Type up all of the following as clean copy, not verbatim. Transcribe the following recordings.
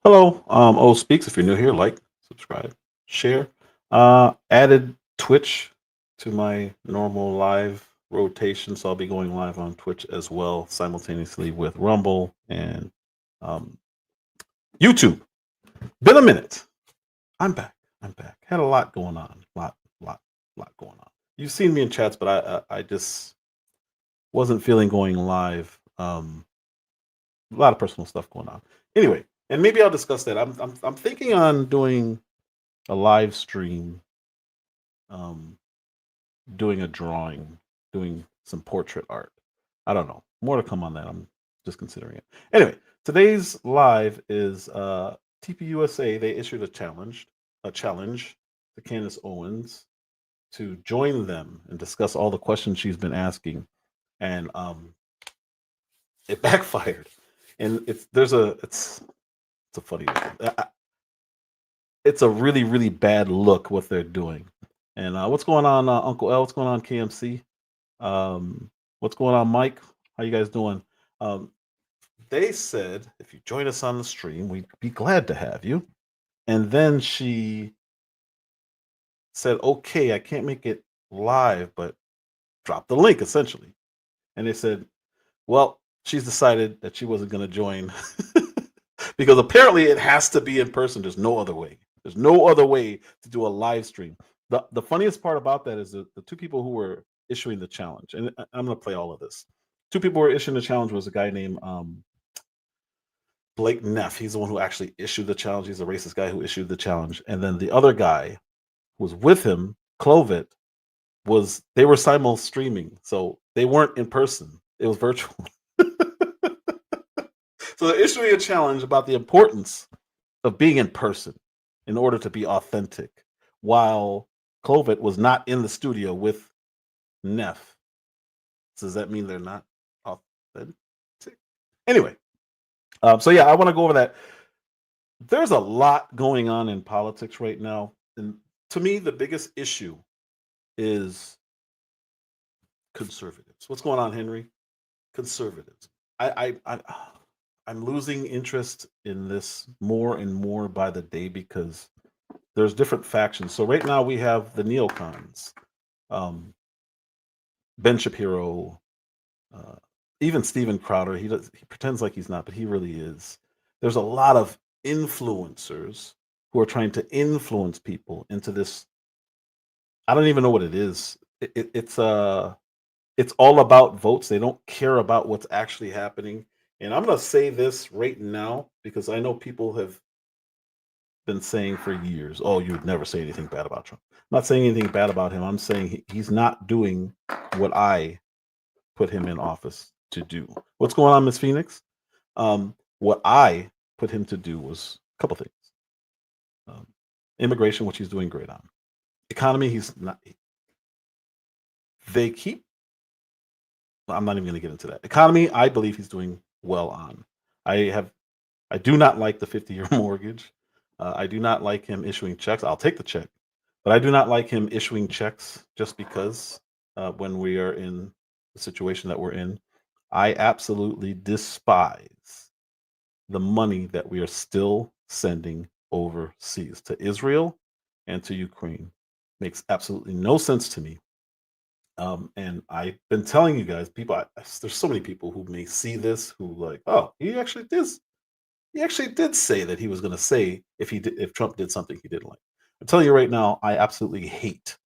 Hello, O Speaks. If you're new here, like, subscribe, share. Added Twitch to my normal live rotation, so I'll be going live on Twitch as well, simultaneously with Rumble and YouTube. Been a minute. I'm back. Had a lot going on. Lot going on. You've seen me in chats, but I just wasn't feeling going live. A lot of personal stuff going on. Anyway. And maybe I'll discuss that. I'm thinking on doing a live stream, doing a drawing, doing some portrait art. I don't know. More to come on that. I'm just considering it. Anyway, today's live is TPUSA. They issued a challenge to Candace Owens to join them and discuss all the questions she's been asking, and it backfired. And it's a funny look. It's a really, really bad look what they're doing. And what's going on, Uncle L? What's going on, KMC? What's going on, Mike? How you guys doing? They said, if you join us on the stream, we'd be glad to have you. And then she said, okay, I can't make it live, but drop the link, essentially. And they said, well, she's decided that she wasn't going to join because apparently it has to be in person. There's no other way. There's no other way to do a live stream. The funniest part about that is the two people who were issuing the challenge, and I'm going to play all of this. Two people who were issuing the challenge was a guy named Blake Neff. He's the one who actually issued the challenge. He's a racist guy who issued the challenge. And then the other guy who was with him, Clovet, they were simul streaming. So they weren't in person. It was virtual. So they're issuing a challenge about the importance of being in person in order to be authentic, while Clovet was not in the studio with Neff. So does that mean they're not authentic? Anyway, so yeah, I want to go over that. There's a lot going on in politics right now, and to me, the biggest issue is conservatives. What's going on, Henry? Conservatives. I'm losing interest in this more and more by the day because there's different factions. So right now we have the neocons, Ben Shapiro, even Steven Crowder. He pretends like he's not, but he really is. There's a lot of influencers who are trying to influence people into this. I don't even know what it is. It's all about votes. They don't care about what's actually happening. And I'm going to say this right now because I know people have been saying for years, oh, you'd never say anything bad about Trump. I'm not saying anything bad about him. I'm saying he's not doing what I put him in office to do. What's going on, Miss Phoenix? What I put him to do was a couple things. Immigration, which he's doing great on. Economy, he's not. I'm not even going to get into that. Economy, I believe he's doing well on. I do not like the 50-year mortgage. I do not like him issuing checks. I'll take the check, but I do not like him issuing checks just because when we are in the situation that we're in. I absolutely despise the money that we are still sending overseas to Israel and to Ukraine. Makes absolutely no sense to me. And I've been telling you guys, people, there's so many people who may see this who like, oh, he actually did. He actually did say that he was going to say if Trump did something he didn't like. I'm telling you right now, I absolutely hate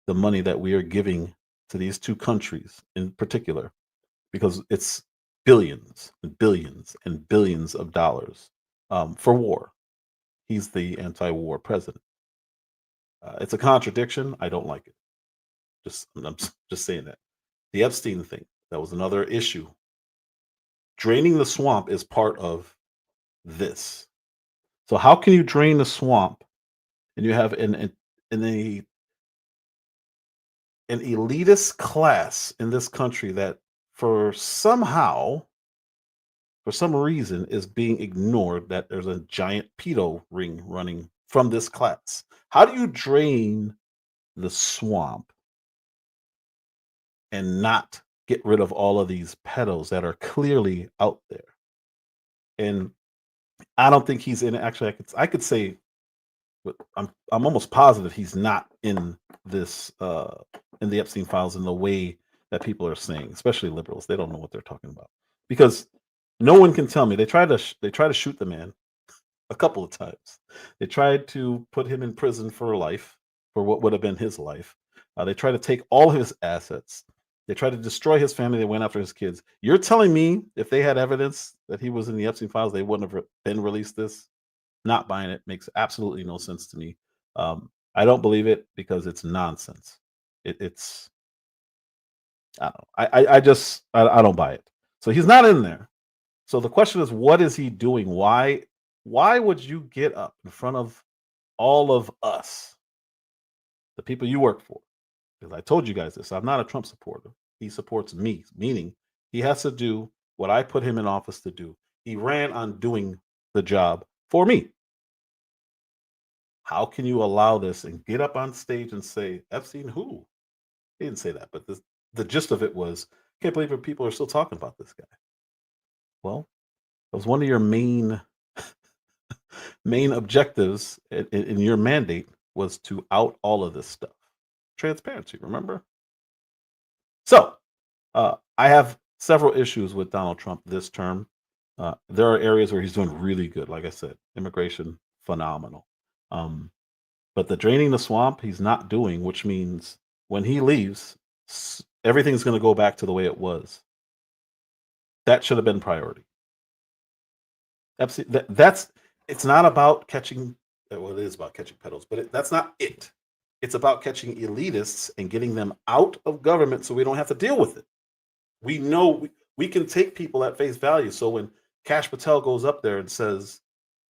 the money that we are giving to these two countries in particular because it's billions and billions and billions of dollars for war. He's the anti-war president. It's a contradiction. I don't like it. I'm just saying that. The Epstein thing, that was another issue. Draining the swamp is part of this. So how can you drain the swamp and you have an elitist class in this country that for somehow for some reason is being ignored, that there's a giant pedo ring running from this class? How do you drain the swamp and not get rid of all of these pedos that are clearly out there? And I don't think he's in it. Actually, I could say, but I'm almost positive he's not in this in the Epstein files in the way that people are saying, especially liberals. They don't know what they're talking about because no one can tell me. They try to shoot the man a couple of times. They tried to put him in prison for life, for what would have been his life. They tried to take all his assets. They tried to destroy his family. They went after his kids. You're telling me if they had evidence that he was in the Epstein files, they wouldn't have been released this? Not buying it. Makes absolutely no sense to me. I don't believe it because it's nonsense. It's I don't know. I don't buy it. So he's not in there. So the question is, what is he doing? Why would you get up in front of all of us, the people you work for? Because I told you guys this. I'm not a Trump supporter. He supports me, meaning he has to do what I put him in office to do. He ran on doing the job for me. How can you allow this and get up on stage and say, Epstein who? He didn't say that, but the gist of it was, can't believe that people are still talking about this guy. Well, it was one of your main objectives in your mandate was to out all of this stuff. Transparency, remember? So I have several issues with Donald Trump this term. There are areas where he's doing really good. Like I said, immigration, phenomenal. But the draining the swamp, he's not doing, which means when he leaves, everything's going to go back to the way it was. That should have been priority. Absolutely. It's not about catching. Well, it is about catching pedals, but that's not it. It's about catching elitists and getting them out of government so we don't have to deal with it. We know we can take people at face value. So when Kash Patel goes up there and says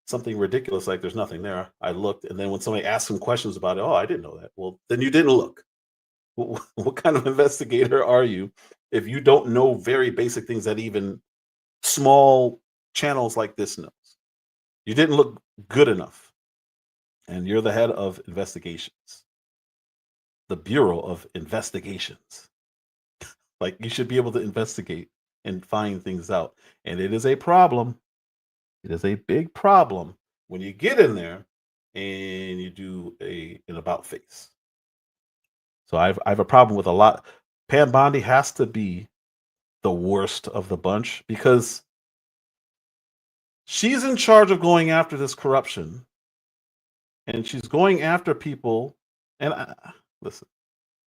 something ridiculous like there's nothing there, I looked, and then when somebody asks him questions about it, oh, I didn't know that. Well, then you didn't look. What kind of investigator are you if you don't know very basic things that even small channels like this knows? You didn't look good enough, and you're the head of investigations, the Bureau of Investigations. Like, you should be able to investigate and find things out, and it is a problem. It is a big problem when you get in there and you do an about face. So I have a problem with a lot. Pam Bondi has to be the worst of the bunch because she's in charge of going after this corruption, and she's going after people. And listen,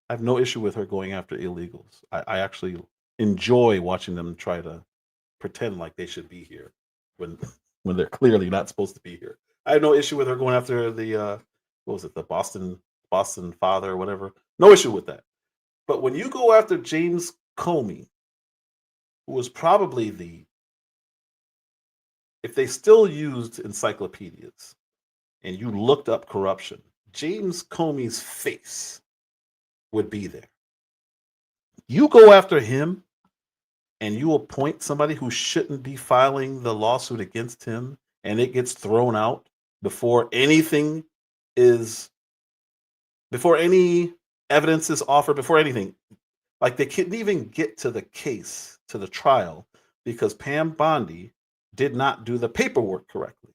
I have no issue with her going after illegals. I actually enjoy watching them try to pretend like they should be here when when they're clearly not supposed to be here. I have no issue with her going after the what was it, the Boston father or whatever. No issue with that. But when you go after James Comey, who was probably if they still used encyclopedias and you looked up corruption, James Comey's face would be there. You go after him and you appoint somebody who shouldn't be filing the lawsuit against him, and it gets thrown out before anything is before any evidence is offered, before anything. Like they couldn't even get to the case, to the trial, because Pam Bondi did not do the paperwork correctly.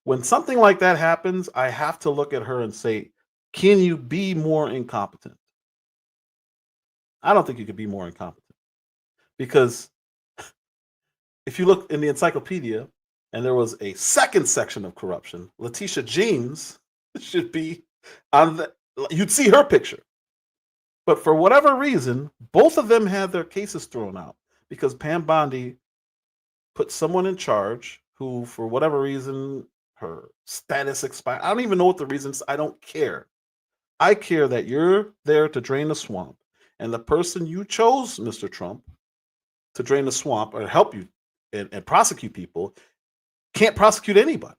When something like that happens, I have to look at her and say, can you be more incompetent? I don't think you could be more incompetent because if you look in the encyclopedia and there was a second section of corruption, Letitia James should be on the, you'd see her picture. But for whatever reason, both of them had their cases thrown out because Pam Bondi put someone in charge who, for whatever reason, her status expired. I don't even know what the reasons. I don't care. I care that you're there to drain the swamp, and the person you chose, Mr. Trump, to drain the swamp or help you and prosecute people can't prosecute anybody.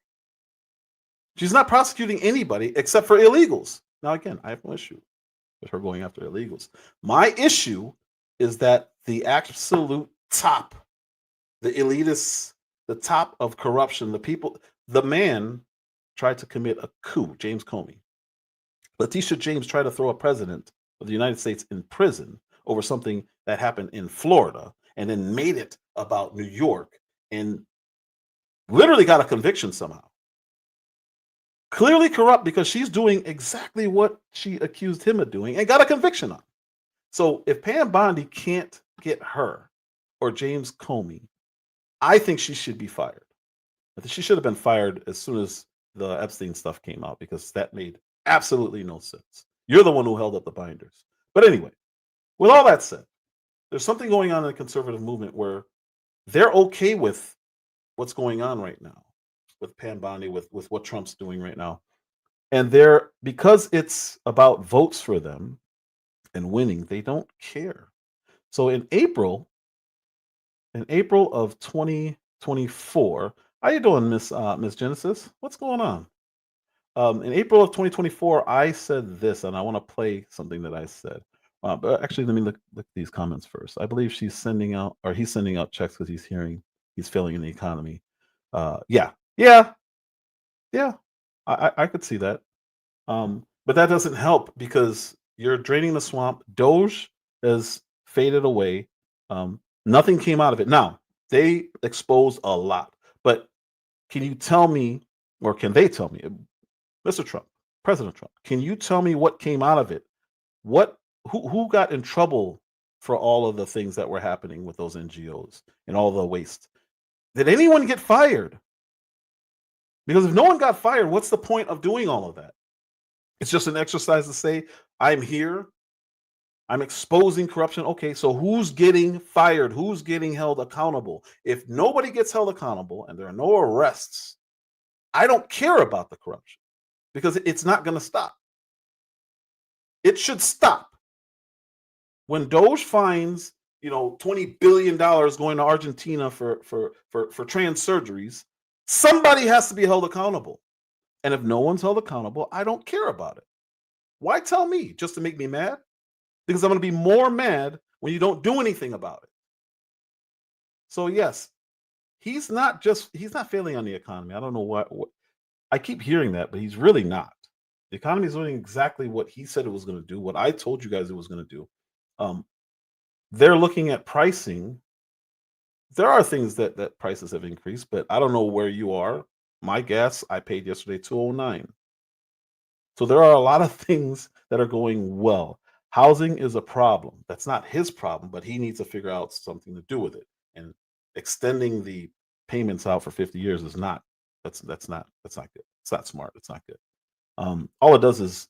She's not prosecuting anybody except for illegals. Now, again, I have no issue with her going after illegals. My issue is that the absolute top, the elitists, the top of corruption, the people, the man tried to commit a coup, James Comey. Letitia James tried to throw a president of the United States in prison over something that happened in Florida and then made it about New York and literally got a conviction somehow. Clearly corrupt because she's doing exactly what she accused him of doing and got a conviction on. So if Pam Bondi can't get her or James Comey, I think she should be fired. I think she should have been fired as soon as the Epstein stuff came out because that made absolutely no sense. You're the one who held up the binders. But anyway, with all that said, there's something going on in the conservative movement where they're okay with what's going on right now with Pam Bondi, with what Trump's doing right now. And they're, because it's about votes for them and winning, they don't care. So in April of 2024, how you doing, Miss Genesis? What's going on? In April of 2024, I said this, and I want to play something that I said. But actually, let me look at these comments first. I believe he's sending out checks because he's failing in the economy. Yeah. I could see that. But that doesn't help because you're draining the swamp. Doge has faded away. Nothing came out of it. Now, they exposed a lot. But can you tell me, or can they tell me, Mr. Trump, President Trump, can you tell me what came out of it? Who got in trouble for all of the things that were happening with those NGOs and all the waste? Did anyone get fired? Because if no one got fired, what's the point of doing all of that? It's just an exercise to say, I'm here, I'm exposing corruption. Okay, so who's getting fired? Who's getting held accountable? If nobody gets held accountable and there are no arrests, I don't care about the corruption because it's not going to stop. It should stop. When Doge finds, $20 billion going to Argentina for trans surgeries, somebody has to be held accountable. And if no one's held accountable, I don't care about it. Why tell me? Just to make me mad? Because I'm going to be more mad when you don't do anything about it. So yes, he's not failing on the economy. I don't know what I keep hearing that, but he's really not. The economy is doing exactly what he said it was going to do, what I told you guys it was going to do. They're looking at pricing. There are things that prices have increased, but I don't know where you are. My gas I paid yesterday $2.09. So there are a lot of things that are going well. Housing is a problem. That's not his problem, but he needs to figure out something to do with it. And extending the payments out for 50 years is not. That's not good. It's not smart. It's not good. All it does is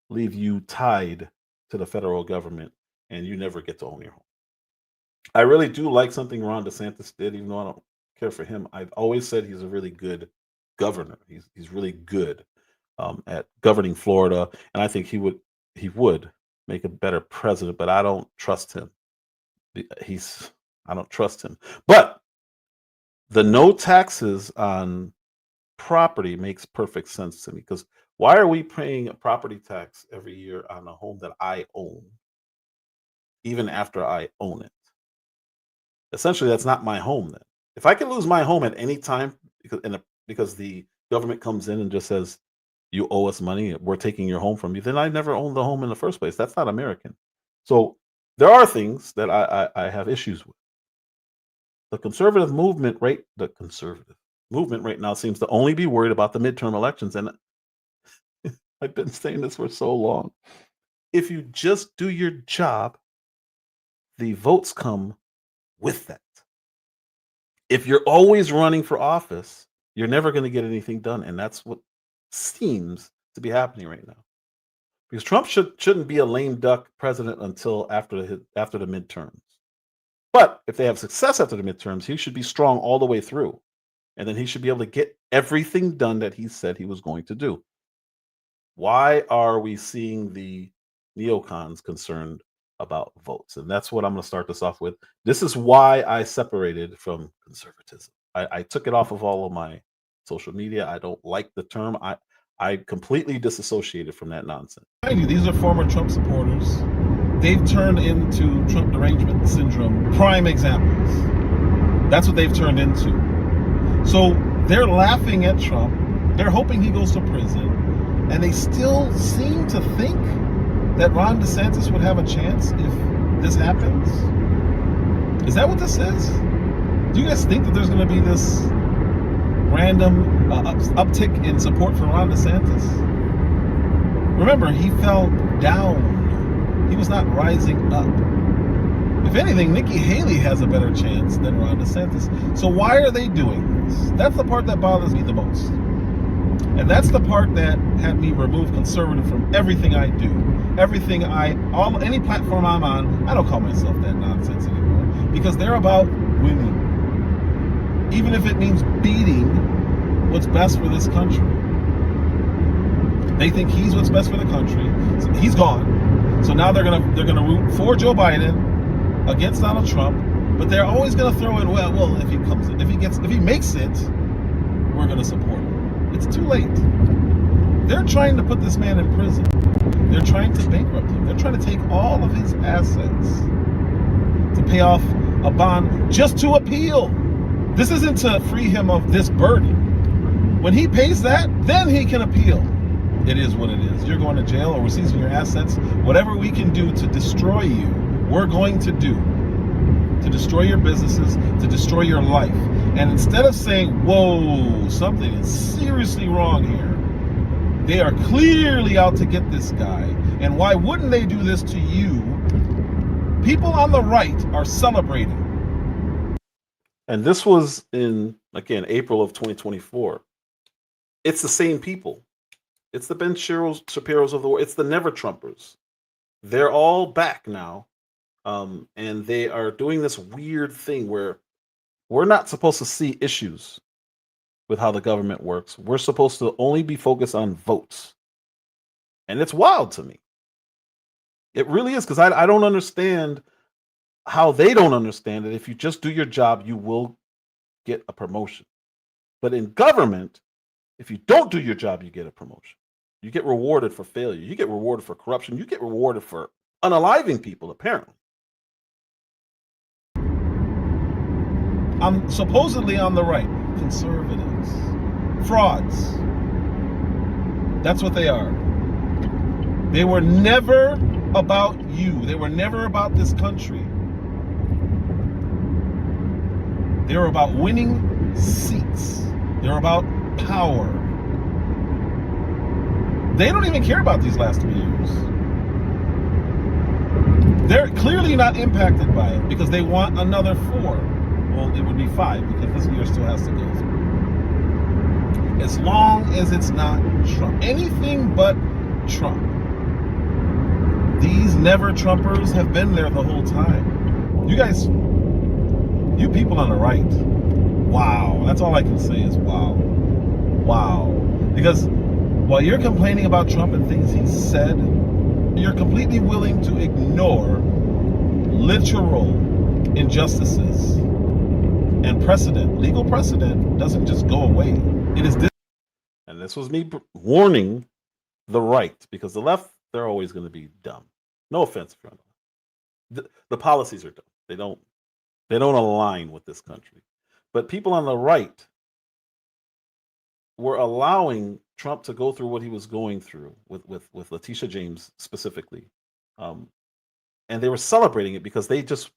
leave you tied to the federal government, and you never get to own your home. I really do like something Ron DeSantis did, even though I don't care for him. I've always said he's a really good governor. He's really good at governing Florida, and I think he would make a better president. But I don't trust him. I don't trust him. But the no taxes on property makes perfect sense to me, because why are we paying a property tax every year on a home that I own, even after I own it? Essentially, that's not my home then. If I can lose my home at any time because the government comes in and just says, you owe us money, we're taking your home from you, then I never owned the home in the first place. That's not American. So there are things that I have issues with. The conservative movement, right now seems to only be worried about the midterm elections, and I've been saying this for so long. If you just do your job, the votes come with that. If you're always running for office, you're never going to get anything done, and that's what seems to be happening right now. Because Trump shouldn't be a lame duck president until after the midterms. But if they have success after the midterms, he should be strong all the way through, and then he should be able to get everything done that he said he was going to do. Why are we seeing the neocons concerned about votes? And that's what I'm going to start this off with. This is why I separated from conservatism. I took it off of all of my social media. I don't like the term. I completely disassociated from that nonsense. These are former Trump supporters. They've turned into Trump derangement syndrome prime examples. That's what they've turned into. So they're laughing at Trump. They're hoping he goes to prison. And they still seem to think that Ron DeSantis would have a chance if this happens. Is that what this is? Do you guys think that there's going to be this random uptick in support for Ron DeSantis? Remember, he fell down. He was not rising up. If anything, Nikki Haley has a better chance than Ron DeSantis. So why are they doing this? That's the part that bothers me the most. And that's the part that had me remove conservative from everything I do. Any platform I'm on, I don't call myself that nonsense anymore. Because they're about winning. Even if it means beating what's best for this country. They think he's what's best for the country. So he's gone. So now they're gonna root for Joe Biden against Donald Trump. But they're always gonna throw in, well, if he makes it, we're gonna support him. It's too late. They're trying to put this man in prison. They're trying to bankrupt him. They're trying to take all of his assets to pay off a bond just to appeal. This isn't to free him of this burden. When he pays that, then he can appeal. It is what it is. You're going to jail or we're seizing your assets. Whatever we can do to destroy you, we're going to do. To destroy your businesses, to destroy your life. And instead of saying, whoa, something is seriously wrong here, they are clearly out to get this guy. And why wouldn't they do this to you? People on the right are celebrating. And this was in, again, April of 2024. It's the same people. It's the Ben Shapiro's of the world. It's the Never Trumpers. They're all back now. And they are doing this weird thing where we're not supposed to see issues with how the government works. We're supposed to only be focused on votes. And it's wild to me. It really is, because I don't understand how they don't understand that if you just do your job, you will get a promotion. But in government, if you don't do your job, you get a promotion. You get rewarded for failure. You get rewarded for corruption. You get rewarded for unaliving people, apparently. I'm supposedly on the right. Conservatives. Frauds. That's what they are. They were never about you. They were never about this country. They were about winning seats. They were about power. They don't even care about these last 3 years. They're clearly not impacted by it because they want another 4. Well, it would be 5 because this year still has to go through. As long as it's not Trump. Anything but Trump. These Never Trumpers have been there the whole time. You guys, you people on the right, wow. That's all I can say is wow. Wow. Because while you're complaining about Trump and things he said, you're completely willing to ignore literal injustices. And precedent, legal precedent, doesn't just go away. It is this. And this was me warning the right, because the left, they're always going to be dumb. No offense, friend. The policies are dumb. They don't align with this country. But people on the right were allowing Trump to go through what he was going through with Letitia James specifically. and they were celebrating it because they just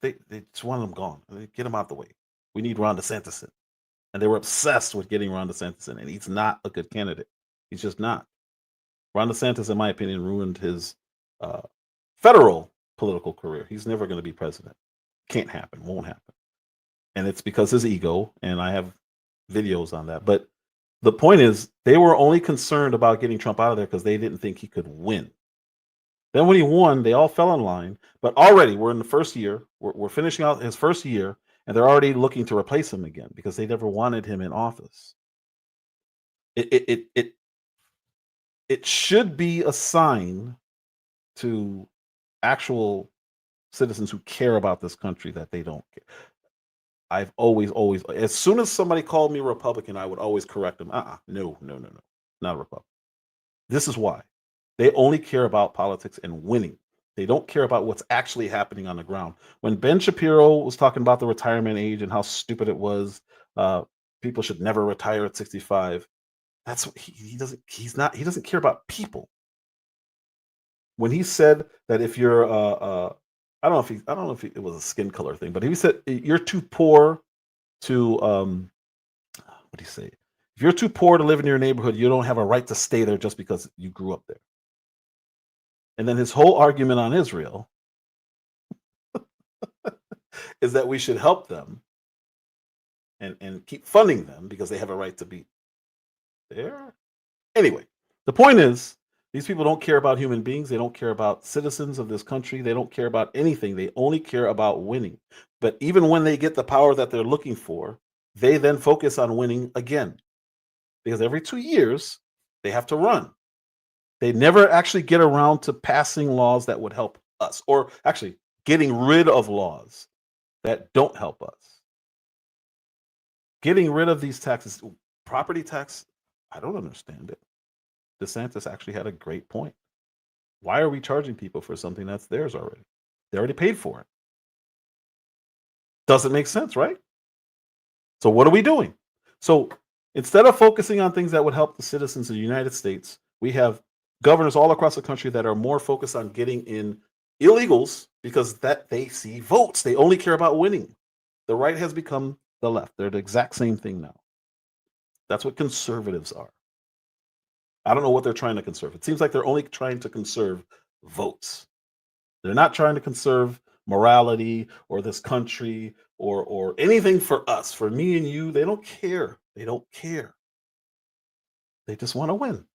wanted him gone. Get him out the way. We need Ron DeSantis in. And they were obsessed with getting Ron DeSantis in, and he's not a good candidate. He's just not. Ron DeSantis, in my opinion, ruined his federal political career. He's never going to be president. Can't happen. Won't happen. And it's because his ego, and I have videos on that. But the point is, they were only concerned about getting Trump out of there because they didn't think he could win. Then when he won, they all fell in line. But already, we're in the first year. We're finishing out his first year, and they're already looking to replace him again because they never wanted him in office. It should be a sign to actual citizens who care about this country that they don't care. I've always, as soon as somebody called me Republican, I would always correct them. No, not a Republican. This is why. They only care about politics and winning. They don't care about what's actually happening on the ground. When Ben Shapiro was talking about the retirement age and how stupid it was, people should never retire at 65. That's what he doesn't care about people. When he said that if you're I don't know if it was a skin color thing, but he said you're too poor to what do you say? If you're too poor to live in your neighborhood, you don't have a right to stay there just because you grew up there. And then his whole argument on Israel is that we should help them and keep funding them because they have a right to be there. Anyway, the point is, these people don't care about human beings. They don't care about citizens of this country. They don't care about anything. They only care about winning. But even when they get the power that they're looking for, they then focus on winning again. Because every 2 years, they have to run. They never actually get around to passing laws that would help us, or actually getting rid of laws that don't help us. Getting rid of these taxes, property tax, I don't understand it. DeSantis actually had a great point. Why are we charging people for something that's theirs already? They already paid for it. Doesn't make sense, right? So what are we doing? So instead of focusing on things that would help the citizens of the United States, we have governors all across the country that are more focused on getting in illegals because that they see votes. They only care about winning. The right has become the left. They're the exact same thing now. That's what conservatives are. I don't know what they're trying to conserve. It seems like they're only trying to conserve votes. They're not trying to conserve morality or this country or anything for us, for me and you. They don't care. They don't care. They just want to win.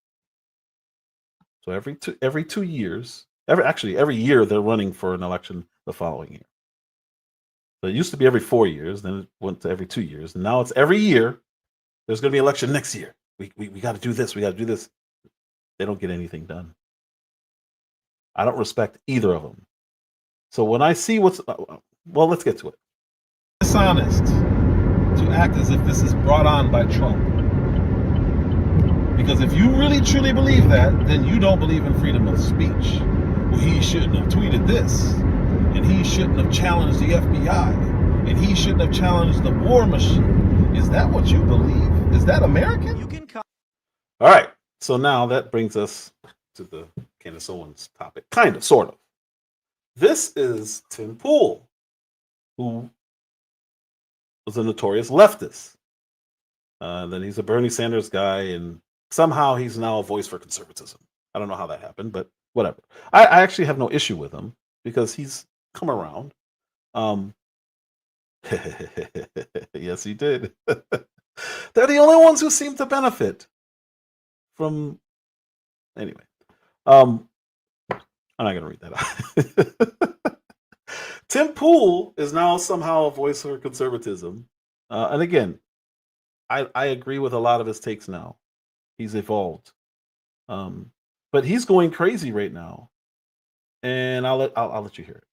So every 2 years, every year they're running for an election the following year. So it used to be every 4 years, then it went to every 2 years, and now it's every year. There's going to be an election next year. We got to do this. We got to do this. They don't get anything done. I don't respect either of them. So when I see well, let's get to it. Dishonest to act as if this is brought on by Trump. Because if you really truly believe that, then you don't believe in freedom of speech. Well, he shouldn't have tweeted this, and he shouldn't have challenged the FBI, and he shouldn't have challenged the war machine. Is that what you believe? Is that American? All right. So now that brings us to the Candace Owens topic. Kind of, sort of. This is Tim Pool, who was a notorious leftist. Then he's a Bernie Sanders guy, and somehow he's now a voice for conservatism. I don't know how that happened, but whatever. I actually have no issue with him because he's come around. Yes, he did. They're the only ones who seem to benefit from. Anyway, I'm not going to read that out. Tim Pool is now somehow a voice for conservatism. And again, I agree with a lot of his takes now. He's evolved. But he's going crazy right now. And I'll let you hear it.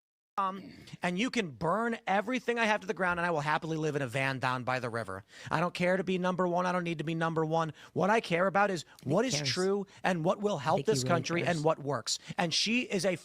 And you can burn everything I have to the ground, and I will happily live in a van down by the river. I don't care to be number one. I don't need to be number one. What I care about is what is true and what will help this country and what works. And she is a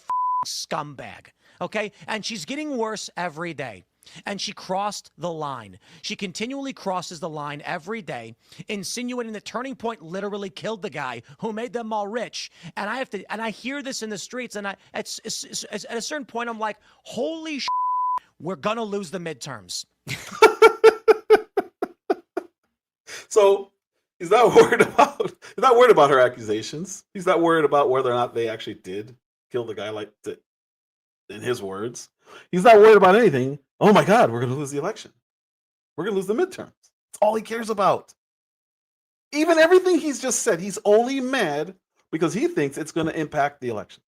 scumbag, okay? And she's getting worse every day. and she crossed the line. She continually crosses the line every day, insinuating that Turning Point literally killed the guy who made them all rich. And I hear this in the streets, and at a certain point, I'm like, holy shit, we're gonna lose the midterms. So he's not worried about her accusations. He's not worried about whether or not they actually did kill the guy, in his words. He's not worried about anything. Oh my God, we're going to lose the election. We're going to lose the midterms. That's all he cares about. Even everything he's just said, he's only mad because he thinks it's going to impact the elections.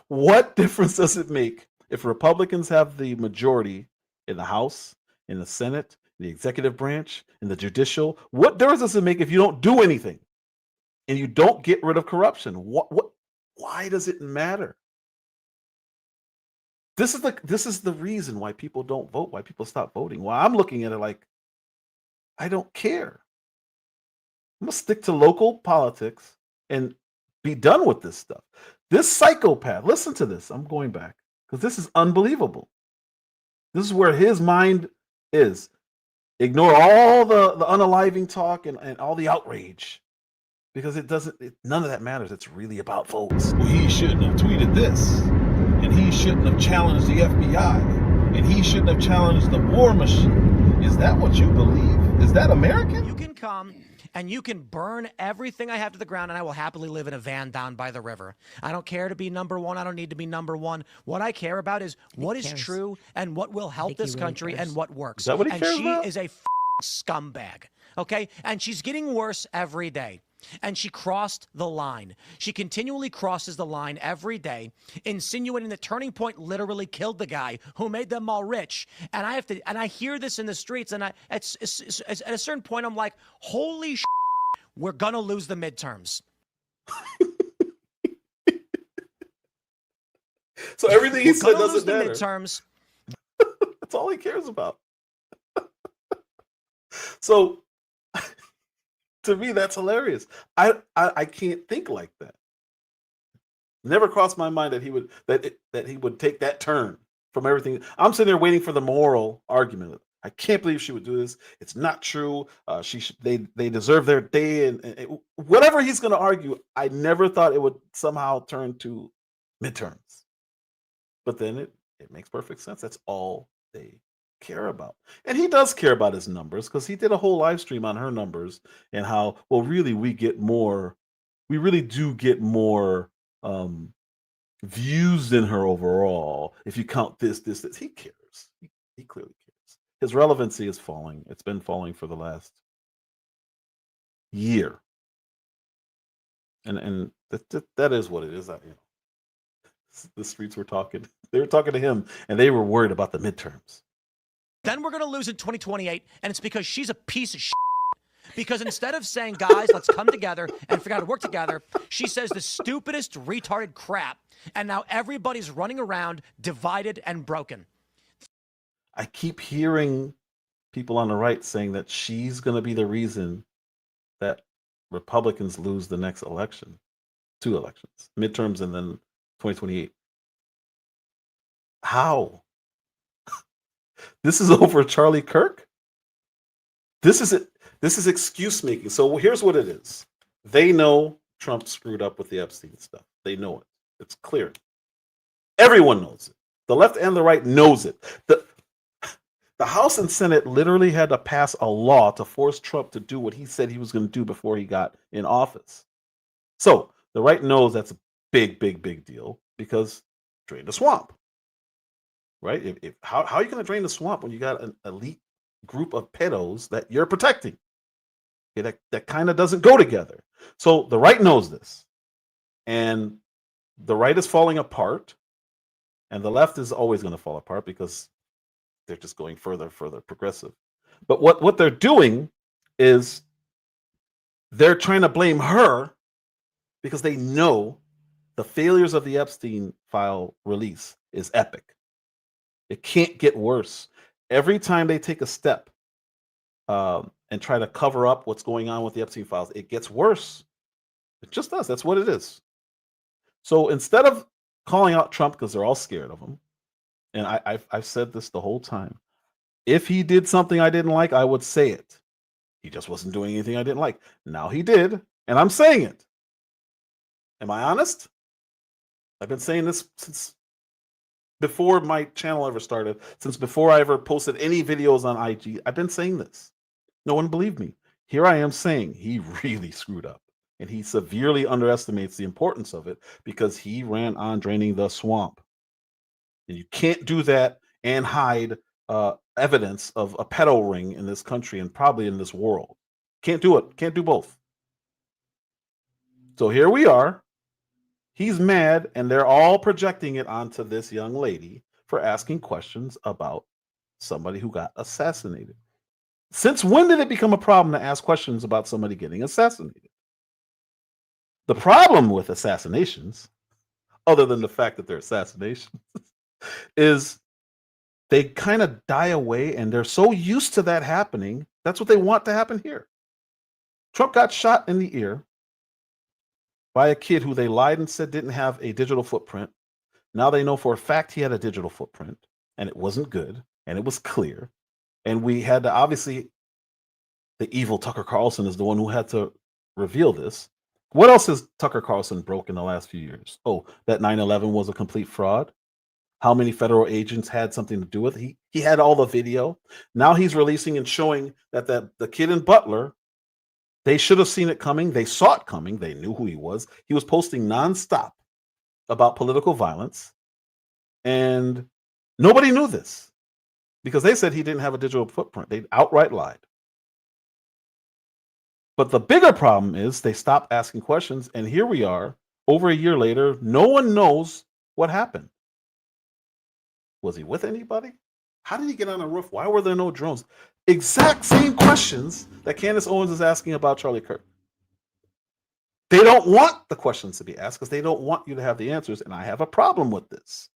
What difference does it make if Republicans have the majority in the House, in the Senate, in the executive branch, in the judicial? What difference does it make if you don't do anything and you don't get rid of corruption? Why does it matter? This is the reason why people don't vote, why people stop voting. Why I'm looking at it like, I don't care. I'm gonna stick to local politics and be done with this stuff. This psychopath, listen to this. I'm going back because this is unbelievable. This is where his mind is. Ignore all the unaliving talk and all the outrage because none of that matters. It's really about votes. Well, he shouldn't have tweeted this. And he shouldn't have challenged the FBI. And he shouldn't have challenged the war machine. Is that what you believe? Is that American? You can come and you can burn everything I have to the ground, and I will happily live in a van down by the river. I don't care to be number one. I don't need to be number one. What I care about is what is true and what will help this country and what works. Is that what he cares about? She is a scumbag, okay? And she's getting worse every day. And she crossed the line. She continually crosses the line every day, insinuating that Turning Point literally killed the guy who made them all rich. And I hear this in the streets, and at a certain point, I'm like, holy shit, we're gonna lose the midterms. So everything he said doesn't matter. Midterms. That's all he cares about. So to me, that's hilarious. I can't think like that. Never crossed my mind that he would take that turn from everything. I'm sitting there waiting for the moral argument. I can't believe she would do this. It's not true. They deserve their day and whatever he's going to argue. I never thought it would somehow turn to midterms. But then it makes perfect sense. That's all they care about. And he does care about his numbers because he did a whole live stream on her numbers and how, well, really we really do get more views than her overall if you count this. He cares. He clearly cares. His relevancy is falling. It's been falling for the last year. And that is what it is. The streets were talking. They were talking to him and they were worried about the midterms. Then we're going to lose in 2028, and it's because she's a piece of shit. Because instead of saying, guys, let's come together and figure out how to work together, she says the stupidest, retarded crap, and now everybody's running around divided and broken. I keep hearing people on the right saying that she's going to be the reason that Republicans lose the next election, 2 elections, midterms and then 2028. How? This is over Charlie Kirk? This is excuse making. So here's what it is. They know Trump screwed up with the Epstein stuff. They know it. It's clear. Everyone knows it. The left and the right knows it. The House and Senate literally had to pass a law to force Trump to do what he said he was going to do before he got in office. So the right knows that's a big, big, big deal because drain the swamp. Right? How are you going to drain the swamp when you got an elite group of pedos that you're protecting? Okay, that kind of doesn't go together. So the right knows this. And the right is falling apart. And the left is always going to fall apart because they're just going further progressive. But what they're doing is they're trying to blame her because they know the failures of the Epstein file release is epic. It can't get worse. Every time they take a step and try to cover up what's going on with the Epstein files, it gets worse. It just does. That's what it is. So instead of calling out Trump because they're all scared of him and I've said this the whole time. If he did something I didn't like, I would say it. He just wasn't doing anything I didn't like. Now he did, and I'm saying it. Am I honest? I've been saying this since before my channel ever started, since before I ever posted any videos on IG. I've been saying this. No one believed me. Here I am saying he really screwed up, and he severely underestimates the importance of it because he ran on draining the swamp. And you can't do that and hide evidence of a pedo ring in this country and probably in this world. Can't do it. Can't do both. So here we are. He's mad, and they're all projecting it onto this young lady for asking questions about somebody who got assassinated. Since when did it become a problem to ask questions about somebody getting assassinated? The problem with assassinations, other than the fact that they're assassinations, is they kind of die away, and they're so used to that happening. That's what they want to happen here. Trump got shot in the ear by a kid who they lied and said didn't have a digital footprint. Now they know for a fact he had a digital footprint, and it wasn't good, and it was clear. And we had to, obviously, the evil Tucker Carlson is the one who had to reveal this. What else has Tucker Carlson broke in the last few years? Oh, that 9/11 was a complete fraud. How many federal agents had something to do with it? He had all the video. Now he's releasing and showing that the kid in Butler, they should have seen it coming. They saw it coming. They knew who he was. He was posting nonstop about political violence. And nobody knew this because they said he didn't have a digital footprint. They outright lied. But the bigger problem is they stopped asking questions. And here we are, over a year later, no one knows what happened. Was he with anybody? How did he get on a roof? Why were there no drones? Exact same questions that Candace Owens is asking about Charlie Kirk. They don't want the questions to be asked because they don't want you to have the answers. And I have a problem with this.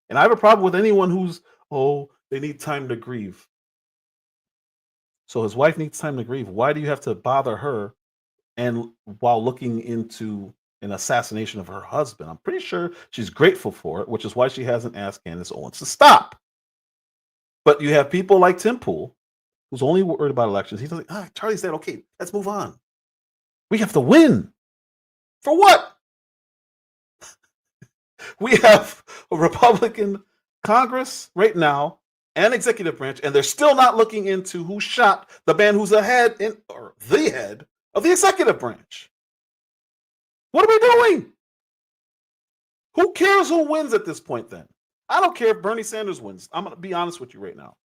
And I have a problem with anyone who's, oh, they need time to grieve. So his wife needs time to grieve. Why do you have to bother her and while looking into an assassination of her husband? I'm pretty sure she's grateful for it, which is why she hasn't asked Candace Owens to stop. But you have people like Tim Pool, who's only worried about elections. He's like, Charlie said, okay, let's move on. We have to win. For what? We have a Republican Congress right now and executive branch, and they're still not looking into who shot the man who's the head of the executive branch. What are we doing? Who cares who wins at this point then? I don't care if Bernie Sanders wins. I'm going to be honest with you right now.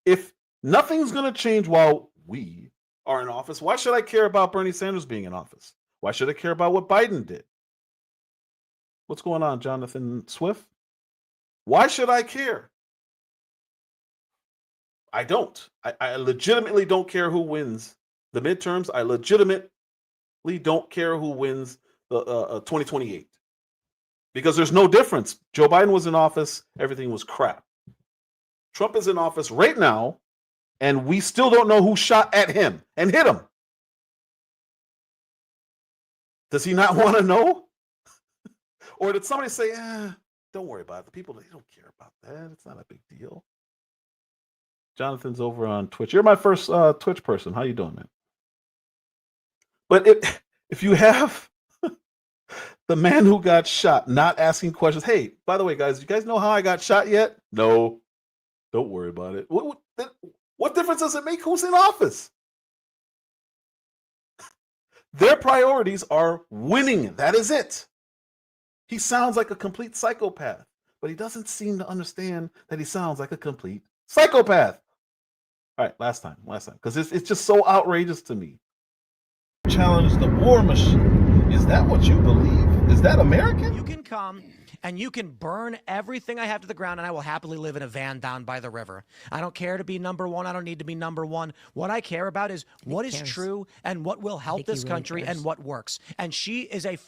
If nothing's going to change while we are in office, why should I care about Bernie Sanders being in office? Why should I care about what Biden did? What's going on, Jonathan Swift? Why should I care? I don't. I legitimately don't care who wins the midterms. I legitimately don't care who wins the 2028. Because there's no difference. Joe Biden was in office, everything was crap. Trump is in office right now, and we still don't know who shot at him and hit him. Does he not want to know? Or did somebody say, don't worry about it. The people, they don't care about that. It's not a big deal. Jonathan's over on Twitch. You're my first Twitch person. How you doing, man? But if you have the man who got shot not asking questions, hey, by the way, guys, you guys know how I got shot yet? No. Don't worry about it. What difference does it make who's in office? Their priorities are winning. That is it. He sounds like a complete psychopath, but he doesn't seem to understand that he sounds like a complete psychopath. All right, last time, because it's just so outrageous to me. Challenge the war machine. Is that what you believe? Is that American? You can come and you can burn everything I have to the ground, and I will happily live in a van down by the river. I don't care to be number one. I don't need to be number one. What I care about is what is true and what will help this country and what works. And she is a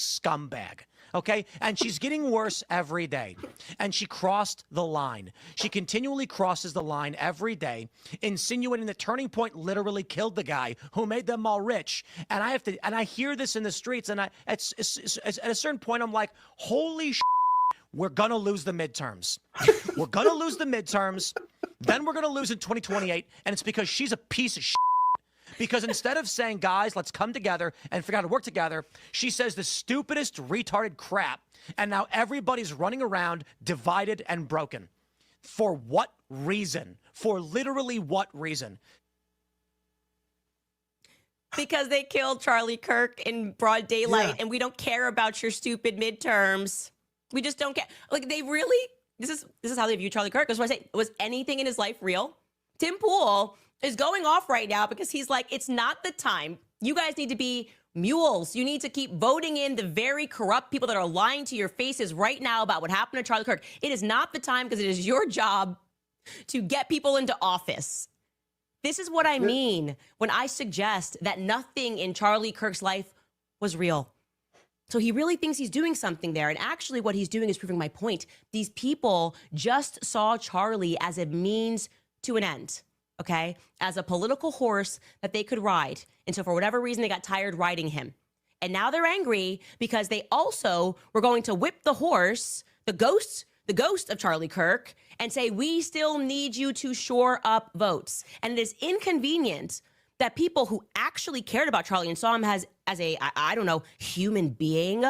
scumbag. Okay? And she's getting worse every day. And she crossed the line. She continually crosses the line every day, insinuating that Turning Point literally killed the guy who made them all rich. And I hear this in the streets, and at a certain point, I'm like, holy shit. we're going to lose the midterms. We're going to lose the midterms. Then we're going to lose in 2028. And it's because she's a piece of shit. Because instead of saying, guys, let's come together and figure out how to work together, she says the stupidest, retarded crap. And now everybody's running around divided and broken. For what reason? For literally what reason? Because they killed Charlie Kirk in broad daylight, and we don't care about your stupid midterms. We just don't care. Like, they really, this is how they view Charlie Kirk. That's why I say, was anything in his life real? Tim Pool is going off right now because he's like, it's not the time. You guys need to be mules. You need to keep voting in the very corrupt people that are lying to your faces right now about what happened to Charlie Kirk. It is not the time because it is your job to get people into office. This is what I mean when I suggest that nothing in Charlie Kirk's life was real. So he really thinks he's doing something there. And actually what he's doing is proving my point. These people just saw Charlie as a means to an end, okay? As a political horse that they could ride. And so for whatever reason, they got tired riding him. And now they're angry because they also were going to whip the horse, the ghost of Charlie Kirk, and say, we still need you to shore up votes. And it is inconvenient that people who actually cared about Charlie and saw him as a, I don't know, human being,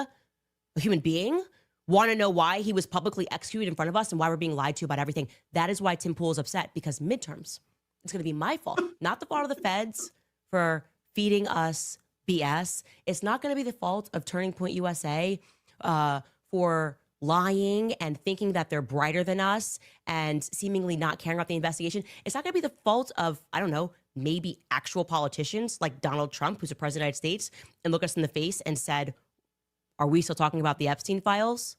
want to know why he was publicly executed in front of us and why we're being lied to about everything. That is why Tim Pool is upset, because midterms, it's going to be my fault, not the fault of the feds for feeding us BS. It's not going to be the fault of Turning Point USA for lying and thinking that they're brighter than us and seemingly not caring about the investigation. It's not going to be the fault of, I don't know, maybe actual politicians like Donald Trump, who's a president of the United States, and look us in the face and said, are we still talking about the Epstein files?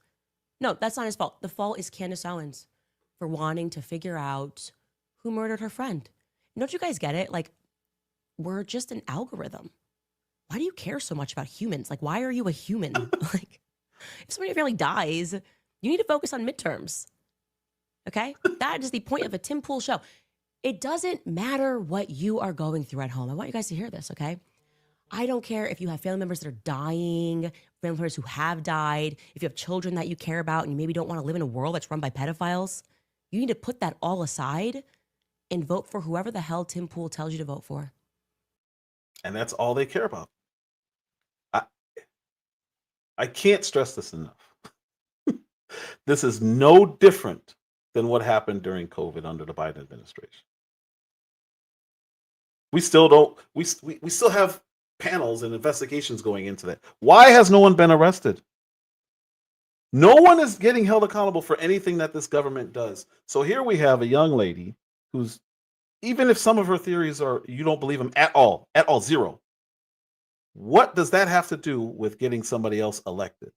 No, that's not his fault. The fault is Candace Owens for wanting to figure out who murdered her friend. Don't you guys get it? Like, we're just an algorithm. Why do you care so much about humans? Like, why are you a human? Like, if somebody in your family dies, you need to focus on midterms. Okay? That is the point of a Tim Pool show. It doesn't matter what you are going through at home. I want you guys to hear this, okay? I don't care if you have family members that are dying, family members who have died, if you have children that you care about and you maybe don't want to live in a world that's run by pedophiles. You need to put that all aside and vote for whoever the hell Tim Pool tells you to vote for. And that's all they care about. I can't stress this enough. This is no different than what happened during COVID under the Biden administration. We still have panels and investigations going into that. Why has no one been arrested? No one is getting held accountable for anything that this government does. So here we have a young lady who's, even if some of her theories are, you don't believe them at all, zero. What does that have to do with getting somebody else elected?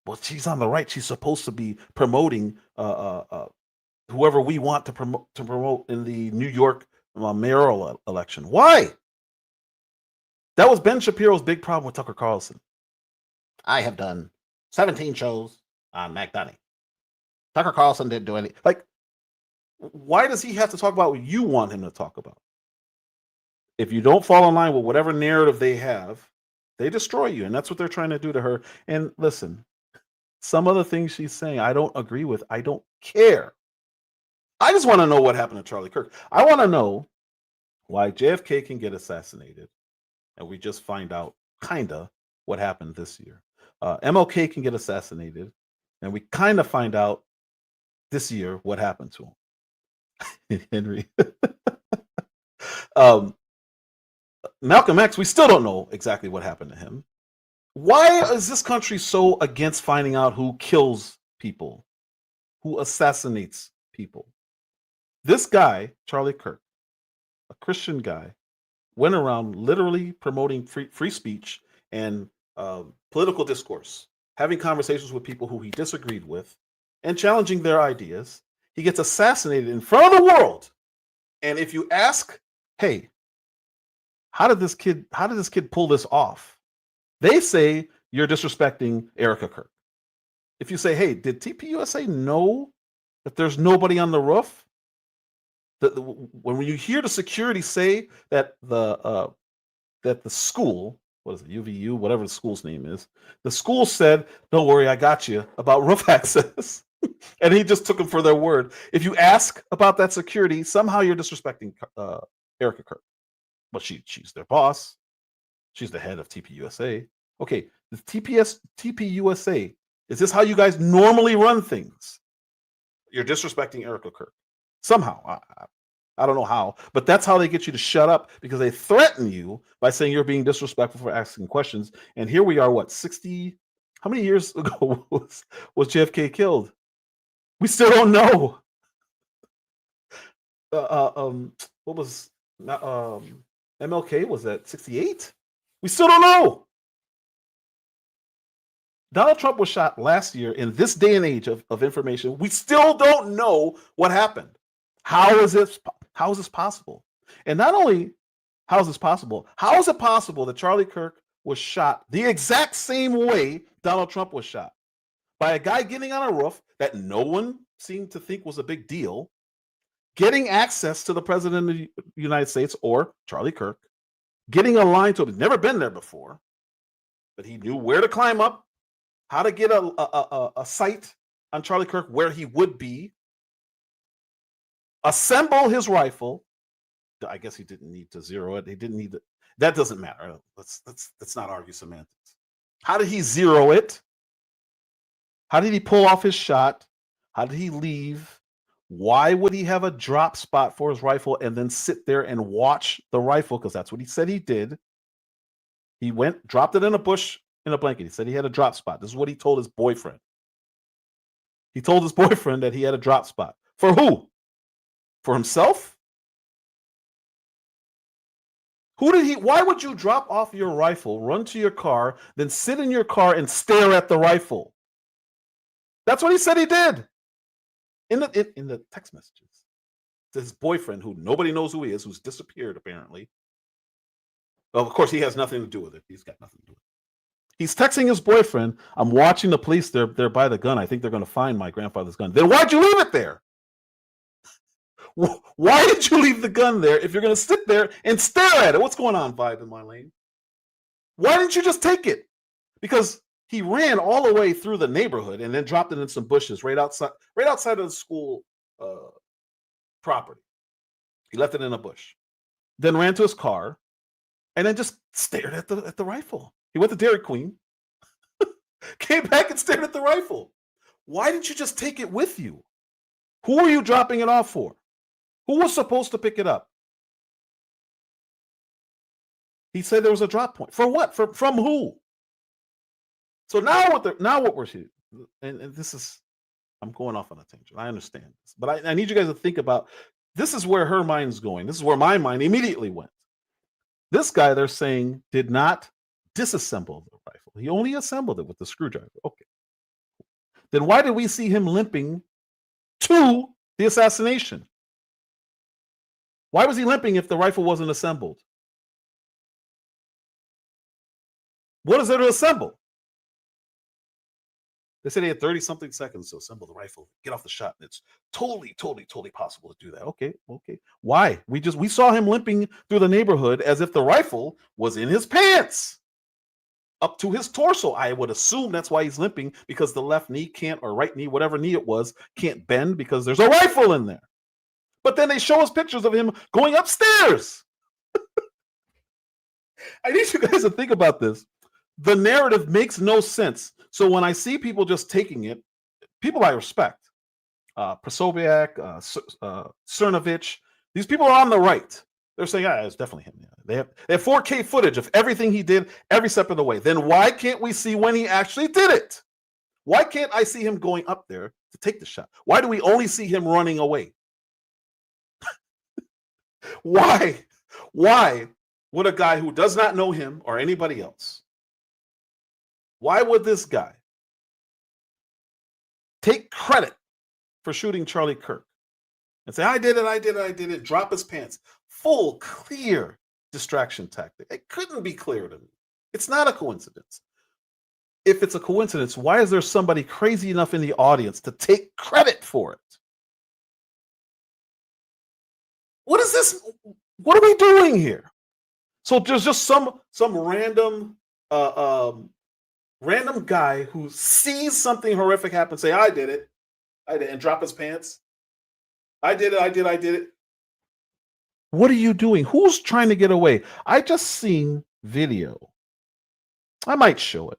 Well, she's on the right. She's supposed to be promoting whoever we want to promote in the New York mayoral election. Why? That was Ben Shapiro's big problem with Tucker Carlson. I have done 17 shows on Mac Dunny. Tucker Carlson didn't do any. Like, why does he have to talk about what you want him to talk about? If you don't fall in line with whatever narrative they have, they destroy you. And that's what they're trying to do to her. And listen, some of the things she's saying, I don't agree with. I don't care. I just want to know what happened to Charlie Kirk. I want to know why JFK can get assassinated. And we just find out kind of what happened this year. MLK can get assassinated. And we kind of find out this year what happened to him. Henry. Malcolm X, we still don't know exactly what happened to him. Why is this country so against finding out who kills people, who assassinates people? This guy, Charlie Kirk, a Christian guy, went around literally promoting free speech and political discourse, having conversations with people who he disagreed with and challenging their ideas. He gets assassinated in front of the world. And if you ask, hey, how did this kid pull this off? They say you're disrespecting Erica Kirk. If you say, hey, did TPUSA know that there's nobody on the roof? When you hear the security say that the school what is it, UVU, whatever the school's name is. The school said, don't worry, I got you about roof access. And he just took them for their word. If you ask about that security, somehow you're disrespecting Erica Kirk. But she's their boss. She's the head of TPUSA. Okay, the TPUSA, is this how you guys normally run things? You're disrespecting Erica Kirk. Somehow. I don't know how, but that's how they get you to shut up, because they threaten you by saying you're being disrespectful for asking questions. And here we are, what, 60? How many years ago was JFK killed? We still don't know. What was MLK? Was that 68? We still don't know. Donald Trump was shot last year. In this day and age of information, we still don't know what happened. How is this possible? And not only how is this possible, how is it possible that Charlie Kirk was shot the exact same way Donald Trump was shot? By a guy getting on a roof that no one seemed to think was a big deal, getting access to the president of the United States, or Charlie Kirk, getting a line to him. He's never been there before, but he knew where to climb up, how to get a sight on Charlie Kirk where he would be, assemble his rifle. I guess he didn't need to zero it. He didn't need to. That doesn't matter. Let's not argue semantics. How did he zero it? How did he pull off his shot? How did he leave? Why would he have a drop spot for his rifle and then sit there and watch the rifle? Because that's what he said he did. He went, dropped it in a bush in a blanket. He said he had a drop spot. This is what he told his boyfriend. He told his boyfriend that he had a drop spot. For who? For himself? Why would you drop off your rifle, run to your car, then sit in your car and stare at the rifle? That's what he said he did. In the text messages to his boyfriend, who nobody knows who he is, who's disappeared apparently. Well, of course, he has nothing to do with it. He's got nothing to do with it. He's texting his boyfriend, I'm watching the police. They're by the gun. I think they're going to find my grandfather's gun. Then why'd you leave it there? Why did you leave the gun there if you're going to sit there and stare at it? What's going on, Vibe in my lane? Why didn't you just take it? Because he ran all the way through the neighborhood and then dropped it in some bushes right outside of the school property. He left it in a bush, then ran to his car, and then just stared at the rifle. He went to Dairy Queen, came back and stared at the rifle. Why didn't you just take it with you? Who are you dropping it off for? Who was supposed to pick it up? He said there was a drop point. For what? From who? So now what we're seeing, and this is, I'm going off on a tangent. I understand this, but I need you guys to think about, this is where her mind's going. This is where my mind immediately went. This guy, they're saying, did not disassemble the rifle. He only assembled it with the screwdriver. Okay. Then why did we see him limping to the assassination? Why was he limping if the rifle wasn't assembled? What is there to assemble? They said he had 30-something seconds to assemble the rifle, get off the shot. And it's totally possible to do that. Okay. Why? We saw him limping through the neighborhood as if the rifle was in his pants, up to his torso. I would assume that's why he's limping, because the left knee can't, or right knee, whatever knee it was, can't bend because there's a rifle in there. But then they show us pictures of him going upstairs. I need you guys to think about this. The narrative makes no sense. So when I see people just taking it, people I respect, Prasoviak, Cernovich, these people are on the right. They're saying, it's definitely him. Yeah. They have 4K footage of everything he did every step of the way. Then why can't we see when he actually did it? Why can't I see him going up there to take the shot? Why do we only see him running away? Why would a guy who does not know him or anybody else, why would this guy take credit for shooting Charlie Kirk and say, I did it, drop his pants? Full, clear distraction tactic. It couldn't be clearer to me. It's not a coincidence. If it's a coincidence, why is there somebody crazy enough in the audience to take credit for it? What is this? What are we doing here? So there's just some random random guy who sees something horrific happen say, I did it, and drop his pants. I did it. What are you doing? Who's trying to get away? I just seen video. I might show it.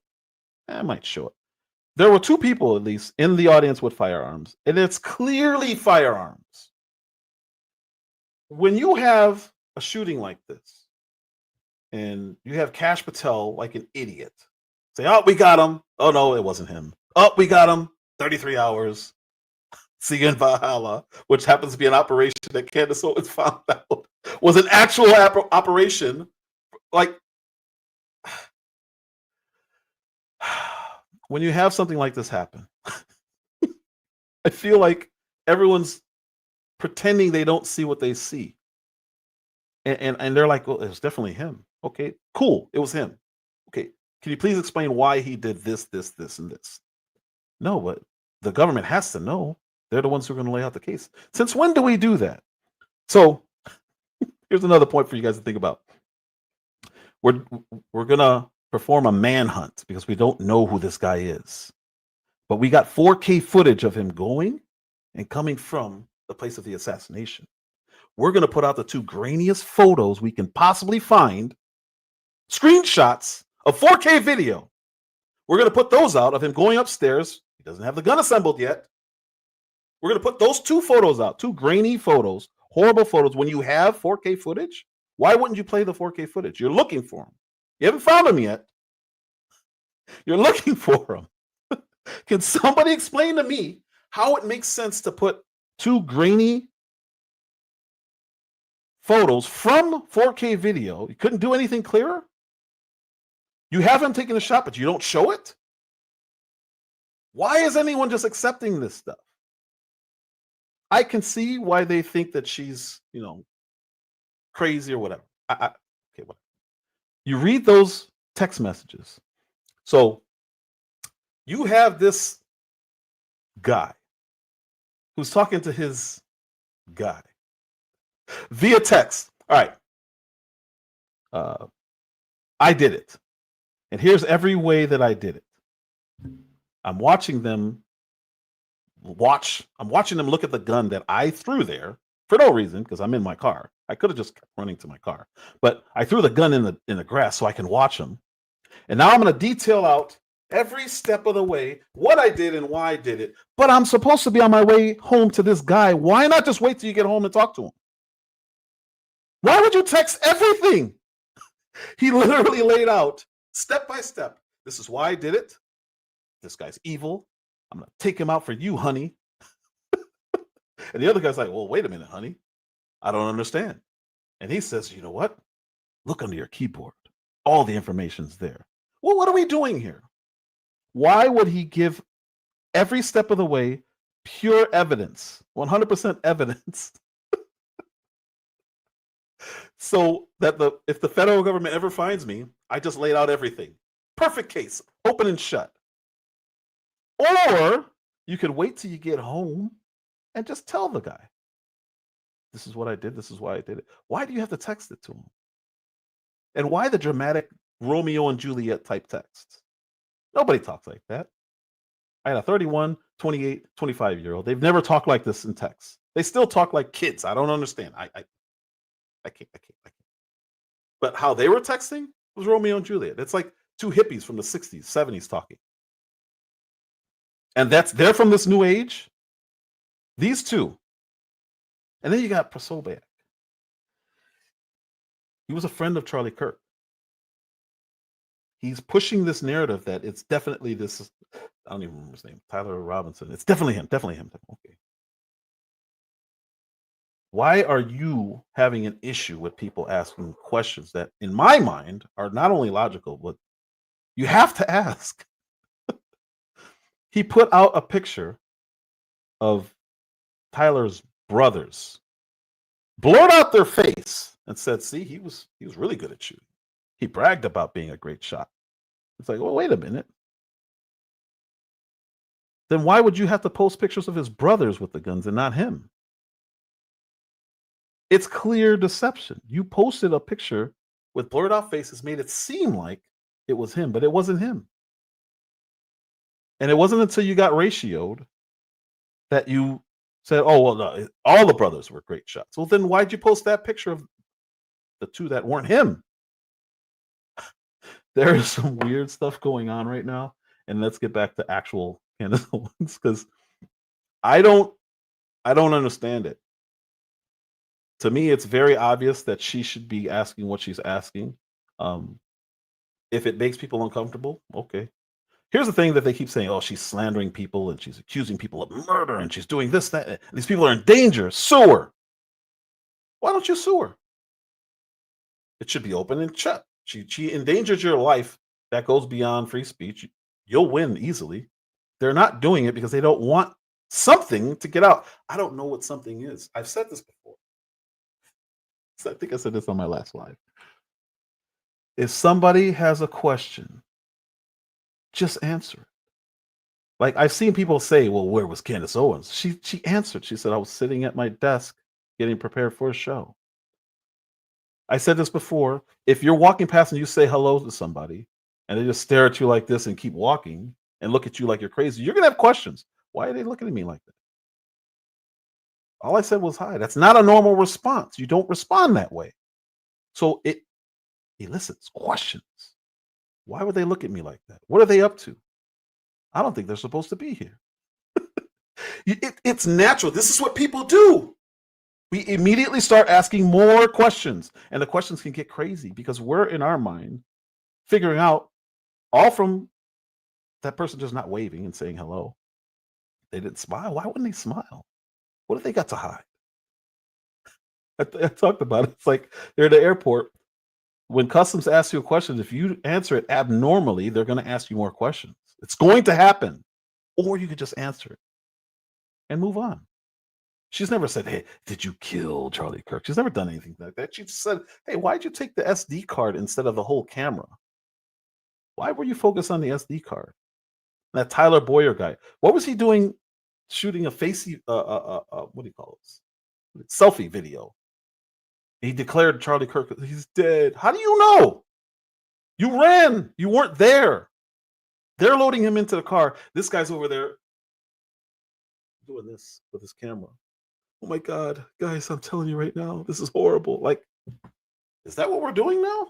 There were 2 people, at least, in the audience with firearms, and it's clearly firearms. When you have a shooting like this, and you have Cash Patel like an idiot, say, oh, we got him. Oh, no, it wasn't him. Oh, we got him. 33 hours. See you in Valhalla, which happens to be an operation that Candace Owens found out was an actual operation. Like, when you have something like this happen, I feel like everyone's pretending they don't see what they see. And they're like, well, it was definitely him. Okay, cool. It was him. Okay, can you please explain why he did this, and this? No, but the government has to know. They're the ones who are going to lay out the case. Since when do we do that? So here's another point for you guys to think about. We're going to perform a manhunt because we don't know who this guy is. But we got 4K footage of him going and coming from the place of the assassination. We're going to put out the 2 grainiest photos we can possibly find, screenshots of 4K video. We're going to put those out of him going upstairs. He doesn't have the gun assembled yet. We're going to put those 2 photos out, 2 grainy photos, horrible photos. When you have 4K footage, why wouldn't you play the 4K footage? You're looking for him. You haven't found him yet. You're looking for him. Can somebody explain to me how it makes sense to put 2 grainy photos from 4K video? You couldn't do anything clearer? You have him taking a shot, but you don't show it? Why is anyone just accepting this stuff? I can see why they think that she's, crazy or whatever. Okay, whatever. You read those text messages. So you have this guy who's talking to his guy via text. All right. I did it. And here's every way that I did it. I'm watching them look at the gun that I threw there for no reason, because I'm in my car. I could have just kept running to my car, but I threw the gun in the grass so I can watch them. And now I'm going to detail out every step of the way what I did and why I did it. But I'm supposed to be on my way home to this guy. Why not just wait till you get home and talk to him? Why would you text everything? He literally laid out step by step. This is why I did it. This guy's evil. I'm going to take him out for you, honey. And the other guy's like, well, wait a minute, honey. I don't understand. And he says, you know what? Look under your keyboard. All the information's there. Well, what are we doing here? Why would he give every step of the way pure evidence, 100% evidence, so that if the federal government ever finds me, I just laid out everything. Perfect case, open and shut. Or you could wait till you get home and just tell the guy, this is what I did, this is why I did it. Why do you have to text it to him? And why the dramatic Romeo and Juliet type texts? Nobody talks like that. I had a 31, 28, 25-year-old. They've never talked like this in text. They still talk like kids. I don't understand. I can't. But how they were texting was Romeo and Juliet. It's like 2 hippies from the 60s, 70s talking. And they're from this new age. These 2. And then you got Prosobiec. He was a friend of Charlie Kirk. He's pushing this narrative that it's definitely this. I don't even remember his name. Tyler Robinson. It's definitely him. Definitely him. Okay. Why are you having an issue with people asking questions that, in my mind, are not only logical, but you have to ask? He put out a picture of Tyler's brothers, blurred out their face, and said, see, he was really good at shooting. He bragged about being a great shot. It's like, well, wait a minute. Then why would you have to post pictures of his brothers with the guns and not him? It's clear deception. You posted a picture with blurred out faces, made it seem like it was him, but it wasn't him. And it wasn't until you got ratioed that you said, oh, well, no, all the brothers were great shots. Well, then why'd you post that picture of the two that weren't him? There is some weird stuff going on right now. And let's get back to actual Candace Owens, because I don't understand it. To me, it's very obvious that she should be asking what she's asking. If it makes people uncomfortable, okay. Here's the thing that they keep saying, oh, she's slandering people and she's accusing people of murder and she's doing this, that. And these people are in danger. Sue her. Why don't you sue her? It should be open and shut. She endangered your life. That goes beyond free speech. You'll win easily. They're not doing it because they don't want something to get out. I don't know what something is. I've said this before. I think I said this on my last live. If somebody has a question, just answer it. Like I've seen people say, well, where was Candace Owens? She answered. She said, I was sitting at my desk getting prepared for a show. I said this before. If you're walking past and you say hello to somebody and they just stare at you like this and keep walking and look at you like you're crazy, you're going to have questions. Why are they looking at me like that? All I said was hi. That's not a normal response. You don't respond that way. So it elicits questions. Why would they look at me like that? What are they up to? I don't think they're supposed to be here. It's natural. This is what people do. We immediately start asking more questions, and the questions can get crazy because we're in our mind figuring out all from that person just not waving and saying hello. They didn't smile. Why wouldn't they smile? What have they got to hide? I talked about it. It's like they're at the airport. When customs asks you a question, if you answer it abnormally, they're going to ask you more questions. It's going to happen. Or you could just answer it and move on. She's never said, hey, did you kill Charlie Kirk? She's never done anything like that. She just said, hey, why'd you take the SD card instead of the whole camera? Why were you focused on the SD card? That Tyler Boyer guy, what was he doing shooting a facey, what do you call it? Selfie video. He declared Charlie Kirk, he's dead. How do you know? You ran. You weren't there. They're loading him into the car. This guy's over there doing this with his camera. Oh my God, guys, I'm telling you right now, this is horrible. Like, is that what we're doing now?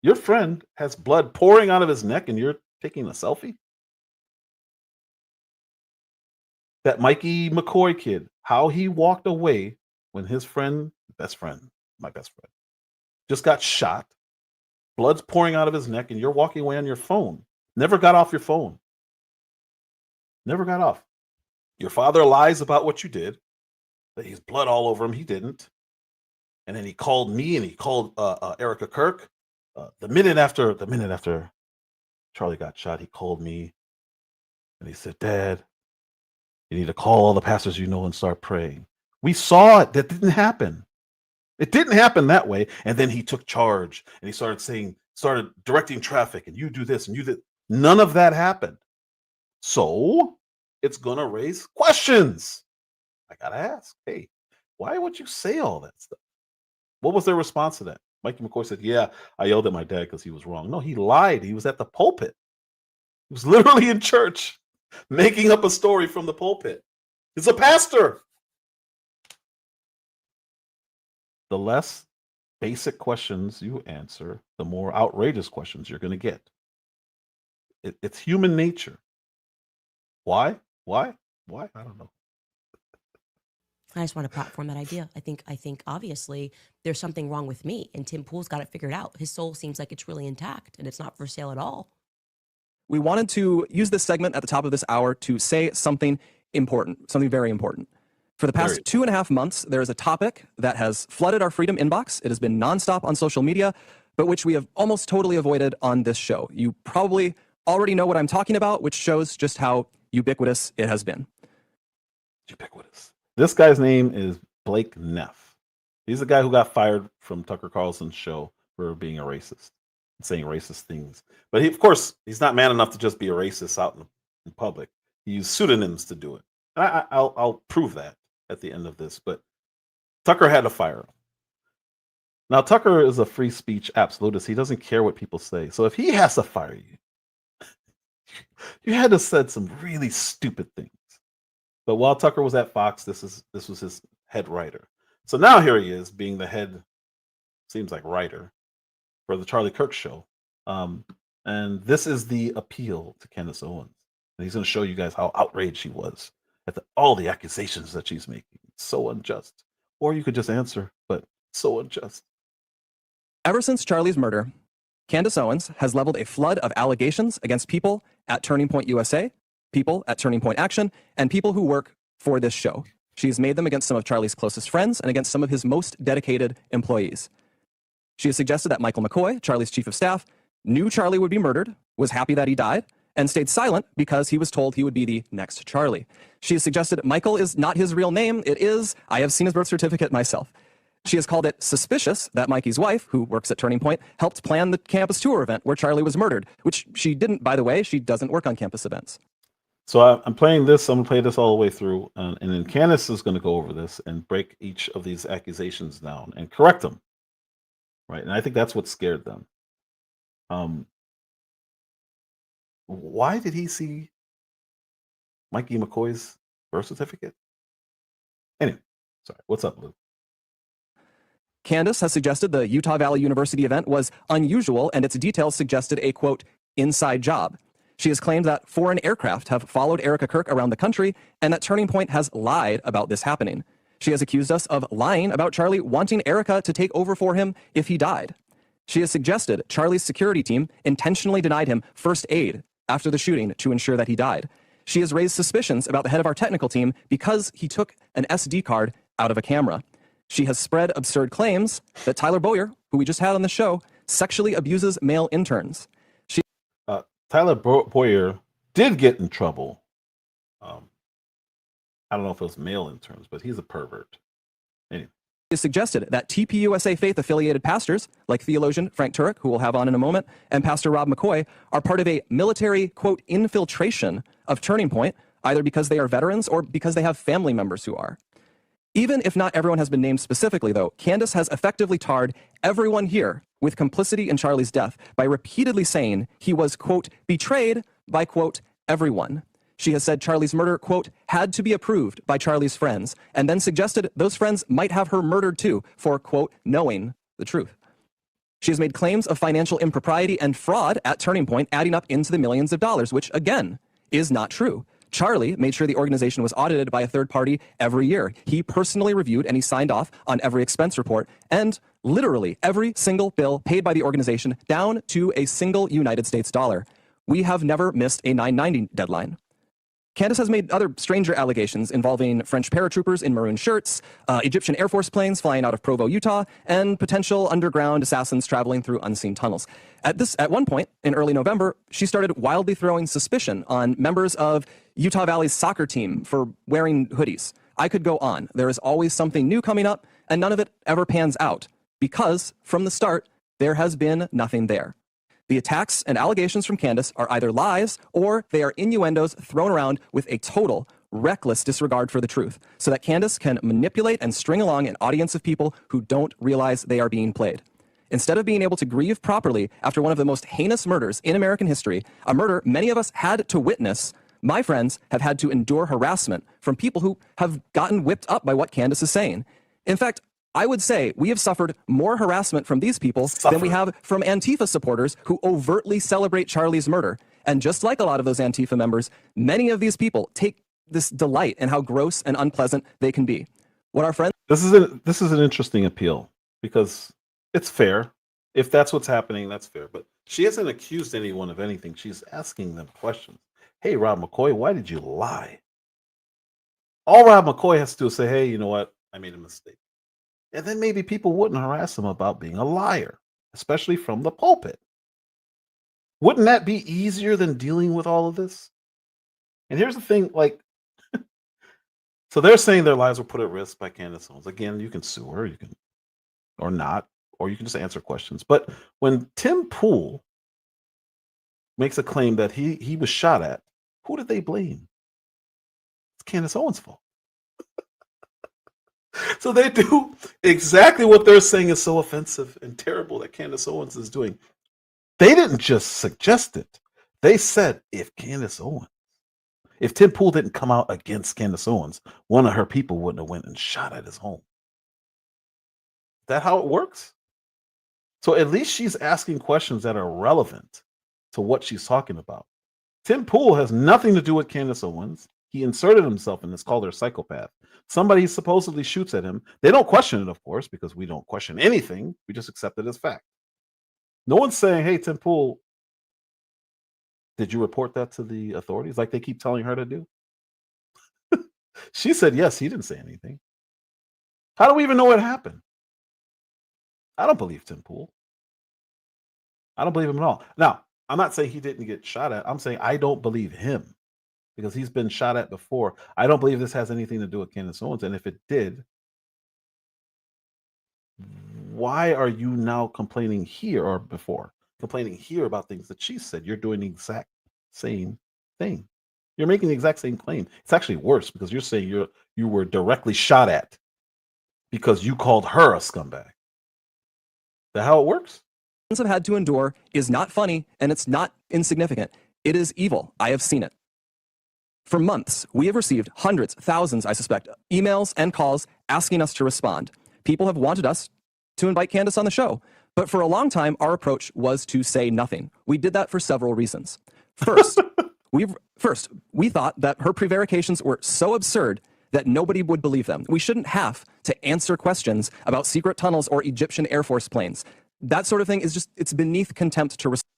Your friend has blood pouring out of his neck and you're taking a selfie? That Mikey McCoy kid, how he walked away when his friend, my best friend, just got shot, blood's pouring out of his neck, and you're walking away on your phone. Never got off your phone. Never got off. Your father lies about what you did, that he's blood all over him. He didn't. And then he called me and he called Erica Kirk. The minute after Charlie got shot, he called me and he said, Dad, you need to call all the pastors you know and start praying. We saw it. That didn't happen. It didn't happen that way. And then he took charge and he started directing traffic, and you do this and you that. None of that happened. So it's going to raise questions. I got to ask, hey, why would you say all that stuff? What was their response to that? Mikey McCoy said, yeah, I yelled at my dad because he was wrong. No, he lied. He was at the pulpit. He was literally in church making up a story from the pulpit. He's a pastor. The less basic questions you answer, the more outrageous questions you're going to get. It's human nature. Why? I don't know. I just want to platform that idea. I think obviously there's something wrong with me, and Tim Pool's got it figured out. His soul seems like it's really intact and it's not for sale at all. We wanted to use this segment at the top of this hour to say something important, something very important. For the past 2.5 months, there is a topic that has flooded our Freedom inbox. It has been nonstop on social media, but which we have almost totally avoided on this show. You probably already know what I'm talking about, which shows just how ubiquitous it has been. Ubiquitous. This guy's name is Blake Neff. He's the guy who got fired from Tucker Carlson's show for being a racist and saying racist things. But he, of course, he's not man enough to just be a racist out in public. He used pseudonyms to do it. And I'll prove that at the end of this. But Tucker had to fire him. Now, Tucker is a free speech absolutist. He doesn't care what people say. So if he has to fire you, you had to said some really stupid things. But while Tucker was at Fox, this was his head writer. So now here he is being the head, seems like, writer for the Charlie Kirk show. And this is the appeal to Candace Owens. And he's going to show you guys how outraged she was at all the accusations that she's making. It's so unjust. Or you could just answer, but so unjust. Ever since Charlie's murder, Candace Owens has leveled a flood of allegations against people at Turning Point USA, people at Turning Point Action, and people who work for this show. She's made them against some of Charlie's closest friends and against some of his most dedicated employees. She has suggested that Michael McCoy, Charlie's chief of staff, knew Charlie would be murdered, was happy that he died, and stayed silent because he was told he would be the next Charlie. She has suggested Michael is not his real name. It is. I have seen his birth certificate myself. She has called it suspicious that Mikey's wife, who works at Turning Point, helped plan the campus tour event where Charlie was murdered, which she didn't, by the way. She doesn't work on campus events. So I'm playing this. I'm going to play this all the way through. And then Candace is going to go over this and break each of these accusations down and correct them. Right. And I think that's what scared them. Why did he see Mikey McCoy's birth certificate? Anyway, sorry. What's up, Lou? Candace has suggested the Utah Valley University event was unusual and its details suggested a, quote, inside job. She has claimed that foreign aircraft have followed Erica Kirk around the country and that Turning Point has lied about this happening. She has accused us of lying about Charlie wanting Erica to take over for him if he died. She has suggested Charlie's security team intentionally denied him first aid after the shooting to ensure that he died. She has raised suspicions about the head of our technical team because he took an SD card out of a camera. She has spread absurd claims that Tyler Boyer, who we just had on the show, sexually abuses male interns. Tyler Boyer did get in trouble. I don't know if it was male interns, but he's a pervert. Anyway. It is suggested that TPUSA faith-affiliated pastors, like theologian Frank Turek, who we'll have on in a moment, and Pastor Rob McCoy, are part of a military, quote, infiltration of Turning Point, either because they are veterans or because they have family members who are. Even if not everyone has been named specifically, though, Candace has effectively tarred everyone here with complicity in Charlie's death by repeatedly saying he was, quote, betrayed by, quote, everyone. She has said Charlie's murder, quote, had to be approved by Charlie's friends, and then suggested those friends might have her murdered too for, quote, knowing the truth. She has made claims of financial impropriety and fraud at Turning Point, adding up into the millions of dollars, which, again, is not true. Charlie made sure the organization was audited by a third party every year. He personally reviewed and he signed off on every expense report, and literally every single bill paid by the organization down to a single United States dollar. We have never missed a 990 deadline. Candace has made other stranger allegations involving French paratroopers in maroon shirts, Egyptian Air Force planes flying out of Provo, Utah, and potential underground assassins traveling through unseen tunnels. At one point, in early November, she started wildly throwing suspicion on members of Utah Valley's soccer team for wearing hoodies. I could go on. There is always something new coming up, and none of it ever pans out, because from the start, there has been nothing there. The attacks and allegations from Candace are either lies or they are innuendos thrown around with a total, reckless disregard for the truth, so that Candace can manipulate and string along an audience of people who don't realize they are being played. Instead of being able to grieve properly after one of the most heinous murders in American history, a murder many of us had to witness, my friends have had to endure harassment from people who have gotten whipped up by what Candace is saying. In fact, I would say we have suffered more harassment from these people than we have from Antifa supporters who overtly celebrate Charlie's murder. And just like a lot of those Antifa members, many of these people take this delight in how gross and unpleasant they can be. What our friends... This is an interesting appeal because it's fair. If that's what's happening, that's fair. But she hasn't accused anyone of anything. She's asking them questions. Hey, Rob McCoy, why did you lie? All Rob McCoy has to do is say, hey, you know what? I made a mistake. And then maybe people wouldn't harass him about being a liar, especially from the pulpit. Wouldn't that be easier than dealing with all of this? And here's the thing, like, so they're saying their lives were put at risk by Candace Owens. Again, you can sue her, you can, or not, or you can just answer questions. But when Tim Pool makes a claim that he was shot at, who did they blame? It's Candace Owens' fault. So they do exactly what they're saying is so offensive and terrible that Candace Owens is doing. They didn't just suggest it. They said if Tim Pool didn't come out against Candace Owens, one of her people wouldn't have went and shot at his home. Is that how it works? So at least she's asking questions that are relevant to what she's talking about. Tim Pool has nothing to do with Candace Owens. He inserted himself in this, called her psychopath. Somebody supposedly shoots at him. They don't question it, of course, because we don't question anything. We just accept it as fact. No one's saying, hey, Tim Pool, did you report that to the authorities like they keep telling her to do? She said, yes, he didn't say anything. How do we even know what happened? I don't believe Tim Pool. I don't believe him at all. Now, I'm not saying he didn't get shot at. I'm saying I don't believe him because he's been shot at before. I don't believe this has anything to do with Candace Owens. And if it did, why are you now complaining here or before complaining here about things that she said? You're doing the exact same thing. You're making the exact same claim. It's actually worse because you're saying you were directly shot at because you called her a scumbag. That how it works? Have had to endure is not funny and it's not insignificant. It is evil. I have seen it. For months, we have received hundreds, thousands, I suspect, emails and calls asking us to respond. People have wanted us to invite Candace on the show, but for a long time, our approach was to say nothing. We did that for several reasons. First, we thought that her prevarications were so absurd that nobody would believe them. We shouldn't have to answer questions about secret tunnels or Egyptian Air Force planes. That sort of thing is just, it's beneath contempt to respond.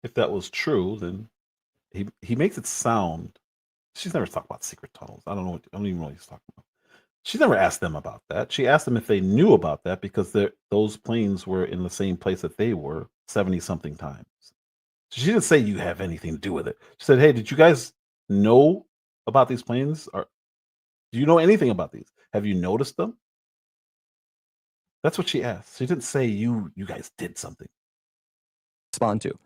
If that was true, then he makes it sound, she's never talked about secret tunnels. I don't even know what he's talking about. She never asked them about that. She asked them if they knew about that because those planes were in the same place that they were 70-something times. So she didn't say you have anything to do with it. She said, hey, did you guys know about these planes? Or do you know anything about these? Have you noticed them? That's what she asked. She didn't say you guys did something. Respond to.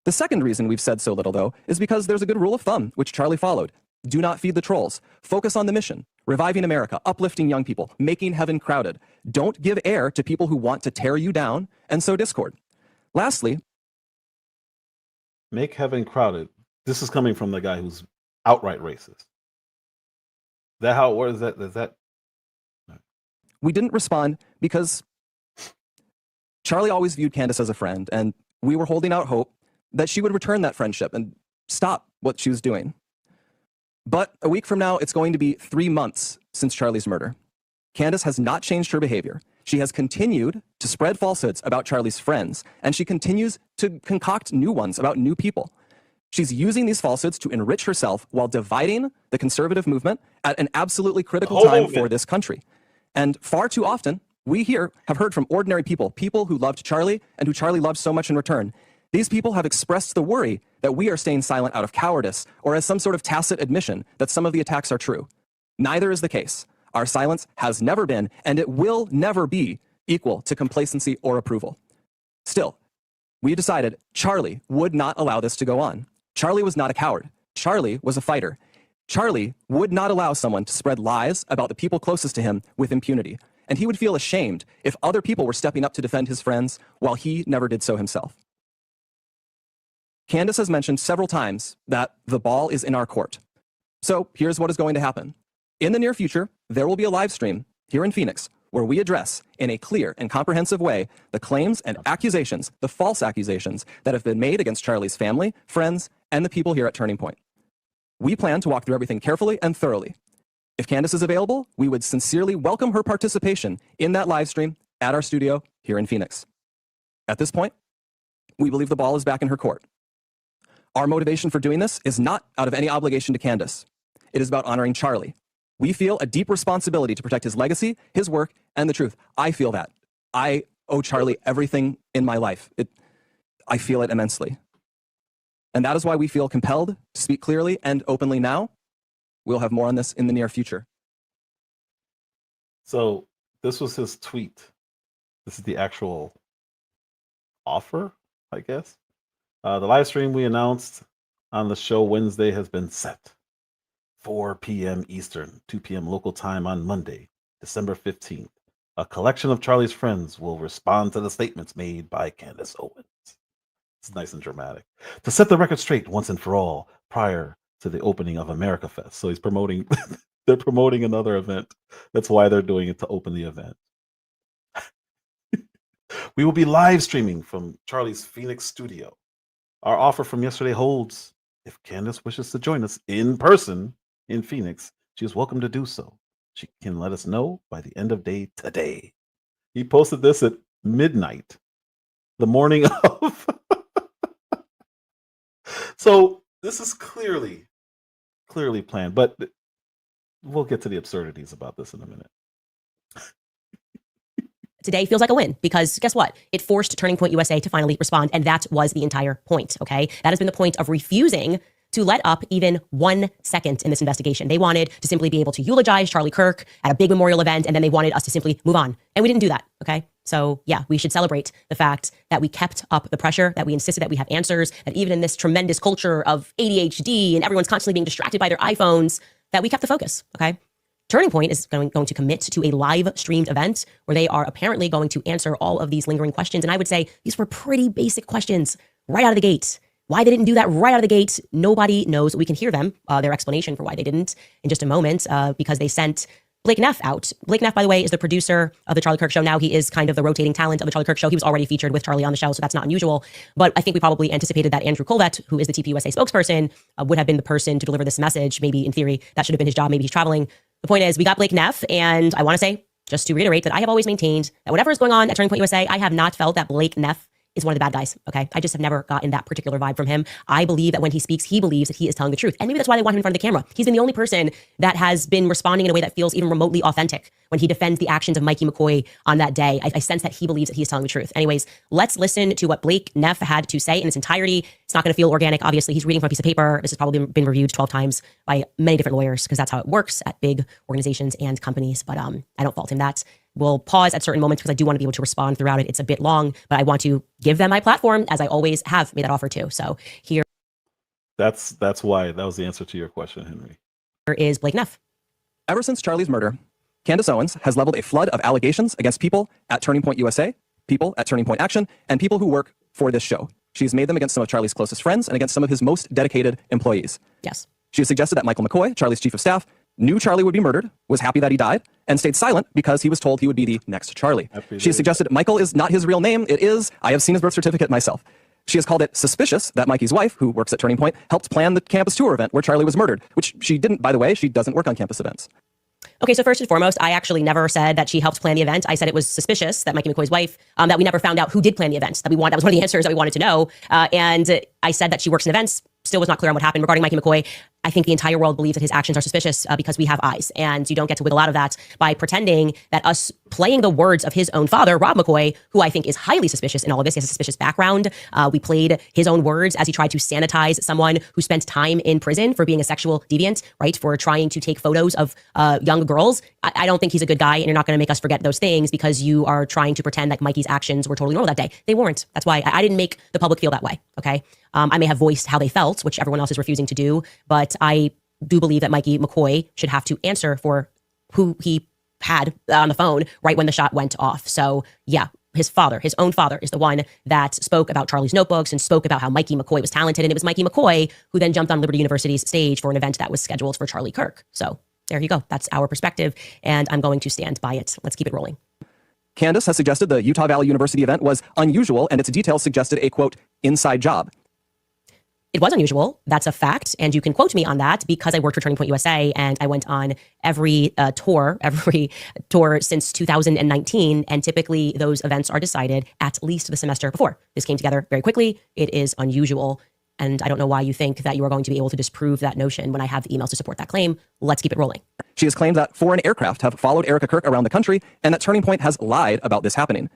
The second reason we've said so little, though, is because there's a good rule of thumb, which Charlie followed. Do not feed the trolls. Focus on the mission. Reviving America, uplifting young people, making heaven crowded. Don't give air to people who want to tear you down and sow discord. Lastly, make heaven crowded. This is coming from the guy who's outright racist. That how it works? Is that? We didn't respond because Charlie always viewed Candace as a friend, and we were holding out hope that she would return that friendship and stop what she was doing. But a week from now, it's going to be 3 months since Charlie's murder. Candace has not changed her behavior. She has continued to spread falsehoods about Charlie's friends, and she continues to concoct new ones about new people. She's using these falsehoods to enrich herself while dividing the conservative movement at an absolutely critical time for this country. And far too often, we here have heard from ordinary people, people who loved Charlie and who Charlie loved so much in return. These people have expressed the worry that we are staying silent out of cowardice or as some sort of tacit admission that some of the attacks are true. Neither is the case. Our silence has never been, and it will never be, equal to complacency or approval. Still, we decided Charlie would not allow this to go on. Charlie was not a coward. Charlie was a fighter. Charlie would not allow someone to spread lies about the people closest to him with impunity. And he would feel ashamed if other people were stepping up to defend his friends while he never did so himself. Candace has mentioned several times that the ball is in our court. So here's what is going to happen. In the near future, there will be a live stream here in Phoenix where we address in a clear and comprehensive way the claims and accusations, the false accusations that have been made against Charlie's family, friends, and the people here at Turning Point. We plan to walk through everything carefully and thoroughly. If Candace is available, we would sincerely welcome her participation in that live stream at our studio here in Phoenix. At this point, we believe the ball is back in her court. Our motivation for doing this is not out of any obligation to Candace. It is about honoring Charlie. We feel a deep responsibility to protect his legacy, his work, and the truth. I feel that. I owe Charlie everything in my life. I feel it immensely. And that is why we feel compelled to speak clearly and openly now. We'll have more on this in the near future. So this was his tweet. This is the actual offer, I guess. The live stream we announced on the show Wednesday has been set. 4 p.m. Eastern, 2 p.m. local time on Monday. December 15th. A collection of Charlie's friends will respond to the statements made by Candace Owens. It's nice and dramatic. To set the record straight once and for all, prior to the opening of America Fest. So he's promoting, they're promoting another event. That's why they're doing it, to open the event. We will be live streaming from Charlie's Phoenix studio. Our offer from yesterday holds. If Candace wishes to join us in person in Phoenix, she is welcome to do so. She can let us know by the end of day today. He posted this at midnight, the morning of. So this is clearly planned, but we'll get to the absurdities about this in a minute. Today feels like a win because guess what? It forced Turning Point USA to finally respond, and that was the entire point, okay? That has been the point of refusing to let up even 1 second in this investigation. They wanted to simply be able to eulogize Charlie Kirk at a big memorial event, and then they wanted us to simply move on. And we didn't do that, okay? So yeah, we should celebrate the fact that we kept up the pressure, that we insisted that we have answers, that even in this tremendous culture of ADHD and everyone's constantly being distracted by their iPhones, that we kept the focus, okay? Turning Point is going to commit to a live streamed event where they are apparently going to answer all of these lingering questions. And I would say these were pretty basic questions right out of the gate. Why they didn't do that right out of the gate, nobody knows. We can hear them, their explanation for why they didn't in just a moment, because they sent Blake Neff out. Blake Neff, by the way, is the producer of the Charlie Kirk Show. Now he is kind of the rotating talent of the Charlie Kirk Show. He was already featured with Charlie on the show, so that's not unusual. But I think we probably anticipated that Andrew Colvett, who is the TPUSA spokesperson, would have been the person to deliver this message. Maybe in theory, that should have been his job. Maybe he's traveling. The point is, we got Blake Neff, and I want to say, just to reiterate, that I have always maintained that whatever is going on at Turning Point USA, I have not felt that Blake Neff is one of the bad guys, okay? I just have never gotten that particular vibe from him. I believe that when he speaks, he believes that he is telling the truth. And maybe that's why they want him in front of the camera. He's been the only person that has been responding in a way that feels even remotely authentic when he defends the actions of Mikey McCoy on that day. I sense that he believes that he is telling the truth. Anyways, let's listen to what Blake Neff had to say in its entirety. It's not going to feel organic. Obviously, he's reading from a piece of paper. This has probably been reviewed 12 times by many different lawyers because that's how it works at big organizations and companies. But I don't fault him that. We'll pause at certain moments because I do want to be able to respond throughout it. It's a bit long, but I want to give them my platform as I always have made that offer to. So here. That's why that was the answer to your question, Henry. Here is Blake Neff. Ever since Charlie's murder, Candace Owens has leveled a flood of allegations against people at Turning Point USA, people at Turning Point Action, and people who work for this show. She's made them against some of Charlie's closest friends and against some of his most dedicated employees. Yes. She has suggested that Michael McCoy, Charlie's chief of staff, knew Charlie would be murdered, was happy that he died, and stayed silent because he was told he would be the next Charlie. She has suggested Michael is not his real name. It is. I have seen his birth certificate myself. She has called it suspicious that Mikey's wife, who works at Turning Point, helped plan the campus tour event where Charlie was murdered, which she didn't, by the way. She doesn't work on campus events. Okay, so first and foremost, I actually never said that she helped plan the event. I said it was suspicious that Mikey McCoy's wife, that we never found out who did plan the event. That was one of the answers that we wanted to know. And I said that she works in events. Still was not clear on what happened regarding Mikey McCoy. I think the entire world believes that his actions are suspicious because we have eyes, and you don't get to wiggle out of that by pretending that us playing the words of his own father, Rob McCoy, who I think is highly suspicious in all of this. He has a suspicious background. We played his own words as he tried to sanitize someone who spent time in prison for being a sexual deviant, right? For trying to take photos of young girls. I don't think he's a good guy, and you're not going to make us forget those things because you are trying to pretend like Mikey's actions were totally normal that day. They weren't. That's why I didn't make the public feel that way, okay? I may have voiced how they felt, which everyone else is refusing to do, but I do believe that Mikey McCoy should have to answer for who he had on the phone right when the shot went off. So yeah, his own father, is the one that spoke about Charlie's notebooks and spoke about how Mikey McCoy was talented. And it was Mikey McCoy who then jumped on Liberty University's stage for an event that was scheduled for Charlie Kirk. So there you go. That's our perspective, and I'm going to stand by it. Let's keep it rolling. Candace has suggested the Utah Valley University event was unusual, and its details suggested a, quote, inside job. It was unusual. That's a fact. And you can quote me on that because I worked for Turning Point USA and I went on every tour since 2019. And typically those events are decided at least the semester before. This came together very quickly. It is unusual. And I don't know why you think that you are going to be able to disprove that notion when I have the emails to support that claim. Let's keep it rolling. She has claimed that foreign aircraft have followed Erica Kirk around the country and that Turning Point has lied about this happening.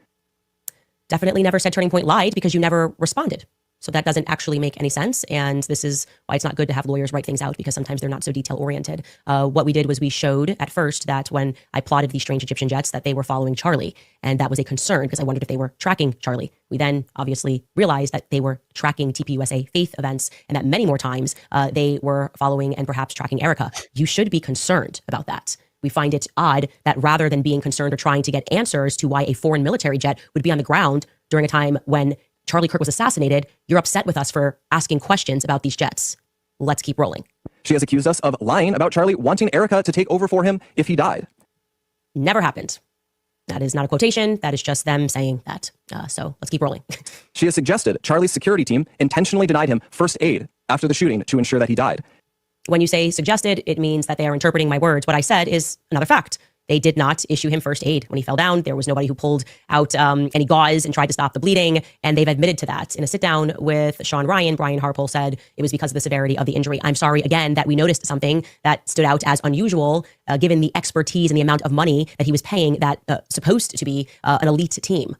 Definitely never said Turning Point lied because you never responded. So that doesn't actually make any sense. And this is why it's not good to have lawyers write things out because sometimes they're not so detail oriented. What we did was we showed at first that when I plotted these strange Egyptian jets that they were following Charlie. And that was a concern because I wondered if they were tracking Charlie. We then obviously realized that they were tracking TPUSA faith events and that many more times they were following and perhaps tracking Erica. You should be concerned about that. We find it odd that rather than being concerned or trying to get answers to why a foreign military jet would be on the ground during a time when Charlie Kirk was assassinated, you're upset with us for asking questions about these jets. Let's keep rolling. She has accused us of lying about Charlie wanting Erica to take over for him if he died. Never happened. That is not a quotation. That is just them saying that. So let's keep rolling. She has suggested Charlie's security team intentionally denied him first aid after the shooting to ensure that he died. When you say suggested, it means that they are interpreting my words. What I said is another fact. They did not issue him first aid. When he fell down, there was nobody who pulled out any gauze and tried to stop the bleeding, and they've admitted to that. In a sit-down with Sean Ryan, Brian Harpole said it was because of the severity of the injury. I'm sorry, again, that we noticed something that stood out as unusual, given the expertise and the amount of money that he was paying that supposed to be an elite team.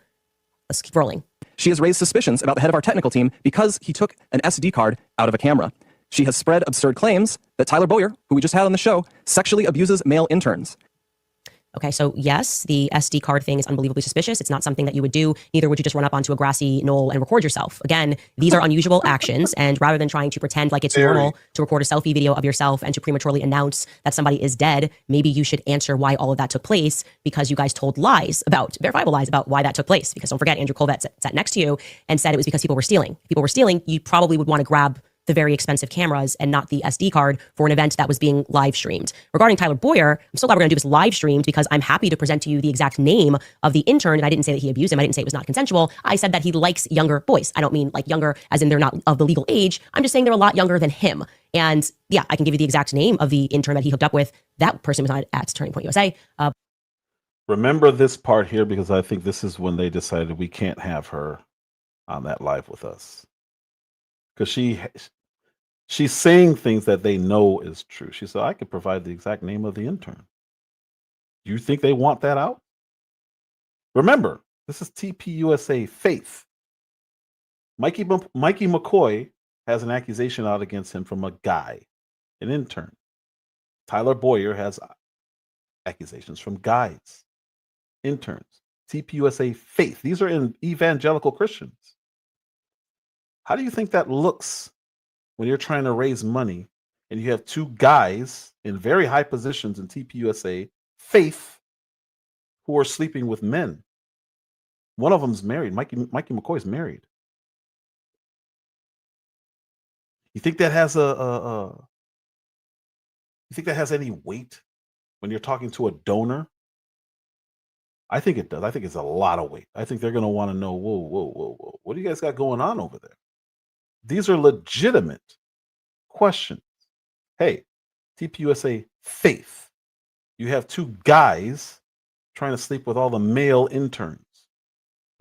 Let's keep rolling. She has raised suspicions about the head of our technical team because he took an SD card out of a camera. She has spread absurd claims that Tyler Boyer, who we just had on the show, sexually abuses male interns. Okay, so yes, the SD card thing is unbelievably suspicious. It's not something that you would do. Neither would you just run up onto a grassy knoll and record yourself. Again, these are unusual actions, and rather than trying to pretend like it's normal to record a selfie video of yourself and to prematurely announce that somebody is dead, maybe you should answer why all of that took place, because you guys told lies about, verifiable lies about why that took place. Because don't forget, Andrew Colvett sat next to you and said it was because people were stealing. If people were stealing, you probably would want to grab the very expensive cameras and not the SD card for an event that was being live streamed. Regarding Tyler Boyer, I'm so glad we're going to do this live streamed because I'm happy to present to you the exact name of the intern. And I didn't say that he abused him. I didn't say it was not consensual. I said that he likes younger boys. I don't mean like younger as in they're not of the legal age. I'm just saying they're a lot younger than him. And yeah, I can give you the exact name of the intern that he hooked up with. That person was not at Turning Point USA. Remember this part here because I think this is when they decided we can't have her on that live with us. Because she's saying things that they know is true. She said, I could provide the exact name of the intern. Do you think they want that out? Remember, this is TPUSA Faith. Mikey McCoy has an accusation out against him from a guy, an intern. Tyler Boyer has accusations from guys, interns. TPUSA Faith. These are in evangelical Christians. How do you think that looks when you're trying to raise money and you have two guys in very high positions in TPUSA Faith who are sleeping with men? One of them's married. Mikey McCoy's married. You think that has you think that has any weight when you're talking to a donor? I think it does. I think it's a lot of weight. I think they're going to want to know, whoa. What do you guys got going on over there? These are legitimate questions. Hey, TPUSA Faith, you have two guys trying to sleep with all the male interns.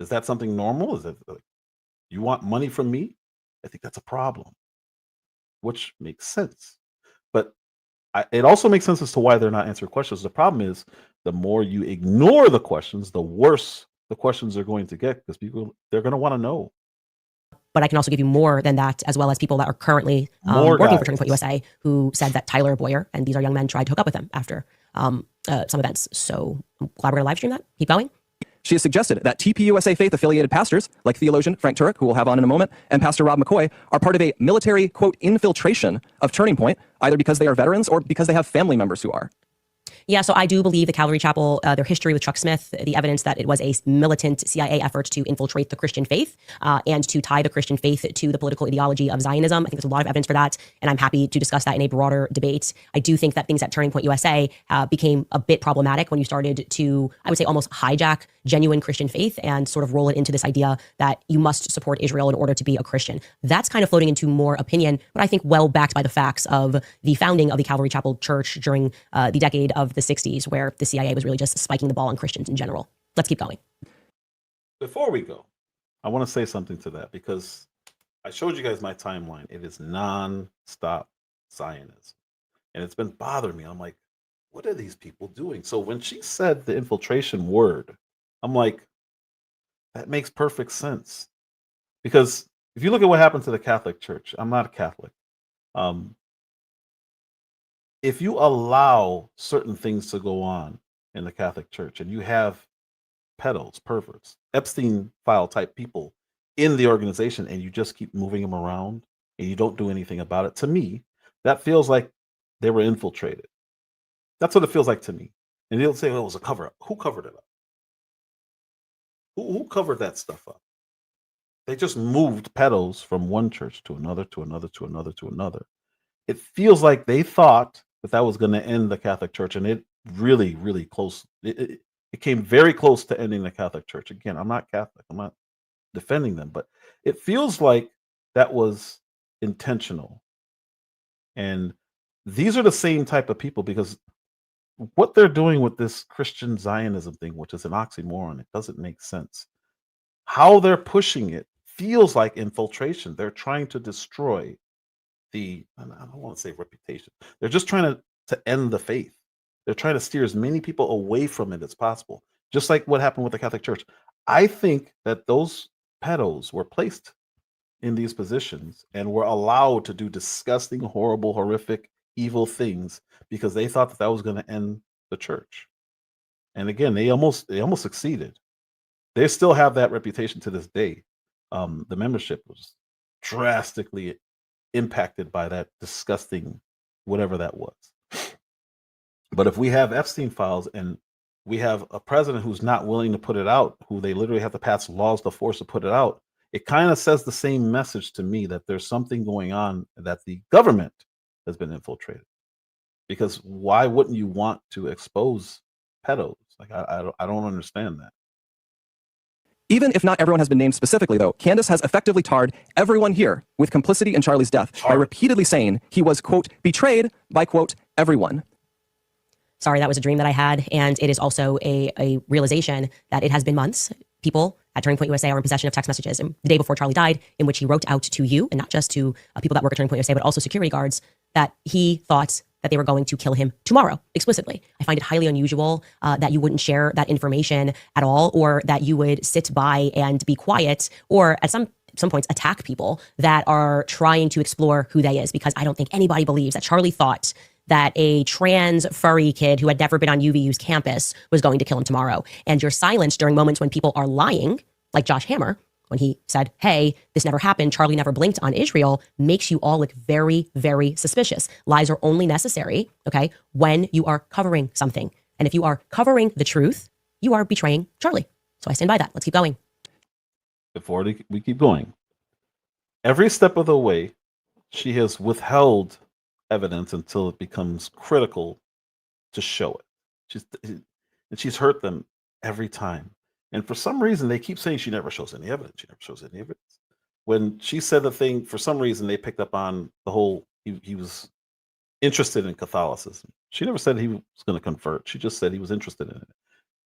Is that something normal? Is it like, you want money from me? I think that's a problem, which makes sense. But it also makes sense as to why they're not answering questions. The problem is the more you ignore the questions, the worse the questions are going to get because they're going to want to know. But I can also give you more than that, as well as people that are currently working for Turning Point USA who said that Tyler Boyer, and these are young men, tried to hook up with him after some events. So I'm glad we're going to live stream that. Keep going. She has suggested that TPUSA Faith-affiliated pastors, like theologian Frank Turek, who we'll have on in a moment, and Pastor Rob McCoy, are part of a military, quote, infiltration of Turning Point, either because they are veterans or because they have family members who are. Yeah, so I do believe the Calvary Chapel, their history with Chuck Smith, the evidence that it was a militant CIA effort to infiltrate the Christian faith and to tie the Christian faith to the political ideology of Zionism. I think there's a lot of evidence for that, and I'm happy to discuss that in a broader debate. I do think that things at Turning Point USA became a bit problematic when you started to, I would say, almost hijack genuine Christian faith and sort of roll it into this idea that you must support Israel in order to be a Christian. That's kind of floating into more opinion, but I think well backed by the facts of the founding of the Calvary Chapel Church during the decade of the 60s, where the CIA was really just spiking the ball on Christians in general. Let's keep going. Before we go, I want to say something to that because I showed you guys my timeline. It is non-stop Zionism. And it's been bothering me. I'm like, what are these people doing? So when she said the infiltration word, I'm like, that makes perfect sense. Because if you look at what happened to the Catholic Church, I'm not a Catholic. If you allow certain things to go on in the Catholic Church and you have pedos, perverts, Epstein file type people in the organization and you just keep moving them around and you don't do anything about it, to me, that feels like they were infiltrated. That's what it feels like to me. And they'll say, "Oh, it was a cover up." Who covered it up? Who covered that stuff up? They just moved pedals from one church to another, to another, to another, to another. It feels like they thought that that was going to end the Catholic Church, and it really, really close. It came very close to ending the Catholic Church. Again, I'm not Catholic. I'm not defending them, but it feels like that was intentional. And these are the same type of people, because what they're doing with this Christian Zionism thing, which is an oxymoron, it doesn't make sense. How they're pushing it feels like infiltration. They're trying to destroy I don't want to say reputation. They're just trying to end the faith. They're trying to steer as many people away from it as possible. Just like what happened with the Catholic Church. I think that those pedos were placed in these positions and were allowed to do disgusting, horrible, horrific, evil things because they thought that that was going to end the church. And again, they almost succeeded. They still have that reputation to this day. The membership was drastically impacted by that disgusting whatever that was. But if we have Epstein files and we have a president who's not willing to put it out, who they literally have to pass laws to force to put it out, it kind of says the same message to me, that there's something going on, that the government has been infiltrated. Because why wouldn't you want to expose pedos? Like I don't understand that. Even if not everyone has been named specifically, though, Candace has effectively tarred everyone here with complicity in Charlie's death by repeatedly saying he was, quote, betrayed by, quote, everyone. Sorry, that was a dream that I had. And it is also a realization that it has been months. People at Turning Point USA are in possession of text messages. And the day before Charlie died, in which he wrote out to you, and not just to people that work at Turning Point USA, but also security guards, that he thought that they were going to kill him tomorrow, explicitly. I find it highly unusual that you wouldn't share that information at all, or that you would sit by and be quiet, or at some points attack people that are trying to explore who they is, because I don't think anybody believes that Charlie thought that a trans furry kid who had never been on UVU's campus was going to kill him tomorrow. And your silence during moments when people are lying, like Josh Hammer, when he said, hey, this never happened, Charlie never blinked on Israel, makes you all look very, very suspicious. Lies are only necessary, okay, when you are covering something. And if you are covering the truth, you are betraying Charlie. So I stand by that. Let's keep going. Before we keep going, every step of the way, she has withheld evidence until it becomes critical to show it. She's hurt them every time. And for some reason, they keep saying she never shows any evidence. She never shows any evidence. When she said the thing, for some reason, they picked up on the whole, he was interested in Catholicism. She never said he was going to convert. She just said he was interested in it.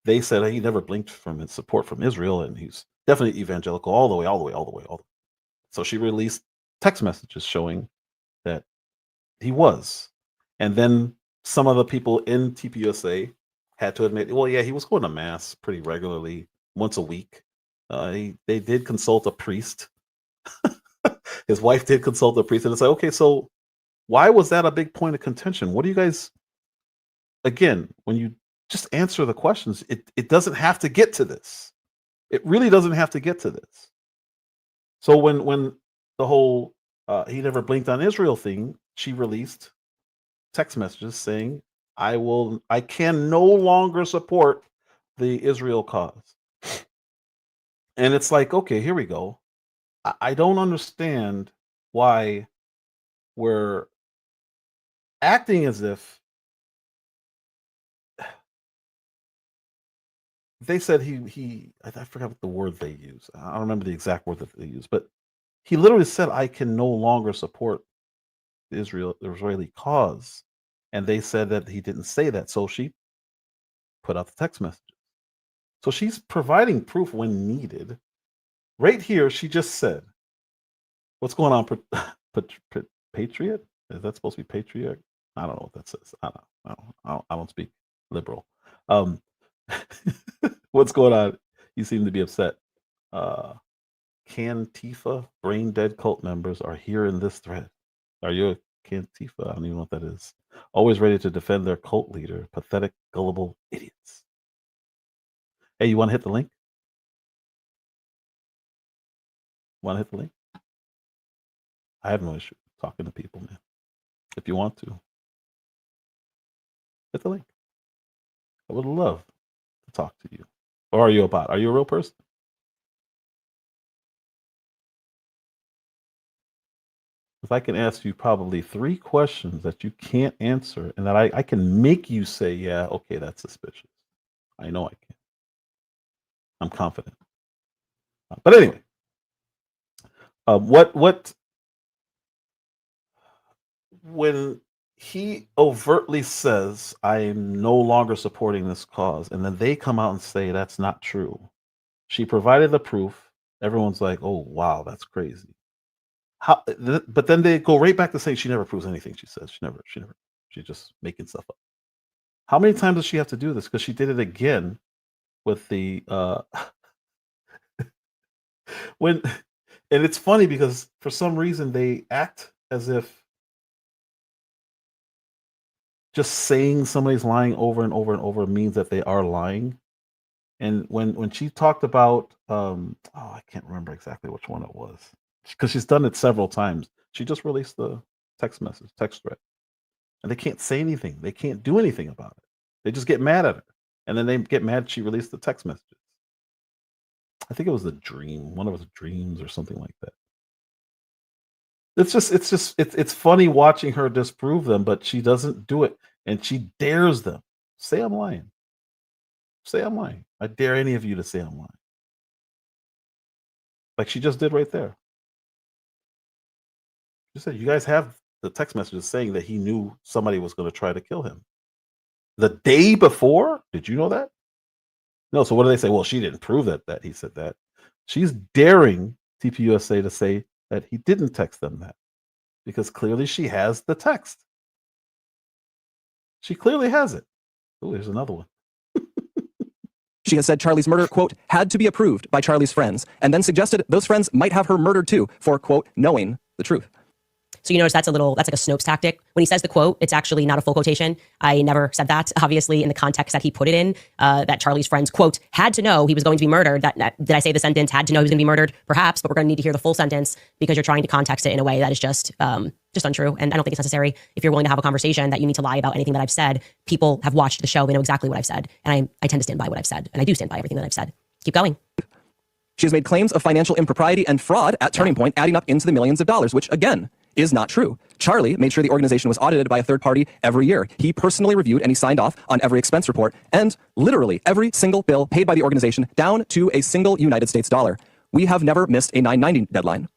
They said he never blinked from his support from Israel, and he's definitely evangelical all the way. So she released text messages showing that he was. And then some of the people in TPUSA had to admit, well, yeah, he was going to mass pretty regularly, once a week. They did consult a priest. His wife did consult a priest, and it's like, okay, so why was that a big point of contention? What do you guys, again, when you just answer the questions, it doesn't have to get to this. It really doesn't have to get to this. So when the whole he never blinked on Israel thing, she released text messages saying, I can no longer support the Israel cause. And it's like, okay, here we go. I don't understand why we're acting as if they said I forgot what the word they use. I don't remember the exact word that they used, but he literally said, I can no longer support the Israeli cause. And they said that he didn't say that. So she put out the text messages. So she's providing proof when needed. Right here, she just said, what's going on, Patriot? Is that supposed to be Patriot? I don't know what that says. I don't speak liberal. What's going on? You seem to be upset. Cantifa, brain dead cult members are here in this thread. Are you a Cantifa? I don't even know what that is. Always ready to defend their cult leader. Pathetic, gullible idiots. Hey, you want to hit the link? Want to hit the link? I have no issue talking to people, man. If you want to. Hit the link. I would love to talk to you. Or are you a bot? Are you a real person? If I can ask you probably 3 questions that you can't answer and that I can make you say, yeah, okay, that's suspicious. I know I can. I'm confident. But anyway, when he overtly says, I am no longer supporting this cause, and then they come out and say that's not true. She provided the proof. Everyone's like, oh, wow, that's crazy. But then they go right back to saying she never proves anything she says. She's just making stuff up. How many times does she have to do this? Because she did it again with the when, and it's funny because for some reason they act as if just saying somebody's lying over and over and over means that they are lying. And when she talked about I can't remember exactly which one it was, because she's done it several times. She just released the text thread, and they can't say anything. They can't do anything about it. They just get mad at her, and then they get mad she released the text messages. I think it was one of his dreams or something like that. It's funny watching her disprove them, but she doesn't do it, and she dares them. Say I'm lying. Say I'm lying. I dare any of you to say I'm lying. Like she just did right there. She said, you guys have the text messages saying that he knew somebody was going to try to kill him. The day before? Did you know that? No, so what do they say? Well, she didn't prove that he said that. She's daring TPUSA to say that he didn't text them that, because clearly she has the text. She clearly has it. Oh, there's another one. She has said Charlie's murder, quote, had to be approved by Charlie's friends, and then suggested those friends might have her murdered too for, quote, knowing the truth. So you notice that's like a Snopes tactic. When he says the quote, it's actually not a full quotation. I never said that, obviously, in the context that he put it in, that Charlie's friends, quote, had to know he was going to be murdered. Did I say the sentence, had to know he was going to be murdered? Perhaps, but we're going to need to hear the full sentence because you're trying to context it in a way that is just untrue. And I don't think it's necessary. If you're willing to have a conversation that you need to lie about anything that I've said, people have watched the show. They know exactly what I've said. And I tend to stand by what I've said. And I do stand by everything that I've said. Keep going. She has made claims of financial impropriety and fraud at Turning Point, adding up into the millions of dollars, which, again, is not true. Charlie made sure the organization was audited by a third party every year. He personally reviewed and he signed off on every expense report and literally every single bill paid by the organization down to a single United States dollar. We have never missed a 990 deadline.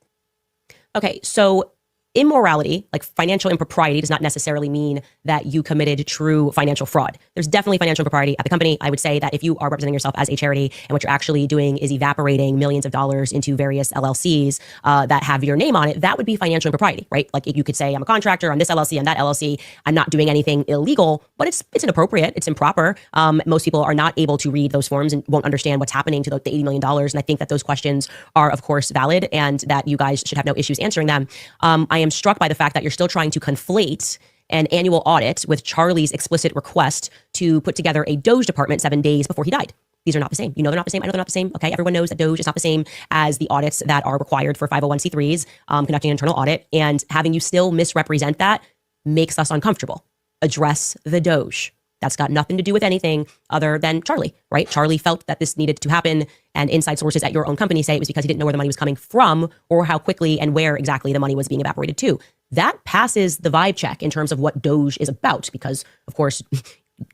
Okay, so immorality, like financial impropriety, does not necessarily mean that you committed true financial fraud. There's definitely financial impropriety at the company. I would say that if you are representing yourself as a charity and what you're actually doing is evaporating millions of dollars into various LLCs that have your name on it, that would be financial impropriety, right? Like you could say, I'm a contractor on this LLC, on that LLC. I'm not doing anything illegal, but it's inappropriate. It's improper. Most people are not able to read those forms and won't understand what's happening to the $80 million. And I think that those questions are, of course, valid and that you guys should have no issues answering them. I am struck by the fact that you're still trying to conflate an annual audit with Charlie's explicit request to put together a Doge department 7 days before he died. These are not the same. You know they're not the same. I know they're not the same. Okay, everyone knows that Doge is not the same as the audits that are required for 501c3s, conducting an internal audit. And having you still misrepresent that makes us uncomfortable. Address the Doge. That's got nothing to do with anything other than Charlie, right? Charlie felt that this needed to happen, and inside sources at your own company say it was because he didn't know where the money was coming from or how quickly and where exactly the money was being evaporated to. That passes the vibe check in terms of what Doge is about, because, of course,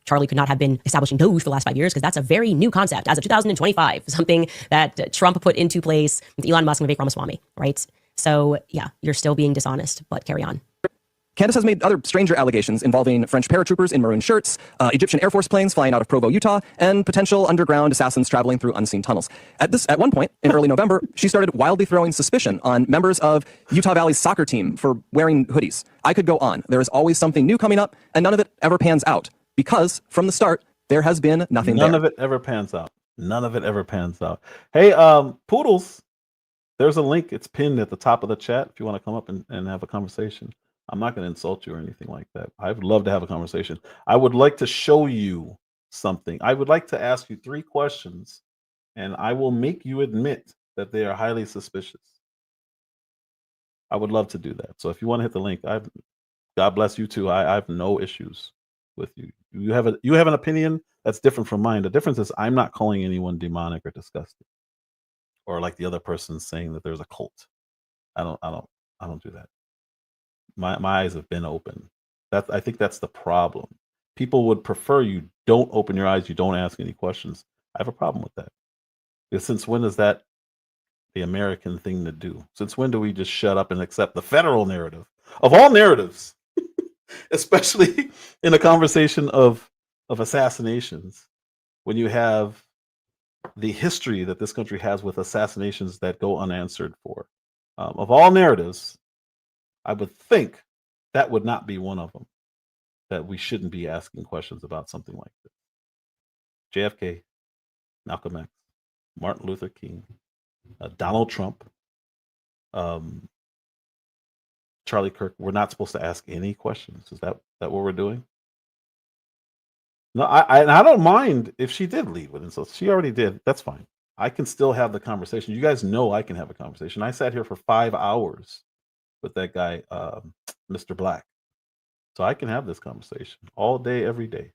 Charlie could not have been establishing Doge for the last 5 years because that's a very new concept as of 2025, something that Trump put into place with Elon Musk and Vivek Ramaswamy, right? So, yeah, you're still being dishonest, but carry on. Candace has made other stranger allegations involving French paratroopers in maroon shirts, Egyptian Air Force planes flying out of Provo, Utah, and potential underground assassins traveling through unseen tunnels. At one point, in early November, she started wildly throwing suspicion on members of Utah Valley's soccer team for wearing hoodies. I could go on. There is always something new coming up, and none of it ever pans out. Because, from the start, there has been nothing there. None of it ever pans out. None of it ever pans out. Hey, Poodles, there's a link. It's pinned at the top of the chat if you want to come up and have a conversation. I'm not going to insult you or anything like that. I would love to have a conversation. I would like to show you something. I would like to ask you 3 questions, and I will make you admit that they are highly suspicious. I would love to do that. So if you want to hit the link, God bless you too. I have no issues with you. You have an opinion that's different from mine. The difference is I'm not calling anyone demonic or disgusting, or like the other person saying that there's a cult. I don't do that. My eyes have been open. I think that's the problem. People would prefer you don't open your eyes, you don't ask any questions. I have a problem with that. Because since when is that the American thing to do? Since when do we just shut up and accept the federal narrative of all narratives, especially in a conversation of assassinations, when you have the history that this country has with assassinations that go unanswered for? Of all narratives, I would think that would not be one of them, that we shouldn't be asking questions about something like this. JFK, Malcolm X, Martin Luther King, Donald Trump, Charlie Kirk. We're not supposed to ask any questions. Is that what we're doing? No, I don't mind if she did lead with insults. She already did. That's fine. I can still have the conversation. You guys know I can have a conversation. I sat here for 5 hours with that guy, Mr. Black. So I can have this conversation all day, every day.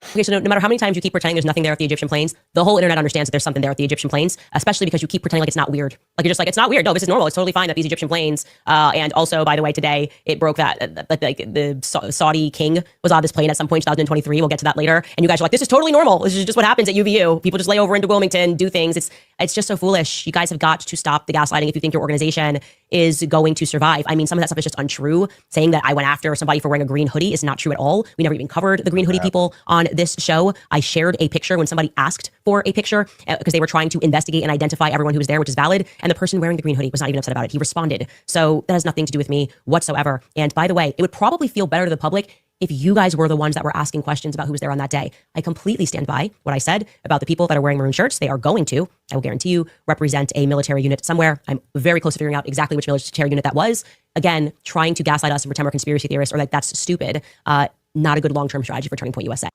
Okay, so no matter how many times you keep pretending there's nothing there at the Egyptian plains, the whole internet understands that there's something there at the Egyptian plains, especially because you keep pretending like it's not weird. Like you're just like, it's not weird. No, this is normal. It's totally fine that these Egyptian plains, and also, by the way, today it broke that like the Saudi king was on this plane at some point, 2023. We'll get to that later. And you guys are like, this is totally normal. This is just what happens at UVU. People just lay over into Wilmington, do things. It's just so foolish. You guys have got to stop the gaslighting if you think your organization is going to survive. I mean, some of that stuff is just untrue. Saying that I went after somebody for wearing a green hoodie is not true at all. We never even covered the green hoodie people on this show. I shared a picture when somebody asked for a picture because they were trying to investigate and identify everyone who was there, which is valid. And the person wearing the green hoodie was not even upset about it. He responded. So that has nothing to do with me whatsoever. And by the way, it would probably feel better to the public if you guys were the ones that were asking questions about who was there on that day. I completely stand by what I said about the people that are wearing maroon shirts. They are going to, I will guarantee you, represent a military unit somewhere. I'm very close to figuring out exactly which military unit that was. Again, trying to gaslight us and pretend we're conspiracy theorists or like that's stupid. Not a good long-term strategy for Turning Point USA.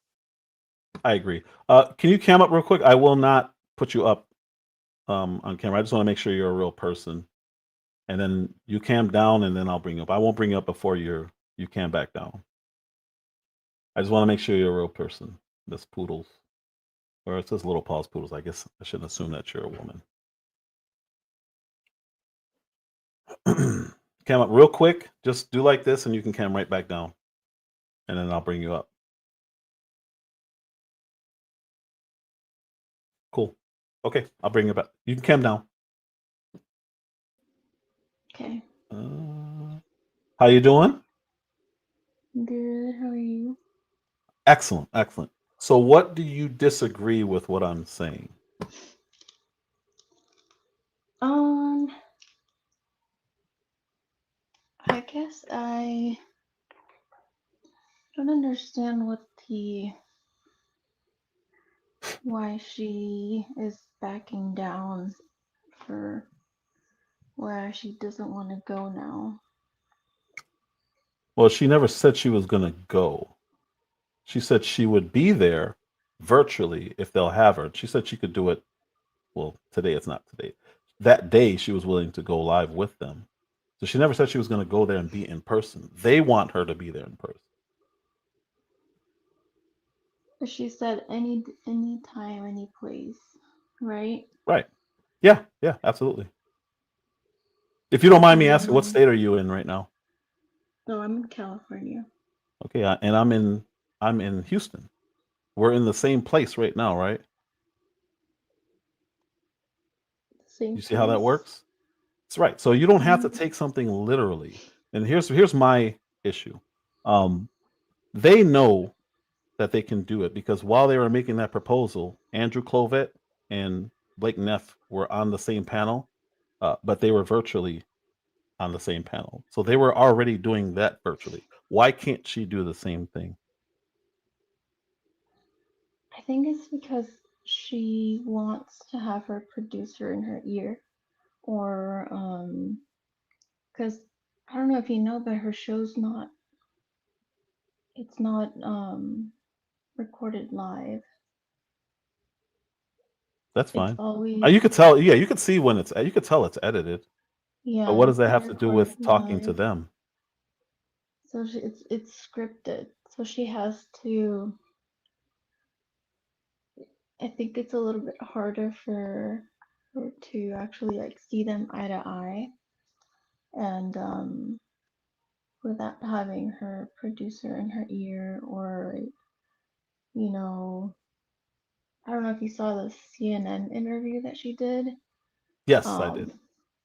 I agree. Can you cam up real quick? I will not put you up on camera. I just want to make sure you're a real person. And then you cam down and then I'll bring you up. I won't bring you up before you cam back down. I just want to make sure you're a real person. This Poodles. Or it says Little Paws Poodles. I guess I shouldn't assume that you're a woman. Cam up real quick. Just do like this and you can cam right back down. And then I'll bring you up. Cool. Okay, I'll bring you back. You can cam down. Okay. How you doing? Good. How are you? Excellent, excellent. So what do you disagree with what I'm saying? I guess I don't understand why she is backing down for where she doesn't want to go now. Well, she never said she was going to go. She said she would be there virtually if they'll have her. She said she could do it. Well, today it's not today. That day she was willing to go live with them. So she never said she was going to go there and be in person. They want her to be there in person. But she said any time, any place, right? Right. Yeah, absolutely. If you don't mind me asking, what state are you in right now? No, I'm in California. Okay, and I'm in Houston. We're in the same place right now, right? Same You see how that place. works? That's right. So you don't have to take something literally. And here's my issue. They know that they can do it because while they were making that proposal, Andrew Clovet and Blake Neff were on the same panel, but they were virtually on the same panel. So they were already doing that virtually. Why can't she do the same thing? I think it's because she wants to have her producer in her ear, or because I don't know if you know, but her show's not. It's not recorded live. That's It's fine. always You could tell. Yeah, you could see when you could tell it's edited. yeah. But what does It's that not have to do with recorded talking to live. them? So it's scripted. So she has to, I think it's a little bit harder for her to actually like see them eye to eye, and without having her producer in her ear, or you know, I don't know if you saw the CNN interview that she did. Yes, I did.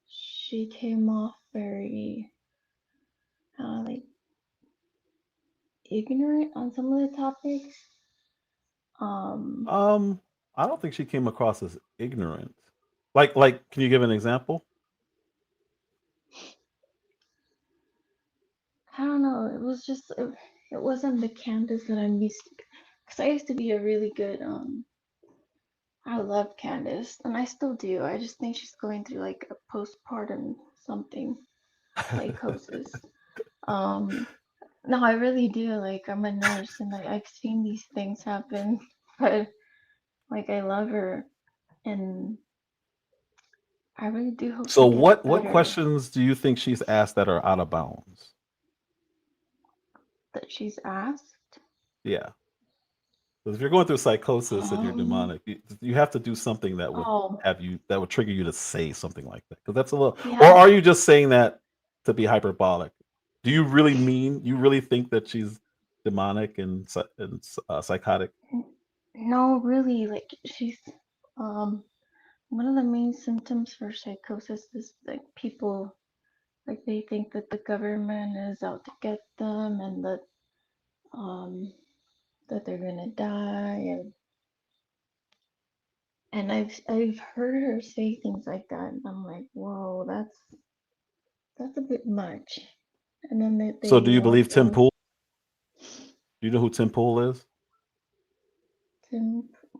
She came off very like ignorant on some of the topics. I don't think she came across as ignorant. Like, can you give an example? I don't know. It was just it wasn't the Candace that I'm used to. Because I used to be a really good I love Candace, and I still do. I just think she's going through like a postpartum something psychosis. No, I really do. Like, I'm a nurse, and I've seen these things happen, but like I love her, and I really do hope So she gets what better. questions do you think she's asked that are out of bounds? That she's asked. Yeah. Because if you're going through psychosis and you're demonic, you have to do something that would that would trigger you to say something like that. Because that's a little. Yeah. Or are you just saying that to be hyperbolic? Do you really think that she's demonic and psychotic? No, really, like she's one of the main symptoms for psychosis is like people like they think that the government is out to get them, and that they're gonna die, and I've heard her say things like that, and I'm like, whoa, that's a bit much. And then So do you believe Tim also Pool? Do you know who Tim Pool is?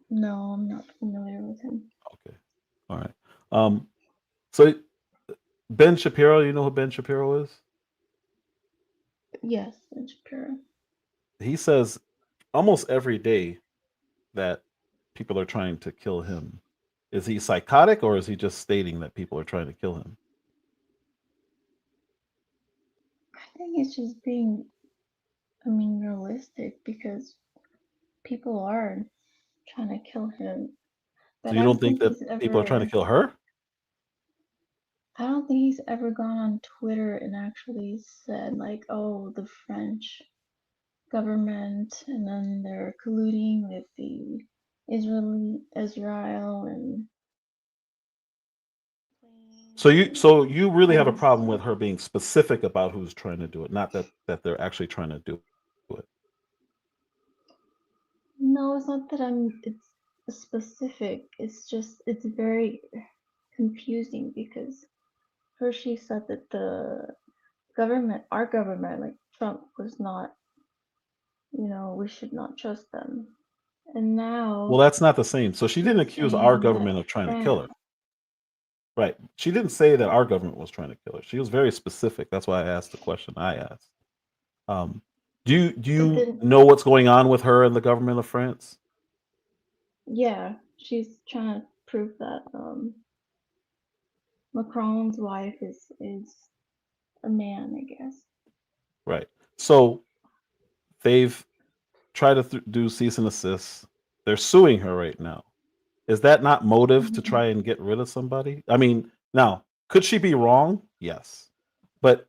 No, I'm not familiar with him. Okay. All right. So Ben Shapiro, you know who Ben Shapiro is? Yes, Ben Shapiro. He says almost every day that people are trying to kill him. Is he psychotic, or is he just stating that people are trying to kill him? I think it's just being, realistic, because people are trying to kill him. But So you don't think that people are trying to kill her? I don't think he's ever gone on Twitter and actually said like, oh, the French government, and then they're colluding with the Israel, and So you really have a problem with her being specific about who's trying to do it, not that they're actually trying to do it. No, it's not that it's specific. It's just it's very confusing, because first she said that the government, our government, like Trump, was not, we should not trust them. And now Well, that's not the same. So she didn't she's accuse our saying government that of trying to kill her. Right. She didn't say that our government was trying to kill her. She was very specific. That's why I asked the question I asked. Do you know what's going on with her and the government of France? Yeah, she's trying to prove that Macron's wife is a man, I guess. Right. So they've tried to do cease and desist. They're suing her right now. Is that not motive to try and get rid of somebody? I mean, now, could she be wrong? Yes. But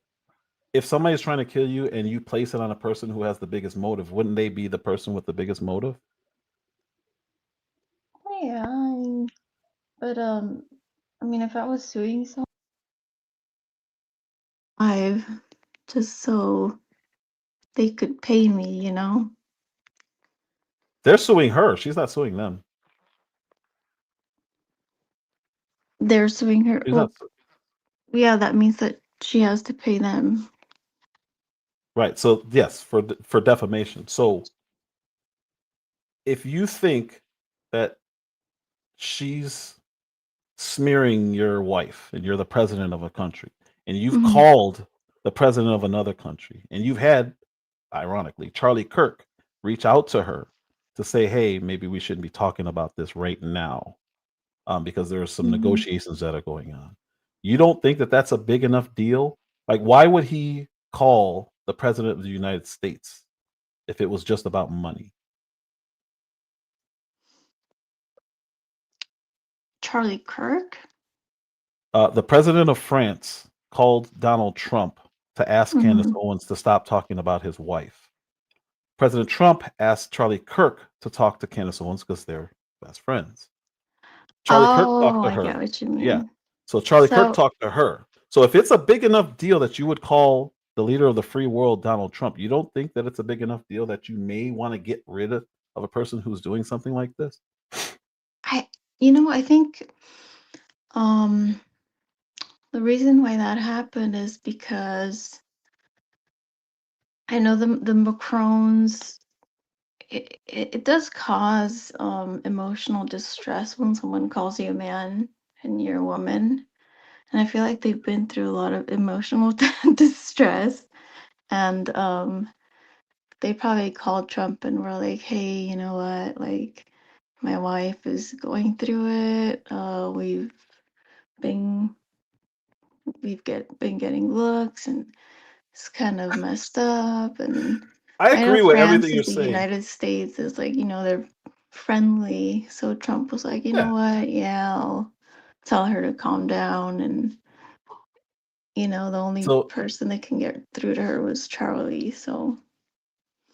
if somebody's trying to kill you and you place it on a person who has the biggest motive, wouldn't they be the person with the biggest motive? Yeah, but if I was suing someone, I've just so they could pay me, They're suing her. She's not suing them. They're suing her. She's Well, not. yeah, that means that she has to pay them. Right. So yes, for defamation. So if you think that she's smearing your wife and you're the president of a country and you've called the president of another country and you've had, ironically, Charlie Kirk reach out to her to say, hey, maybe we shouldn't be talking about this right now, because there are some negotiations that are going on. You don't think that that's a big enough deal? Like, why would he call the president of the United States if it was just about money? Charlie Kirk? The president of France called Donald Trump to ask Candace Mhm. Owens to stop talking about his wife. President Trump asked Charlie Kirk to talk to Candace Owens because they're best friends. Charlie Kirk talked Oh, to I get her. what you Yeah. mean. So Charlie Kirk So talked to her. So if it's a big enough deal that you would call the leader of the free world Donald Trump, you don't think that it's a big enough deal that you may want to get rid of a person who's doing something like this? I think um the reason why that happened is because I know the Macrons, it does cause emotional distress when someone calls you a man and you're a woman. And I feel like they've been through a lot of emotional distress. And they probably called Trump and were like, hey, you know what? Like, my wife is going through it. Been been getting looks, and it's kind of messed up. And I I know agree with everything France you're is the saying. United States is like, they're friendly. So Trump was like, you Yeah. know what? Yeah, I'll tell her to calm down. And the only So person that can get through to her was Charlie. So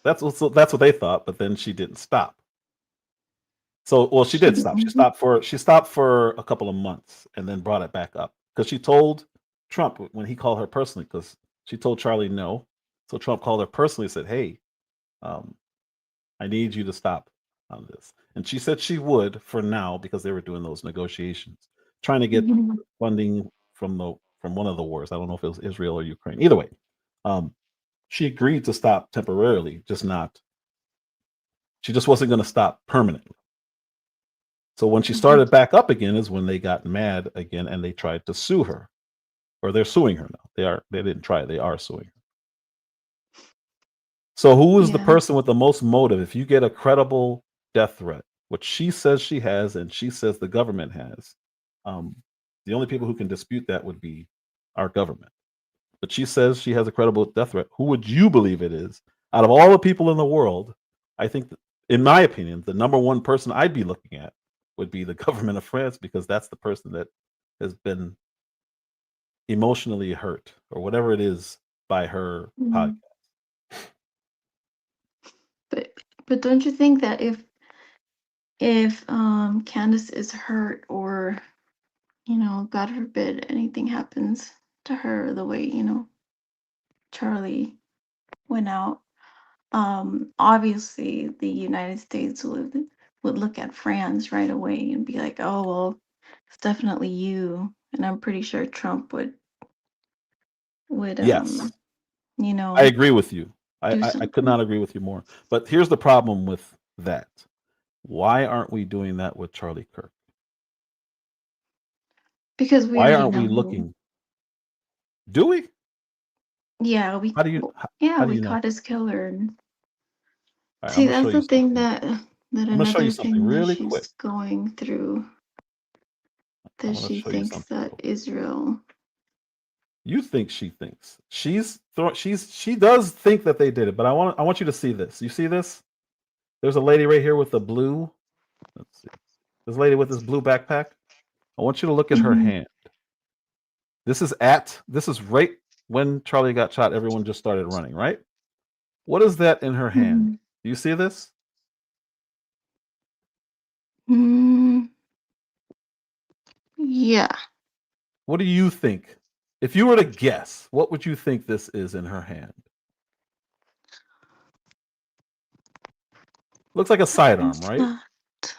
that's what they thought, but then she didn't stop. So, well, she she did stop. didn't. She stopped for a couple of months and then brought it back up because she told Trump when he called her personally, because she told Charlie no. So Trump called her personally and said, "Hey, I need you to stop on this." And she said she would for now because they were doing those negotiations, trying to get funding from one of the wars. I don't know if it was Israel or Ukraine. Either way, she agreed to stop temporarily, just not. She just wasn't going to stop permanently. So when she started back up again is when they got mad again and they tried to sue her, or they're suing her now. They didn't try. They are suing her. So who is the Yeah. person with the most motive? If you get a credible death threat, which she says she has, and she says the government has, the only people who can dispute that would be our government. But she says she has a credible death threat. Who would you believe it is? Out of all the people in the world, I think, in my opinion, the number one person I'd be looking at would be the government of France, because that's the person that has been emotionally hurt or whatever it is by her podcast. But don't you think that if Candace is hurt, or God forbid anything happens to her the way Charlie went out, obviously the United States would look at France right away and be like, oh well, it's definitely you. And I'm pretty sure Trump would Yes, you I know agree with you. do I could something. not agree with you more. But here's the problem with that. Why aren't we doing that with Charlie Kirk? Because we Why already aren't we know. looking? Do we? Yeah, we How do you? How do we you know? caught his killer. And All right, I'm see, gonna show that's you the thing something. that I'm gonna show you another something thing that really quick. she's going through, I'm that gonna she show you thinks something. that Israel. You think she thinks she does think that they did it, but I want you to see this. You see this? There's a lady right here with the blue. Let's see. This lady with this blue backpack. I want you to look at her Mhm. hand. This is right when Charlie got shot. Everyone just started running, right? What is that in her hand? Mhm. Do you see this? Mm, yeah. What do you think? If you were to guess, what would you think this is in her hand? Looks like a sidearm, What's right? that?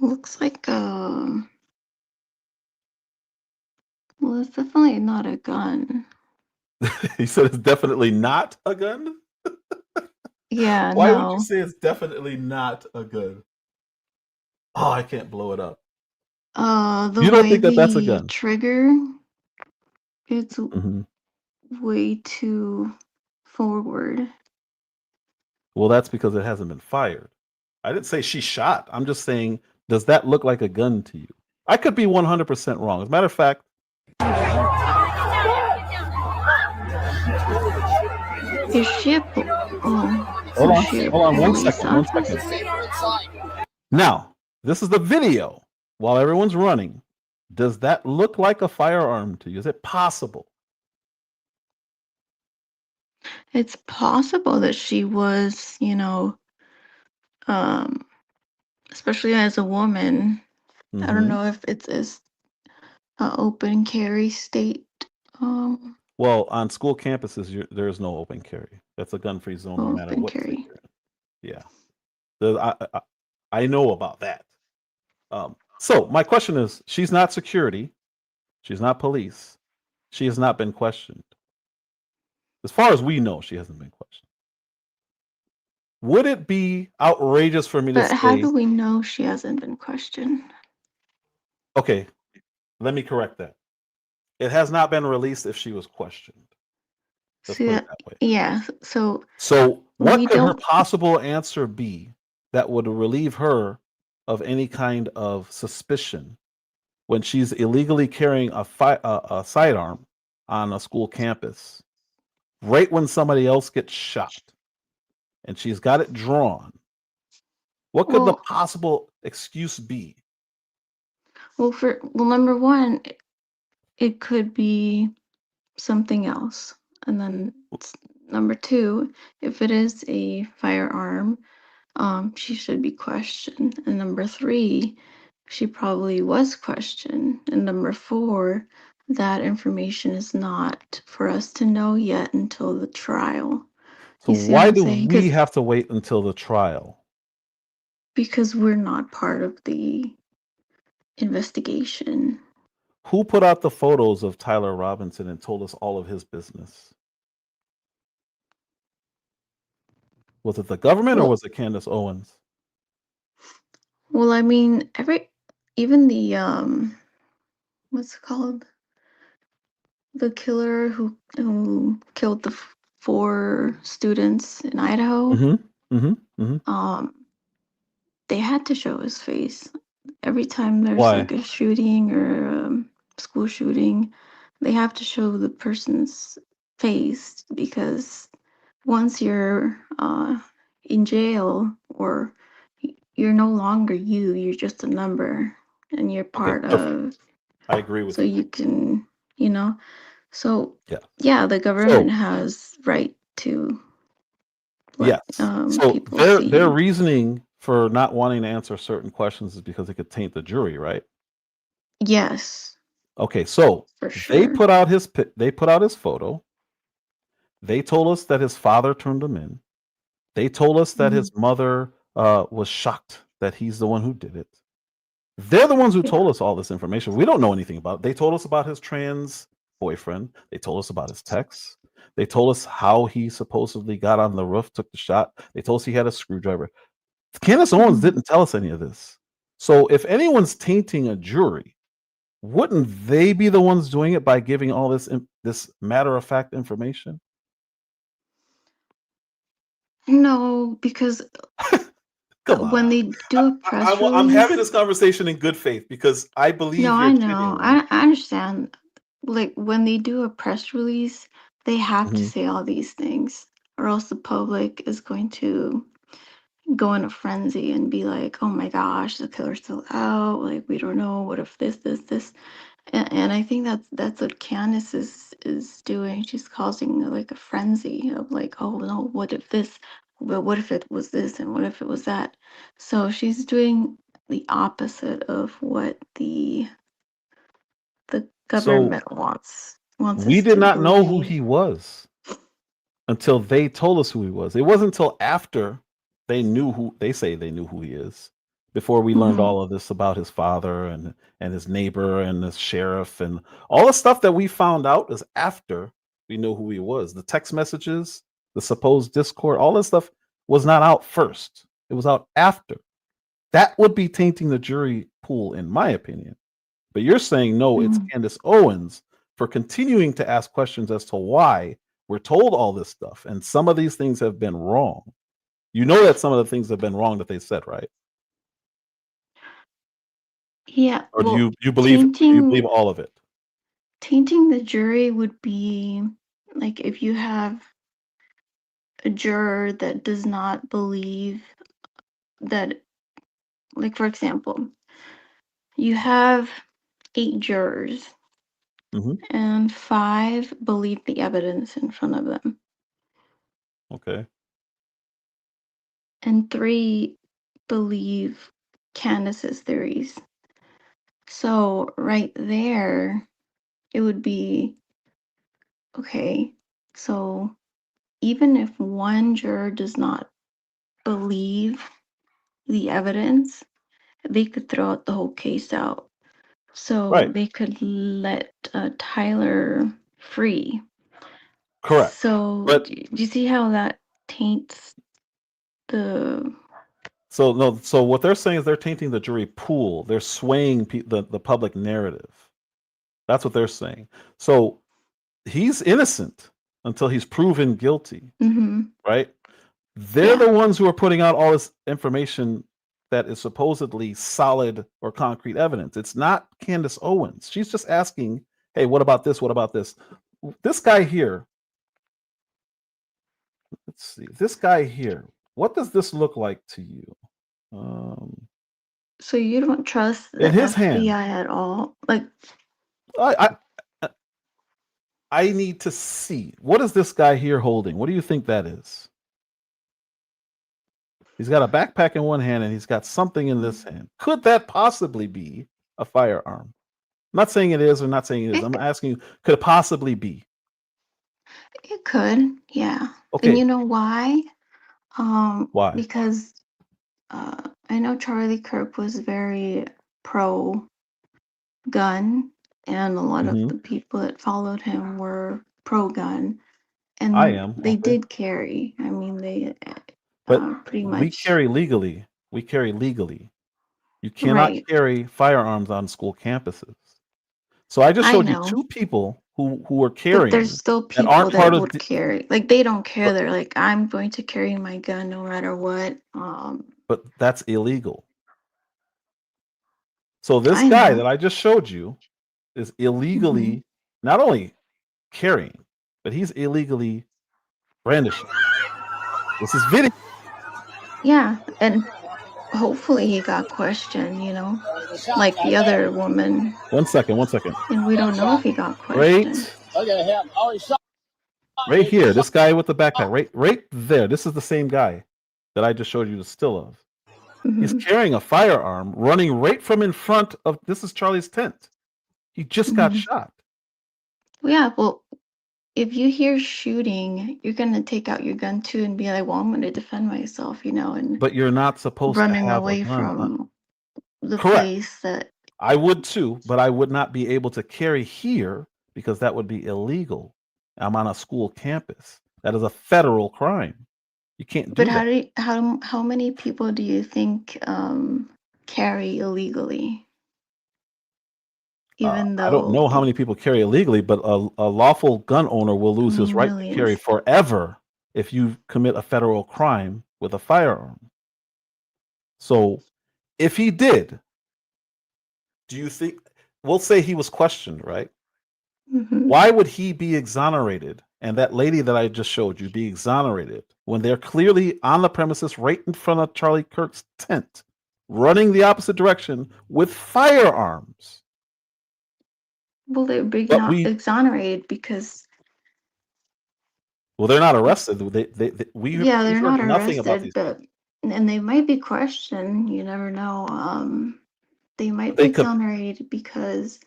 Looks like well, it's definitely not a gun. He said it's definitely not a gun. Yeah, Why would you no. say it's definitely not a gun? Oh, I can't blow it up. The You don't way think that that's a the gun? trigger, it's Mhm. way too forward. Well, that's because it hasn't been fired. I didn't say she shot. I'm just saying, does that look like a gun to you? I could be 100% wrong. As a matter of fact, Is she a Hold on, she a hold on, one police second, one officer? second. Now, this is the video while everyone's running. Does that look like a firearm to you? Is it possible? It's possible that she was, you know, especially as a woman. I don't know if it's as open carry state. Well, on school campuses, there's no open carry. That's a gun-free zone, no matter Open what state carry. you're in. Yeah, I know about that. So my question is, she's not security, she's not police, she has not been questioned. As far as we know, she hasn't been questioned. Would it be outrageous for me to But how say? do we know she hasn't been questioned? Okay, let me correct that. It has not been released if she was questioned. Let's See put that? it that way. Yeah. So What we could her don't. possible answer be that would relieve her of any kind of suspicion when she's illegally carrying a sidearm on a school campus, right when somebody else gets shot, and she's got it drawn? What could the Well, possible excuse be? well, number one, it could be something else, and then number two, if it is a firearm, she should be questioned. And number three, she probably was questioned. And number four, that information is not for us to know yet until the trial. So You see what why I'm do saying? we have to wait until the trial? Because we're not part of the investigation. Who put out the photos of Tyler Robinson and told us all of his business? Was it the government or Well, was it Candace Owens? well, I mean, even the what's it called? The killer who killed the four students in Idaho. They had to show his face every time there's Why? like a shooting or school shooting. They have to show the person's face because once you're in jail or you're no longer you, you're just a number and you're Okay, part perfect. of. I agree with So you. you can, so Yeah. yeah, the government has right to let Yes. So people their see. reasoning for not wanting to answer certain questions is because it could taint the jury, right? Yes, Okay, so for they sure. put out his photo. They told us that his father turned him in. They told us that his mother was shocked that he's the one who did it. They're the ones who Yeah. told us all this information. We don't know anything about it. They told us about his trans boyfriend. They told us about his texts. They told us how he supposedly got on the roof, took the shot. They told us he had a screwdriver. Candace Owens didn't tell us any of this. So if anyone's tainting a jury, wouldn't they be the ones doing it by giving all this matter of fact information? No, because Come on. when they do a press I'm having release, this conversation in good faith because I believe no, you're I know, genuine. I understand. Like when they do a press release, they have to Mhm. say all these things, or else the public is going to go in a frenzy and be like, "Oh my gosh, the killer's still out! Like we don't know. What if this?" And I think that's what Candace is doing. She's causing like a frenzy of like, oh no, what if this? But what if it was this? And what if it was that? So she's doing the opposite of what the So government wants we us did to not know who believe. he was until they told us who he was. It wasn't until after they say they knew who he is before we learned Mhm. all of this about his father and his neighbor and his sheriff and all the stuff that we found out is after we knew who he was. The text messages, the supposed discord, all this stuff was not out first. It was out after. That would be tainting the jury pool, in my opinion. But you're saying no, it's Mm. Candace Owens for continuing to ask questions as to why we're told all this stuff. And some of these things have been wrong. You know that some of the things have been wrong that they said, right? Yeah, Or do well, you believe all of it? tainting the jury would be like if you have a juror that does not believe that, like, for example, you have 8 jurors Hmm. and 5 believe the evidence in front of them, Okay. and 3 believe Candace's theories. So right there, it would be okay. So even if one juror does not believe the evidence, they could throw out the whole case out. So Right. they could let Tyler free. Correct. So But do you see how that taints the? so no. So what they're saying is they're tainting the jury pool. They're swaying the public narrative. That's what they're saying. So he's innocent until he's proven guilty, Mm-hmm. right? They're Yeah. the ones who are putting out all this information that is supposedly solid or concrete evidence. It's not Candace Owens. She's just asking, hey, what about this? What about this? This guy here, let's see. This guy here, what does this look like to you? So you don't trust the In his FBI hand, at all? Like, I need to see. What is this guy here holding? What do you think that is? He's got a backpack in one hand and he's got something in this hand. Could that possibly be a firearm? I'm not saying it is or not saying it is. I'm asking you, could it possibly be? it could, yeah. And Okay, you know why? why? Because I know Charlie Kirk was very pro gun, and a lot of Hmm. the people that followed him were pro gun, I and am. they Okay. did carry. I mean, they But pretty we much carry legally. We carry legally. You cannot right. carry firearms on school campuses. So I just I showed you know, two people who are but there's carrying still that people aren't part that of would carry. Like they don't care. but They're like, I'm going to carry my gun no matter what. but that's illegal. So this I guy know. that I just showed you is Hmm. illegally not only carrying, but he's illegally brandishing. This is video. Yeah, and hopefully he got questioned. Like the other woman, 1 second, 1 second. and we don't know if he got questioned. Right, right here. This guy with the backpack, right there. This is the same guy that I just showed you the still of. He's Hmm. carrying a firearm, running right from in front of. This is Charlie's tent. He just got Hmm. shot. Yeah, well, if you hear shooting, you're gonna take out your gun too and be like, "Well, I'm gonna defend myself," and But you're not supposed to running have a away gun. from the Correct. place that. I would too, but I would not be able to carry here because that would be illegal. I'm on a school campus. That is a federal crime. You can't But do that. how many people do you think carry illegally? Even I don't though know how many people carry illegally, but a lawful gun owner will I lose his mean, right to carry millions. forever if you commit a federal crime with a firearm. So if he did, do you think, we'll say he was questioned, right? Hmm. Why would he be exonerated and that lady that I just showed you be exonerated when they're clearly on the premises right in front of Charlie Kirk's tent, running the opposite direction with firearms? Well, they're big But not exonerated because they're not arrested. yeah, We've they're heard not nothing about arrested, these but people. and they might be questioned. You never know. They might But be they could, exonerated because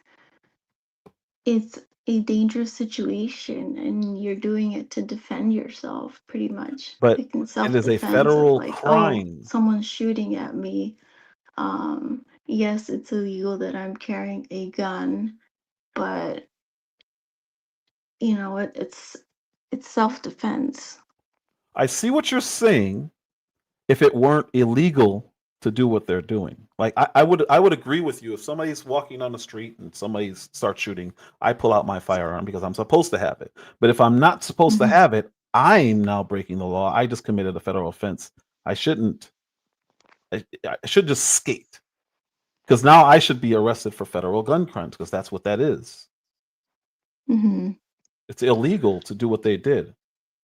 it's a dangerous situation and you're doing it to defend yourself pretty much, but like in it is a self-defense of federal like, oh, crime. someone's shooting at me. Yes, it's illegal that I'm carrying a gun, but it's self-defense. I see what you're saying. If it weren't illegal to do what they're doing, like I would agree with you. If somebody's walking on the street and somebody starts shooting, I pull out my firearm because I'm supposed to have it. But if I'm not supposed to Hmm. have it, I'm now breaking the law. I just committed a federal offense. I shouldn't. I should just skate because now I should be arrested for federal gun crimes because that's what that is. Hmm. It's illegal to do what they did.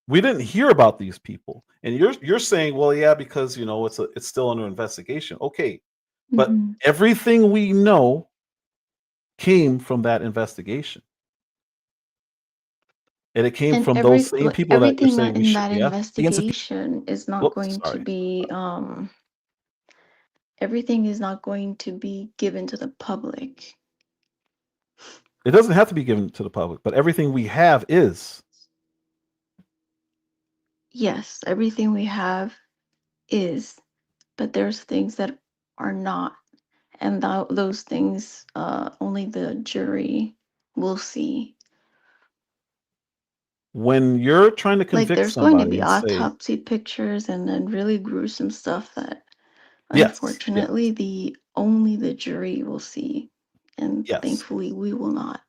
We didn't hear about these people, and you're saying, well, yeah, because it's still under investigation. Okay, but Hmm. everything we know came from that investigation, and it came And from those same people that you're everything saying we in should. that Yeah. The institute. investigation is not Whoops. going to Sorry. be everything is not going to be given to the public. It doesn't have to be given to the public, but everything we have is. Yes, everything we have is, but there's things that are not, and those things only the jury will see. When you're trying to Like convict there's going to somebody be and say, autopsy pictures and then really gruesome stuff that yes, unfortunately only the jury will see, and yes. thankfully we will not.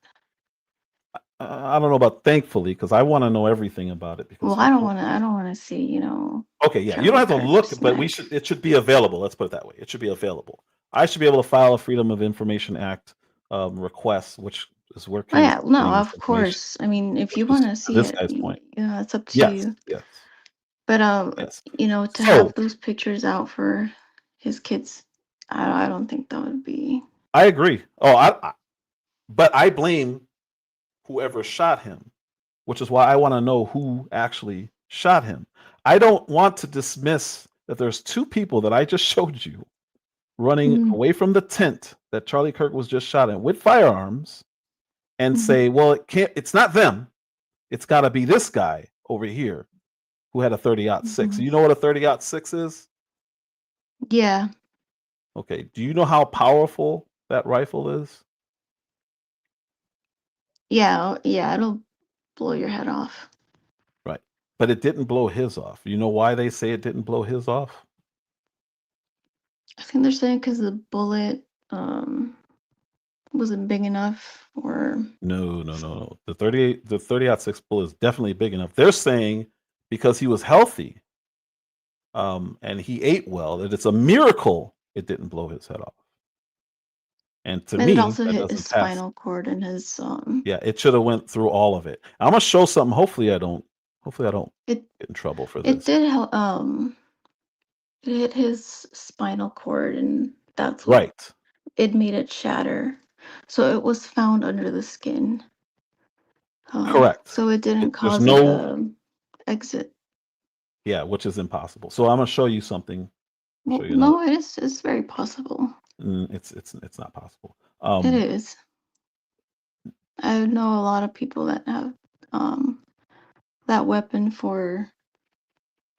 I don't know about thankfully, because I want to know everything about it. Because Well, I don't want to see, Okay, yeah, you don't Charlie have to Kirk's look, but neck. it should be available. Let's put it that way. It should be available. I should be able to file a Freedom of Information Act request, which is where Oh yeah, Candace is no, getting this of information, course. I mean, if which you is want to to see this it, guy's point. it's up to Yes, you. yes, But yes. to have So those pictures out for his kids, I don't think that would be. I agree. But I blame whoever shot him, which is why I want to know who actually shot him. I don't want to dismiss that there's two people that I just showed you running Mhm, away from the tent that Charlie Kirk was just shot in with firearms and mhm. say, well, it's not them. It's got to be this guy over here who had a 30-06. Mhm. You know what a 30-06 is? Yeah, Okay. Do you know how powerful that rifle is? yeah, it'll blow your head off. Right. But it didn't blow his off. You know why they say it didn't blow his off? I think they're saying because the bullet wasn't big enough, or No. The 30-06 bullet is definitely big enough. They're saying because he was healthy, and he ate well, that it's a miracle it didn't blow his head off. And to and it me, also that hit his doesn't pass. spinal cord and his Yeah, it should have went through all of it. I'm gonna show something. Hopefully I don't it get in trouble for it this. did help it hit his spinal cord, and that's what Right. it made it shatter. So it was found under the skin. Correct. So it didn't There's cause it no, to exit. yeah, which is impossible. So I'm gonna show you something. Well, Show you another. no, it's very possible. It's not possible. It is. I know a lot of people that have that weapon for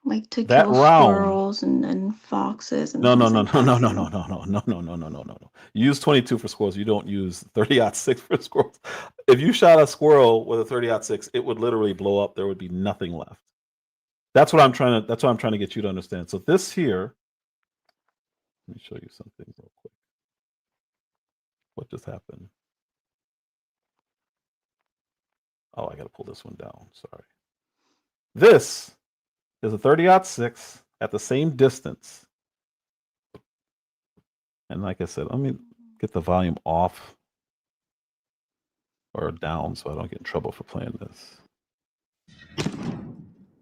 like to That kill round. squirrels and foxes and No. things like that too. You use 22 for squirrels. You don't use 30-06 for squirrels. If you shot a squirrel with a 30-06, it would literally blow up. There would be nothing left. That's what I'm trying to get you to understand. So this here, let me show you something real quick. What just happened? Oh, I got to pull this one down. Sorry. This is a 30-06 at the same distance. And like I said, let me get the volume off or down so I don't get in trouble for playing this.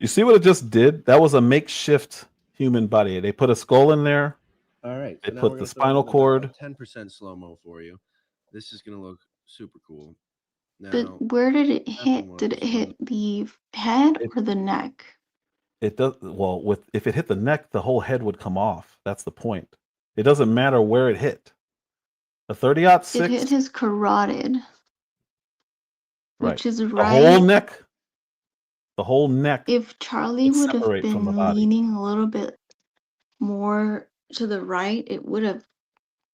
You see what it just did? That was a makeshift human body. They put a skull in there. All right. They So now put we're the gonna throw spinal in about cord. 10% slow mo for you. This is gonna look super cool. But Now, where did it what happened hit? Did it was hit the head or the neck? It does well if it hit the neck, the whole head would come off. That's the point. It doesn't matter where it hit. A 30-06, It hit his carotid, right? which is The right. whole neck. The whole neck. If Charlie would would have separate from the been body. leaning a little bit more to the right, it would have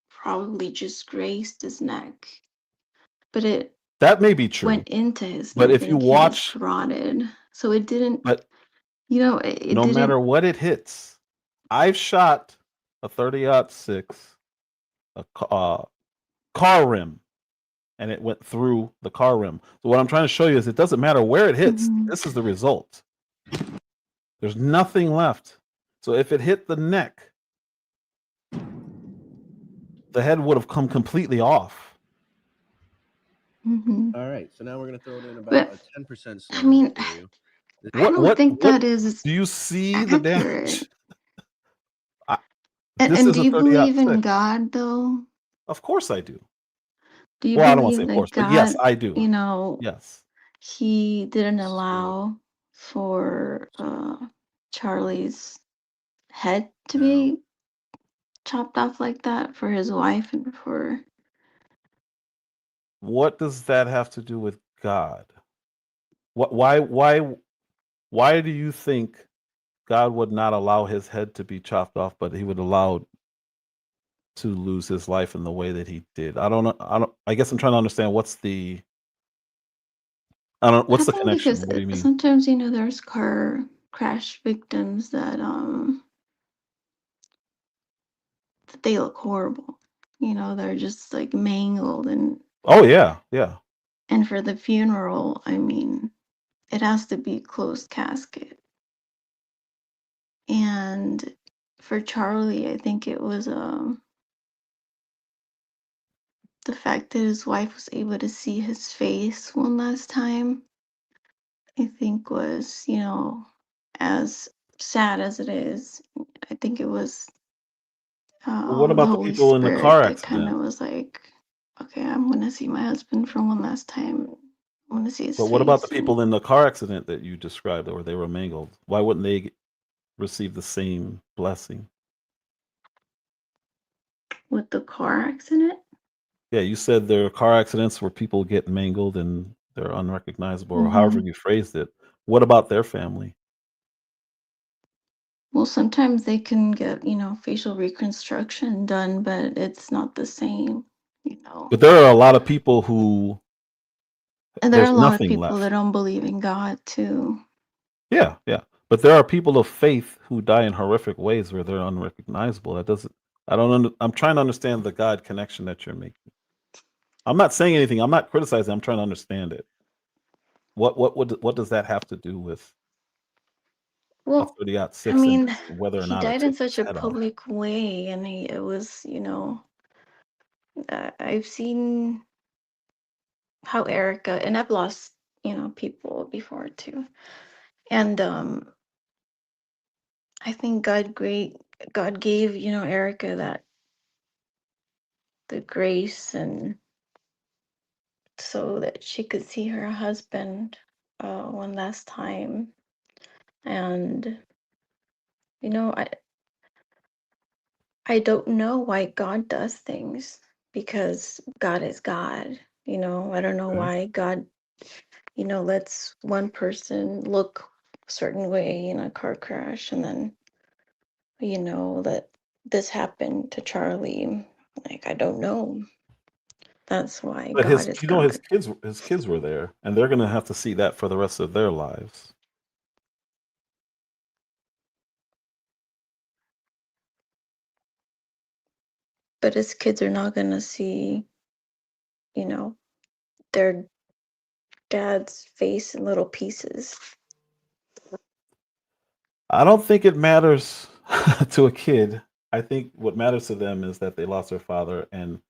probably just grazed his neck. But it That may be true. went into his But neck if and you it hit his watch, carotid. So it didn't, but it no didn't. matter what it hits, I've shot a 30-06, a car rim, and it went through the car rim. So what I'm trying to show you is it doesn't matter where it hits. Mhm. This is the result. There's nothing left. So if it hit the neck, the head would have come completely off. Mhm. all right. So now we're gonna throw it in But about a 10% slow I mo mean, for you. I don't think that is do you see the accurate. damage? I, And, this and is do a you 30 believe in 6. God though? Of course I do. Do you Well, I don't want to believe say of that course, but yes, God, I do. you know, Yes. he didn't So allow for Charlie's head to now, be chopped off like that for his wife and for What does that have to do with God? Why do you think God would not allow his head to be chopped off, but he would allow to lose his life in the way that he did? I don't know. I guess I'm trying to understand what's the what's I the think connection? because What do you mean? sometimes there's car crash victims that they look horrible. They're just like mangled Oh yeah, yeah. and for the funeral, I mean, it has to be closed casket. And for Charlie, I think it was the fact that his wife was able to see his face one last time, I think was, as sad as it is, I think it was Well, what the about the Holy people in the Spirit car that kind accident? of was like, okay, I'm gonna see my husband for one last time. I want to see his But what about the face. And people in the car accident that you described, where they were mangled? Why wouldn't they receive the same blessing? with the car accident, Yeah, you said there are car accidents where people get mangled and they're unrecognizable, or however hmm you phrased it. What about their family? well, sometimes they can get, facial reconstruction done, but it's not the same, you know. But there are a lot of people who And there are there's a lot of nothing people that left. don't believe in God too. Yeah, yeah. But there are people of faith who die in horrific ways where they're unrecognizable. That doesn't. I don't. I'm trying to understand the God connection that you're making. I'm not saying anything. I'm not criticizing. I'm trying to understand it. What does that have to do with a Well, 30 I 6 and mean, whether or he not it died in takes such his a head off? public way, and it was, I've seen how Erica, and I've lost, people before too. And I think God gave, Erica that the grace and so that she could see her husband one last time. And you know, I don't know why God does things because God is God. I don't know Okay. why God, lets one person look a certain way in a car crash and then, that this happened to Charlie. Like, I don't know. That's why But God is God. his kids were there, and they're gonna have to see that for the rest of their lives. But his kids are not going to see, their dad's face in little pieces. I don't think it matters to a kid. I think what matters to them is that they lost their father, and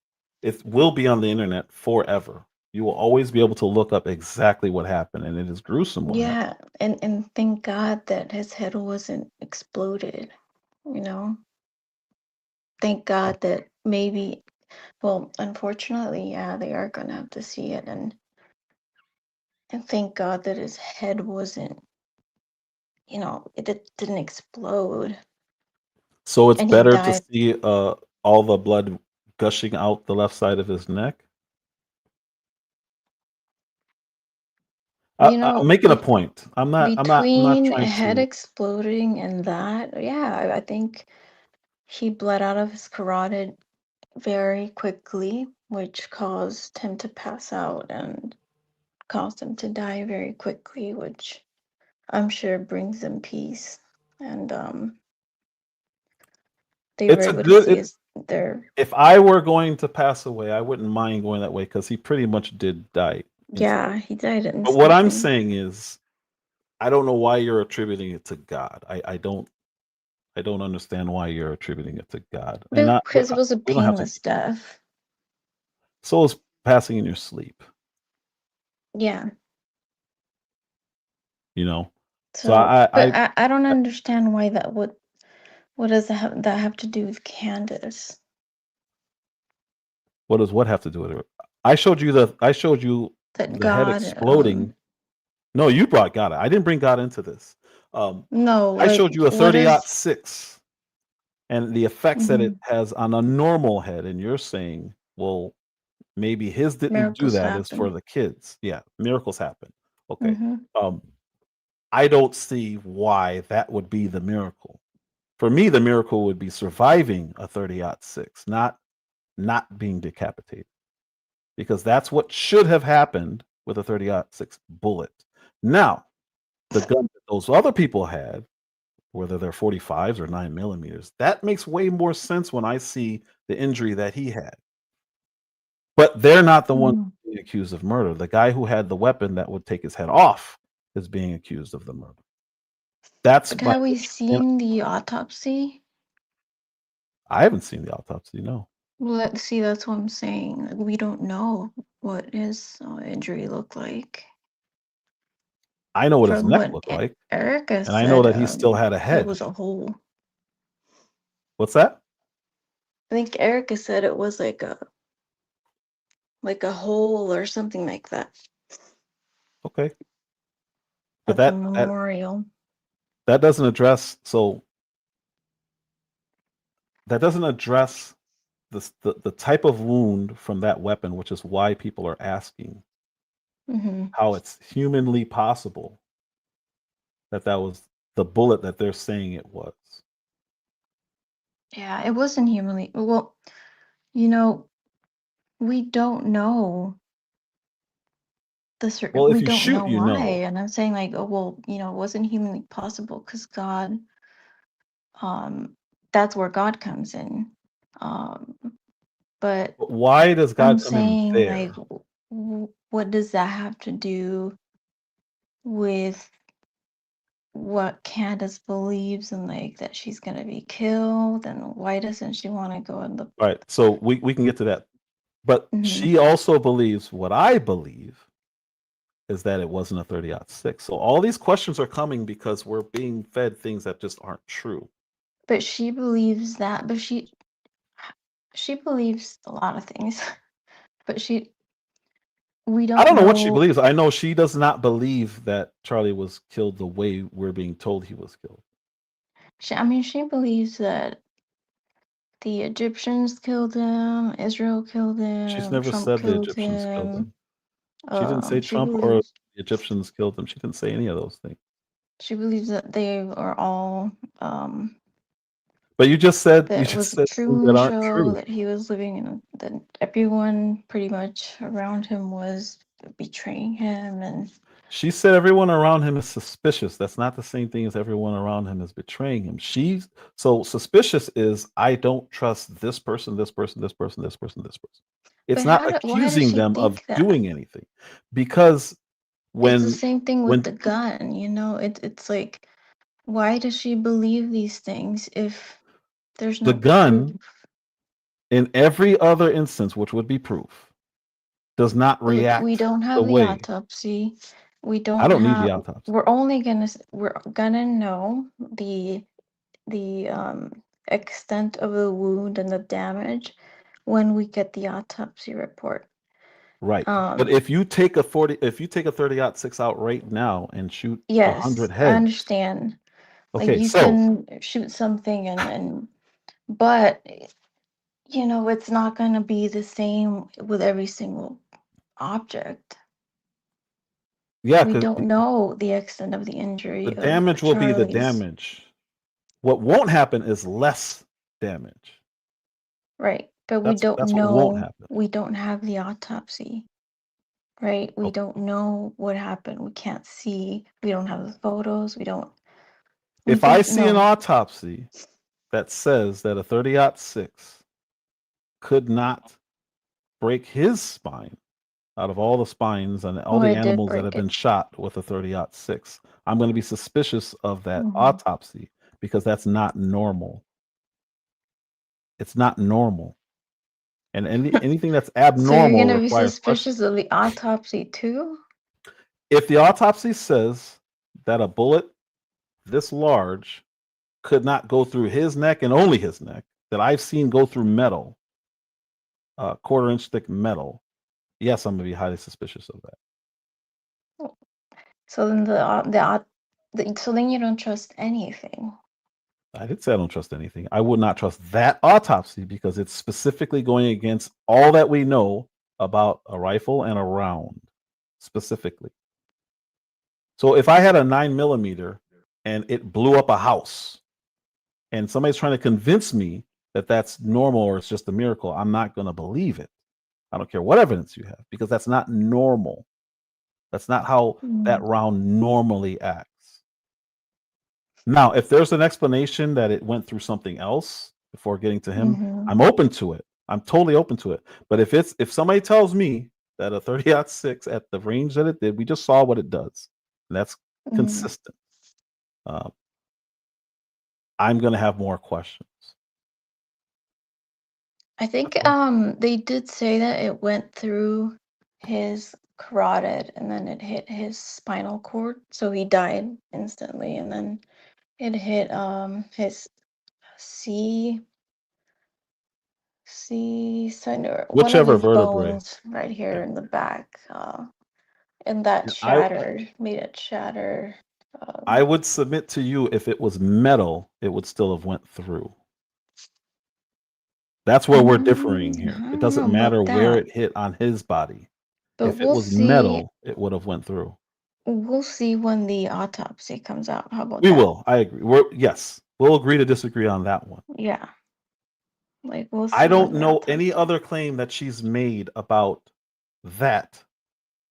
it will be on the internet forever. You will always be able to look up exactly what happened, and it is gruesome what happened. Yeah, and thank God that his head wasn't exploded, you know. Thank God that maybe, well, unfortunately, yeah, they are gonna have to see it, and thank God that his head wasn't, didn't explode, So it's and he better to died. see all the blood gushing out the left side of his neck. I'm making a point. I'm not. I'm not. I'm not between a trying head to. exploding and that, yeah, I think he bled out of his carotid very quickly, which caused him to pass out and caused him to die very quickly, which I'm sure brings them peace. And they were It's a able to good. see his their If I were going to pass away, I wouldn't mind going that way because he pretty much did die instantly. yeah, he died But what I'm instantly. saying is, I don't know why you're attributing it to God. I don't. I don't understand why you're attributing it to God. And not. Because it was a We don't have to. painless death. So is passing in your sleep. Yeah. You know. So, I but I don't understand why that would. What does that have to do with Candace? what does what have to do with it? I showed you the That head God, exploding. No, you brought God. I didn't bring God into this. no, I like showed you a what is? 30-06 and the effects that it Mhm. has on a normal head, and you're saying, well, maybe his didn't do Miracles that. It's for happen. the kids. Yeah, miracles happen. Okay. Mhm. I don't see why that would be the miracle. For me, the miracle would be surviving a 30-06, not being decapitated, because that's what should have happened with a 30-06 bullet. Now, the gun that those other people had, whether they're 45s or 9mm, that makes way more sense when I see the injury that he had. But they're not the one Mm. being accused of murder. The guy who had the weapon that would take his head off is being accused of the murder. That's But my have we issue. And seen the autopsy? I haven't seen the autopsy, no. Well, let's see. That's what I'm saying. Like, we don't know what his injury looked like. I know what his From neck what looked like, Erica and I know said, that he still had a it head. was a hole. What's that? I think Erica said it was like a hole or something like that Okay. But at the memorial. that doesn't address that doesn't address the type of wound from that weapon, which is why people are asking Mm-hmm. how it's humanly possible that was the bullet that they're saying it was. Yeah, it wasn't humanly. Well, we don't know Well, if we you don't shoot, know you why. know. And I'm saying like, oh well, it wasn't humanly possible because God, that's where God comes in. Um, but But why does I'm God come in saying like, there? what does that have to do with what Candace believes and like that she's gonna be killed, and why doesn't she want to go in the? Right. So we can get to that. But Mhm. she also believes what I believe is that it wasn't a 30-06. So all these questions are coming because we're being fed things that just aren't true. But she believes that, but she believes a lot of things, but we I don't don't know what she know. believes. I know she does not believe that Charlie was killed the way we're being told he was killed. She believes that the Egyptians killed him, Israel killed She's him, never Trump said the killed Egyptians killed him. him. She didn't say She Trump or believes the Egyptians killed him. She didn't say any of those things. that they are all But you just said that was a things that truman aren't show, true. that he was living in that everyone pretty much around him was betraying him. And She said everyone around him is suspicious. That's not the same thing as everyone around him is betraying him. So suspicious is I don't trust this person, this person, this person, this person, this person. It's but not why does accusing she them of think that? doing anything, because It's the when same thing with when the gun, it's like, why does she believe these things if there's the no proof? gun in every other instance, which would be proof, does not Look, we react don't the have the way. autopsy. We I don't don't need the have. autopsy. We're gonna know the extent of the wound and the damage when we get the autopsy report. Right. But if you take a 30-06 out right now and shoot Yes, 100 I heads, understand. Like okay, you so can shoot something but it's not gonna be the same with every single object. yeah, We because don't know the extent of the the injury of damage will be the Charlie's. damage. What won't happen is less damage. Right, but we don't That's what won't know. happen. We don't have the autopsy, right? We Okay. don't know what happened. We can't see. We don't have the photos. We If I don't see an know. autopsy that says that a 30-06 could not break his spine out of all the spines and all Well, the it did animals that break have it. been shot with a 30-06, I'm going to be suspicious of that Mhm. autopsy because that's not normal. It's not normal. And anything that's So you're abnormal gonna be requires questions. suspicious of the autopsy too? If the autopsy says that a bullet this large could not go through his neck and only his neck that I've seen go through metal, 1/4 inch thick metal, yes, I'm gonna be highly suspicious of that. So then so then you don't trust anything. I did say I don't trust anything. I would not trust that autopsy because it's specifically going against all that we know about a rifle and a round, specifically. So if I had a 9mm and it blew up a house, and somebody's trying to convince me that that's normal or it's just a miracle, I'm not going to believe it. I don't care what evidence you have, because that's not normal. That's not how that round normally acts. Now, if there's an explanation that it went through something else before getting to him, I'm open to it. I'm totally open to it. But if somebody tells me that a 30-06 at the range that it did, we just saw what it does, and that's consistent. I'm going to have more questions. I think they did say that it went through his carotid and then it hit his spinal cord, so he died instantly, and then it hit his C center, one of Whichever his vertebrae. bones right here in the back, and that And made it shatter. I would submit to you, if it was metal, it would still have went through. That's where we're differing here. It doesn't matter where it hit on his body. But If it was metal, it would have went through. We'll see when the autopsy comes out. How about We that? will. I agree. We'll agree to disagree on that one. Yeah. Like we'll see. I don't when the know autopsy- any other claim that she's made about that,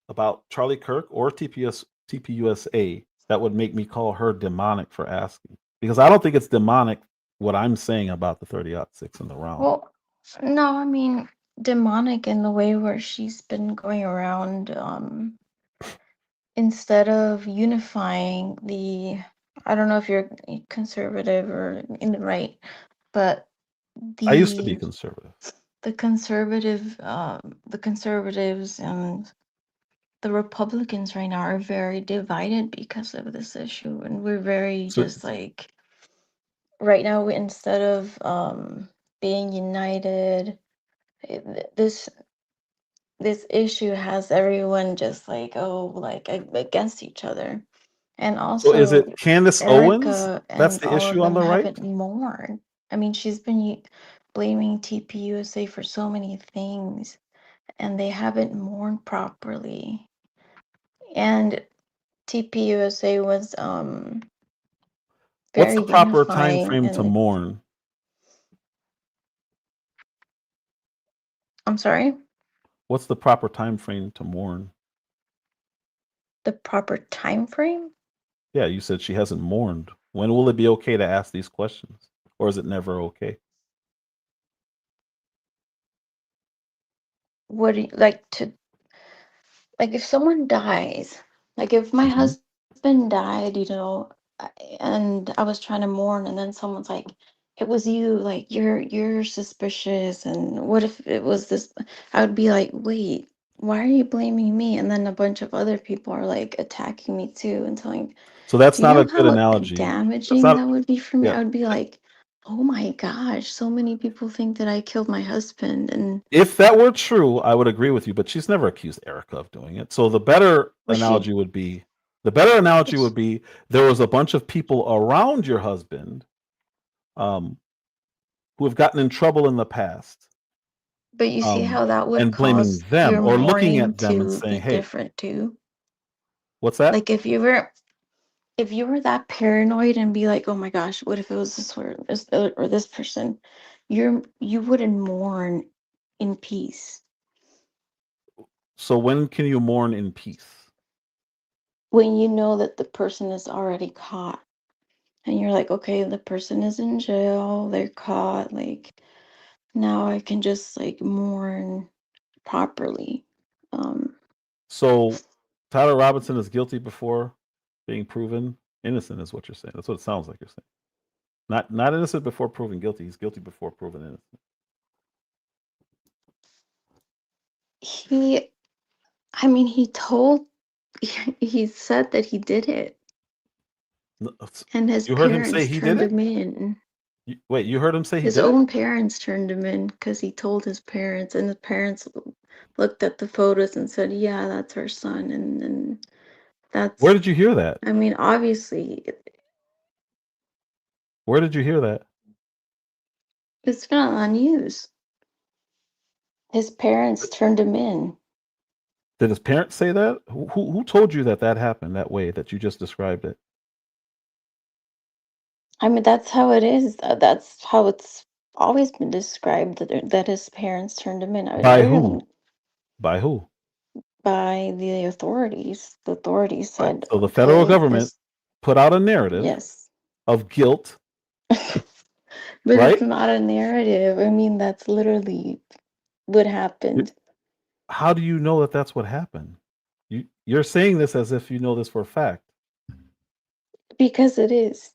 about Charlie Kirk or TPUSA, that would make me call her demonic for asking. Because I don't think it's demonic what I'm saying about the 30-06 in the round. Well, no, I mean demonic in the way where she's been going around instead of unifying the, I don't know if you're conservative or in the right, but I used to be conservative. the conservatives and the Republicans right now are very divided because of this issue, and we're very just like right now. Instead of being united, this issue has everyone just like against each other, and also So is it Candace Owens? Erica That's and the all of issue on them the right? haven't mourned. I mean, she's been blaming TPUSA for so many things, and they haven't mourned properly. And TPUSA was What's very the proper time unifying, frame to and mourn? I'm sorry, What's the proper time frame to mourn? the proper time frame. Yeah, you said she hasn't mourned. When will it be okay to ask these questions? Or is it never okay? What do you like to, like if someone dies, like if my husband died, and I was trying to mourn, and then someone's like, it was you, like you're suspicious, and what if it was this? I would be like, wait, why are you blaming me? And then a bunch of other people are like attacking me too and telling. So that's Do you not know a good how analogy. damaging that would be for me? Yeah. I would be like, oh my gosh, so many people think that I killed my husband, and If that were true, I would agree with you, but she's never accused Erica of doing it. So the better analogy would be there was a bunch of people around your husband who have gotten in trouble in the past. But you see how that would and blaming cause them your or looking mourning at them and to saying, be "Hey, different too. what's that?" Like if you were that paranoid and be like, oh my gosh, what if it was this person? You wouldn't mourn in peace. So when can you mourn in peace? When you know that the person is already caught. And you're like, okay, the person is in jail, they're caught, like now I can just like mourn properly. So Tyler Robinson is guilty before being proven innocent, is what you're saying. That's what it sounds like you're saying. Not innocent before proven guilty. He's guilty before proven innocent. He said that he did it. And his You heard him say parents he did turned it? him in. Wait, you heard him say he His did it? own parents turned him in because he told his parents, and his parents looked at the photos and said, "Yeah, that's our son." And that's. Where did you hear that? I mean, obviously, Where did you hear that? it's not on news. His parents turned him in. Did his parents say that? Who told you that happened that way that you just described it? I mean, that's how it is. That's how it's always been described, that his parents turned him in. By who? By who? By the authorities. The authorities said, So the federal okay, government put out a narrative yes. of guilt. But right? it's not a narrative. I mean, that's literally what happened. How do you know that that's what happened? You're saying this as if you know this for a fact. Because it is.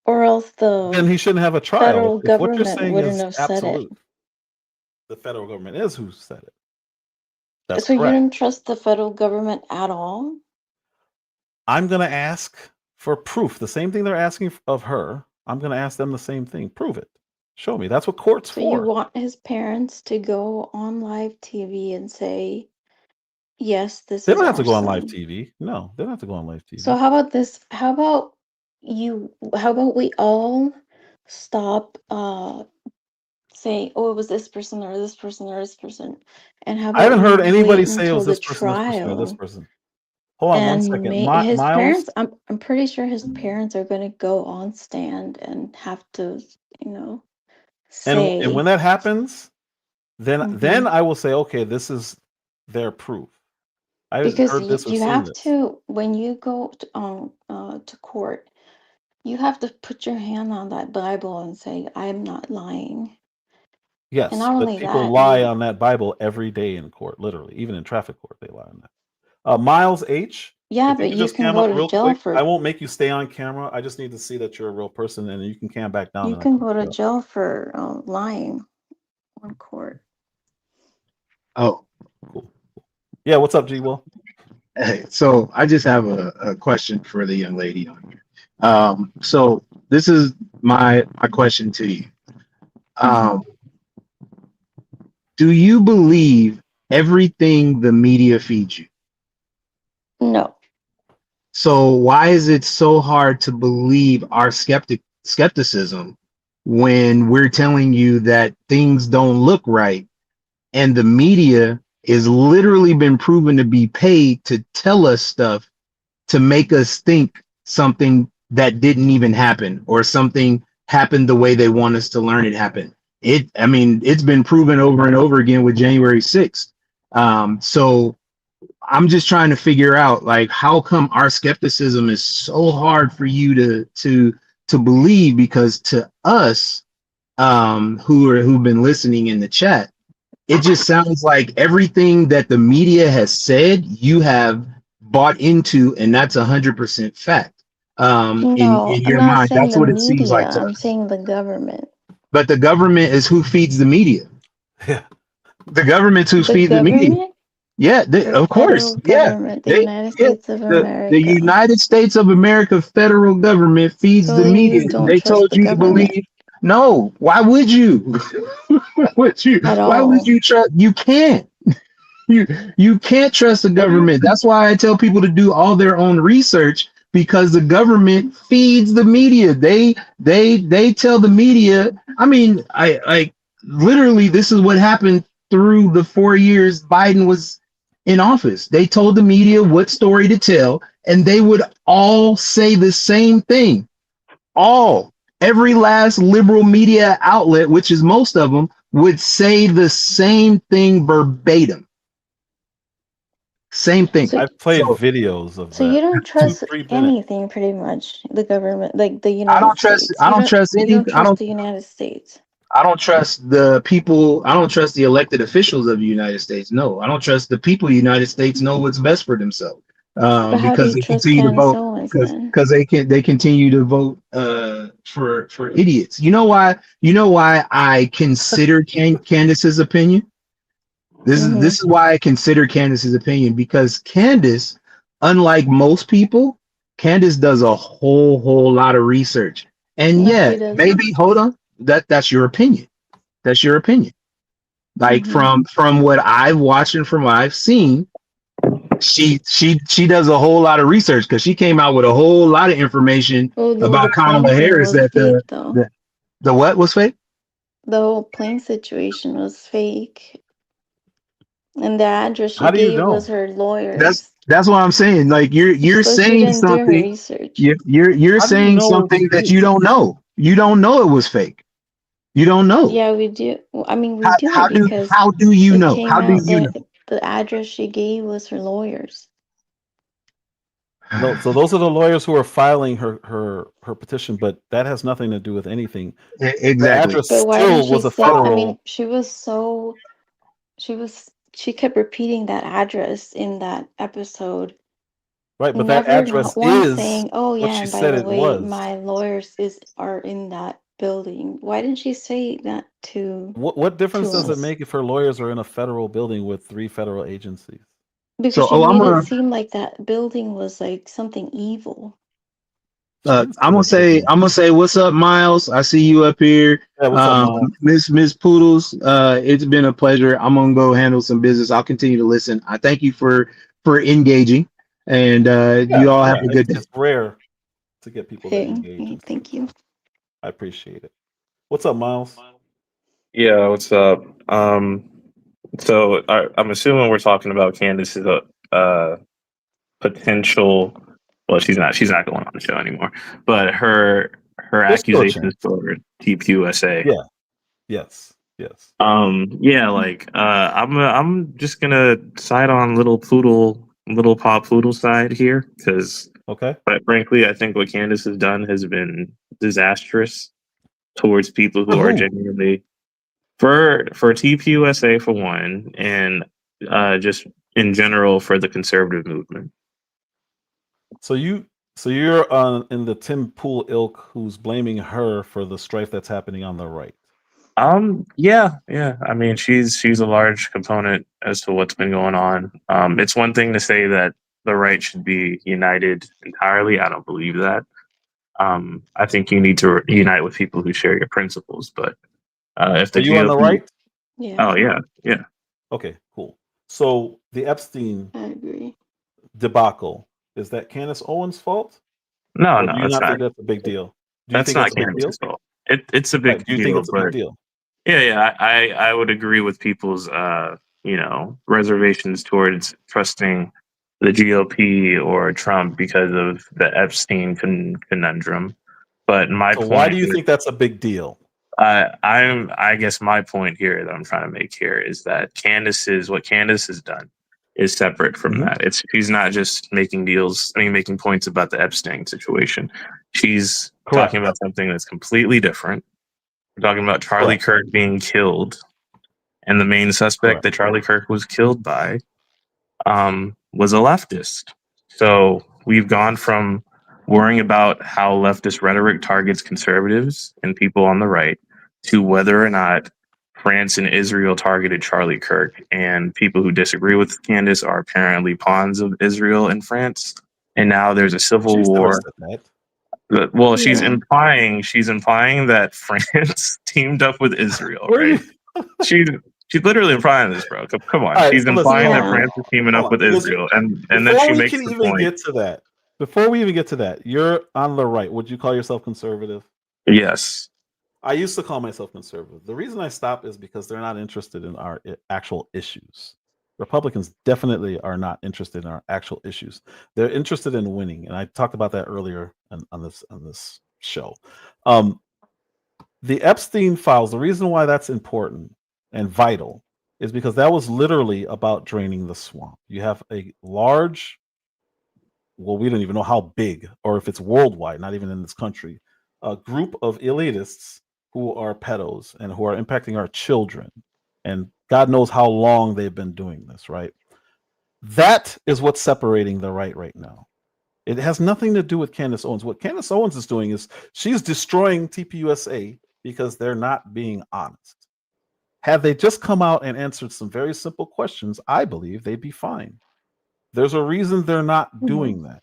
Or else Then he shouldn't have a trial. federal If what you're government saying wouldn't is have said it. absolute, the federal government is who said it. That's So correct. you don't trust the federal government at all? I'm going to ask for proof. The same thing they're asking of her. I'm going to ask them the same thing. Prove it. Show me. That's what court's So for. you want his parents to go on live TV and say, yes, this They is don't have our to go on live son. TV. No, they don't have to go on live TV. So how about this? How about we all stop saying, oh, it was this person or this person or this person, and how about I haven't we heard anybody wait say it until was the this person, this person, or this trial? person. Hold on one And second. his Miles, parents, I'm pretty sure his parents are going to go on stand and have to, and say. when that happens, then Mhm. I will say, okay, this is their proof. I haven't Because heard this or you seen have this. to, when you go to court, you have to put your hand on that Bible and say, I'm not lying. Yes, And not but only people that, lie on that Bible every day in court, literally. Even in traffic court, they lie on that. Miles H, yeah, if you but could you just can cam go up to real jail quick, for I won't make you stay on camera. I just need to see that you're a real person, and you can cam back down. you and I can can go to go. jail for lying on court. Oh, Cool. Yeah, what's up, G Will? hey, so I just have a question for the young lady on here. So this is my question to you. Do you believe everything the media feeds you? No. So why is it so hard to believe our skepticism when we're telling you that things don't look right, and the media is literally been proven to be paid to tell us stuff to make us think something that didn't even happen, or something happened the way they want us to learn it happened? I mean, it's been proven over and over again with January 6th. So I'm just trying to figure out, like, how come our skepticism is so hard for you to believe? Because to us, who've been listening in the chat, it just sounds like everything that the media has said, you have bought into, and that's 100% fact. In No, I'm your not mind, saying that's the what it seems media. like to I'm us. saying the government. But the government is who feeds the media. Yeah. The government's who The feeds the media. government? Yeah, The of course. federal Yeah, government, the United yeah. States of The America. United States of America federal government feeds So the then media. you don't They trust told the you to government believe. No, why would you? at Why would all. you trust? You can't. You can't trust the What do you? government. That's why I tell people to do all their own research, because the government feeds the media. They tell the media. I mean, I literally, this is what happened through the 4 years Biden was in office. They told the media what story to tell, and they would all say the same thing. Every last liberal media outlet, which is most of them, would say the same thing verbatim. Same thing. So, I've played So videos of so that. you don't trust 2-3 minutes. anything, pretty much. The government, like the I United don't trust. States. I don't trust You any. don't trust the United States. I don't trust the people. I don't trust the elected officials of the United States. No, I don't trust the people of the United States know what's best for themselves. But how do Because you they trust continue to Candace vote. Owens Because then? they continue to vote for idiots. You know why? You know why I consider Candace's opinion. This is why I consider Candace's opinion, because Candace, unlike most people, Candace does a whole lot of research. And No, yeah, she doesn't. maybe hold on. That's your opinion. That's your opinion. Like Mhm. from what I've watched and from what I've seen, she does a whole lot of research because she came out with a whole lot of information Well, the about whole plane Kamala thing Harris was that fake, though. the what was fake? The whole plane situation was fake. And the address she How do you gave know? was her lawyer's. That's what I'm saying. Like you're So she saying didn't do her something. research. You're How do you saying know it's something that fake? you don't know. You don't know it was fake. You don't know. Yeah, we do. Well, I mean, we do because How do you it know? came How do out you that know? the address she gave was her lawyer's. No, so those are the lawyers who are filing her petition, but that has nothing to do with anything. The Exactly. address But why didn't still she was a say? I federal, mean, she kept repeating that address in that episode. right? But that Never address not once is saying, "Oh what yeah, she and by said the it way, was. my lawyers are in that building." Why didn't she say that to What difference does it us? make if her lawyers are in a federal building with 3 federal agencies? Because So she I'm made it gonna seem like that building was like something evil. She didn't say that building. I'm gonna say what's up, Miles. I see you up here. Yeah, what's up, Miles? Miss Poodles. It's been a pleasure. I'm gonna go handle some business. I'll continue to listen. I thank you for engaging, and Yeah, you all have yeah. a good day. It's rare to get people that Hey, engage hey, and stuff. thank you. I appreciate it. What's up, Miles? Yeah, what's up? So I'm assuming we're talking about Candace's potential. Well, she's not. She's not going on the show anymore. But her There's still a accusations chance. for TPUSA. Yeah. Yes. Yes. Yeah, like I'm just gonna side on little pop poodle side here because, Okay. quite frankly, I think what Candace has done has been disastrous towards people For who are who? genuinely for TPUSA for one, and just in general for the conservative movement. So you're in the Tim Pool ilk who's blaming her for the strife that's happening on the right. Yeah. I mean, she's a large component as to what's been going on. It's one thing to say that the right should be united entirely. I don't believe that. I think you need to unite with people who share your principles. But if Are the you on the GOP, right? Yeah, oh yeah. Okay, cool. So the Epstein I agree. debacle, is that Candace Owens' fault? No, Or no, do you that's not not. think that's a big deal? Do you That's think that's not a big deal? Candace's fault. It's a Right. big Do you think deal, it's a big but deal? yeah. I would agree with people's reservations towards trusting the GOP or Trump because of the Epstein conundrum. But my So why do point you here, think that's a big deal? I guess my point here that I'm trying to make here is that what Candace has done is separate from Mhm. that. She's not just making making points about the Epstein situation. She's Correct. talking about something that's completely different. We're talking about Charlie Correct. Kirk being killed, and the main suspect Correct. that Charlie Kirk was killed by was a leftist. So we've gone from worrying about how leftist rhetoric targets conservatives and people on the right to whether or not France and Israel targeted Charlie Kirk. And people who disagree with Candace are apparently pawns of Israel and France. And now there's a civil She's never war. said that. Well, Yeah. she's implying that France teamed up with Israel, Where are right? you? She's she's literally implying this, bro. Come on. All right, She's so listen, implying that Yeah. France is teaming hold up on, with because Israel, and then before she we makes can the even point. get to that, before we even get to that, you're on the right. Would you call yourself conservative? Yes. I used to call myself conservative. The reason I stopped is because they're not interested in our actual issues. Republicans definitely are not interested in our actual issues. They're interested in winning, and I talked about that earlier on this show. The Epstein files. The reason why that's important and vital is because that was literally about draining the swamp. You have a large, well, we don't even know how big, or if it's worldwide, not even in this country, a group of elitists who are pedos and who are impacting our children. And God knows how long they've been doing this, right? That is what's separating the right now. It has nothing to do with Candace Owens. What Candace Owens is doing is she's destroying TPUSA because they're not being honest. Had they just come out and answered some very simple questions, I believe they'd be fine. There's a reason they're not Mhm. doing that.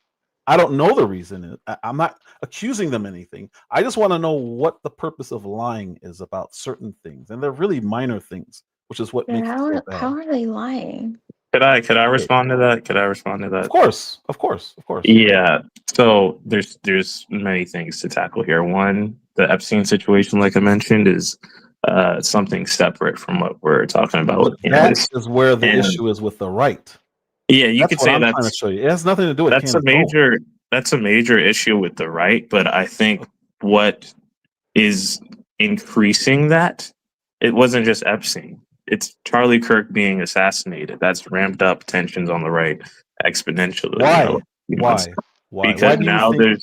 I don't know the reason. I'm not accusing them of anything. I just want to know what the purpose of lying is about certain things, and they're really minor things, which is what But makes it so how bad. are they lying? Could I respond to that? Could I respond to that? Of course. Yeah. So there's many things to tackle here. One, the Epstein situation, like I mentioned, is something separate from what we're talking about But with that Candace. is where the And issue is with the right. yeah, you That's could what say I'm trying to show you. It has nothing to do with that's a Candace Owens. major issue with the right, but I think what is increasing that, it wasn't just Epstein. It's Charlie Kirk being assassinated. That's ramped up tensions on the right exponentially. Why? Months. Why Because do you now think?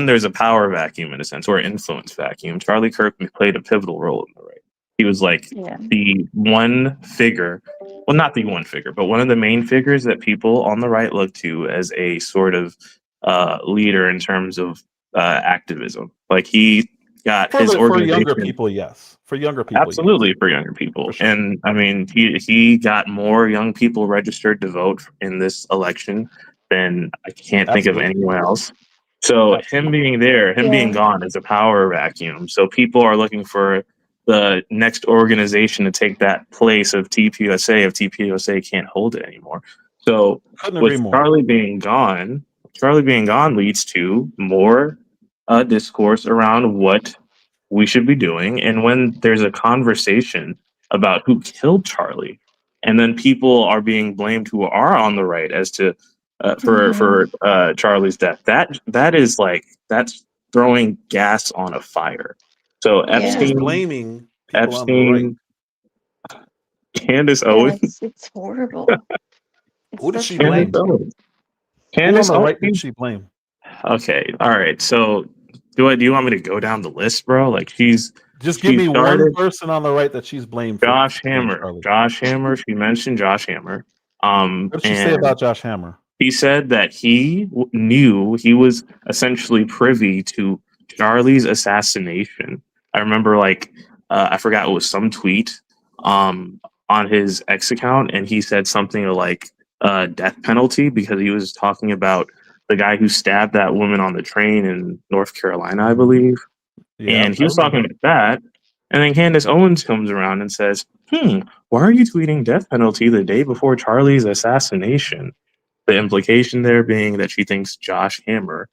there's a power vacuum in a sense, or influence vacuum. Charlie Kirk played a pivotal role in the right. He was like Yeah. the one figure, well, not the one figure, but one of the main figures that people on the right look to as a sort of leader in terms of activism. Like he got his For younger organization. people, yes. For younger people, yes. Absolutely, for younger people. For sure. And I mean, he got more young people registered to vote in this election than I can't think of Absolutely. anyone else. So him being there, him being gone is a power vacuum. So people are looking for the next organization to take that place of TPUSA if TPUSA can't hold it anymore. So Couldn't agree with more. Charlie being gone leads to more discourse around what we should be doing. And when there's a conversation about who killed Charlie, and then people are being blamed who are on the right as to for Charlie's death, that is like that's throwing gas on a fire. So Who's blaming people on the right? Candace Yeah, Owens. it's horrible. Who did she Candace blame? Owens. Who on Candace the right Owens. did she blame? Okay, all right. So do you want me to go down the list, bro? Like Just give me one started- person on the right that she's blamed for Josh killing Hammer. Charlie. Josh Hammer. She mentioned Josh Hammer. What did she say and about Josh Hammer? He said that he knew he was essentially privy to Charlie's assassination. I remember, like, I forgot, it was some tweet on his X account, and he said something like death penalty because he was talking about the guy who stabbed that woman on the train in North Carolina, I believe. Yeah, And he was talking about that. And then Candace Owens comes around and says, why are you tweeting death penalty the day before Charlie's assassination? The implication there being that she thinks Josh Hammer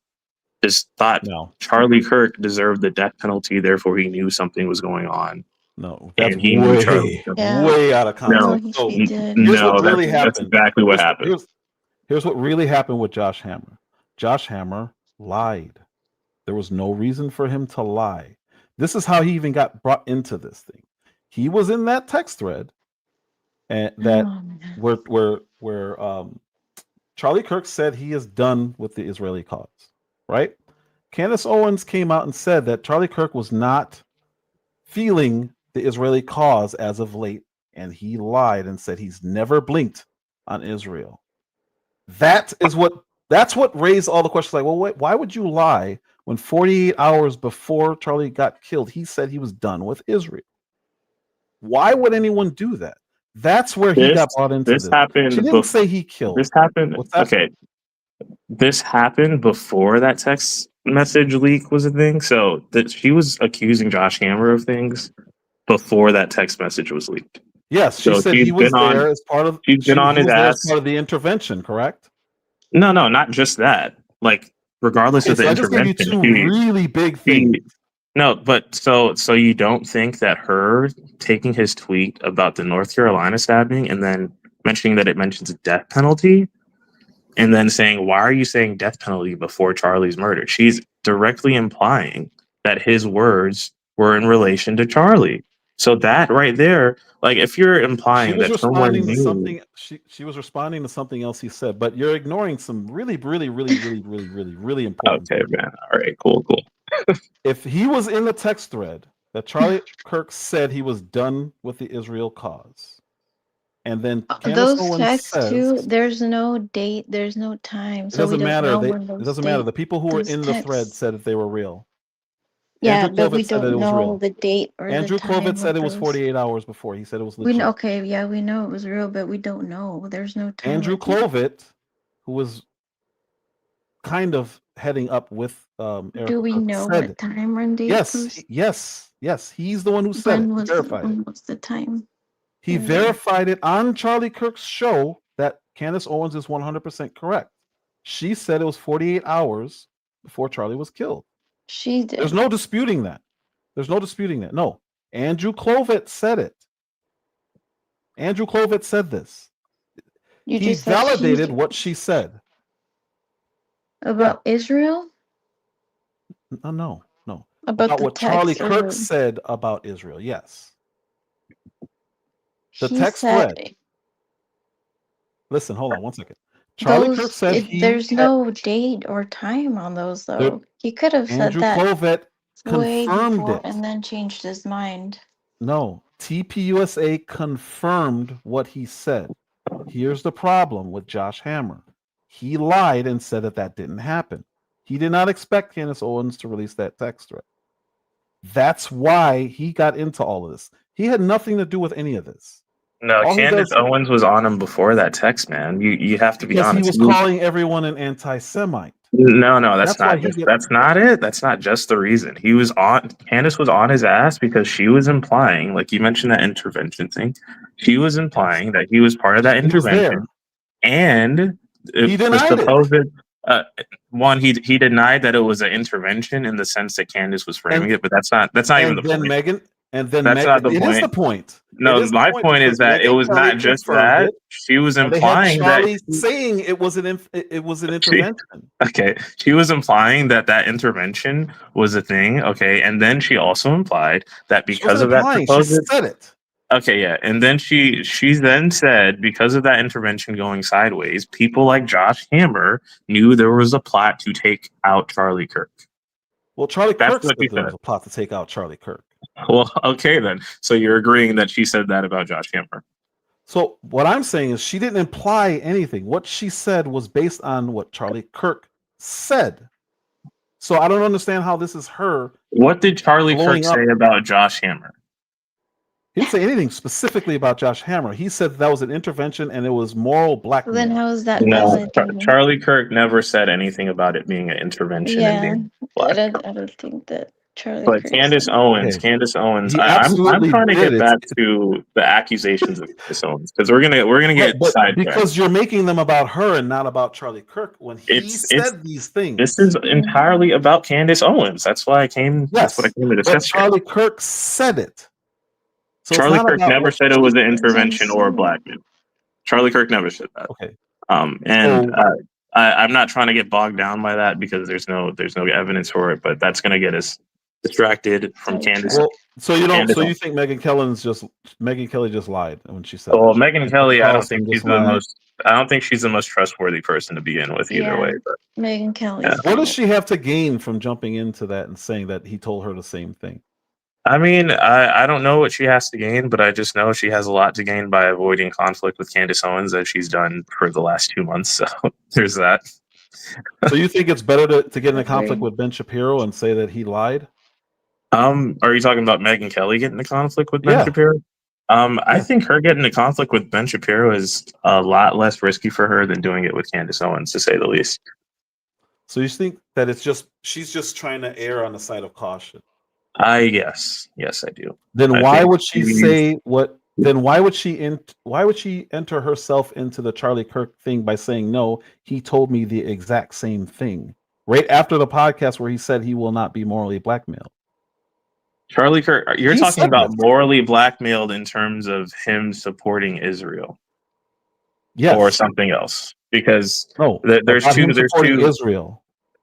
just thought Charlie Kirk deserved the death penalty, therefore he knew something was going on. No, that's he knew Charlie. way out of context. No, Here's what really happened. That's exactly what happened. Here's what really happened with Josh Hammer. Josh Hammer lied. There was no reason for him to lie. This is how he even got brought into this thing. He was in that text thread, and where Charlie Kirk said he is done with the Israeli cause, right? Candace Owens came out and said that Charlie Kirk was not feeling the Israeli cause as of late, and he lied and said he's never blinked on Israel. That's what raised all the questions. Like, well, why would you lie when 48 hours before Charlie got killed, he said he was done with Israel? Why would anyone do that? That's where he got brought into this. Happened. She didn't say he killed. This happened. Okay. This happened before that text message leak was a thing. So that she was accusing Josh Hammer of things before that text message was leaked. Yes, she said he was there as part of. She's been on his ass as part of the intervention, correct? No, not just that. Like, regardless of the intervention, I just gave you two really big things. No, but so you don't think that her taking his tweet about the North Carolina stabbing and then mentioning that it mentions a death penalty and then saying, why are you saying death penalty before Charlie's murder? She's directly implying that his words were in relation to Charlie. So that right there, like if you're implying that someone knew, she was responding to something else he said, but you're ignoring some really important. Okay, man. All right, cool. If he was in the text thread that Charlie Kirk said he was done with the Israel cause, and then those texts too, there's no date, there's no time, so it doesn't matter. It doesn't matter. The people who were in the thread said that they were real. Yeah, but we don't know the date or Andrew the time. Clovett said it was 48 hours before. He said it was legit. We know it was real, but we don't know. There's no time. Andrew Clovett, who was kind of heading up with Erica Do we Cook know said, what time when they yes, post? Yes. He's the one who said it. He verified it. When was the time? He verified it on Charlie Kirk's show that Candace Owens is 100% correct. She said it was 48 hours before Charlie was killed. She did. There's no disputing that. No. Andrew Clovett said it. Andrew Clovett said this. You He just said validated what she said. about Israel? No. About the what Charlie text, Kirk or- said about Israel. Yes. The He text said read. Listen, hold on one second. Charlie Kirk said there's no date or time on those though. He could have said Andrew that Clovett way confirmed before it. and then changed his mind. No, TPUSA confirmed what he said. Here's the problem with Josh Hammer. He lied and said that didn't happen. He did not expect Candace Owens to release that text thread. That's why he got into all of this. He had nothing to do with any of this. No, All he Candace does- Owens was on him before that text, man. You have to be Because honest. he was calling everyone an anti-Semite. No, that's That's why not just, that's not it. That's not just the reason. Candace was on his ass because she was implying, like you mentioned that intervention thing. She was implying that he was part of that He was there. intervention. And He denied it. supposed one, he denied that it was an intervention in the sense that Candace was framing it, but that's not even the point. That's not the It point. is the point. No, my point is that it was not just that. She was implying Charlie that saying it was an intervention. Okay, she was implying that intervention was a thing. Okay, and then she also implied that because of that supposed, she said it. Okay, yeah, and then she then said because of that intervention going sideways, people like Josh Hammer knew there was a plot to take out Charlie Kirk. Well, Charlie Kirk said she there said. was a plot to take out Charlie Kirk. Well, okay then. So you're agreeing that she said that about Josh Hammer. So what I'm saying is she didn't imply anything. What she said was based on what Charlie Kirk said. So I don't understand how this is her. What did Charlie blowing Kirk say about Josh Hammer? He didn't say anything specifically about Josh Hammer. He said that was an intervention and it was moral blackmail. Then how is that No, valid? Charlie Kirk never said anything about it being an intervention. Yeah, and being I black. don't think that Charlie. But Kirk Candace said- Owens, He I'm absolutely trying to did. get back to the accusations of Candace Owens because we're gonna get But sidetracked. because you're making them about her and not about Charlie Kirk when he said these things. This is entirely about Candace Owens. That's why I came. That's what I came to But discuss. Charlie Kirk said it. So it's Charlie not Kirk about never what said it was an she intervention or a said. blackmail. Charlie Kirk never said that. Okay. I'm not trying to get bogged down by that because there's no evidence for it, but that's going to get us distracted from Candace. Well, so you don't. Candace So you think Megan Kelly just lied when she said? Well, that? Megan Kelly, I don't Carlson think just she's the lied. most. I don't think she's the most trustworthy person to begin with either Yeah. way. But Megan Kelly. Yeah. What does she have to gain from jumping into that and saying that he told her the same thing? I mean, I don't know what she has to gain, but I just know she has a lot to gain by avoiding conflict with Candace Owens as she's done for the last 2 months. So there's that. So you think it's better to get in a conflict with Ben Shapiro and say that he lied? Are you talking about Megan Kelly getting into conflict with Ben Yeah. Shapiro? I think her getting into conflict with Ben Shapiro is a lot less risky for her than doing it with Candace Owens, to say the least. So you think that she's just trying to err on the side of caution? Yes, I do. Then I why think would she say what? Then why would she enter herself into the Charlie Kirk thing by saying no? He told me the exact same thing right after the podcast where he said he will not be morally blackmailed. Charlie Kirk, you're He talking said about this. morally blackmailed in terms of him supporting Israel, Yes. or something else? Because No, there's about him two. There's supporting two. Israel.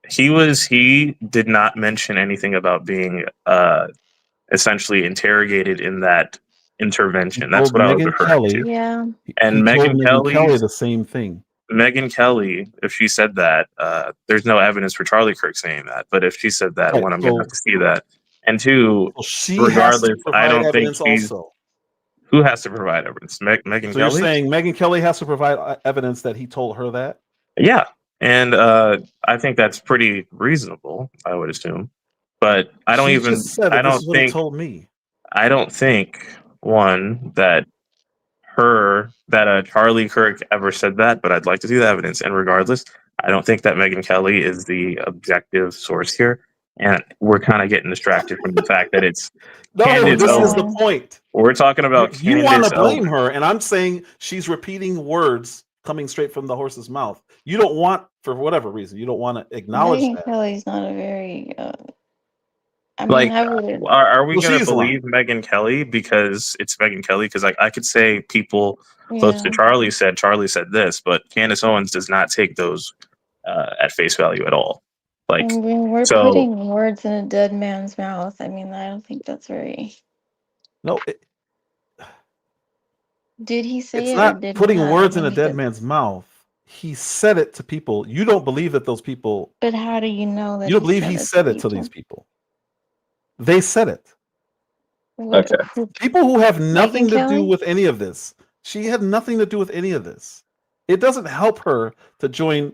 He did not mention anything about being essentially interrogated in that intervention. That's told what I was Megyn referring Kelly- to. Yeah. And He told Megan Megyn Kelly Kelly, the same thing. Megan Kelly, if she said that, there's no evidence for Charlie Kirk saying that. But if she said that, Right, one, I'm going so- to have to see that. And two, Well, she has to regardless, provide I don't think evidence she's. also. Who has to provide evidence? Megan So Kelly? you're saying Megyn Kelly has to provide evidence that he told her that? Yeah, and I think that's pretty reasonable. I would assume, but I don't She even. just said that I this don't is what he think. told me. I don't think that Charlie Kirk ever said that. But I'd like to see the evidence. And regardless, I don't think that Megyn Kelly is the objective source here, and we're kind of getting distracted from the fact that it's No, Candace this is Owens. the point. We're talking about You want Candace to blame Owens. her, and I'm saying she's repeating words coming straight from the horse's mouth. You don't want, for whatever reason, you don't want to acknowledge Megyn that. Kelly's not a very. I mean, Like, I would. are we Well, going she to is lying. believe Megyn Kelly because it's Megyn Kelly? Because I could say people close to Yeah. Charlie said this, but Candace Owens does not take those at face value at all. I Like, mean, we're so putting words in a dead man's mouth. I mean, I don't think that's very. No, Did he say it's it or not did putting not? words I in mean, a dead because, man's mouth. He said it to people. You don't believe that those people. but how do you know that You don't he believe said he it to said it to people? these people. They said it. Okay. People who have nothing to do Kelly? with any of this. She had nothing to do with any of this. It doesn't help her to join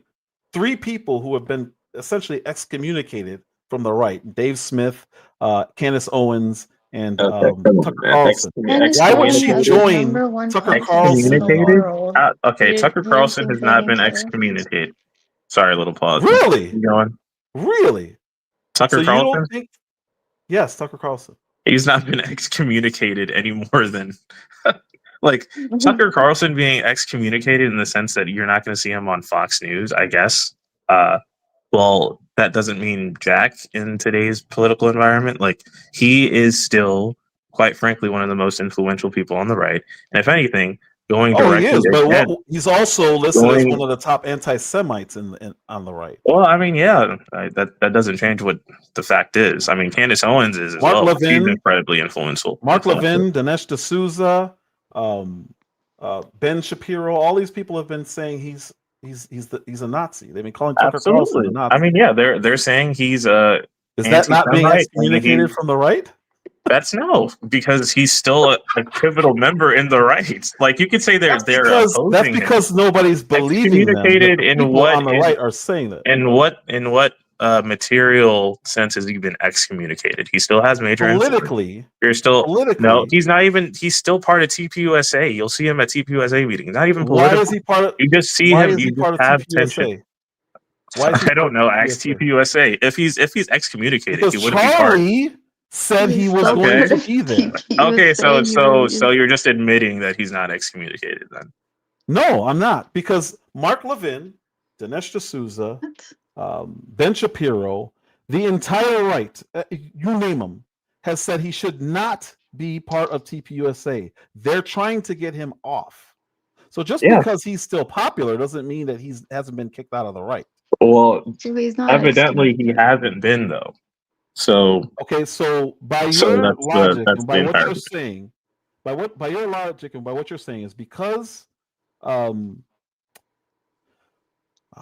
3 people who have been essentially excommunicated from the right: Dave Smith, Candace Owens, and come on, Tucker man. Carlson. Candace Why would Owens she is the join #1 Tucker podcast in the Carlson? Excommunicated? world. Okay, Who Tucker does Carlson she has not voting been for? excommunicated. Sorry, little pause. Really? Keep going. Really? Tucker So you Carlson? don't think? Yes, Tucker Carlson. He's not been excommunicated any more than like Tucker Carlson being excommunicated in the sense that you're not going to see him on Fox News, I guess. Well, that doesn't mean jack in today's political environment. Like, he is still, quite frankly, one of the most influential people on the right. And if anything, going Oh, he directly is, but ahead, he's also listed as going one of the top anti-Semites on the right. well, I mean, yeah, that doesn't change what the fact is. I mean, Candace Owens is as Mark well. She's Levin, incredibly influential. Levin, Dinesh D'Souza, Ben Shapiro. All these people have been saying he's a Nazi. They've been calling Tucker Carlson a Absolutely. Nazi. I mean, yeah, they're saying he's Is that not being anti-Semite, excommunicated from the right? That's no, because he's still a pivotal member in the right. Like, you could say they're That's opposing because him. nobody's believing them. Excommunicated in People what on the right are saying that. in what material sense has he been excommunicated? He still has major influence. Politically, You're still politically. no. He's not even. He's still part of TPUSA. You'll see him at TPUSA meetings. Not even Why political. is he part of? You just see Why him. is he You part just of have tension. TPUSA? Why is he I don't know. part of Ask TPUSA. If he's excommunicated, Because he wouldn't be part. Charlie said he was Okay. going to be there. Okay, so you're just admitting that he's not excommunicated then. No, I'm not, because Mark Levin, Dinesh D'Souza, Ben Shapiro, the entire right, you name them, has said he should not be part of TPUSA. They're trying to get him off. So just because he's still popular doesn't mean that he hasn't been kicked out of the right. Well, So he's not evidently he hasn't been though. So okay, so by so your that's logic that's and the by what entire you're saying, by your logic and by what you're saying is because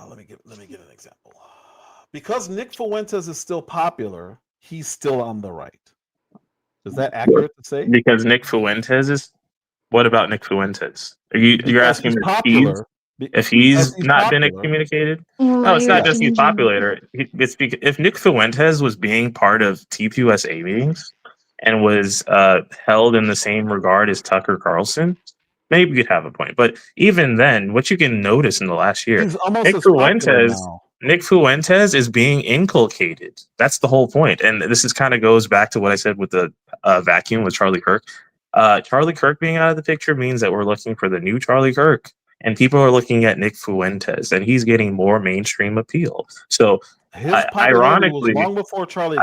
let me give an example. Because Nick Fuentes is still popular, he's still on the right. Is that accurate to say? Because Nick Fuentes is. What about Nick Fuentes? You're asking he's if popular. if he's not popular. been excommunicated? Well, No, it's you're not just he's changing- popular. It's because if Nick Fuentes was being part of TPUSA meetings and was held in the same regard as Tucker Carlson, maybe you'd have a point. But even then, what you can notice in the last year, He's almost Nick as popular Fuentes. now. Nick Fuentes is being inculcated. That's the whole point. And this is kind of goes back to what I said with the vacuum with Charlie Kirk. Charlie Kirk being out of the picture means that we're looking for the new Charlie Kirk. And people are looking at Nick Fuentes, and he's getting more mainstream appeal. So, His popularity ironically, was long before Charlie.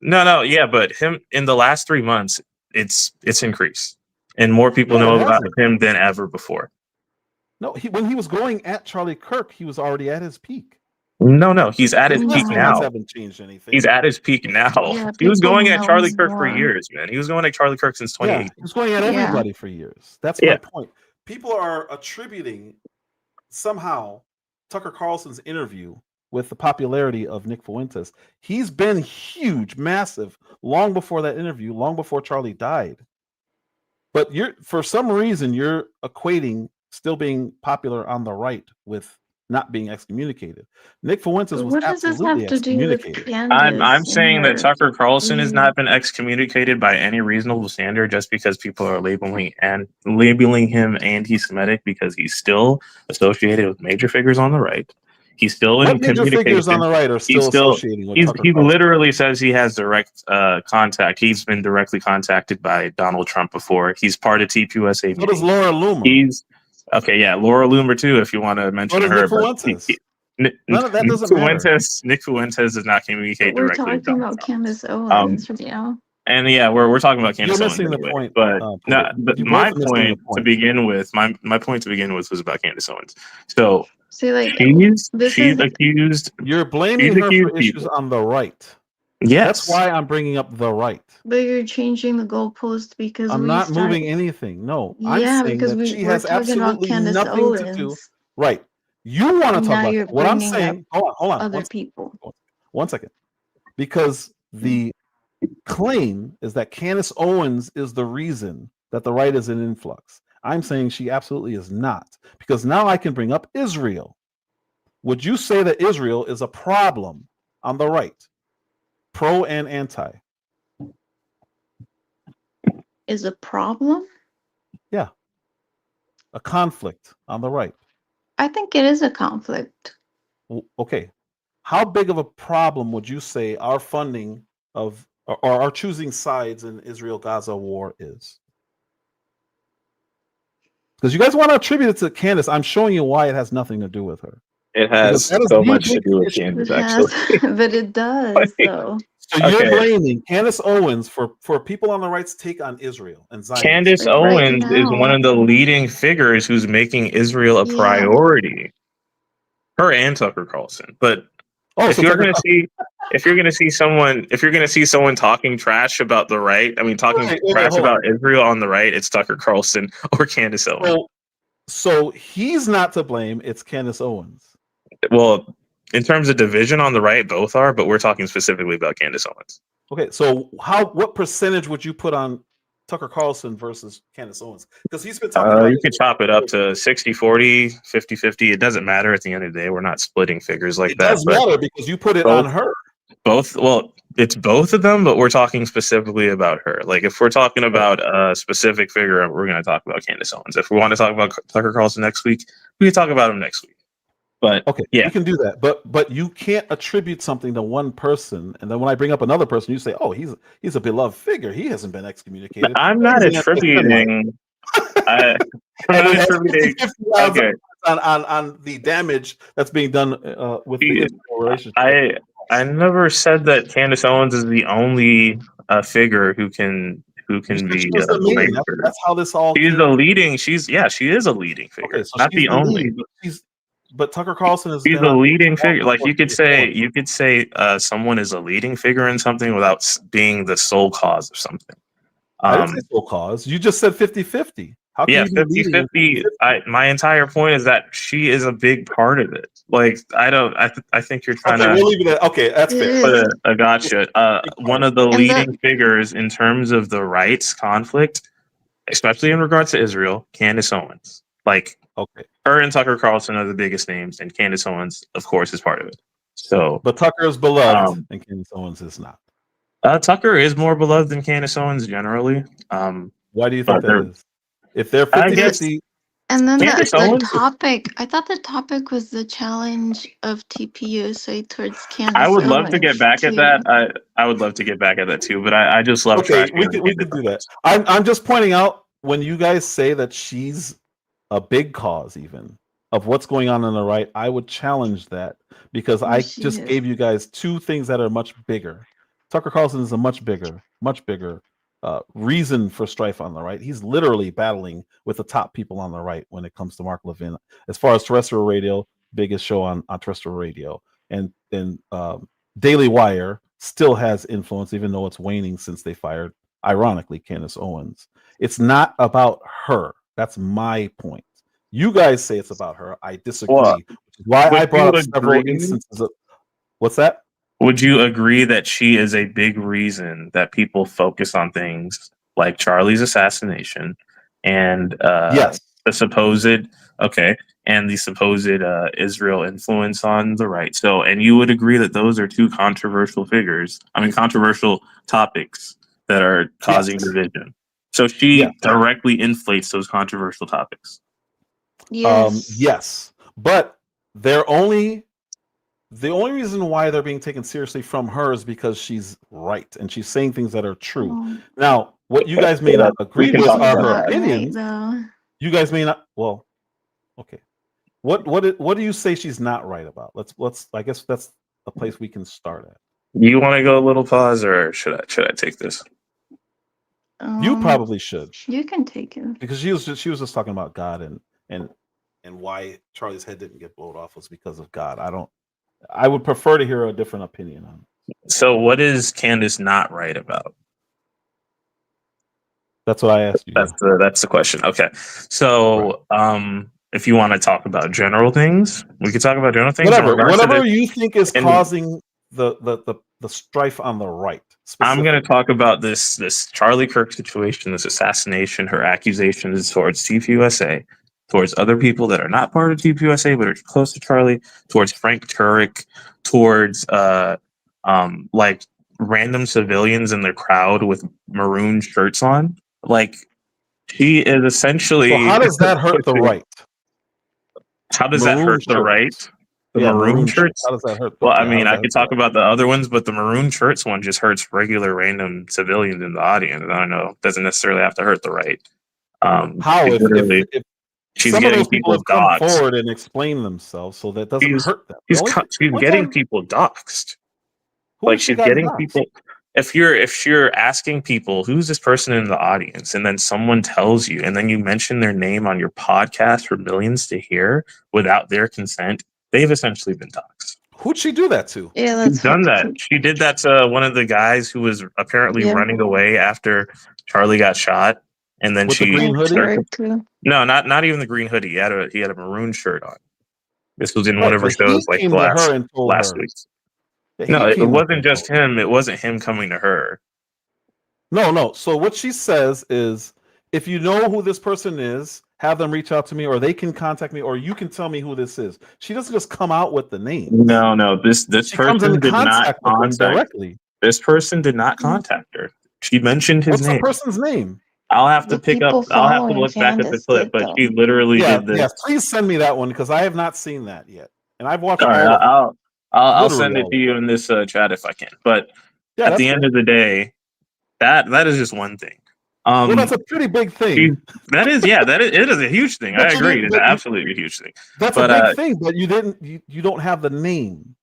no, yeah, but him in the last 3 months, it's increased, and more people No, know it about hasn't. him than ever before. No, when he was going at Charlie Kirk, he was already at his peak. No, he's at his His peak estimates now. haven't changed anything. He's at his peak now. Yeah, He was people going at know Charlie him Kirk for more. years, man. He was going at Charlie Kirk since 2018. Yeah, he was going at everybody for years. That's my point. People are attributing somehow Tucker Carlson's interview with the popularity of Nick Fuentes. He's been huge, massive, long before that interview, long before Charlie died. But for some reason, you're equating still being popular on the right with not being excommunicated. Nick Fuentes was What does this absolutely have to do with excommunicated. Candace? I'm saying that and Tucker Carlson has Mm. not been excommunicated by any reasonable standard just because people are labeling him anti-Semitic because he's still associated with major figures on the right. He's still What in major figures on communication. the right are still associating with Tucker He Carlson? literally says he has direct contact. He's been directly contacted by Donald Trump before. He's part of TPUSA So does meetings. Laura Loomer. He's okay, yeah, Laura Loomer too, if you want to mention So does her. Nick But Fuentes. None of that doesn't matter. Nick Fuentes does not communicate We're directly with talking Donald about Trump. Candace Owens right now. And yeah, we're talking about You're Candace Owens missing the anyway. point, But Paul. no, but You my both are missing the point to point. begin with, my point to begin with was about Candace Owens. So See, like, this she's is accused. You're blaming She's her for accused issues people. on the right. Yes, That's why I'm bringing up the right. but you're changing the goalpost because I'm we not started. moving anything. No, Yeah, I'm saying because that she we're has talking about absolutely Candace nothing to do. Owens. Right. You want to And talk now about you're that. What I'm bringing saying, hold on. Other people. One second. Because the claim is that Candace Owens is the reason that the right is in influx. I'm saying she absolutely is not. Because now I can bring up Israel. Would you say that Israel is a problem on the right? Pro and anti? Is a problem? Yeah. A conflict on the right. I think it is a conflict. Okay. How big of a problem would you say our funding of or our choosing sides in Israel-Gaza war is? Because you guys want to attribute it to Candace. I'm showing you why it has nothing to do with her. it has That is so the much to big do with issue. Candace, It actually. has, but it does, though. So you're Okay. blaming Candace Owens for people on the right's take on Israel and Zionism. Candace Like right Owens is now. one of the leading figures who's making Israel a Yeah. priority. Her and Tucker Carlson. But Oh, if so you're Tucker gonna see someone talking trash about the right, I mean talking wait, trash hold on. about Israel on the right, it's Tucker Carlson or Candace Owens. So he's not to blame. It's Candace Owens. Well, in terms of division on the right, both are, but we're talking specifically about Candace Owens. Okay, so what percentage would you put on Tucker Carlson versus Candace Owens? Because he's been talking about You could chop it up to 60-40, 50-50. It doesn't matter at the end of the day. We're not splitting figures like it that. does matter because you put it both- on her. Well, it's both of them, but we're talking specifically about her. Like if we're talking about a specific figure, we're going to talk about Candace Owens. If we want to talk about Tucker Carlson next week, we can talk about him next week. But Okay, yeah, you can do that, but you can't attribute something to one person, and then when I bring up another person, you say, "Oh, he's a beloved figure. He hasn't been excommunicated." I'm not He's an attributing. I'm not attributing. Okay, on the damage that's being done with the Israel relationship. I never said that Candace Owens is the only figure who can be She was the main. That's how this all. She's the leading. She is a leading figure, Okay, so not she's the only. lead, but Tucker Carlson is. She's a leading figure. Like you could say someone is a leading figure in something without being the sole cause of something. I didn't say sole cause. You just said 50-50. How can Yeah, you be 50-50. My entire point is that she is a big part of it. Like I think you're trying to. We'll leave it at, okay, that's fair. I gotcha. One of the leading figures in terms of the rights conflict, especially in regards to Israel, Candace Owens. Like, okay, her and Tucker Carlson are the biggest names, and Candace Owens, of course, is part of it. So, but Tucker is beloved, and Candace Owens is not. Tucker is more beloved than Candace Owens generally. Why do you think that is? If they're 50-50. And then the topic, I thought the topic was the challenge of TPUSA towards Candace I would love Owens to get back at that. I would love to get back at that too, but I just love trashing. We could do that. I'm just pointing out when you guys say that she's a big cause even of what's going on the right, I would challenge that because I just gave you guys two things that are much bigger. Tucker Carlson is a much bigger reason for strife on the right. He's literally battling with the top people on the right when it comes to Mark Levin. As far as terrestrial radio, biggest show on terrestrial radio, and Daily Wire still has influence, even though it's waning since they fired, ironically, Candace Owens. It's not about her. That's my point. You guys say it's about her. I disagree. Which is why I brought up several instances of. What's that? Would you agree that she is a big reason that people focus on things like Charlie's assassination and yes, the supposed Israel influence on the right? So, and you would agree that those are two controversial topics that are causing division. So she directly inflates those controversial topics. Yes. Yes, but they're only the only reason why they're being taken seriously from her is because she's right and she's saying things that are true. Well, Now, what you guys may not agree can with talk are about her not right opinions. though. You guys may not. Well, okay. What do you say she's not right about? Let's. I guess that's a place we can start at. You want to go a little pause, or should I take this? You probably should, You can take it. because she was just talking about God and why Charlie's head didn't get blown off was because of God. I would prefer to hear a different opinion on it. So, what is Candace not right about? That's what I asked you. That's the question. Okay, so if you want to talk about general things, we could talk about general things. Whatever you think is causing the strife on the right. I'm going to talk about this Charlie Kirk situation, this assassination, her accusations towards TPUSA, towards other people that are not part of TPUSA but are close to Charlie, towards Frank Turek, towards like random civilians in the crowd with maroon shirts on. Like, she is essentially. So how does that hurt the right? How does that hurt the right? The maroon shirts? How does that hurt? Well, I mean, I could talk about the other ones, but the maroon shirts one just hurts regular random civilians in the audience. I don't know. It doesn't necessarily have to hurt the right. How if she's some of getting those people have come doxxed. forward and explain themselves, so that doesn't hurt them. She's getting people doxxed. Like, she's getting people. If you're asking people who's this person in the audience, and then someone tells you, and then you mention their name on your podcast for millions to hear without their consent, they've essentially been doxxed. Who'd she do that to? Yeah, She's done that. She did that to one of the guys who was apparently running away after Charlie got shot, and then With she the green hoodie? No, not even the green hoodie. He had a maroon shirt on. This was in one of her shows like last week. No, it wasn't just him. It wasn't him coming to her. No. So what she says is, if you know who this person is, have them reach out to me, or they can contact me, or you can tell me who this is. She doesn't just come out with the name. No. This person did not contact directly. This person did not contact her. She mentioned his name. What's the person's name? I'll have to I'll have to look back at the clip, but she literally did this. Yeah, please send me that one because I have not seen that yet, and I've watched. All right, I'll send it to you in this chat if I can. But at the end of the day, that is just one thing. Well, that's a pretty big thing. It is a huge thing. I agree. It's absolutely a huge thing. That's a big thing, but you don't have the name.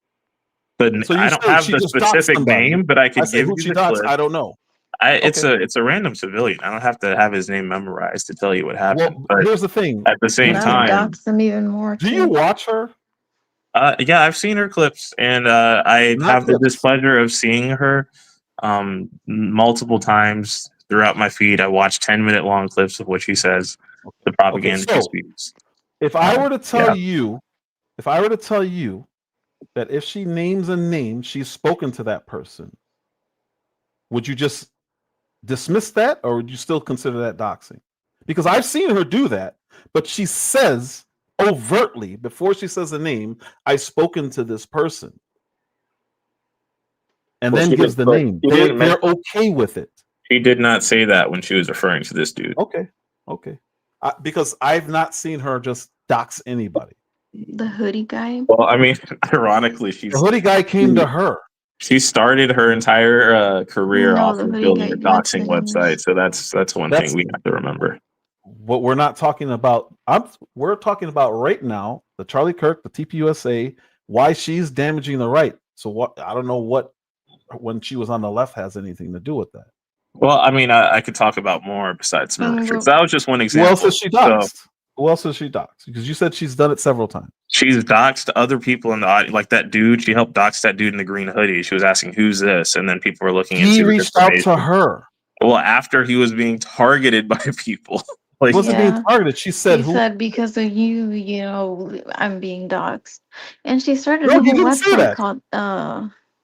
But so I don't have the specific name, but I could give you the clip. I don't know. It's a random civilian. I don't have to have his name memorized to tell you what happened. Well, but here's the thing. At the same time, dox them even more. Do you watch her? Yeah, I've seen her clips, and I have the displeasure of seeing her multiple times throughout my feed. I watch 10-minute long clips of what she says, the propaganda she speaks. If I were to tell you that if she names a name, she's spoken to that person, would you just dismiss that, or would you still consider that doxing? Because I've seen her do that, but she says overtly before she says the name, I've spoken to this person, and then gives the name. They're okay with it. She did not say that when she was referring to this dude. Okay. Because I've not seen her just dox anybody. The hoodie guy. Well, I mean, ironically, the hoodie guy came to her. She started her entire career off of building a doxing website, so that's one thing we have to remember. What we're not talking about, we're talking about right now, the Charlie Kirk, the TPUSA, why she's damaging the right. So what? I don't know what when she was on the left has anything to do with that. Well, I mean, I could talk about more besides military. That was just one example. Who else has she doxed? Who else has she doxed? Because you said she's done it several times. She's doxed other people in the audience, like that dude. She helped dox that dude in the green hoodie. She was asking, "Who's this?" And then people were looking. He reached out to her. Well, after he was being targeted by people. Like, wasn't being targeted. She said, "Who said because of you? You know, I'm being doxed." And she started a whole website called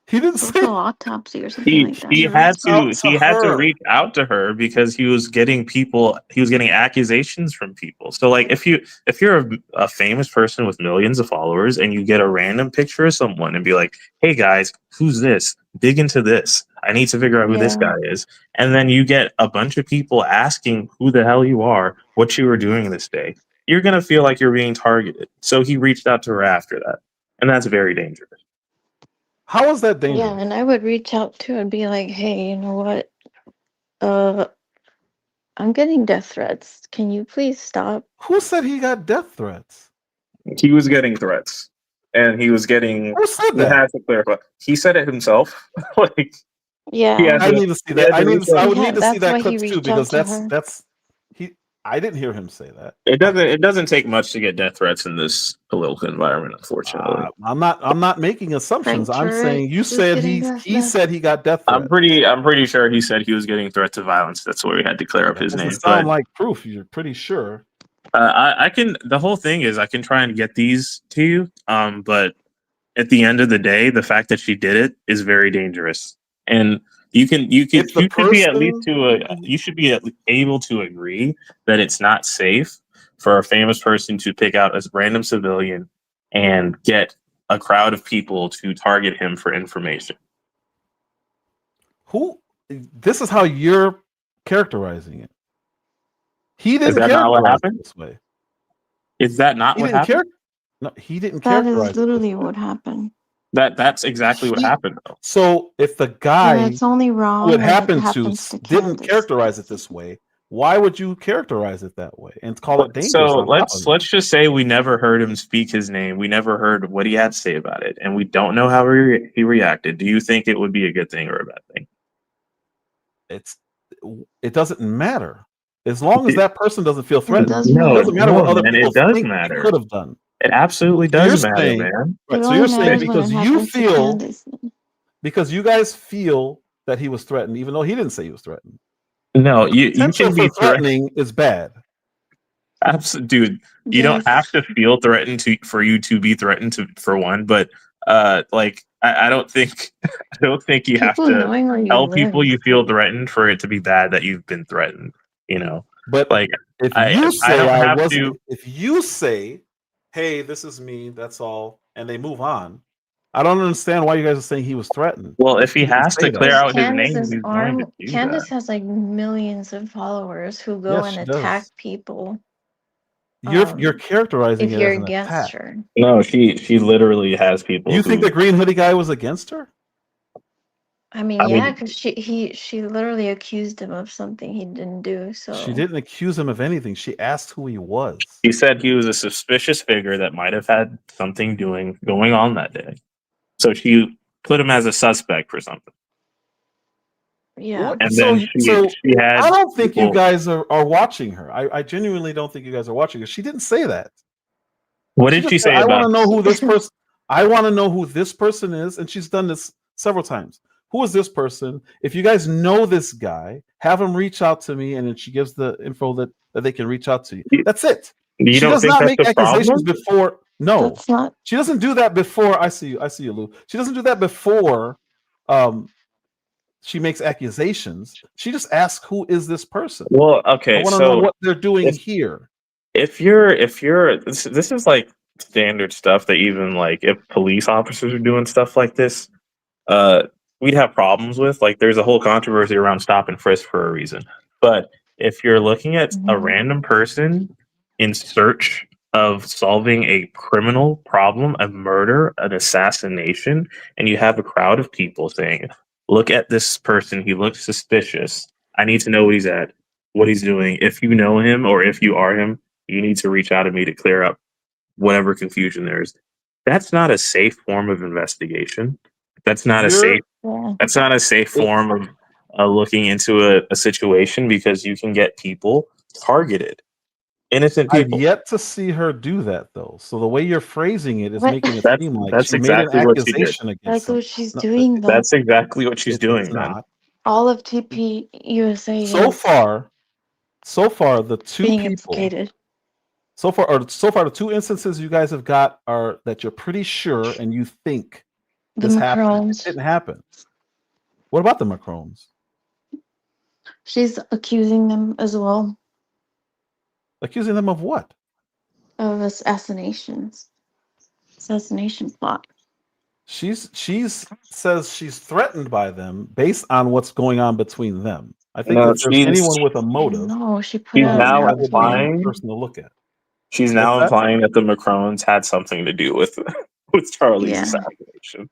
He didn't say autopsy or something like that. He had to reach out to her because he was getting accusations from people. So like if you're a famous person with millions of followers and you get a random picture of someone and be like, "Hey guys, who's this? Dig into this. I need to figure out who this guy is." And then you get a bunch of people asking who the hell you are, what you were doing this day. You're going to feel like you're being targeted. So he reached out to her after that. And that's very dangerous. How is that dangerous? Yeah, and I would reach out to and be like, hey, you know what? I'm getting death threats. Can you please stop? Who said he got death threats? He was getting threats, and he was getting. Who said He that? has to clarify. He said it himself. Like he Yeah. had I to. need to see He that. had to reach I out. would need to see That's why that he clip too, reached because out to her. that's he. I didn't hear him say that. It doesn't take much to get death threats in this political environment, unfortunately. I'm not making assumptions. Frank I'm Turek saying you was said getting he said he got death I'm threats. pretty sure he said he was getting threats of violence. That's why we had to clear up That his doesn't name. sound But like proof. You're pretty sure. I can. The whole thing is I can try and get these to you. But at the end of the day, the fact that she did it is very dangerous, and you If the should be at least person, you should be able to agree that it's not safe for a famous person to pick out a random civilian and get a crowd of people to target him for information. who, this is how you're characterizing it. He Is didn't that not what characterize it happened? this way. Is that not He what didn't happened? No, he didn't That characterize is it this literally way. what happened. That's exactly what He- happened, though. So if the Yeah, guy it's only who wrong it when it happened to happens to didn't Candace. characterize it this way, why would you characterize it that way and call it dangerous? So On top of it? let's just say we never heard him speak his name. We never heard what he had to say about it, and we don't know how he reacted. Do you think it would be a good thing or a bad thing? It doesn't matter as long as that person doesn't feel It threatened. does It matter. doesn't matter what other man, people it does think matter. he could have done. It absolutely You're does matter, saying, man. right? It So only you're saying matters when because it you happens to feel, Candace. because you guys feel that he was threatened, even though he didn't say he was threatened. No, you Potential can for be threatened. threatening is bad. Dude, you don't have to feel threatened for you to be threatened for one, but like I don't think you have People to knowing where you tell live. people you feel threatened for it to be bad that you've been threatened. You know, But like if I you say don't I have wasn't, to. if you say, "Hey, this is me," that's all, and they move on, I don't understand why you guys are saying he was threatened. Well, if he didn't has say to that. clear Because out his name, Candace's he's going to do Candace that. has like millions of followers who go Yes, and she attack does. people. You're characterizing If it you're as an against attack. her. No, she literally has people. You think the green hoodie guy was against her? I mean, because she literally accused him of something he didn't do. So She didn't accuse him of anything. She asked who he was. He said he was a suspicious figure that might have had something going on that day. So she put him as a suspect for something. yeah. And So, then she had I don't think you people- guys are watching her. I genuinely don't think you guys are watching her. She didn't say that. What did she say I about? want to know who this person. I want to know who this person is, and she's done this several times. Who is this person? If you guys know this guy, have him reach out to me, and then she gives the info that they can reach out to you. That's it. You She don't does think not that's make the accusations problem? before. No, That's not. she doesn't do that before. I see you, Lou. She doesn't do that before. She makes accusations. She just asks, "Who is this person?" Well, okay, I want to know so what they're doing here. if you're this is like standard stuff that even like if police officers are doing stuff like this, we'd have problems with. Like there's a whole controversy around stop and frisk for a reason. But if you're looking at a random person in search of solving a criminal problem, a murder, an assassination, and you have a crowd of people saying, "Look at this person, he looks suspicious. I need to know what he's at, what he's doing. If you know him or if you are him, you need to reach out to me to clear up whatever confusion there is." That's not a safe form of investigation. That's not a safe form of looking into a situation because you can get people targeted, innocent I've people. yet to see her do that though. So the way you're phrasing it is making it seem like That's she exactly made an what she did. accusation against That's him. what she's doing, though. That's exactly what she's doing, It's man. not. All of TPUSA So is far, the two being people. implicated. So far, the two instances you guys have got are that you're pretty sure and you think The this happened. Macrones. It didn't happen. What about the Macrones? She's accusing them as well Accusing them of what? of assassination plot. She says she's threatened by them based on what's going on between them. I think No, if there's anyone with a motive, No, she put She's it now out. implying person to look at. she's What's now that? implying that the Macrones had something to do with Charlie's Yeah. assassination.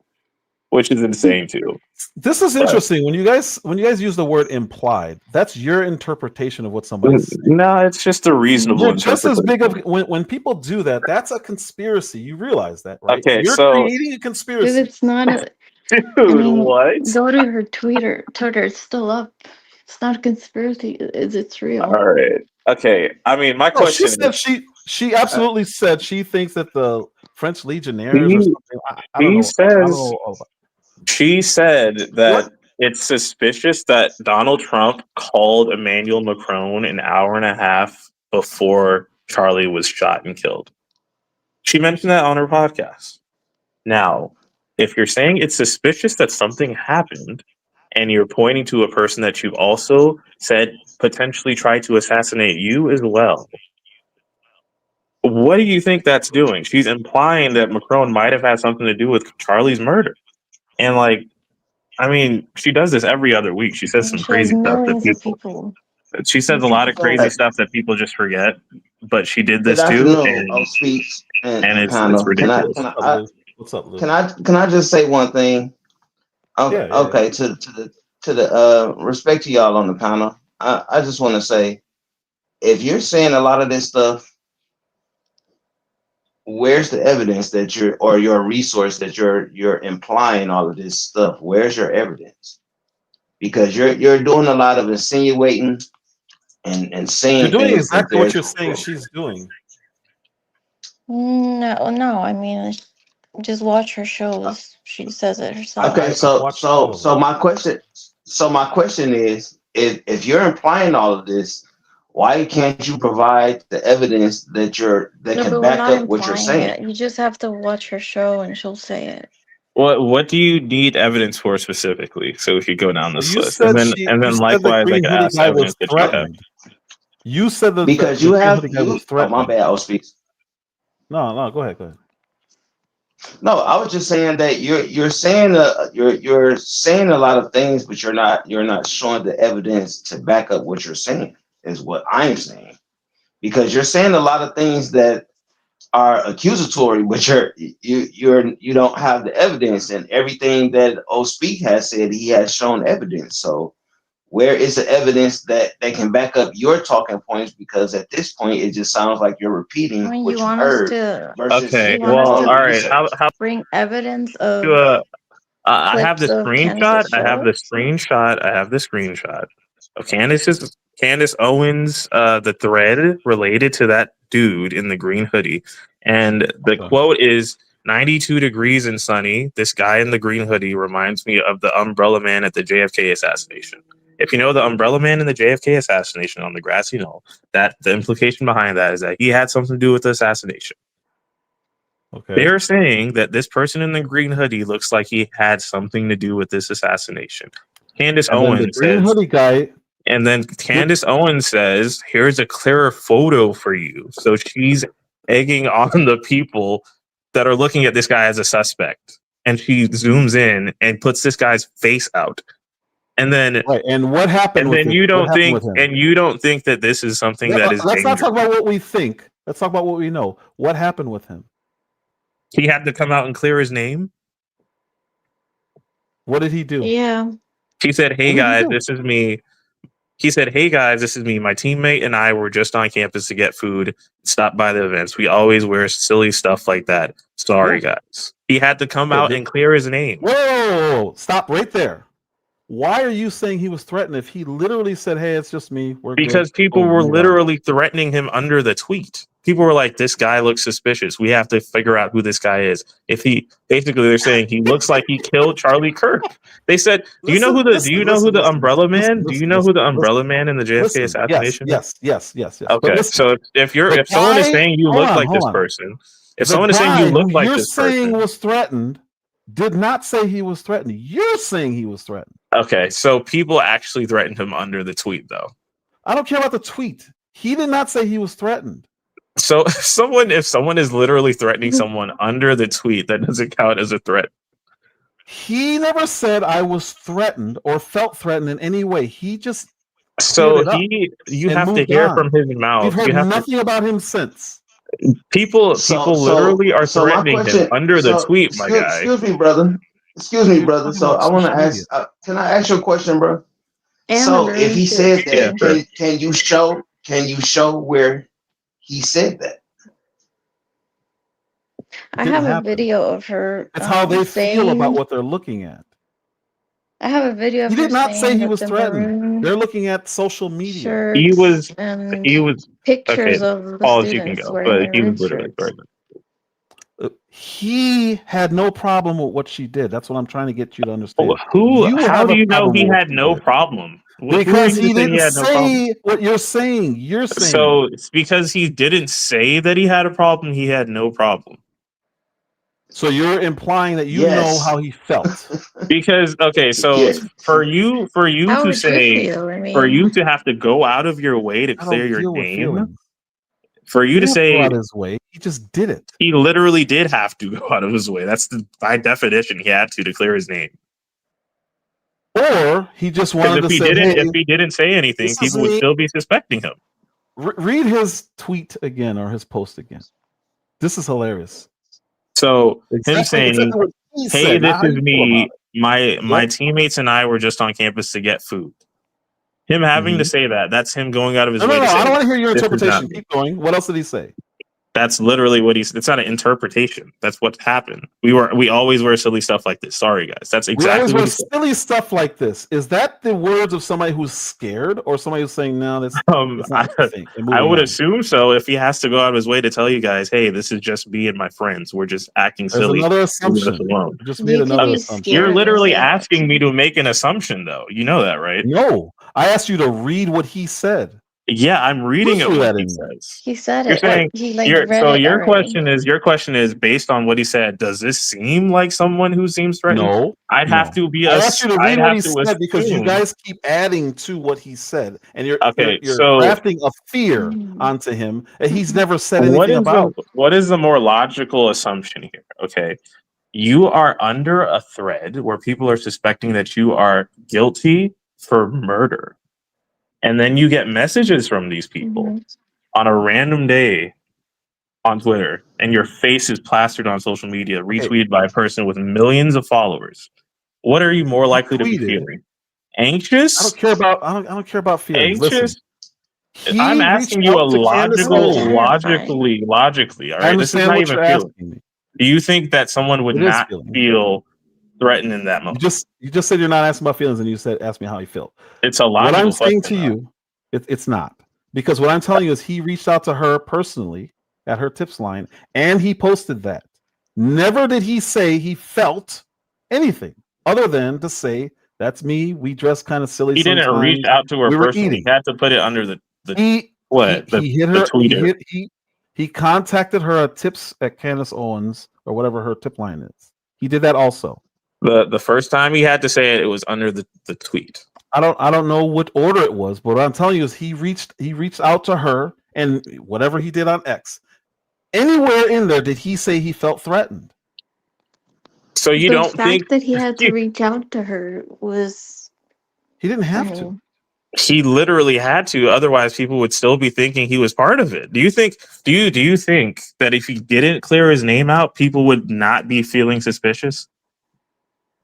which is insane too. This is interesting. When you guys use the word implied, that's your interpretation of what somebody's saying. No, it's just a reasonable You're just as big of interpretation. when people do that, that's a conspiracy. You realize that, right? Okay, You're so creating a Dude, conspiracy. it's not a. dude, I mean, what? go to her Twitter. It's still up. It's not a conspiracy. It's real. All right. Okay. I mean, my No, she question said is, she absolutely said she thinks that the French Legionnaires or he, something. I don't he know. I don't says know all about she said that what. it's suspicious that Donald Trump called Emmanuel Macron an hour and a half before Charlie was shot and killed. She mentioned that on her podcast. Now, if you're saying it's suspicious that something happened, and you're pointing to a person that you've also said potentially tried to assassinate you as well, what do you think that's doing? She's implying that Macron might have had something to do with Charlie's murder. And like, I mean, she does this every other week. She says And some she has crazy stuff that millions of people. people. She says a lot of crazy stuff that people just forget. But she did Good this too, afternoon, speaks and and it's panel. ridiculous. What's up, Lou? Can I just say one thing? Okay, Yeah. okay, to the respect to y'all on the panel. I just want to say, if you're saying a lot of this stuff, where's the evidence that your resource that you're implying all of this stuff? Where's your evidence? Because you're doing a lot of insinuating and saying You're doing things that exactly what there's you're saying she's doing. No. I mean, just watch her shows. She says it herself. Okay, I've watched all of them. my question is, if you're implying all of this, why can't you provide the evidence that No, can but we're back not up what you're implying saying? it. You just have to watch her show and she'll say it. What do you need evidence for specifically? So we could go down this You list, said and then the likewise, I green could hoodie ask guy evidence was that you have. threatened. You said that Because the you green have hoodie guy was oh my threatened. bad, I'll speak. No, go ahead. No, I was just saying that you're saying you're saying a lot of things, but you're not showing the evidence to back up what you're saying, is what I'm saying. Because you're saying a lot of things that are accusatory, but you don't have the evidence, and everything that Speak has said, he has shown evidence. So where is the evidence that can back up your talking points? Because at this point, it just sounds like you're repeating I mean, what you you want us heard to versus Okay, you want us well, to all right. How bring evidence of I have the clips of screenshot. Candace's shows? I have the screenshot of Candace Owens, the thread related to that dude in the green hoodie, and the quote is 92 degrees and sunny. This guy in the green hoodie reminds me of the umbrella man at the JFK assassination. If you know the umbrella man in the JFK assassination on the grassy knoll, that the implication behind that is that he had something to do with the assassination. Okay. They're saying that this person in the green hoodie looks like he had something to do with this assassination. Candace Owens says, and then Candace Owens says, here's a clearer photo for you. So she's egging on the people that are looking at this guy as a suspect. And she zooms in and puts this guy's face out. And then and what happened with then it? you What don't happened think with him? and you don't think that this is something that is Let's not dangerous. talk about what we think. Let's talk about what we know. What happened with him? He had to come out and clear his name. What did he do? Yeah. He said, "Hey guys, this is me." He said, "Hey guys, this is me. My teammate and I were just on campus to get food. Stop by the events. We always wear silly stuff like that. Sorry, guys." He had to come out and clear his name. Whoa! Stop right there. Why are you saying he was threatened if he literally said, "Hey, it's just me. We're Because good. people were literally threatening him under the tweet. People were like, "This guy looks suspicious. We have to figure out who this guy is." If he basically, they're saying he looks like he killed Charlie Kirk. They said, "Do you know who the umbrella man? Do you know who the umbrella man in the JFK assassination?" Yes. Okay, so if someone is saying you look like this person, if someone is saying you look like this person, was threatened, did not say he was threatened. You're saying he was threatened. Okay, so people actually threatened him under the tweet, though. I don't care about the tweet. He did not say he was threatened. So if someone is literally threatening someone under the tweet, that doesn't count as a threat. He never said I was threatened or felt threatened in any way. He just you have to hear from his mouth. We've heard nothing about him since. People literally are threatening him under the tweet, my guy. Excuse me, brother. excuse me, You're brother. talking So about I want to social media. ask. Can I ask you a question, bro? And the So if room he too. said Yeah, that, sure. can you show? Can you show where he said that? I Didn't have a happen. video of her It's how they feel about saying. what they're looking at. I have a video of He her did not say saying he that was the threatened. maroon They're looking at social media. He was shirts and he was okay. pictures of the Paul, you can students go, wearing but he was maroon literally shirts. He had no problem with what she did. That's what I'm trying to get you to understand. Who? You How have do a you know problem he with what had she no did. problem? Who are Because you to he say he didn't had no problem? say what you're saying. You're saying. So it's because he didn't say that he had a problem. He had no problem. So you're implying that you know Yes. how he felt. Because okay, so Yes. for you How to would you say, feel? I for you mean, to have to go out of your way to I clear don't your deal with name, feelings. for you He to didn't go say out his way. He just did it. he literally did have to go out of his way. That's by definition he had to clear his name. Or he just Because wanted to say, "Hey, if he didn't say anything, this is people would me." still be suspecting him. Read his tweet again or his post again. This is hilarious. So him Exactly saying, what he "Hey, said, this not how is you feel about me. it. My Yep. teammates and I were just on campus to get food." Him having to say that's him going out of his No, way no, to no. say, I don't want to hear your "This is not interpretation. me." Keep going. What else did he say? That's literally what he's. It's not an interpretation. That's what happened. We always wear silly stuff like this. Sorry, guys. That's We exactly always what wear he said. silly stuff like this. Is that the words of somebody who's scared or somebody who's saying, no, that's not what you think? And I moving would on. assume so. If he has to go out of his way to tell you guys, "Hey, this is just me and my friends. We're just acting There's silly. another Leave us assumption. alone." You just made you could another be assumption. You're scared and literally say that asking me too. to make an assumption, though. You know that, right? No, I asked you to read what he said. Yeah, I'm reading You it threw what that he in there. says. He said You're it. Right. saying He read so it already. your question is based on what he said. Does this seem like someone who seems threatened? No. I'd No. have to be I asked you to read I'd what have he to said because you assume. guys keep adding to what he said, and you're Okay, you're so crafting a fear onto him that he's never said anything about. what is the more logical assumption here? Okay. You are under a thread where people are suspecting that you are guilty for murder. And then you get messages from these people on a random day on Twitter, and your face is plastered on social media, retweeted by a person with millions of followers. What are you more likely to be tweeted. feeling? Anxious? I don't care about feelings. Listen, Anxious? I'm he asking reached you out a to Candace Owens. logically, all I right? This is understand not what even you're feeling. asking me. Do you think that someone would It is not feeling. feel threatened in that moment? You just said you're not asking about feelings, and you said ask me how he felt. It's a What logical I'm saying question, to though. you, it's not, because what I'm telling you is he reached out to her personally at her tips line, and he posted that. Never did he say he felt anything other than to say that's me. We dress kind of silly. He didn't reach Sometimes out to her we were personally. eating. He had to put it under the He hit her. tweeter. He contacted her at tips at Candace Owens or whatever her tip line is. He did that also. The first time he had to say it, it was under the tweet. I don't know what order it was, but what I'm telling you is he reached out to her, and whatever he did on X, anywhere in there did he say he felt threatened? So you the don't fact think that he had to reach out to her was he didn't have to. He literally had to, otherwise people would still be thinking he was part of it. Do you think that if he didn't clear his name out, people would not be feeling suspicious?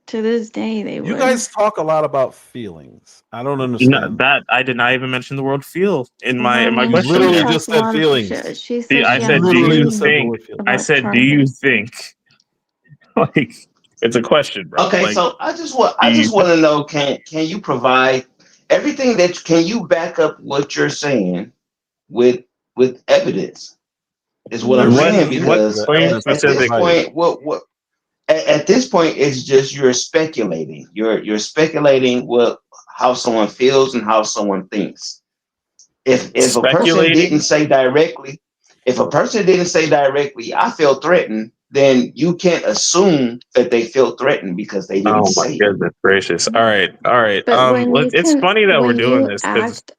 To this day, they would. You guys talk a lot about feelings. I don't No, understand that I did not even mention the word feel in my Well, question. literally she just has a said lot feelings. she said I she said, has do you feelings think? I about said, do you Charles. think? Like, it's a question, bro. Okay, Like, so I just want to know, can you provide everything that can you back up what you're saying with evidence? Is what I'm saying, because claim at this specifically? point, what at this point it's just you're speculating. You're speculating how someone feels and how someone thinks. If a person didn't say directly, I feel threatened, then you can't assume that they feel threatened because they didn't Oh my say it. goodness gracious! All right. But when you It's can, funny that we're when doing you this because act,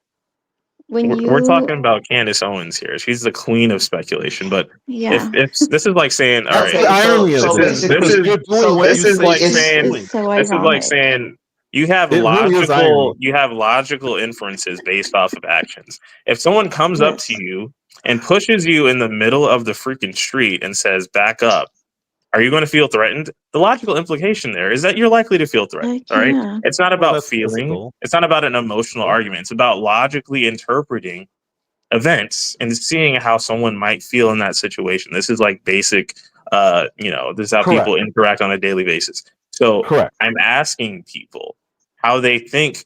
when we're you, talking about Candace Owens here. She's the queen of speculation. But yeah, if this is like saying, all That's right, the irony of this it. is Because you're doing what you say like you're saying doing. so this is like ironic. saying you have It really is irony. logical inferences based off of actions. If someone comes up to Yes. you and pushes you in the middle of the freaking street and says, "Back up," Are you going to feel threatened? The logical implication there is that you're likely to feel threatened. Heck All right. yeah. It's not Well, about that's feeling. physical. It's not about an emotional argument. It's about logically interpreting events and seeing how someone might feel in that situation. This is like basic, this is how Correct. people interact on a daily basis. So Correct. I'm asking people how they think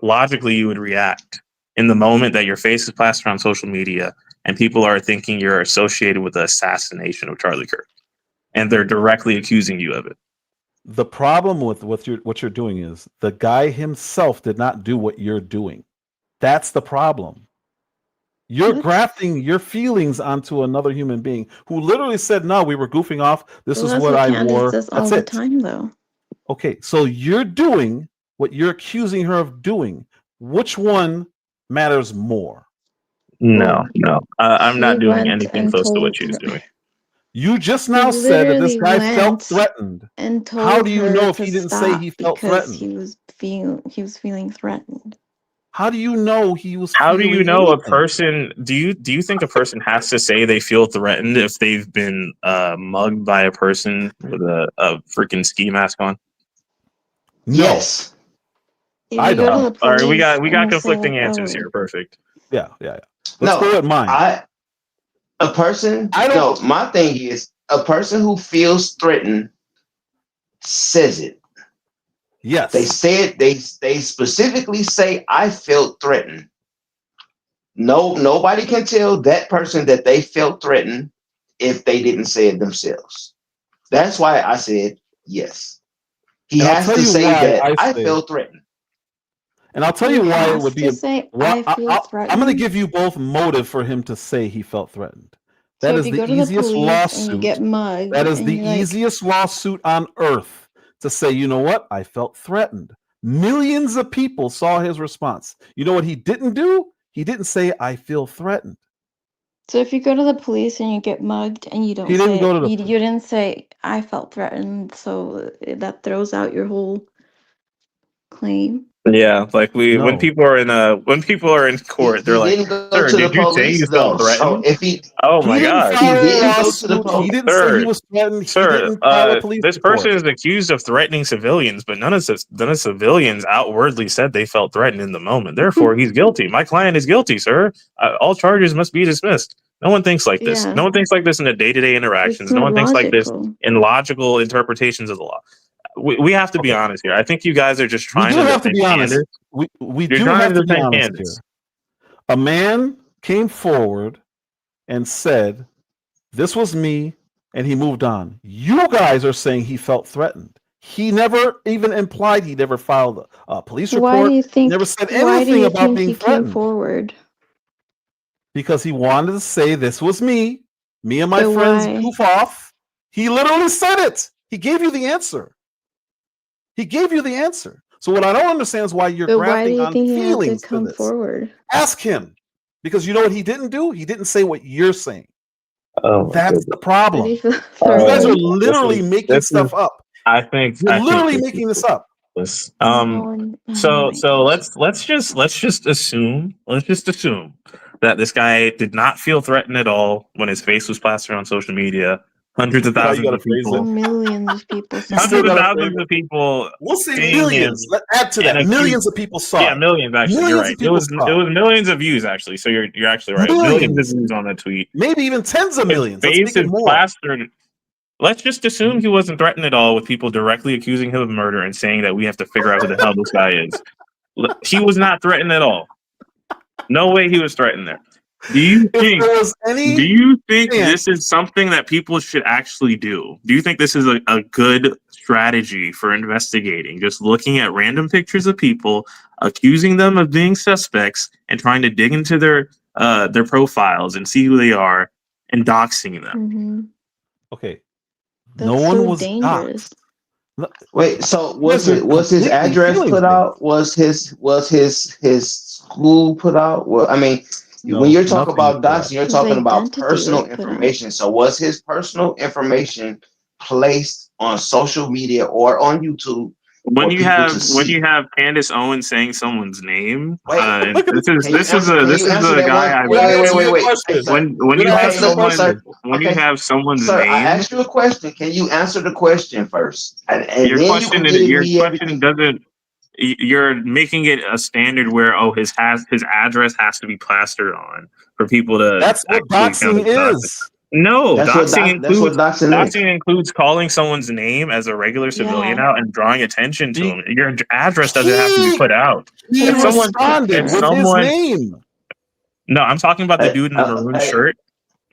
logically you would react in the moment that your face is plastered on social media and people are thinking you're associated with the assassination of Charlie Kirk, and they're directly accusing you of it. The problem with what you're doing is the guy himself did not do what you're doing. That's the problem. You're grafting your feelings onto another human being who literally said, "No, we were goofing off. This is what I Candace wore." does all That's the it. time, though. Okay, so you're doing what you're accusing her of doing. Which one matters more? No. I'm not He doing went anything and close to what told she was her. doing. You just He now said that this literally guy felt went threatened. and told How do you her know if to he didn't say he stop felt because threatened? he was feeling threatened. How do you know he was How do you feeling know a anything? person? Do you think a person has to say they feel threatened if they've been mugged by a person with a freaking ski mask on? No, Yes. If I you go to don't. the All right, we police got and you say conflicting like, answers "Oh, here. Perfect. Yeah. Let's No, go with mine. a person. I don't- No, my thing is a person who feels threatened says it. Yes. They said they specifically say I felt threatened. No, nobody can tell that person that they felt threatened if they didn't say it themselves. That's why I said yes. He And I'll has tell to you say why that I say- felt threatened. And I'll tell He you why it has would be. to say, "I feel I'm going to threatened." give you both motive for him to say he felt threatened. So That if is you the go to the easiest police lawsuit. and you get mugged, That is and the you're like, easiest lawsuit on earth to say, you know what? I felt threatened. Millions of people saw his response. You know what he didn't do? He didn't say, I feel threatened. so if you go to the police and you get mugged and you don't He didn't say go to the you didn't say I felt threatened, so that throws out your whole claim. Yeah, like when No. people are in court, they're He like, didn't go "Sir, to the did you say you police felt though. So threatened?" if he Oh He my didn't god, file a didn't go to the lawsuit. He police. didn't say he was threatened. He didn't file a police this report. person is accused of threatening civilians, but none of civilians outwardly said they felt threatened in the moment. Therefore, he's guilty. My client is guilty, sir. All charges must be dismissed. No one thinks like this. Yeah. No one thinks like this in the day-to-day It's interactions. No not one thinks like this logical. in logical interpretations of the law. We have to be Okay. honest here. I think you guys are just We trying do to have to defend be honest. Candace. We You're do trying have to to be defend honest Candace. here. A man came forward and said, this was me, and he moved on. You guys are saying he felt threatened. He never even implied he never filed a police report. Why do you think? Never said Why do anything you about think being he came threatened. forward? Because he wanted to say this was me and my But friends why? goof off. He literally said it. He gave you the answer. So what I don't understand is why you're But why do grafting you on think he had to feelings for come this. forward? Ask him. Because you know what he didn't do? He didn't say what you're saying. Oh, That's the Did problem. he feel You guys are threatened? literally making stuff up. I think You're literally this making is this up. this. No one. Oh So my gosh. let's just assume that this guy did not feel threatened at all when his face was plastered on social media. Hundreds of Why you thousands gotta of phrase people. it? Millions of people saw You still Hundreds of it. gotta phrase thousands of people We'll say seeing millions. him. Let's add to and that. accused- Millions of people saw Yeah, it. millions actually. You're Millions right. of people It saw was millions of views actually. So you're actually right. Millions of views on the tweet. Maybe even tens of His millions. Let's face make it is more. plastered. Let's just assume he wasn't threatened at all with people directly accusing him of murder and saying that we have to figure out who the hell this guy is. He was not threatened at all. No way he was threatened there. Do you think this is something that people should actually do? Do you think this is a good strategy for investigating? Just looking at random pictures of people, accusing them of being suspects, and trying to dig into their profiles and see who they are, and doxing them. Mm-hmm. Okay. That's no one so was dangerous. Wait, so was his address put out? Was his school put out? Well, I mean, when you're talking about doxing, you're talking about personal information. So was his personal information placed on social media or on YouTube when for you people to have see. Candace Owens saying someone's name, Wait, Look at can you this is answer the that guy one? I Wait, You're wait, wait, asking wait, a mentioned. wait. Hey, question. sir. When You're you not have Okay, answering the listen, someone sir. question. when you Okay, have someone's sir, I name, asked you a question. Can you answer the question first? And then you can give your me question everything. doesn't. You're making it a standard where his address has to be plastered on for people to That's what actually count doxing as doxing. is. No, That's what doxing is. doxing includes calling someone's name as a regular civilian Yeah. out and drawing attention to He them. Your address doesn't have to be he put out. he If Right. someone, responded if with his someone, name. no, I'm talking about the Hey, dude in the maroon hey, shirt.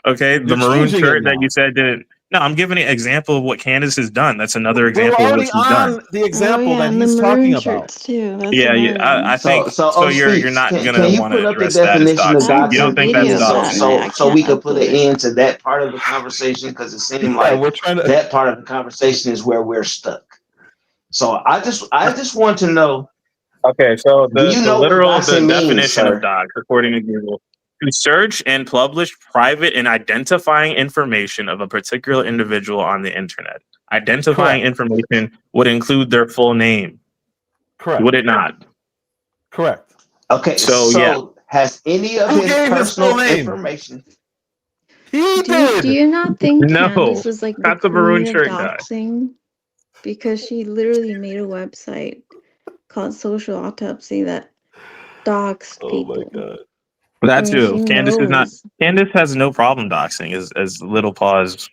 Okay, the You're maroon changing it shirt that you now. said didn't. No, I'm giving an example of what Candace has done. That's another We were example of what already she's done. on the Oh example yeah, that and the he's talking maroon about. shirts too. That's Yeah, another I one. think so You're Speaks, not can gonna you want to pull up the address that as definition of I doxing. have You the don't doxing? think that's video of that, and doxing? I So can't we could put an upload it. end to that part of the conversation because it seemed Yeah, like we're trying to. that part of the conversation is where we're stuck. So I just want to know, Okay, so do you know what the doxing means, definition of sir? dox, according to Google, to search and publish private and identifying information of a particular individual on the internet. Identifying Correct. information would include their full name, would Correct. it not? Correct. Okay, So yeah, so has any of Who his gave his full personal name? information? He Do did. you not think no, Candace is like the not the maroon queen of shirt guy. doxing? Because she literally made a website called Social Autopsy that doxed Oh my people. god. I That mean, too. she Candace is not. knows. Candace has no problem doxing, as Little Paws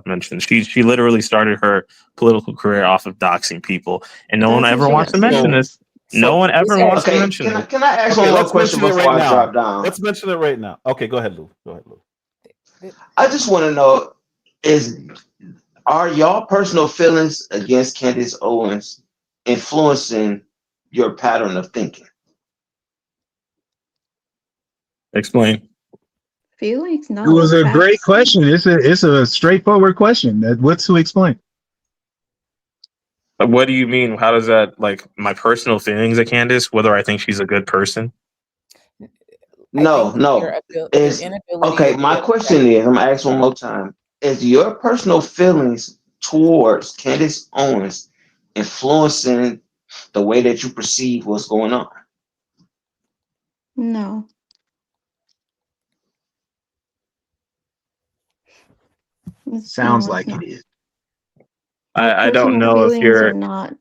mentioned. She literally started her political career off of doxing people, and no one That's how ever she wants got to mention So this. famous. No so one ever wants to Okay, mention this. can I ask okay, one more let's question mention it before right I now. drop down? Let's mention it right now. Okay, go ahead, Lou. Go ahead, Lou. I just want to know are y'all personal feelings against Candace Owens influencing your pattern of thinking? Feelings? It was No, a great facts. question. It's a straightforward question. What's to explain? What do you mean? How does that my personal feelings of Candace? Whether I think she's a good person? No. Is okay. My question is, I'm gonna ask one more time. Is your personal feelings towards Candace Owens influencing the way that you perceive what's going on? No. Sounds No, it's like it not. is. My I don't personal know if feelings you're are not.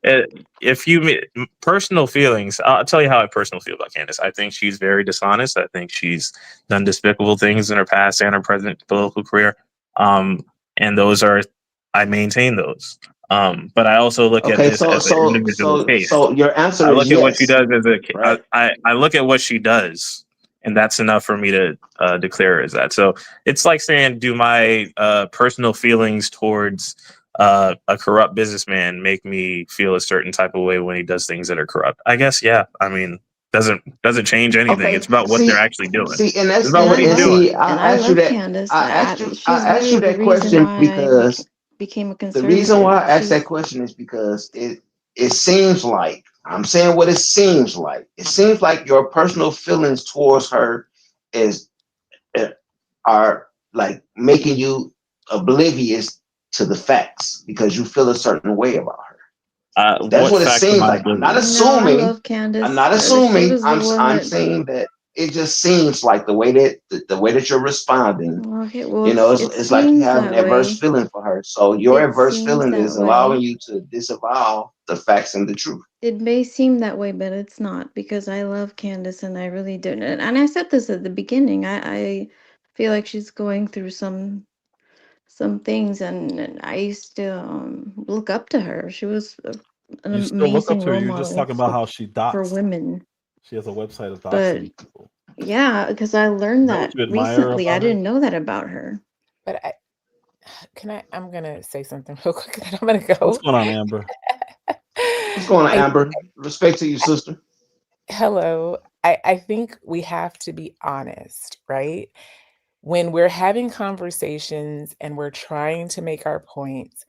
if you personal feelings. I'll tell you how I personally feel about Candace. I think she's very dishonest. I think she's done despicable things in her past and her present political career. And those are I maintain those. But I also look at Okay, this as an individual case. so your answer I is look at what she yes, does as right? I look at what she does, and that's enough for me to declare as that. So it's like saying, do my personal feelings towards a corrupt businessman make me feel a certain type of way when he does things that are corrupt? I guess, yeah. I mean, doesn't change anything. Okay, It's about what they're actually doing. and It's about And what I he's love doing. and I I asked you love that. Candace. I She's asked you literally the that reason question why I because became a the reason why conservative. I asked that question is because it seems like I'm saying what it seems like. It seems like your personal feelings towards her is are like making you oblivious to the facts because you feel a certain way about her. That's What what it facts am seems I like. I'm not oblivious? No, I assuming. love I'm Candace. not She assuming. was the one I'm that. saying that it just seems like the way that you're responding. Okay, well, You know, it it's like you seems have an that adverse way. feeling for her. So your It adverse seems feeling that is allowing way. you to disavow the facts and the truth. It may seem that way, but it's not because I love Candace and I really do. And I said this at the beginning. I feel like she's going through some things, and I used to look up to her. She was an You still look up amazing to her. role You're just model talking about how she for doxed. women. She has a website of But doxing people. yeah, because I Is learned that what that you admire recently. I about her? didn't know that about her. I'm gonna say something real quick, then I'm gonna What's go. going on, Amber? What's going on, I Amber? Respect to you, sister. Hello. I think we have to be honest, right? When we're having conversations and we're trying to make our points,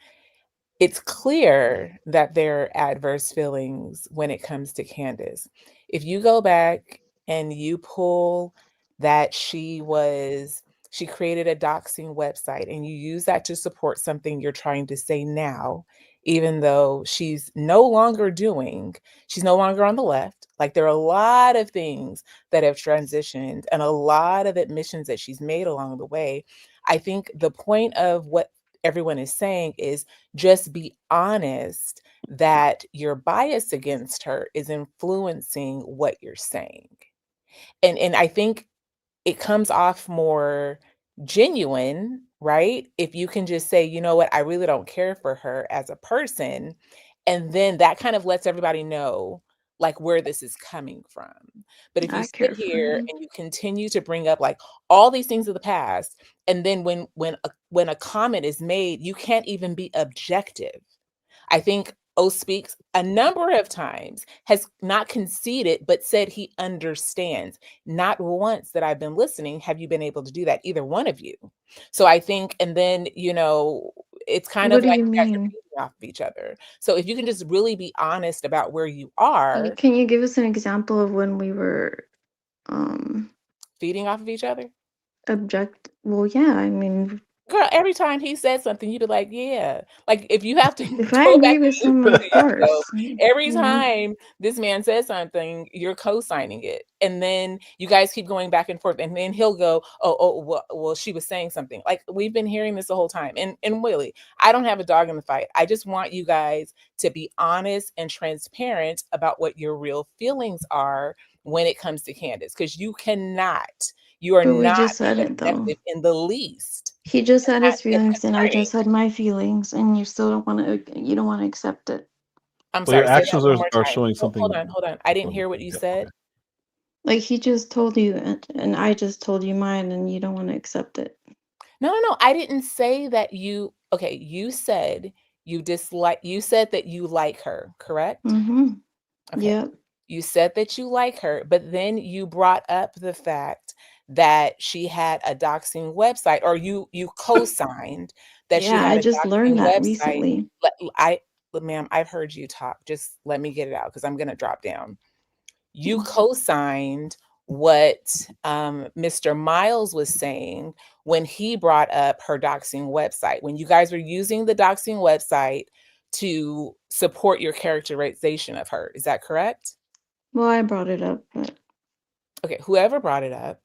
it's clear that there are adverse feelings when it comes to Candace. If you go back and you pull that she created a doxing website and you use that to support something you're trying to say now, even though she's no longer on the left. Like, there are a lot of things that have transitioned and a lot of admissions that she's made along the way. I think the point of what everyone is saying is just be honest that your bias against her is influencing what you're saying. And I think it comes off more genuine, right? If you can just say, you know what, I really don't care for her as a person. And then that kind of lets everybody know like where this is coming from. But if you I sit care for here him. and you continue to bring up like all these things of the past, and then when a comment is made, you can't even be objective. I think O Speaks a number of times has not conceded, but said he understands. Not once that I've been listening have you been able to do that, either one of you. So I think, and then, it's kind What of do like you you guys are mean? feeding off of each other. So if you can just really be honest about where you are Can you give us an example of when we were um feeding off of each other. well, yeah, I mean, Girl, every time he said something, you'd be like, yeah. Like, if you have to if I go back agree and with listen someone, to of the show, course, every you know. time this man says something, you're co-signing it. And then you guys keep going back and forth. And then he'll go, well, she was saying something. Like, we've been hearing this the whole time. And really, I don't have a dog in the fight. I just want you guys to be honest and transparent about what your real feelings are when it comes to Candace. Because you are But we not just said being it though. objective in the least. He just had his That's feelings, and I right. just had my feelings, and you still don't want to. You don't want to accept it. I'm Well, your sorry, say that actions one more are time. showing Hold something. on. I didn't hear what you Yeah, said. okay. Like, he just told you, and I just told you mine, and you don't want to accept it. No. I didn't say that you. Okay, you said you dislike. You said that you like her, correct? Mm-hmm. Okay. Yep. You said that you like her, but then you brought up the fact that she had a doxing website, or you co-signed that she Yeah, I had a just learned doxing that website. recently. Ma'am, I've heard you talk. Just let me get it out because I'm gonna drop down. You co-signed what Mr. Miles was saying when he brought up her doxing website. When you guys were using the doxing website to support your characterization of her. Is that correct? Well, I brought it up, but Okay, whoever brought it up,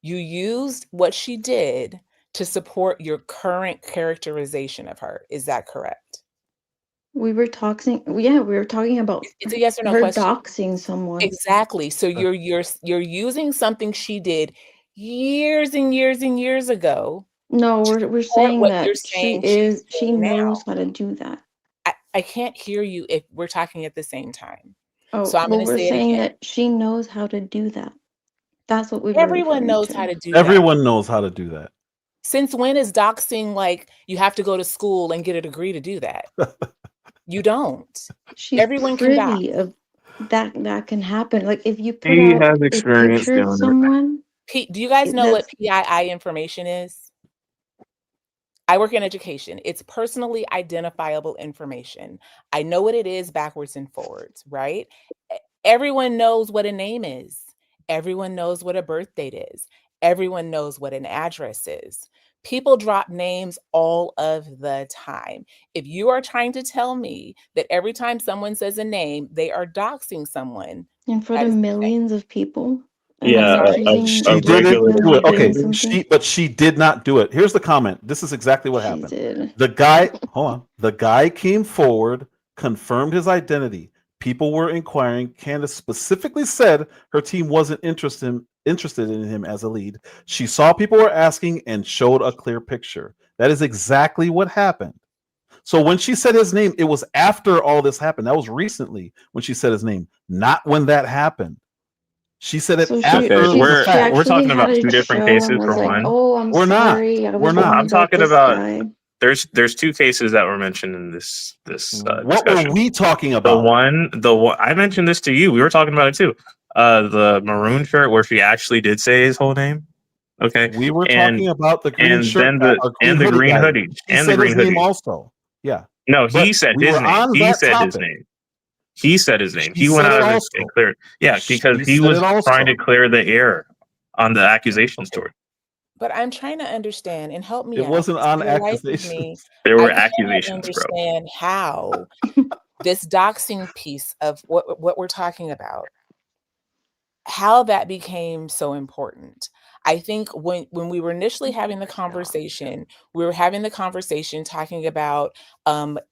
you used what she did to support your current characterization of her. Is that correct? we were talking. Yeah, we were talking about It's a yes or no her question. doxing someone. Exactly. So you're using something she did years and years and years ago. No, we're Support saying what you're that saying she's she doing knows now. how to do that. I can't hear you if we're talking at the same time. Oh, So I'm well, going to we're say it saying again. that she knows how to do that. That's what we were Everyone referring knows to. how to do that. Everyone knows how to do that. Since when is doxing like you have to go to school and get a degree to do that? You don't. She's Everyone can dox. privy of that can happen. Like, if you put He out has a experience picture of doing it. someone, Do you guys know what that's PII information is? I work in education. It's personally identifiable information. I know what it is backwards and forwards, right? Everyone knows what a name is. Everyone knows what a birth date is. Everyone knows what an address is. People drop names all of the time. If you are trying to tell me that every time someone says a name, they are doxing someone, in front that of is millions of people. And I'm Yeah, sorry? She of didn't regular do it. Okay, doing something. but she did not do it. Here's the comment. This is exactly what She happened. did. The guy, hold on. The guy came forward, confirmed his identity. People were inquiring. Candace specifically said her team wasn't interested in him as a lead. She saw people were asking and showed a clear picture. That is exactly what happened. So when she said his name, it was after all this happened. That was recently when she said his name, not when that happened. She said it So after she the we're she fact. we're actually talking had about a two different show cases and was for like, one. "Oh, I'm We're not. sorry. I We're was not. wrong I'm about talking this about guy." there's two cases that were mentioned in this What discussion. were we talking The about? one I mentioned this to you. We were talking about it too. The maroon shirt where she actually did say his whole name. Okay, We were and talking about the green shirt then guy or green hoodie green guy. hoodie He said his name also. Yeah. No, But he said we his were name. on He that said his topic. name. He said his name. She He went said out it of it also. and cleared. Yeah, because She he said was it also. trying to clear the air on the accusations toward. But I'm trying to understand and help me It out. wasn't 'Cause on for the life of me, accusations. There I were cannot accusations, bro. understand how this doxing piece of what we're talking about, how that became so important. I think when we were initially having the conversation, we were having the conversation talking about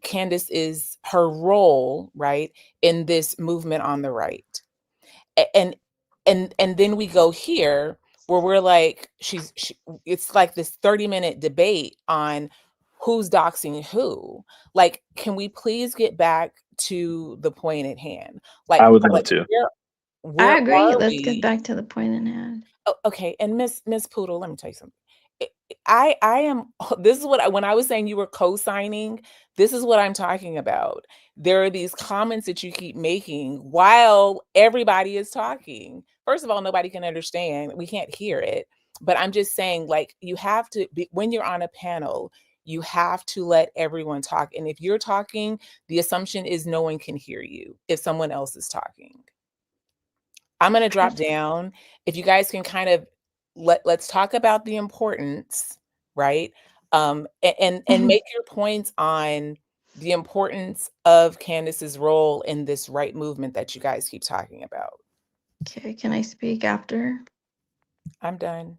Candace is her role, right, in this movement on the right. And and then we go here where we're like it's like this 30-minute debate on who's doxing who. Like, can we please get back to the point at hand? I would love Like to. I where agree. are Let's get we? back to the point in hand. Oh, okay, and Miss Poodle, let me tell you something. I am this is what when I was saying you were co-signing, this is what I'm talking about. There are these comments that you keep making while everybody is talking. First of all, nobody can understand. We can't hear it. But I'm just saying, like, you have to be when you're on a panel, you have to let everyone talk. And if you're talking, the assumption is no one can hear you if someone else is talking. I'm going to drop down. If you guys can kind of let's talk about the importance, right? And make your points on the importance of Candace's role in this right movement that you guys keep talking about. Okay, can I speak after? I'm done.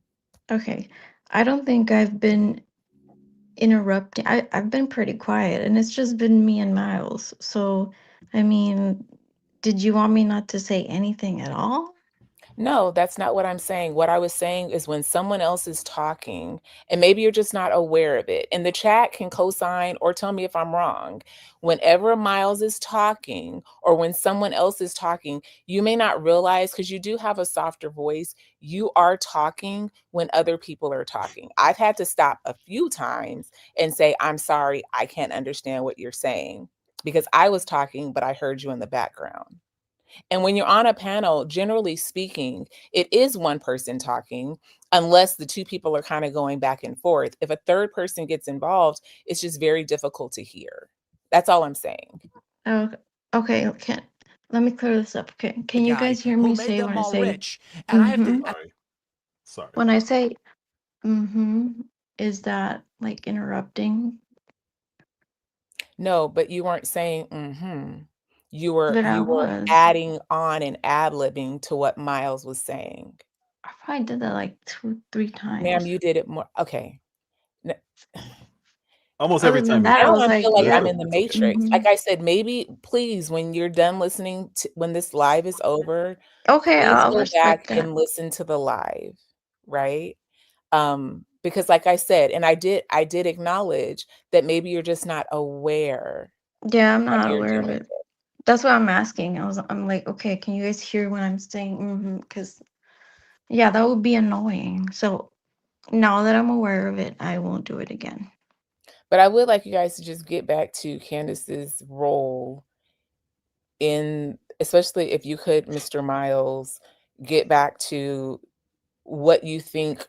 Okay. I don't think I've been interrupting. I've been pretty quiet, and it's just been me and Miles. So, I mean, did you want me not to say anything at all? No, that's not what I'm saying. What I was saying is when someone else is talking, and maybe you're just not aware of it, and the chat can co-sign or tell me if I'm wrong. Whenever Miles is talking or when someone else is talking, you may not realize because you do have a softer voice, you are talking when other people are talking. I've had to stop a few times and say, I'm sorry, I can't understand what you're saying because I was talking, but I heard you in the background. And when you're on a panel, generally speaking, it is one person talking, unless the two people are kind of going back and forth. If a third person gets involved, it's just very difficult to hear. That's all I'm saying. Oh, okay. Okay. Let me clear this up. Okay. Can you Guy guys hear who me made say them when I all say rich. And I have to. Sorry. when I say is that like interrupting? No, but you weren't saying mm-hmm. You But I were was. adding on and ad-libbing to what Miles was saying. I probably did that like 2-3 Ma'am, times. you did it more. Okay. Almost Other every than time you that, I Now do was it, I like, feel like yeah. I'm in the it's okay. Matrix. Like I said, maybe please, when you're done listening to when this live is over, Okay, please I'll go back respect that. and listen to the live, right? Because like I said, and I did acknowledge that maybe you're just not aware Yeah, I'm that not you're aware of doing it. it. That's why I'm asking. I'm like, okay, can you guys hear when I'm saying because yeah, that would be annoying. So now that I'm aware of it, I won't do it again. But I would like you guys to just get back to Candace's role in, especially if you could, Mr. Miles, get back to what you think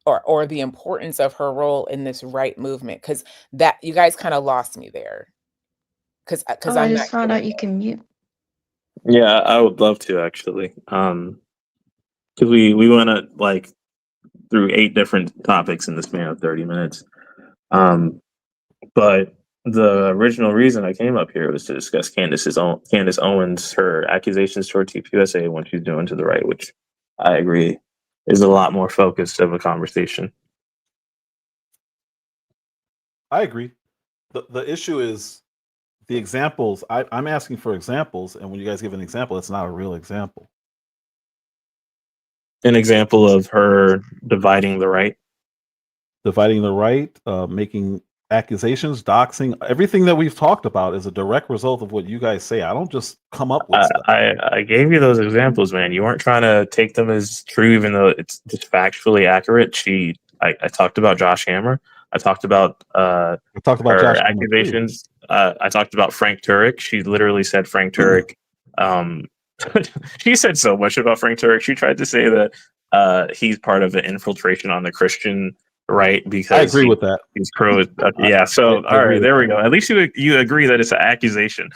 or the importance of her role in this right movement, because that you guys kind of lost me there. Because Oh, I I'm not just found getting out you it. can mute. Yeah, I would love to actually. Because we went like through 8 different topics in the span of 30 minutes. But the original reason I came up here was to discuss Candace Owens, her accusations toward TPUSA and what she's doing to the right, which I agree is a lot more focused of a conversation. I agree. The issue is the examples. I'm asking for examples, and when you guys give an example, it's not a real example. An example of her dividing the right. Dividing the right, making accusations, doxing, everything that we've talked about is a direct result of what you guys say. I don't just come up with stuff. I gave you those examples, man. You weren't trying to take them as true, even though it's just factually accurate. I talked about Josh Hammer. I talked about We talked about her Josh Hammer too. accusations. I talked about Frank Turek. She literally said Frank Turek. She said so much about Frank Turek. She tried to say that he's part of an infiltration on the Christian right because I agree with that. he's pro. Yeah. So I all agree right, with there we that. go. At least you agree that it's an accusation.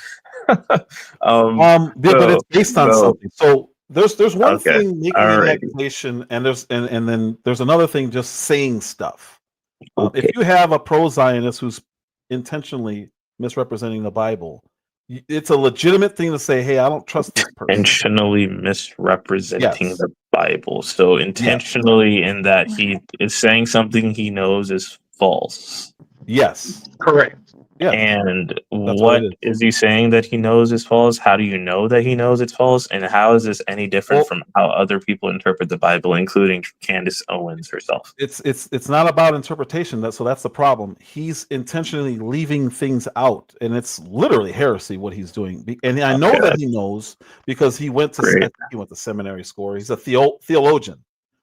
Yeah, but it's based on something. So There's one Okay. thing making an Alrighty. accusation, and then there's another thing just saying stuff. Okay. If you have a pro-Zionist who's intentionally misrepresenting the Bible, it's a legitimate thing to say, "Hey, I don't trust this person." Intentionally misrepresenting Yes. the Bible. So intentionally in that he is saying something he knows is false. Yes. Correct. Yes. And what what it is he saying that he knows is false? How do you know that he knows it's false? And how is this any different from how other people interpret the Bible, including Candace Owens herself? It's not about interpretation. So that's the problem. He's intentionally leaving things out, and it's literally heresy what he's doing. And I know that he knows because he went to seminary school. He's a theologian,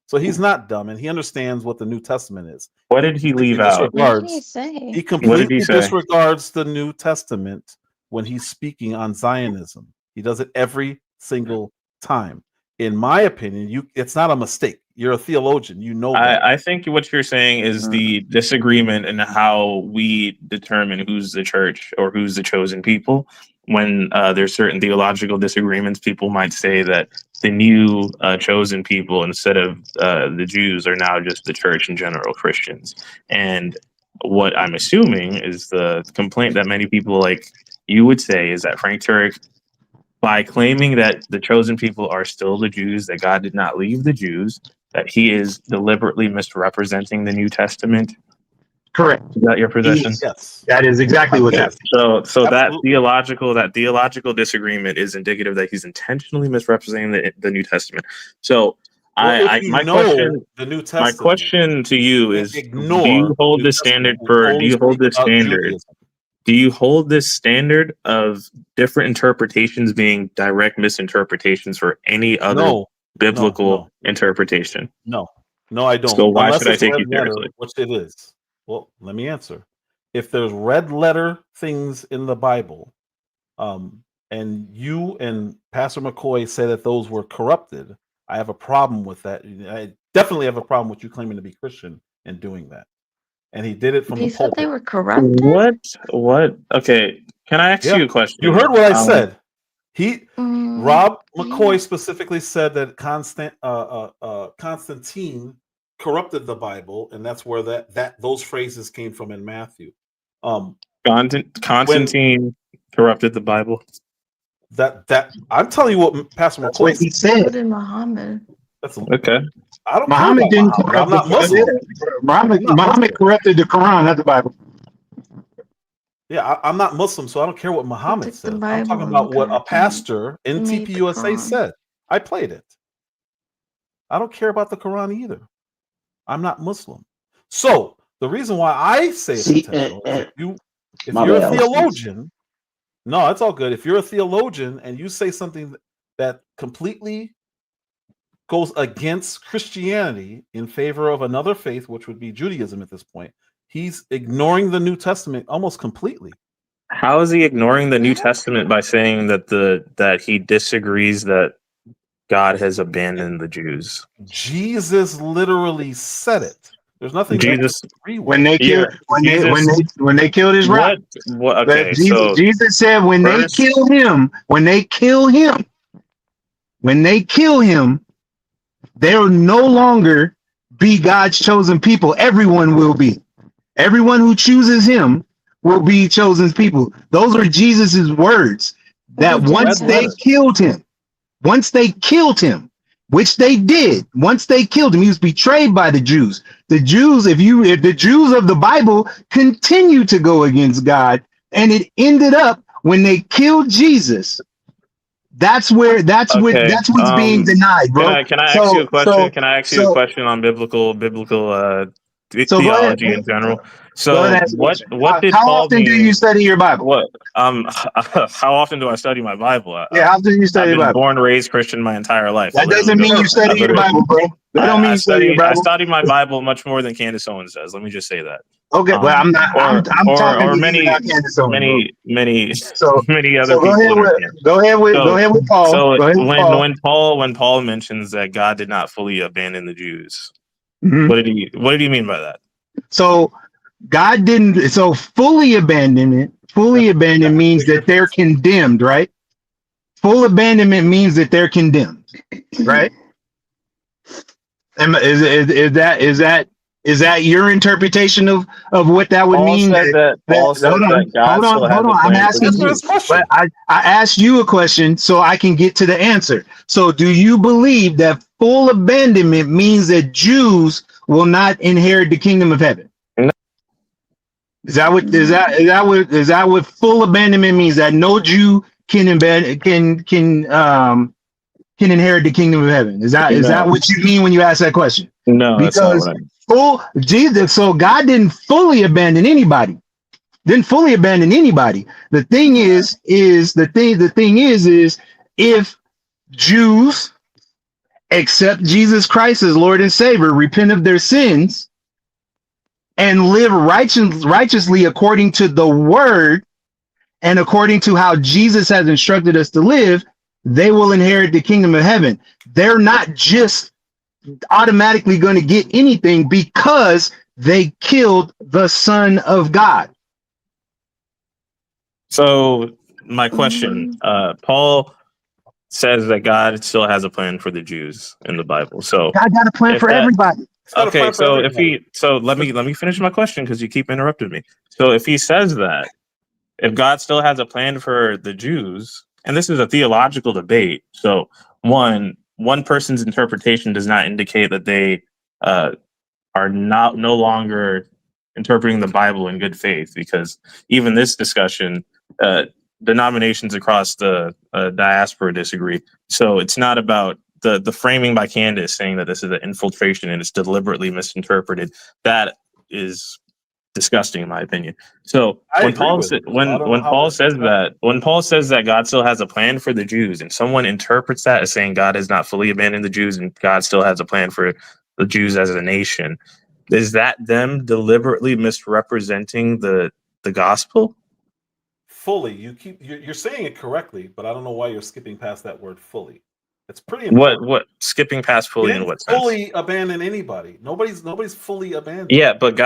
so he's not dumb, and he understands what the New Testament is. What did he leave out? What did he say? He completely disregards the New Testament when he's speaking on Zionism. He does it every single time. In my opinion, it's not a mistake. You're a theologian. You know that. I think what you're saying is the disagreement in how we determine who's the church or who's the chosen people. When there's certain theological disagreements, people might say that the new chosen people instead of the Jews are now just the church in general, Christians. And what I'm assuming is the complaint that many people like you would say is that Frank Turek, by claiming that the chosen people are still the Jews, that God did not leave the Jews, that he is deliberately misrepresenting the New Testament. Correct. Is that your position? Yes. That is exactly what that is. So that theological disagreement is indicative that he's intentionally misrepresenting the New Testament. So my question to you is, do you hold this standard of different interpretations being direct misinterpretations for any other biblical interpretation? No, I don't. So why should I take you seriously? Which it is. Well, let me answer. If there's red letter things in the Bible, and you and Pastor McCoy say that those were corrupted, I have a problem with that. I definitely have a problem with you claiming to be Christian and doing that. And he did it from the pulpit. They were corrupted. What? Okay, can I ask you a question? You heard what I said. Rob McCoy specifically said that Constantine corrupted the Bible, and that's where those phrases came from in Matthew. Constantine corrupted the Bible. That I'm telling you what Pastor McCoy he said. What did Muhammad? That's okay. I don't. Muhammad didn't corrupt. I'm not Muslim. Muhammad corrupted the Quran, not the Bible. Yeah, I'm not Muslim, so I don't care what Muhammad said. I'm talking about what a pastor in TPUSA said. I played it. I don't care about the Quran either. I'm not Muslim. So the reason why I say it's intentional is if you're a theologian, no, it's all good. If you're a theologian and you say something that completely goes against Christianity in favor of another faith, which would be Judaism at this point, he's ignoring the New Testament almost completely. How is he ignoring the New Testament by saying that he disagrees that God has abandoned the Jews? Jesus literally said it. There's nothing. Jesus, when they killed his rock. Okay, Jesus said when they kill him, they'll no longer be God's chosen people. Everyone will be. Everyone who chooses him will be chosen people. Those are Jesus's words. That once they killed him, which they did, once they killed him, he was betrayed by the Jews. The Jews, if the Jews of the Bible continue to go against God, and it ended up when they killed Jesus. That's what's being denied, bro. Can I ask you a question? Can I ask you a question on biblical theology in general? So what did how Paul often do you study your Bible? How often do I study my Bible? How often do you study your Bible? I've been born, raised Christian my entire life. That doesn't mean you study your Bible, bro. That don't mean you study your Bible. I study my Bible much more than Candace Owens does. Let me just say that. Okay, well, I'm not. I'm talking to many other people. Go ahead with Paul. So when Paul mentions that God did not fully abandon the Jews, what did he mean by that? So God didn't. So fully abandon it. Fully abandon means that they're condemned, right? Full abandonment means that they're condemned. right? Is that your interpretation of what that would Paul mean? says that Hold on, God still has hold on. a I'm plan for the asking you, Answer his Jews. question. but I asked you a question so I can get to the answer. So, do you believe that full abandonment means that Jews will not inherit the kingdom of heaven? No. Is that what full abandonment means? That no Jew can inherit the kingdom of heaven? Is that No. what you mean when you ask that question? No, that's not Because what I mean. so God didn't fully abandon anybody. The thing is if Jews accept Jesus Christ as Lord and Savior, repent of their sins, and live righteously according to the word and according to how Jesus has instructed us to live, they will inherit the kingdom of heaven. They're not just automatically going to get anything because they killed the Son of God. So my question, Paul says that God still has a plan for the Jews in the Bible. So God got a plan if for that, everybody. okay, so if he, so let me finish my question because you keep interrupting me. So if he says that, if God still has a plan for the Jews, and this is a theological debate, so one person's interpretation does not indicate that they are no longer interpreting the Bible in good faith, because even this discussion, denominations across the diaspora disagree. So it's not about the framing by Candace saying that this is an infiltration and it's deliberately misinterpreted. That is disgusting in my opinion. So when Paul says that God still has a plan for the Jews, and someone interprets that as saying God has not fully abandoned the Jews and God still has a plan for the Jews as a nation, is that them deliberately misrepresenting the gospel? Fully, you're saying it correctly, but I don't know why you're skipping past that word fully. It's pretty important. What skipping past fully in what sense? Fully abandon anybody. Nobody's fully abandoned. Yeah, but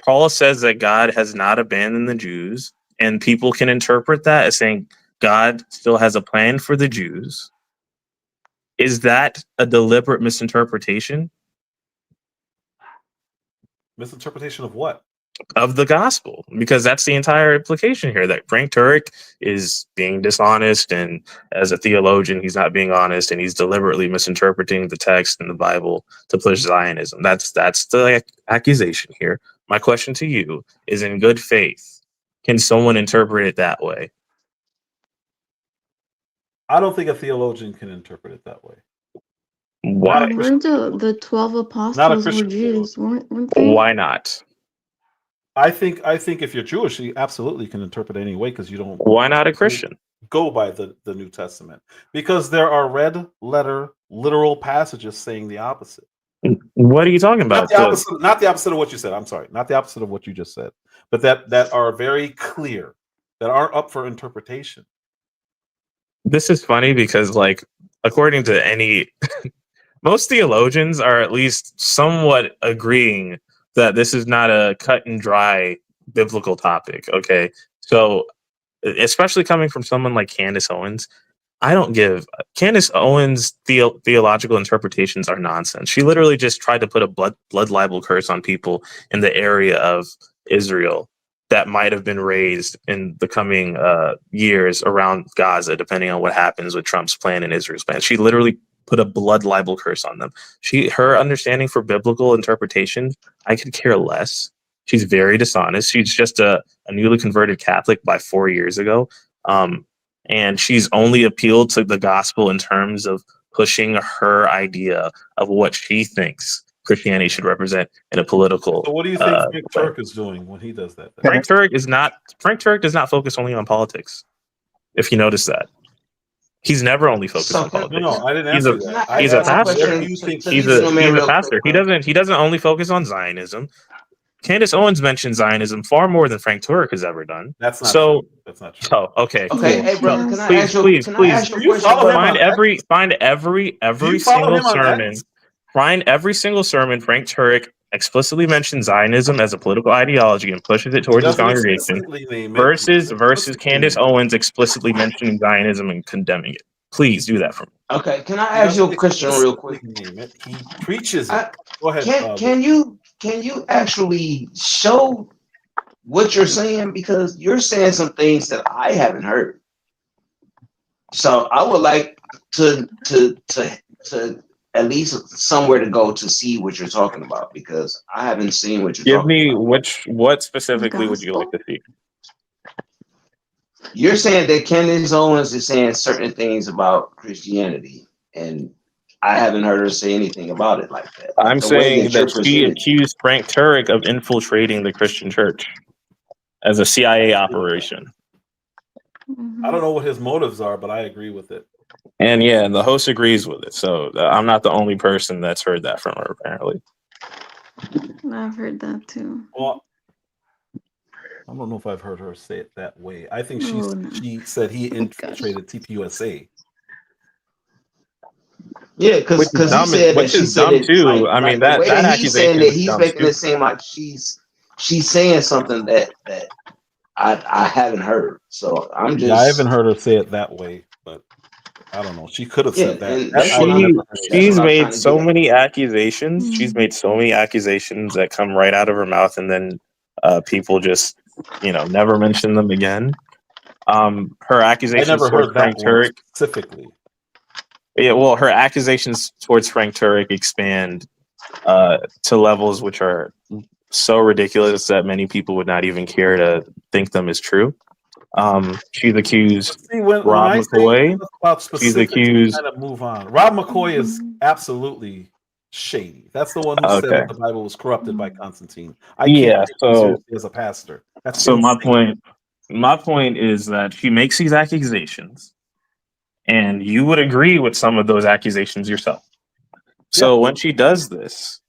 Paul says that God has not abandoned the Jews, and people can interpret that as saying God still has a plan for the Jews. Is that a deliberate misinterpretation? Misinterpretation of what? Of the gospel, because that's the entire implication here, that Frank Turek is being dishonest, and as a theologian he's not being honest, and he's deliberately misinterpreting the text in the Bible to push Zionism. That's the accusation here. My question to you is, in good faith, can someone interpret it that way? I don't think a theologian can interpret it that way. Why? Weren't the 12 apostles were Jews, weren't they? Why not? I think if you're Jewish, you absolutely can interpret it any way, because you don't. Why not a Christian? Go by the New Testament, because there are red letter literal passages saying the opposite. What are you talking about? Not the opposite of what you said. I'm sorry, not the opposite of what you just said, but that are very clear, that aren't up for interpretation. This is funny because, like, according to any, most theologians are at least somewhat agreeing that this is not a cut and dry biblical topic. Okay, so especially coming from someone like Candace Owens, I don't give Candace Owens' theological interpretations are nonsense. She literally just tried to put a blood libel curse on people in the area of Israel that might have been raised in the coming years around Gaza, depending on what happens with Trump's plan and Israel's plan. She literally put a blood libel curse on them. Her understanding for biblical interpretation, I could care less. She's very dishonest. She's just a newly converted Catholic by 4 years ago. And she's only appealed to the gospel in terms of pushing her idea of what she thinks Christianity should represent in a political. So what do you think Frank Turek is doing when he does that? Frank Turek does not focus only on politics. If you notice that. He's never only focused on politics. No, I didn't answer that. He's a pastor. He's a pastor. He doesn't only focus on Zionism. Candace Owens mentioned Zionism far more than FrankUrek has ever done. That's not true. That's not true. Oh, okay. Okay, Cool. hey brother, can I ask you? Please, Can I ask you a question? find every single sermon. Find every single sermon Frank Turek explicitly mentions Zionism as a political ideology and pushes it towards his congregation, versus Candace Owens explicitly mentioning Zionism and condemning it. Please do that for me. Okay, can I ask you a question real quick? Name it. He preaches it. Go ahead. Can you actually show what you're saying, because you're saying some things that I haven't heard. So I would like to at least somewhere to go to see what you're talking about, because I haven't seen what you're Give talking me about. what specifically would you like to see? You're saying that Candace Owens is saying certain things about Christianity, and I haven't heard her say anything about it like that. I'm saying you're that she presenting. accused Frank Turek of infiltrating the Christian church as a CIA operation. I don't know what his motives are, but I agree with it. And yeah, and the host agrees with it. So I'm not the only person that's heard that from her, apparently. I've heard that too. Well, I don't know if I've heard her say it that way. I think no. she said he infiltrated TPUSA. Yeah, because he said that she said it too. like, I mean, that that he's saying accusation that is he's dumb making too. it seem like she's saying something that I haven't heard. So I'm just I haven't heard her say it that way, but I don't know. She could have said that. and that's what I'm She's made trying to so get at. many accusations. She's made so many accusations that come right out of her mouth, and then people just, never mention them again. Her accusations I never towards heard Frank that one Turek specifically. Yeah, well, her accusations towards Frank Turek expand to levels which are so ridiculous that many people would not even care to think them as true. She's accused Rob McCoy. About She's specifics, accused. kind of move on. Rob McCoy is absolutely shady. That's the one who said that the Bible was corrupted by Constantine. I can't take him seriously as a pastor. That's so insane. my point is that she makes these accusations, and you would agree with some of those accusations yourself. So when she does this,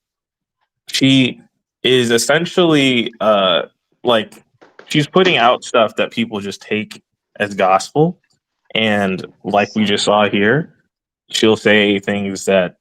she is essentially like she's putting out stuff that people just take as gospel. And like we just saw here, she'll say things that,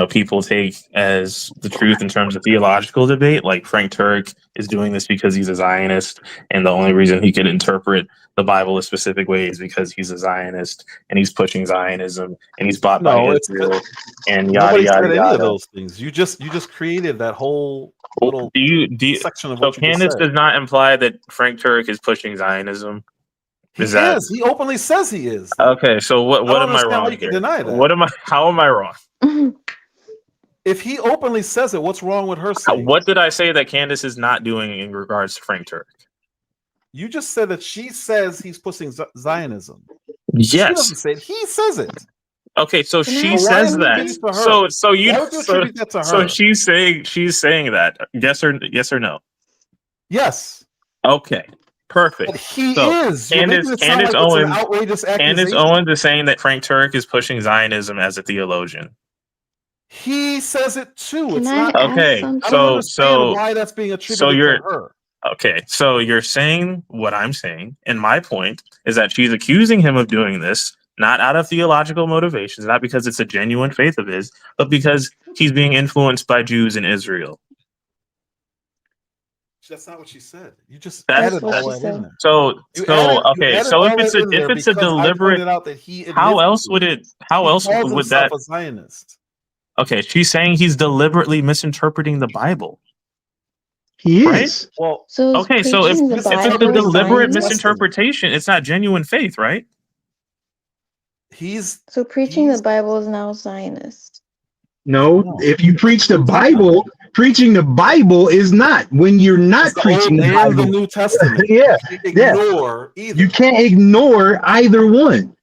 people take as the truth in terms of theological debate. Like Frank Turek is doing this because he's a Zionist, and the only reason he can interpret the Bible a specific way is because he's a Zionist, and he's pushing Zionism, and he's bought by Israel, and yada Nobody yada said yada. any of those things. You just created that whole little section of what you Candace just said. does not imply that Frank Turek is pushing Zionism. He is. He openly says he is. Okay, so what am I how wrong you can here? deny that. How am I wrong? If he openly says it, what's wrong with her saying? What did I say that Candace is not doing in regards to Frank Turek? You just said that she says he's pushing Zionism. Yes. She doesn't say it. He says it. Okay, so she says that. So she's saying that. Yes or no? Yes. Okay. Perfect. But he is. Candace Owens. It's an outrageous accusation. Candace Owens is saying that Frank Turek is pushing Zionism as a theologian. He says it too. Can it's I not okay. I don't understand why that's being attributed to her. Okay, so you're saying what I'm saying, and my point is that she's accusing him of doing this not out of theological motivations, not because it's a genuine faith of his, but because he's being influenced by Jews in Israel. That's not what she said. You just added all that in there. So if it's a deliberate, how else would that? A Zionist. Okay, she's saying he's deliberately misinterpreting the Bible. He right? is. Well, okay, so if it's a deliberate misinterpretation, it's not genuine faith, right? So preaching the Bible is now Zionist. No, if you preach the Bible, preaching the Bible is not. When you're not preaching the Bible, the New Testament. You can't ignore either one.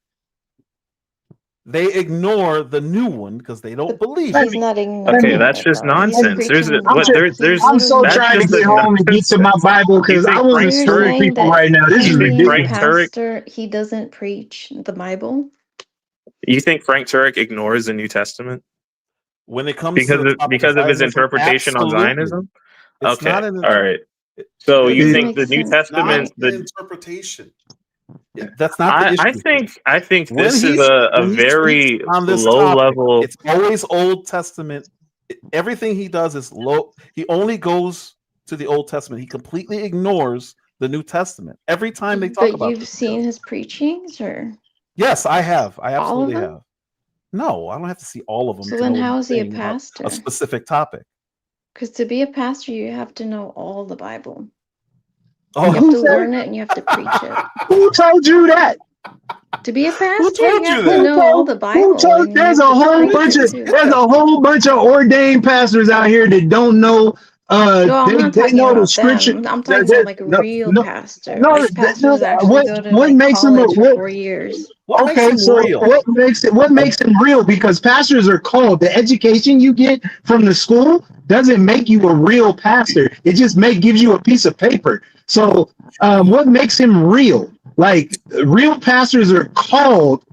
They ignore the new one because they don't believe He's not ignoring. Okay, that's just nonsense. I'm so trying to get home and get to my Bible because I want to screw people right now. This is ridiculous. Pastor, he doesn't preach the Bible. You think Frank Turek ignores the New Testament when it comes because of his interpretation on Zionism? Okay, all right. So you think the New Testament, the interpretation? Yeah, that's not the issue. I think this is a very low level. It's always Old Testament. Everything he does is low. He only goes to the Old Testament. He completely ignores the New Testament every time they talk about. But you've seen his preachings, or Yes, I have. I All of absolutely them? have. No, I don't have to see all of them So to then know what how he's is he a saying about pastor? a specific topic. Because to be a pastor, you have to know all the Bible. Oh, You have Who to said? learn it and you have to preach it. Who told you that? To be a who pastor, told you you have to that? know all the Who Bible told? and you There's have a to whole preach bunch it of too. ordained pastors out here that don't know. No, I'm not They talking know the about scripture. them. I'm talking about like a real No, pastor. no, Like pastors that actually go to what like makes them college for what? 4 years. What makes Okay, him so real? what makes them real? Because pastors are called. The education you get from the school doesn't make you a real pastor. It just gives you a piece of paper. So what makes him real? Like real pastors are called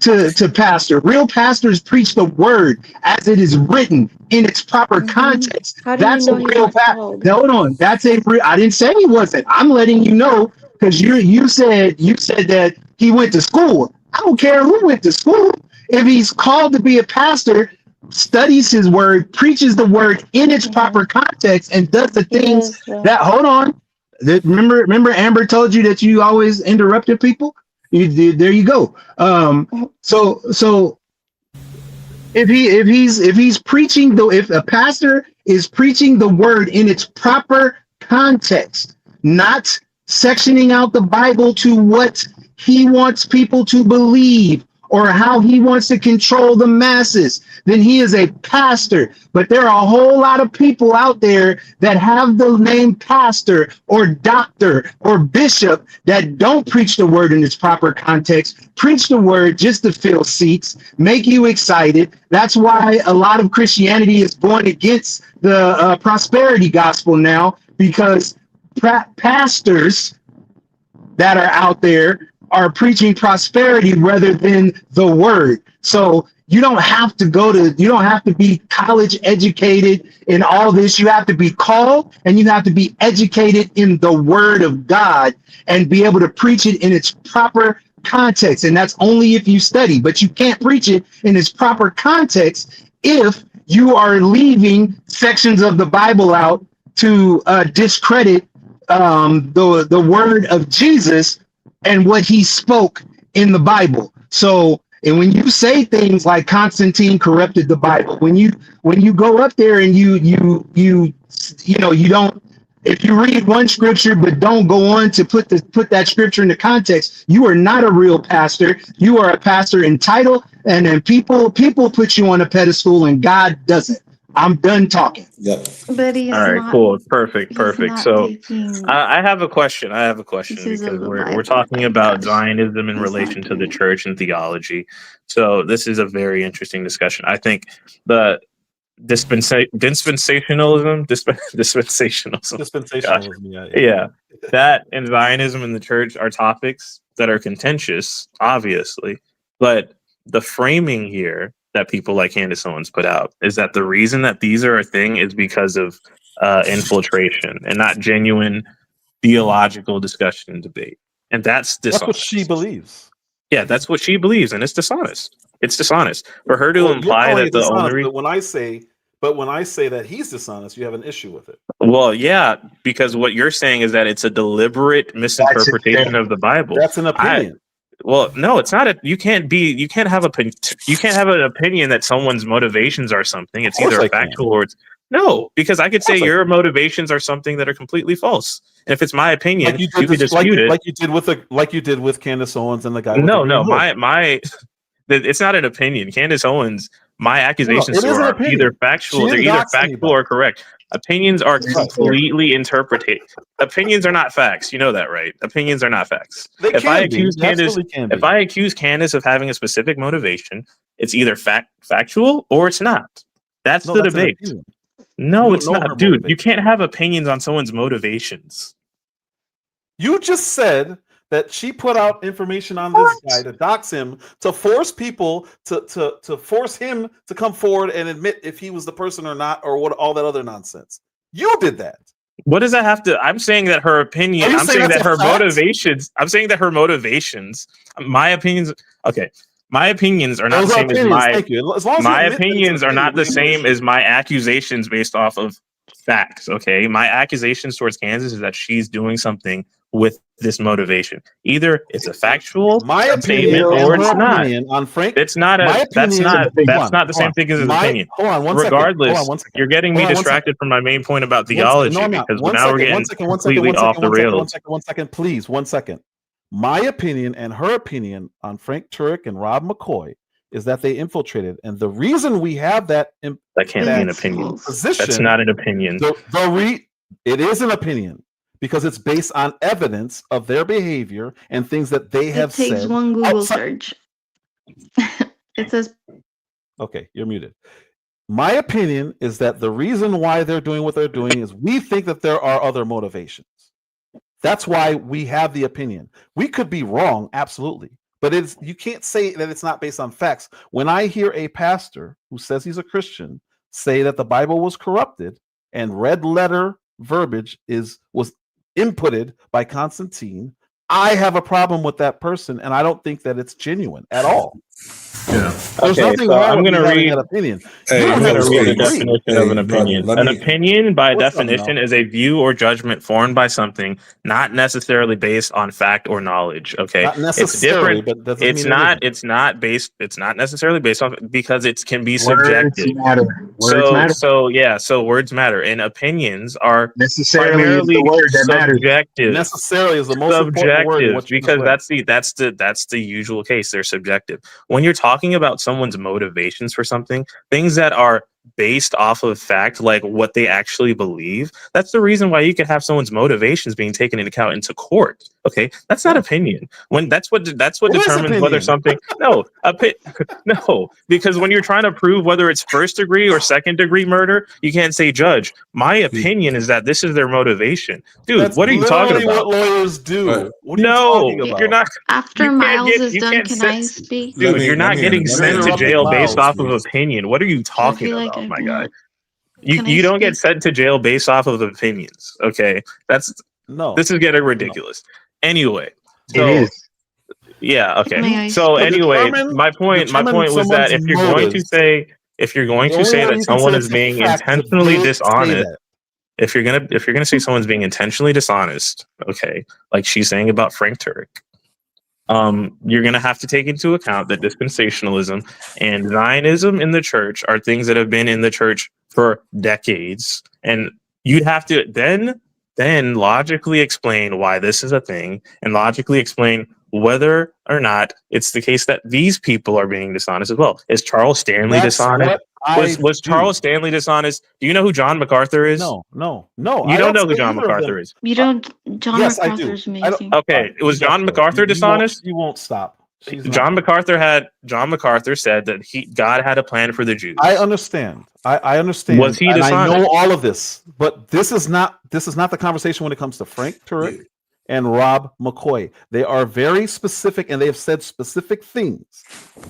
to pastor. Real pastors preach the word as it is written in its proper context. How do you That's a know he's real not pastor. called? Hold on, that's a real. I didn't say he wasn't. I'm letting you know because you said that he went to school. I don't care who went to school. If he's called to be a pastor, studies his word, preaches the word in its proper context, and does the He things does, though. that. Hold on. Remember, Amber told you that you always interrupted people. There you go. So if he's preaching if a pastor is preaching the word in its proper context, not sectioning out the Bible to what he wants people to believe or how he wants to control the masses, then he is a pastor. But there are a whole lot of people out there that have the name pastor or doctor or bishop that don't preach the word in its proper context, preach the word just to fill seats, make you excited. That's why a lot of Christianity is going against the prosperity gospel now, because pastors that are out there are preaching prosperity rather than the word. So you don't have to be college educated in all this. You have to be called and you have to be educated in the word of God and be able to preach it in its proper context. And that's only if you study, but you can't preach it in its proper context if you are leaving sections of the Bible out to discredit the word of Jesus and what he spoke in the Bible. So, and when you say things like Constantine corrupted the Bible, when you go up there and you don't, if you read one scripture but don't go on to put that scripture into context, you are not a real pastor. You are a pastor in title, and then people put you on a pedestal and God doesn't. I'm done talking. Yep. But he's All right, not. cool. Perfect. He's not So taking I have a question. pieces Because of the we're Bible. talking about Gosh, Zionism in he's not relation to the doing it. church and theology. So this is a very interesting discussion. I think the dispensationalism, gosh, Dispensationalism. yeah, that and Zionism and the church are topics that are contentious, obviously, but the framing here that people like Candace Owens put out is that the reason that these are a thing is because of infiltration and not genuine theological discussion and debate, and that's That's what she dishonest. believes. Yeah, that's what she believes, and it's dishonest. It's dishonest for her to Well, you're imply calling that it the only dishonest, reason. but when I say that he's dishonest, you have an issue with it. Well, yeah, because what you're saying is that it's a deliberate That's it. misinterpretation of the Bible. That's an opinion. Well, no, it's not. You can't have an opinion that someone's motivations are something. It's either factual or it's no. Because I could say your motivations are something that are completely false. And if it's my opinion, you could dispute it, like you did with Candace Owens and the guy. No, with the green hood. it's not an opinion. Candace Owens, my accusations it to is her an are opinion. either factual. They're either factual or correct. Opinions are completely interpreted. Opinions are not facts. You know that, right? Opinions are not facts. If I accuse Candace of having a specific motivation, it's either factual or it's not. That's the debate. No, it's not, dude. You can't have opinions on someone's motivations. You just said that she put out information on this guy to dox him, to force people to force him to come forward and admit if he was the person or not, or what all that other nonsense. You did that. What does that have to? I'm saying that her opinion. I'm saying that her motivations. I'm saying that her motivations. My opinions. Okay, my opinions are not the same as my. My opinions are not the same as my accusations based off of facts. Okay, my accusations towards Kansas is that she's doing something with this motivation. Either it's a factual My opinion statement and or her it's not. opinion on Frank. It's not My a that's opinion. not Hold that's on, not the hold same on. thing as his My opinion. hold on one second. Regardless, Hold on one second. you're getting me Hold on one second. distracted from my main point about One second. theology No, I'm not. because One now we're second. getting One second. completely off the rails. One second. Please, 1 second. My opinion and her opinion on Frank Turek and Rob McCoy is that they infiltrated, and the reason we have that That can't be an opinion. position. That's not an opinion. It is an opinion because it's based on evidence of their behavior and things that they have said. It takes one Google search. It says. Okay, you're muted. My opinion is that the reason why they're doing what they're doing is we think that there are other motivations. That's why we have the opinion. We could be wrong, absolutely. But you can't say that it's not based on facts. When I hear a pastor who says he's a Christian say that the Bible was corrupted and red letter verbiage was inputted by Constantine, I have a problem with that person, and I don't think that it's genuine at all. Yeah. There's nothing wrong with having that opinion. I'm going to read the definition of an brother, opinion. let An me- opinion, by What's up, definition, Mel? is a view or judgment formed by something, not necessarily based on fact or knowledge. Okay, Not it's necessarily, different. but doesn't It's mean it not. isn't. It's not based. It's not necessarily based on because it can be Words subjective. matter. Words matter. So words matter, and opinions are Necessarily is primarily the word that matters. subjective. Necessarily is the most important word in what you because just read. that's the usual case. They're subjective. When you're talking about someone's motivations for something, things that are based off of fact, like what they actually believe, that's the reason why you can have someone's motivations being taken into account into court. Okay, that's not opinion. When that's what It is determines whether opinion. something no, because when you're trying to prove whether it's first degree or second degree murder, you can't say, Judge, my opinion is that this is their motivation. Dude, That's what are you talking literally about? what lawyers do. Right. What are you talking about? You're not. After You can't Miles get- is you done, can't can sit- I speak? Dude, you're not getting sent to interrupting jail Miles, based off of please. opinion. What are you talking feel like about, I've my been guy? up. You Can I you don't get speak? sent to jail based off of opinions. Okay, No. this is getting ridiculous. Anyway, It so is. yeah, okay. May I So speak? anyway, Determine- my point determine was that someone's if you're going to motives. say The only way that you can someone say is it's a being fact is if intentionally they say dishonest, that. if you're gonna say someone's being intentionally dishonest, okay, like she's saying about Frank Turek, you're gonna have to take into account that dispensationalism and Zionism in the church are things that have been in the church for decades, and you'd have to then logically explain why this is a thing, and logically explain whether or not it's the case that these people are being dishonest as well. Is Charles Stanley That's dishonest? what I Was do. Charles Stanley dishonest? Do you know who John MacArthur is? No. You I don't know who say John either of them. MacArthur is. You don't. John yes, I do. MacArthur's I don't- amazing. Okay, was Yes, John sir. MacArthur You won't- dishonest? You won't stop. She's not. John MacArthur said that God had a plan for the Jews. I understand. I understand. Was he and I know dishonest? all of this, but this is not the conversation when it comes to Frank Turek and Rob McCoy. They are very specific and they have said specific things.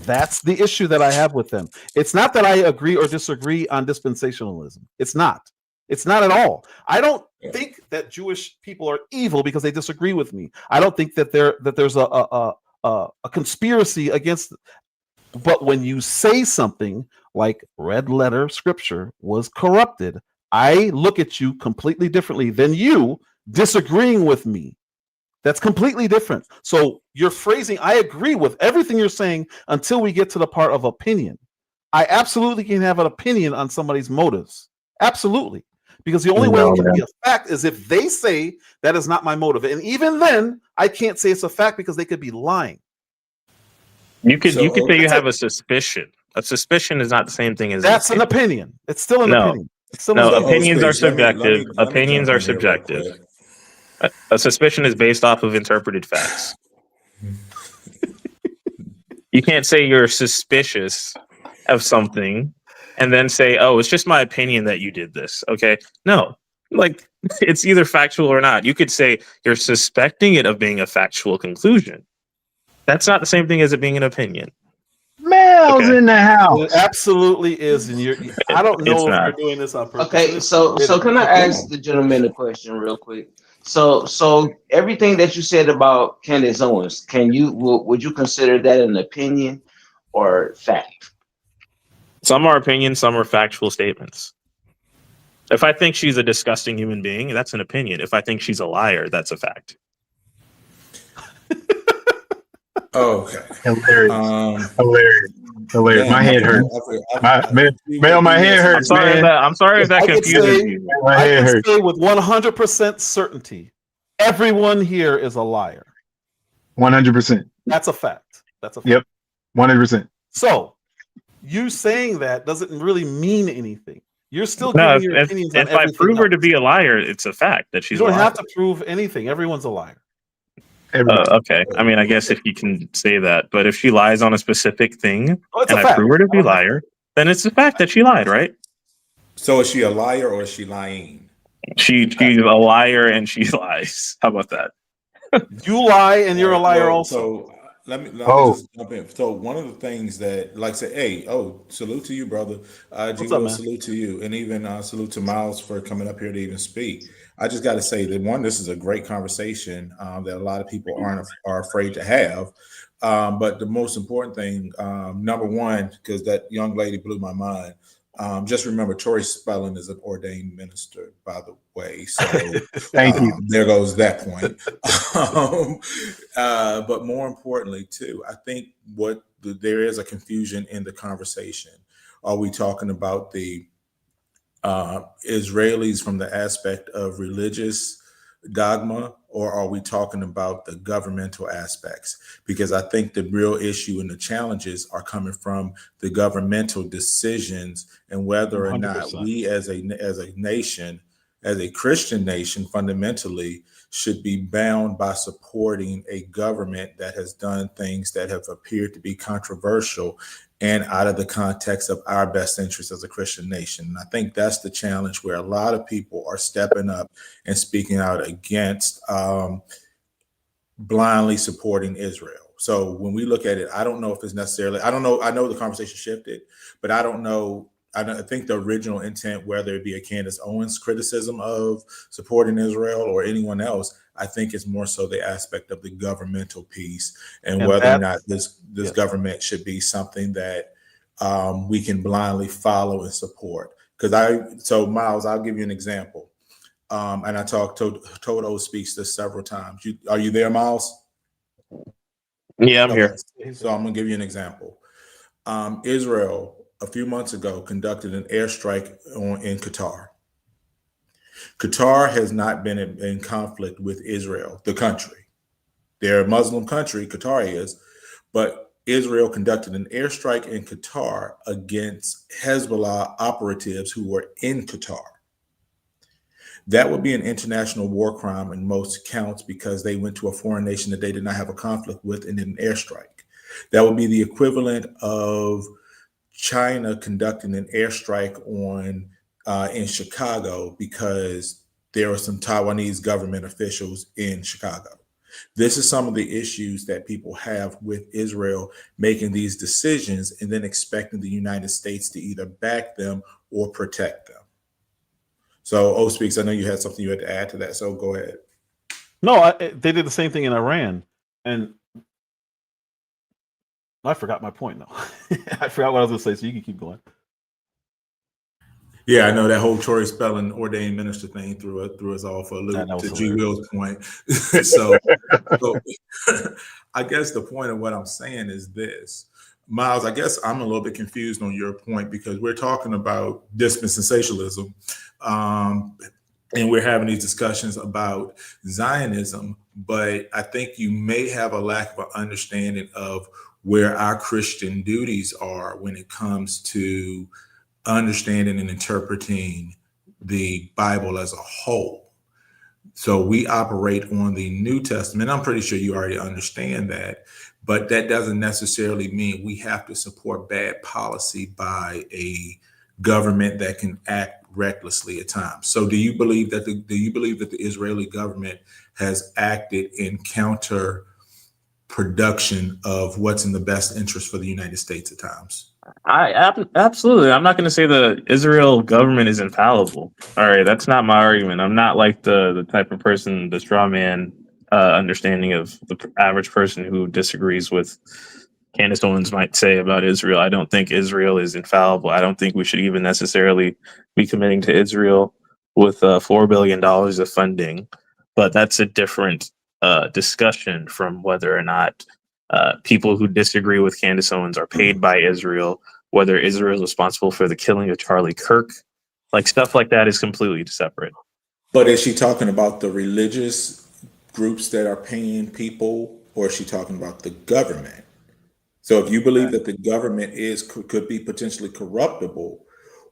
That's the issue that I have with them. It's not that I agree or disagree on dispensationalism. It's not. It's not at all. I don't think that Jewish people are evil because they disagree with me. I don't think that there's a conspiracy against. But when you say something like red letter scripture was corrupted, I look at you completely differently than you disagreeing with me. That's completely different. So your phrasing, I agree with everything you're saying until we get to the part of opinion. I absolutely can have an opinion on somebody's motives. Absolutely. Because the only way it can be a fact is if they say that is not my motive. And even then, I can't say it's a fact because they could be lying. You could say you have a suspicion. A suspicion is not the same thing as that's an opinion. It's still an opinion. It's still no, an opinions opinion. are subjective. Opinions are subjective. A suspicion is based off of interpreted facts. You can't say you're suspicious of something and then say, "Oh, it's just my opinion that you did this." Okay? No. Like it's either factual or not. You could say you're suspecting it of being a factual conclusion. That's not the same thing as it being an opinion. Mel's in the house. It absolutely is, and I don't know if you're doing this on purpose. Okay, so can I ask the gentleman a question real quick? So everything that you said about Candace Owens, would you consider that an opinion or fact? Some are opinions, some are factual statements. If I think she's a disgusting human being, that's an opinion. If I think she's a liar, that's a fact. Okay. Hilarious. Hilarious. Hilarious. My Damn, head hurts. My head I'm hurts, sorry if man. that confuses you. My I head can hurts. say with 100% certainty, everyone here is a liar. 100%. That's a fact. That's a fact. Yep. 100%. So you saying that doesn't really mean anything. You're still No, giving your opinions on if I everything prove her else. to be a liar, it's a fact that You she's a don't liar. have to prove anything. Everyone's a liar. Okay. I mean, I guess if you can say that, but if she lies on a specific thing Oh, it's and a I fact. prove her to be a liar, then it's a fact that she lied, right? So is she a liar or is she lying? She's a liar and she lies. How about that? You lie and you're a liar Well, also. so let me just jump in. So one of the things that, like, say, hey, salute to you, brother. What's G up, will man? salute to you, and even salute to Miles for coming up here to even speak. I just got to say that one, this is a great conversation that a lot of people are afraid to have. But the most important thing, number one, because that young lady blew my mind. Just remember, Tori Spelling is an ordained minister, by the way. So Thank you. there goes that point. But more importantly, too, I think there is a confusion in the conversation. Are we talking about the Israelis from the aspect of religious dogma, or are we talking about the governmental aspects? Because I think the real issue and the challenges are coming from the governmental decisions and whether or not 100%. we as a nation, as a Christian nation, fundamentally should be bound by supporting a government that has done things that have appeared to be controversial and out of the context of our best interest as a Christian nation. And I think that's the challenge where a lot of people are stepping up and speaking out against blindly supporting Israel. So when we look at it, I don't know if it's necessarily, I know the conversation shifted, but I don't know. I think the original intent, whether it be a Candace Owens criticism of supporting Israel or anyone else, I think it's more so the aspect of the governmental piece and whether or not this government should be something that we can blindly follow and support. So Miles, I'll give you an example. And I told O speaks this several times. Are you there, Miles? Yeah, I'm here. So I'm gonna give you an example. Israel a few months ago conducted an airstrike in Qatar. Qatar has not been in conflict with Israel, the country. They're a Muslim country, Qatar is, but Israel conducted an airstrike in Qatar against Hezbollah operatives who were in Qatar. That would be an international war crime in most counts because they went to a foreign nation that they did not have a conflict with and did an airstrike. That would be the equivalent of China conducting an airstrike in Chicago because there are some Taiwanese government officials in Chicago. This is some of the issues that people have with Israel making these decisions and then expecting the United States to either back them or protect them. So, O Speaks, I know you had something you had to add to that, so go ahead. No, they did the same thing in Iran, and I forgot my point now. I forgot what I was going to say, so you can keep going. Yeah, I know that whole Tori Spelling ordained minister thing threw us all for a loop, to G. Will's point. so I guess the point of what I'm saying is this. Miles, I guess I'm a little bit confused on your point because we're talking about dispensationalism, and we're having these discussions about Zionism, but I think you may have a lack of an understanding of where our Christian duties are when it comes to understanding and interpreting the Bible as a whole. So we operate on the New Testament. I'm pretty sure you already understand that, but that doesn't necessarily mean we have to support bad policy by a government that can act recklessly at times. So do you believe that the Israeli government has acted in counter production of what's in the best interest for the United States at times? Absolutely. I'm not going to say the Israel government is infallible. All right, that's not my argument. I'm not like the type of person, the straw man understanding of the average person who disagrees with Candace Owens might say about Israel. I don't think Israel is infallible. I don't think we should even necessarily be committing to Israel with $4 billion of funding. But that's a different discussion from whether or not people who disagree with Candace Owens are paid by Israel, whether Israel is responsible for the killing of Charlie Kirk. Like stuff like that is completely separate. But is she talking about the religious groups that are paying people, or is she talking about the government? So if you believe that the government could be potentially corruptible,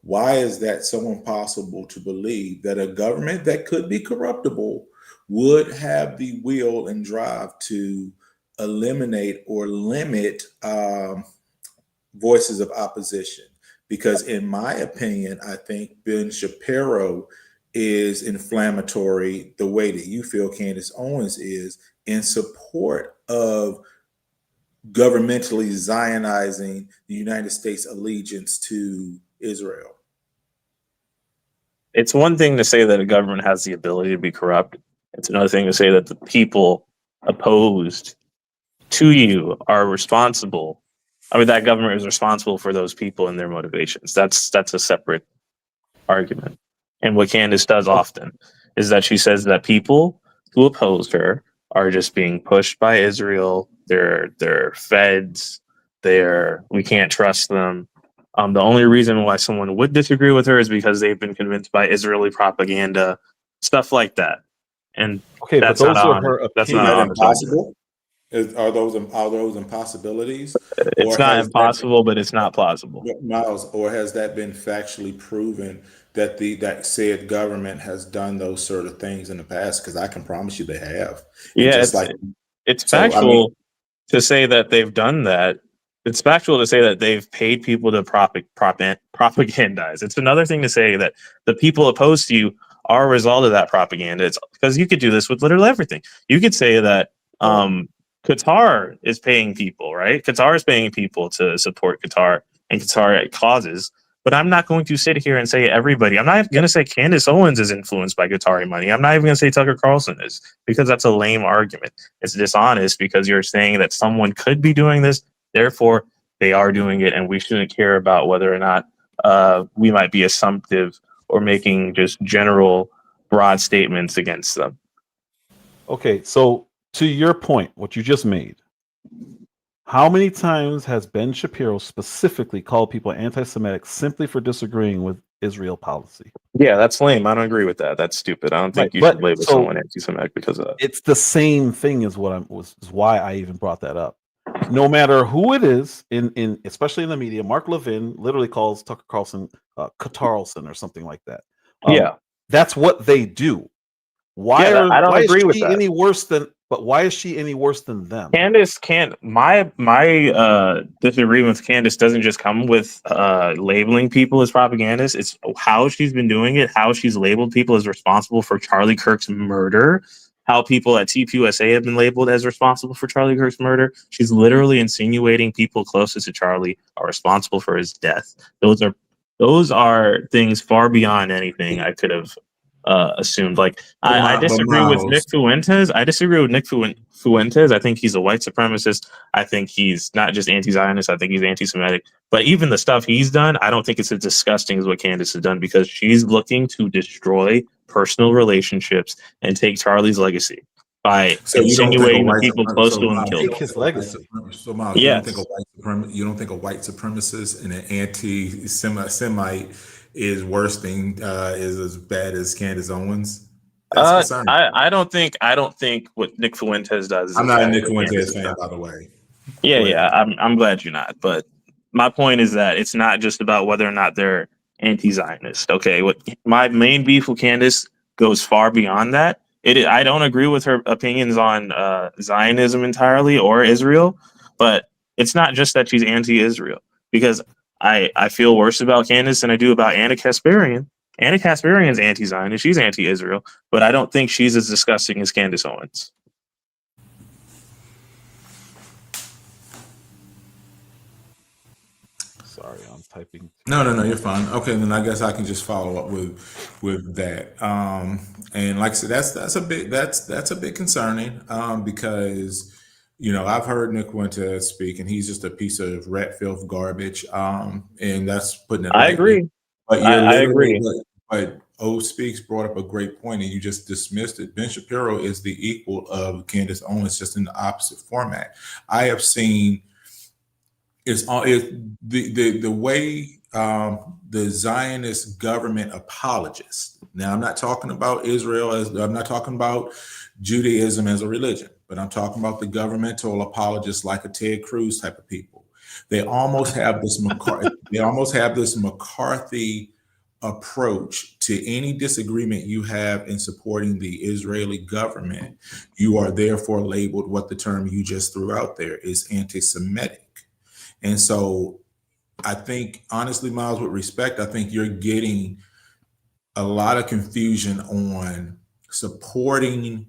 why is that so impossible to believe that a government that could be corruptible would have the will and drive to eliminate or limit voices of opposition? Because in my opinion, I think Ben Shapiro is inflammatory the way that you feel Candace Owens is in support of governmentally Zionizing the United States allegiance to Israel. It's one thing to say that a government has the ability to be corrupt. It's another thing to say that the people opposed to you are responsible. I mean, that government is responsible for those people and their motivations. That's a separate argument. And what Candace does often is that she says that people who opposed her are just being pushed by Israel. They're feds. We can't trust them. The only reason why someone would disagree with her is because they've been convinced by Israeli propaganda, stuff like that. And okay, that's but those not are honest. her That's opinions. not impossible. Are those impossibilities? It's not impossible, but it's not plausible. Miles, or has that been factually proven that that said government has done those sort of things in the past? Because I can promise you they have. Yeah, it's factual to say that they've done that. It's factual to say that they've paid people to propagandize. It's another thing to say that the people opposed to you are a result of that propaganda. It's because you could do this with literally everything. You could say that Qatar is paying people, right? Qatar is paying people to support Qatar and Qatar causes. But I'm not going to sit here and say everybody. I'm not going to say Candace Owens is influenced by Qatari money. I'm not even going to say Tucker Carlson is, because that's a lame argument. It's dishonest because you're saying that someone could be doing this. Therefore, they are doing it, and we shouldn't care about whether or not we might be assumptive or making just general broad statements against them. Okay, so to your point, what you just made, how many times has Ben Shapiro specifically called people anti-Semitic simply for disagreeing with Israel policy? Yeah, that's lame. I don't agree with that. That's stupid. I don't think you should label someone anti-Semitic because of that. It's the same thing as is why I even brought that up. No matter who it is, in especially in the media, Mark Levin literally calls Tucker Carlson Qatarlson or something like that. Yeah, that's what they do. Why is she any worse than them? Candace can't. My disagreement with Candace doesn't just come with labeling people as propagandists. It's how she's been doing it, how she's labeled people as responsible for Charlie Kirk's murder, how people at TPUSA have been labeled as responsible for Charlie Kirk's murder. She's literally insinuating people closest to Charlie are responsible for his death. Those are things far beyond anything I could have assumed. Like I disagree with Nick Fuentes. I think he's a white supremacist. I think he's not just anti-Zionist. I think he's anti-Semitic. But even the stuff he's done, I don't think it's as disgusting as what Candace has done, because she's looking to destroy personal relationships and take Charlie's legacy by insinuating the people close to him killed. Take his legacy. So Miles, yes. You don't think a white supremacist and an anti-Semite is worse than is as bad as Candace Owens? I don't think what Nick Fuentes does. I'm not a Nick Fuentes fan, by the way. Yeah. I'm glad you're not. But my point is that it's not just about whether or not they're anti-Zionist. Okay, what my main beef with Candace goes far beyond that. I don't agree with her opinions on Zionism entirely or Israel, but it's not just that she's anti-Israel, because I feel worse about Candace than I do about Anna Kasparian. Anna Kasparian's anti-Zionist, she's anti-Israel, but I don't think she's as disgusting as Candace Owens. Sorry, I'm typing. No, you're fine. Okay, then I guess I can just follow up with that. And like I said, that's a bit concerning, because I've heard Nick Fuentes speak, and he's just a piece of rat filth garbage. And that's putting it. I agree. But I agree. But O Speaks brought up a great point, and you just dismissed it. Ben Shapiro is the equal of Candace Owens, just in the opposite format. I have seen the way the Zionist government apologists. Now, I'm not talking about Israel I'm not talking about Judaism as a religion, but I'm talking about the governmental apologists like a Ted Cruz type of people. They almost have this McCarthy approach to any disagreement you have in supporting the Israeli government. You are therefore labeled what the term you just threw out there is anti-Semitic. And so I think, honestly, Miles, with respect, I think you're getting a lot of confusion on supporting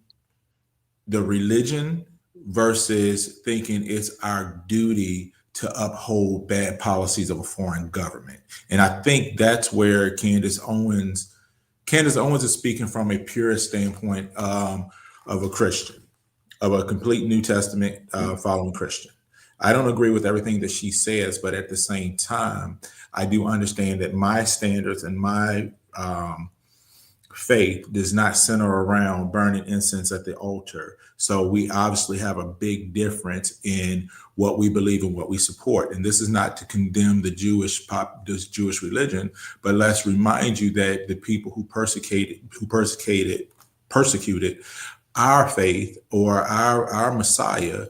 the religion versus thinking it's our duty to uphold bad policies of a foreign government. And I think that's where Candace Owens is speaking from a purist standpoint of a Christian, of a complete New Testament following Christian. I don't agree with everything that she says, but at the same time, I do understand that my standards and my faith does not center around burning incense at the altar. So we obviously have a big difference in what we believe and what we support. And this is not to condemn the Jewish religion, but let's remind you that the people who persecuted our faith or our Messiah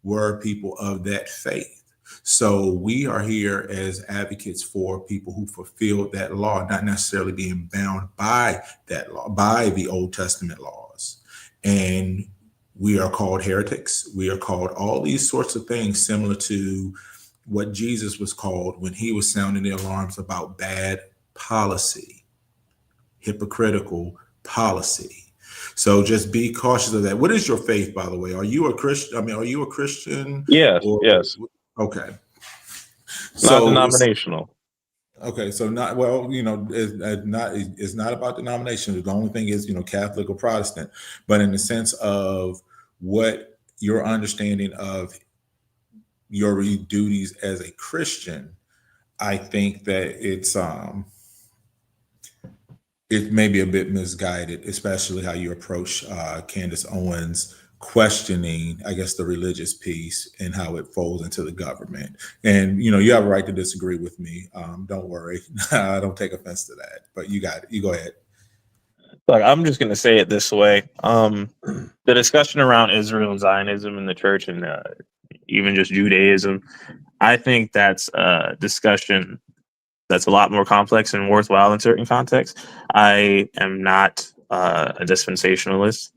were people of that faith. So we are here as advocates for people who fulfilled that law, not necessarily being bound by that law, by the Old Testament laws. And we are called heretics. We are called all these sorts of things, similar to what Jesus was called when he was sounding the alarms about bad policy, hypocritical policy. So just be cautious of that. What is your faith, by the way? Are you a Christian? I mean, are you a Christian? Yes. Yes. Okay. Not denominational. Okay, so not well, it's not about denomination. The only thing is, Catholic or Protestant, but in the sense of what your understanding of your duties as a Christian, I think that it may be a bit misguided, especially how you approach Candace Owens questioning, I guess, the religious piece and how it folds into the government. And, you have a right to disagree with me. Don't worry. I don't take offense to that, but you got it. You go ahead. Look, I'm just going to say it this way. The discussion around Israel and Zionism in the church and even just Judaism, I think that's a discussion that's a lot more complex and worthwhile in certain contexts. I am not a dispensationalist.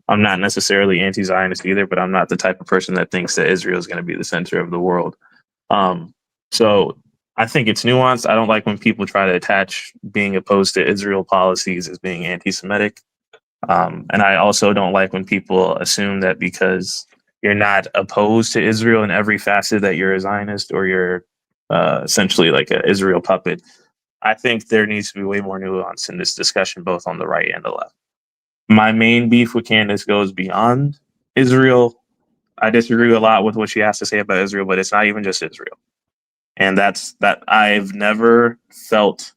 I'm not necessarily anti-Zionist either, but I'm not the type of person that thinks that Israel is going to be the center of the world. So I think it's nuanced. I don't like when people try to attach being opposed to Israel policies as being anti-Semitic. And I also don't like when people assume that because you're not opposed to Israel in every facet that you're a Zionist or you're essentially like an Israel puppet. I think there needs to be way more nuance in this discussion, both on the right and the left. My main beef with Candace goes beyond Israel. I disagree a lot with what she has to say about Israel, but it's not even just Israel. And that's that. I've never felt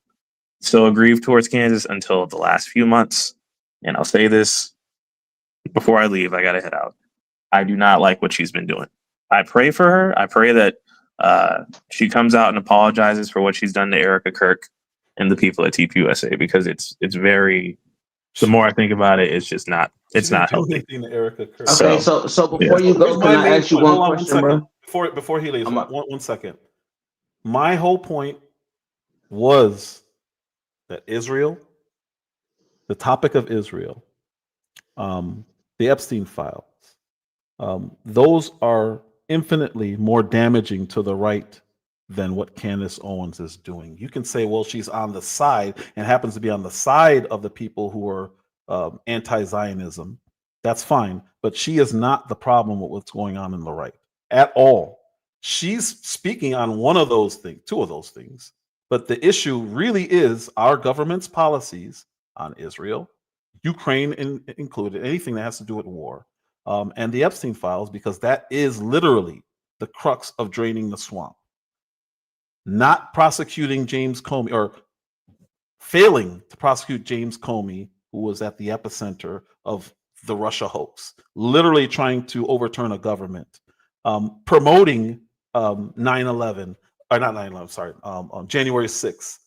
so aggrieved towards Candace until the last few months. And I'll say this before I leave, I got to head out. I do not like what she's been doing. I pray for her. I pray that she comes out and apologizes for what she's done to Erica Kirk and the people at TPUSA, because it's very, the more I think about it, it's just not, it's not healthy. Okay, so before you go, can I ask you one question, bro? Before he leaves, one second. My whole point was that Israel, the topic of Israel, the Epstein files, those are infinitely more damaging to the right than what Candace Owens is doing. You can say, well, she's on the side and happens to be on the side of the people who are anti-Zionism. That's fine, but she is not the problem with what's going on in the right at all. She's speaking on one of those things, two of those things, but the issue really is our government's policies on Israel, Ukraine included, anything that has to do with war, and the Epstein files, because that is literally the crux of draining the swamp. Not prosecuting James Comey or failing to prosecute James Comey, who was at the epicenter of the Russia hoax, literally trying to overturn a government, promoting 9/11, or not 9/11, sorry, January 6th.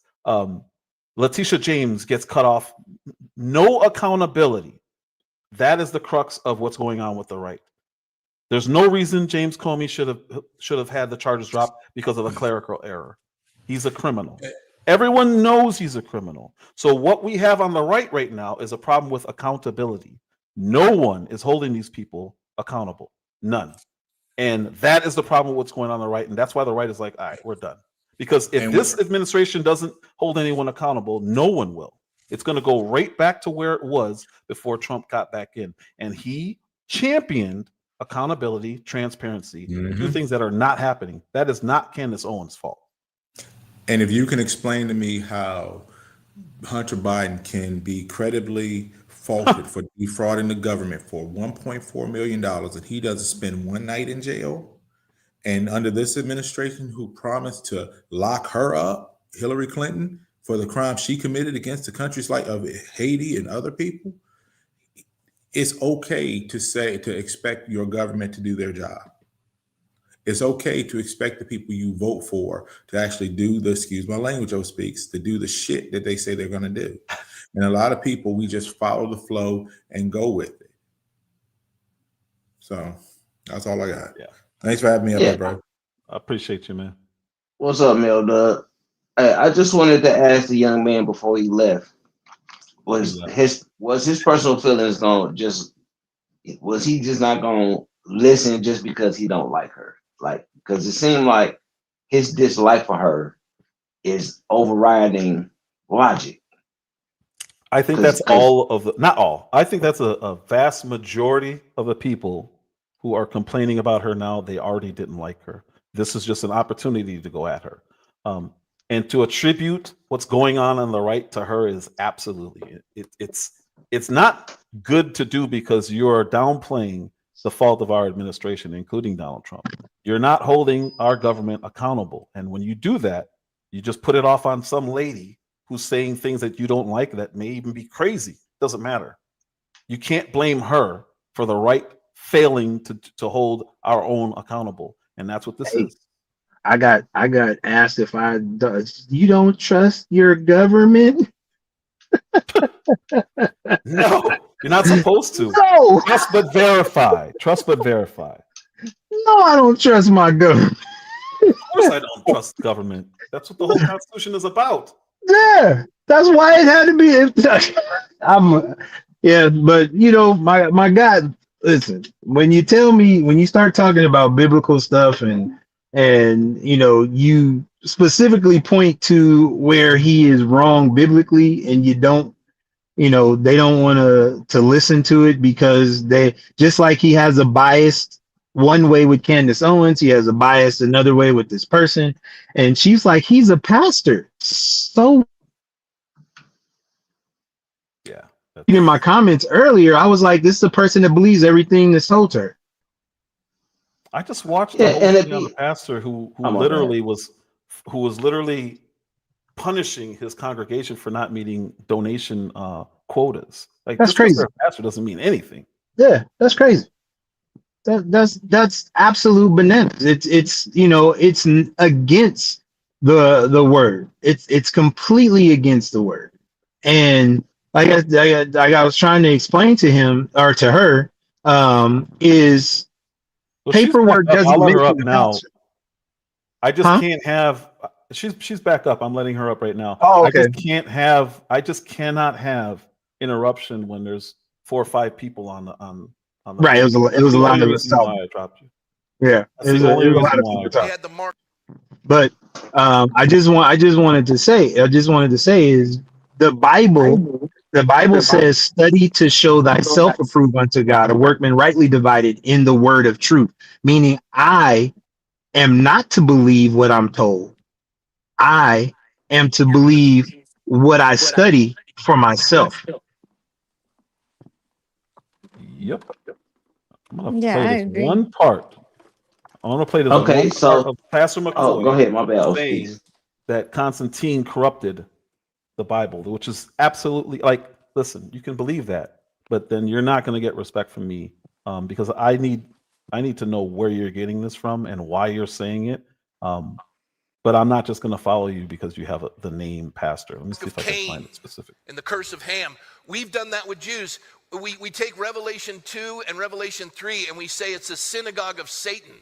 Letitia James gets cut off. No accountability. That is the crux of what's going on with the right. There's no reason James Comey should have had the charges dropped because of a clerical error. He's a criminal. Everyone knows he's a criminal. So what we have on the right now is a problem with accountability. No one is holding these people accountable. None. And that is the problem with what's going on the right. And that's why the right is like, all right, we're done. Because if this administration doesn't hold anyone accountable, no one will. It's going to go right back to where it was before Trump got back in. And he championed accountability, transparency, two things that are not happening. That is not Candace Owens' fault. And if you can explain to me how Hunter Biden can be credibly faulted for defrauding the government for $1.4 million and he doesn't spend one night in jail, and under this administration who promised to lock her up, Hillary Clinton, for the crime she committed against the countries like of Haiti and other people, it's okay to expect your government to do their job. It's okay to expect the people you vote for to actually do the, excuse my language, Joe speaks, to do the shit that they say they're going to do. And a lot of people, we just follow the flow and go with it. So that's all I got. Yeah. Thanks for having me up, bro. I appreciate you, man. What's up, Mel Doug? I just wanted to ask the young man before he left, was his personal feelings was he just not gonna listen just because he don't like her? Like, because it seemed like his dislike for her is overriding logic. I think that's not all. I think that's a vast majority of the people who are complaining about her now. They already didn't like her. This is just an opportunity to go at her. And to attribute what's going on the right to her is absolutely, it's not good to do because you're downplaying the fault of our administration, including Donald Trump. You're not holding our government accountable. And when you do that, you just put it off on some lady who's saying things that you don't like that may even be crazy. Doesn't matter. You can't blame her for the right failing to hold our own accountable. And that's what this is. I got asked if you don't trust your government? No, you're not supposed to. No. Trust but verify. Trust but verify. No, I don't trust my government. Of course I don't trust government. That's what the whole Constitution is about. Yeah, that's why it had to be. But you know, my God, listen, when you start talking about biblical stuff and you know, you specifically point to where he is wrong biblically, and you don't, you know, they don't want to listen to it because they, just like he has a bias one way with Candace Owens, he has a bias another way with this person, and she's like, he's a pastor. So yeah, in my comments earlier, I was like, this is the person that believes everything that's told her. I just watched the whole thing on the pastor who literally was punishing his congregation for not meeting donation quotas. Like, that's crazy. Pastor doesn't mean anything. Yeah, that's crazy. That's absolute bananas. It's you know, it's against the word. It's completely against the word. And like I was trying to explain to him or to her, is paperwork doesn't make her up now. I just can't have. She's back up. I'm letting her up right now. Oh, okay. I just cannot have interruption when there's 4 or 5 people on the right. It was a lot of stuff. I dropped you. Yeah, it was a lot of people talking. But I just wanted to say is the Bible says, study to show thyself approved unto God, a workman rightly divided in the word of truth, meaning I am not to believe what I'm told. I am to believe what I study for myself. Yep. I'm gonna play this one part. I want to play this part of Pastor McCoy. Go ahead, my bad. Saying that Constantine corrupted the Bible, which is absolutely like, listen, you can believe that, but then you're not going to get respect from me because I need to know where you're getting this from and why you're saying it. But I'm not just going to follow you because you have the name pastor. Let me see if I can find it specific. And the curse of Ham. We've done that with Jews. We take Revelation 2 and Revelation 3 and we say it's a synagogue of Satan.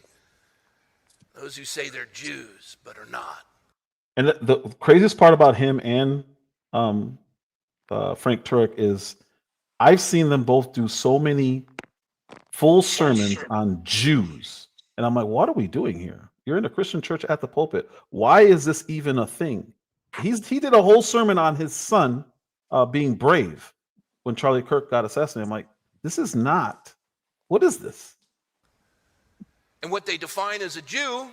Those who say they're Jews but are not. And the craziest part about him and Frank Turek is I've seen them both do so many full sermons on Jews. And I'm like, what are we doing here? You're in a Christian church at the pulpit. Why is this even a thing? He did a whole sermon on his son being brave when Charlie Kirk got assassinated. I'm like, this is not. What is this? And what they define as a Jew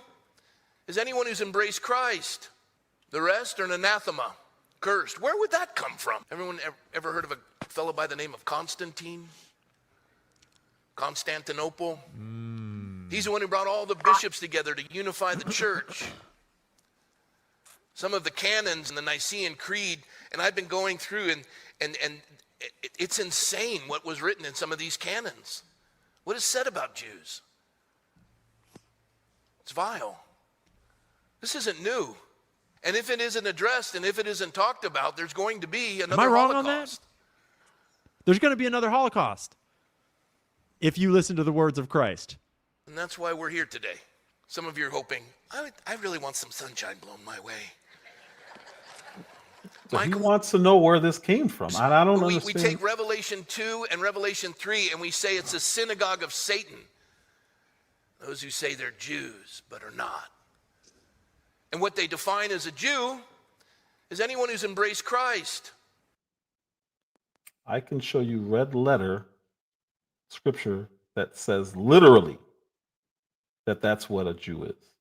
is anyone who's embraced Christ. The rest are an anathema, cursed. Where would that come from? Everyone ever heard of a fellow by the name of Constantine? Constantinople? He's the one who brought all the bishops together to unify the church. Some of the canons in the Nicene Creed, and I've been going through, and it's insane what was written in some of these canons. What is said about Jews? It's vile. This isn't new. And if it isn't addressed and if it isn't talked about, there's going to be another Am I wrong Holocaust. on that? There's going to be another Holocaust if you listen to the words of Christ. And that's why we're here today. Some of you are hoping, I really want some sunshine blown my way. So he wants to know where this came from. I don't understand. We take Revelation 2 and Revelation 3 and we say it's a synagogue of Satan. Those who say they're Jews but are not. And what they define as a Jew is anyone who's embraced Christ. I can show you red letter scripture that says literally that that's what a Jew is.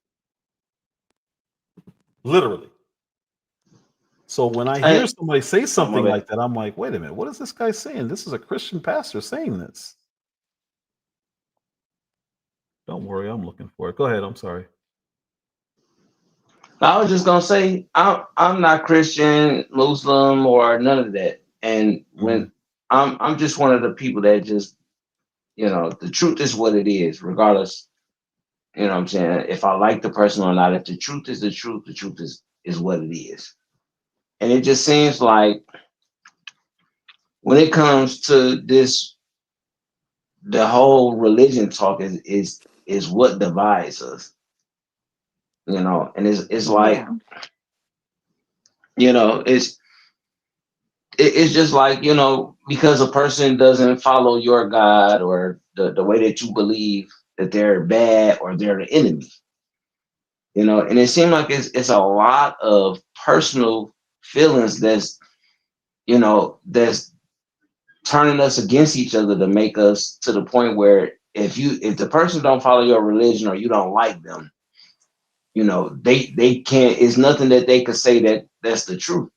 Literally. So when I hear somebody say something like that, I'm like, wait a minute, what is this guy saying? This is a Christian pastor saying this. Don't worry, I'm looking for it. Go ahead, I'm sorry. I was just gonna say I'm not Christian, Muslim, or none of that. And when I'm just one of the people that just, the truth is what it is, regardless. You know what I'm saying? If I like the person or not, if the truth is the truth is what it is. And it just seems like when it comes to this, the whole religion talk is what divides us. And it's like, it's just like, because a person doesn't follow your God or the way that you believe, that they're bad or they're the enemy. And it seems like it's a lot of personal feelings that's turning us against each other to make us to the point where if the person don't follow your religion or you don't like them, they can't, it's nothing that they could say that's the truth.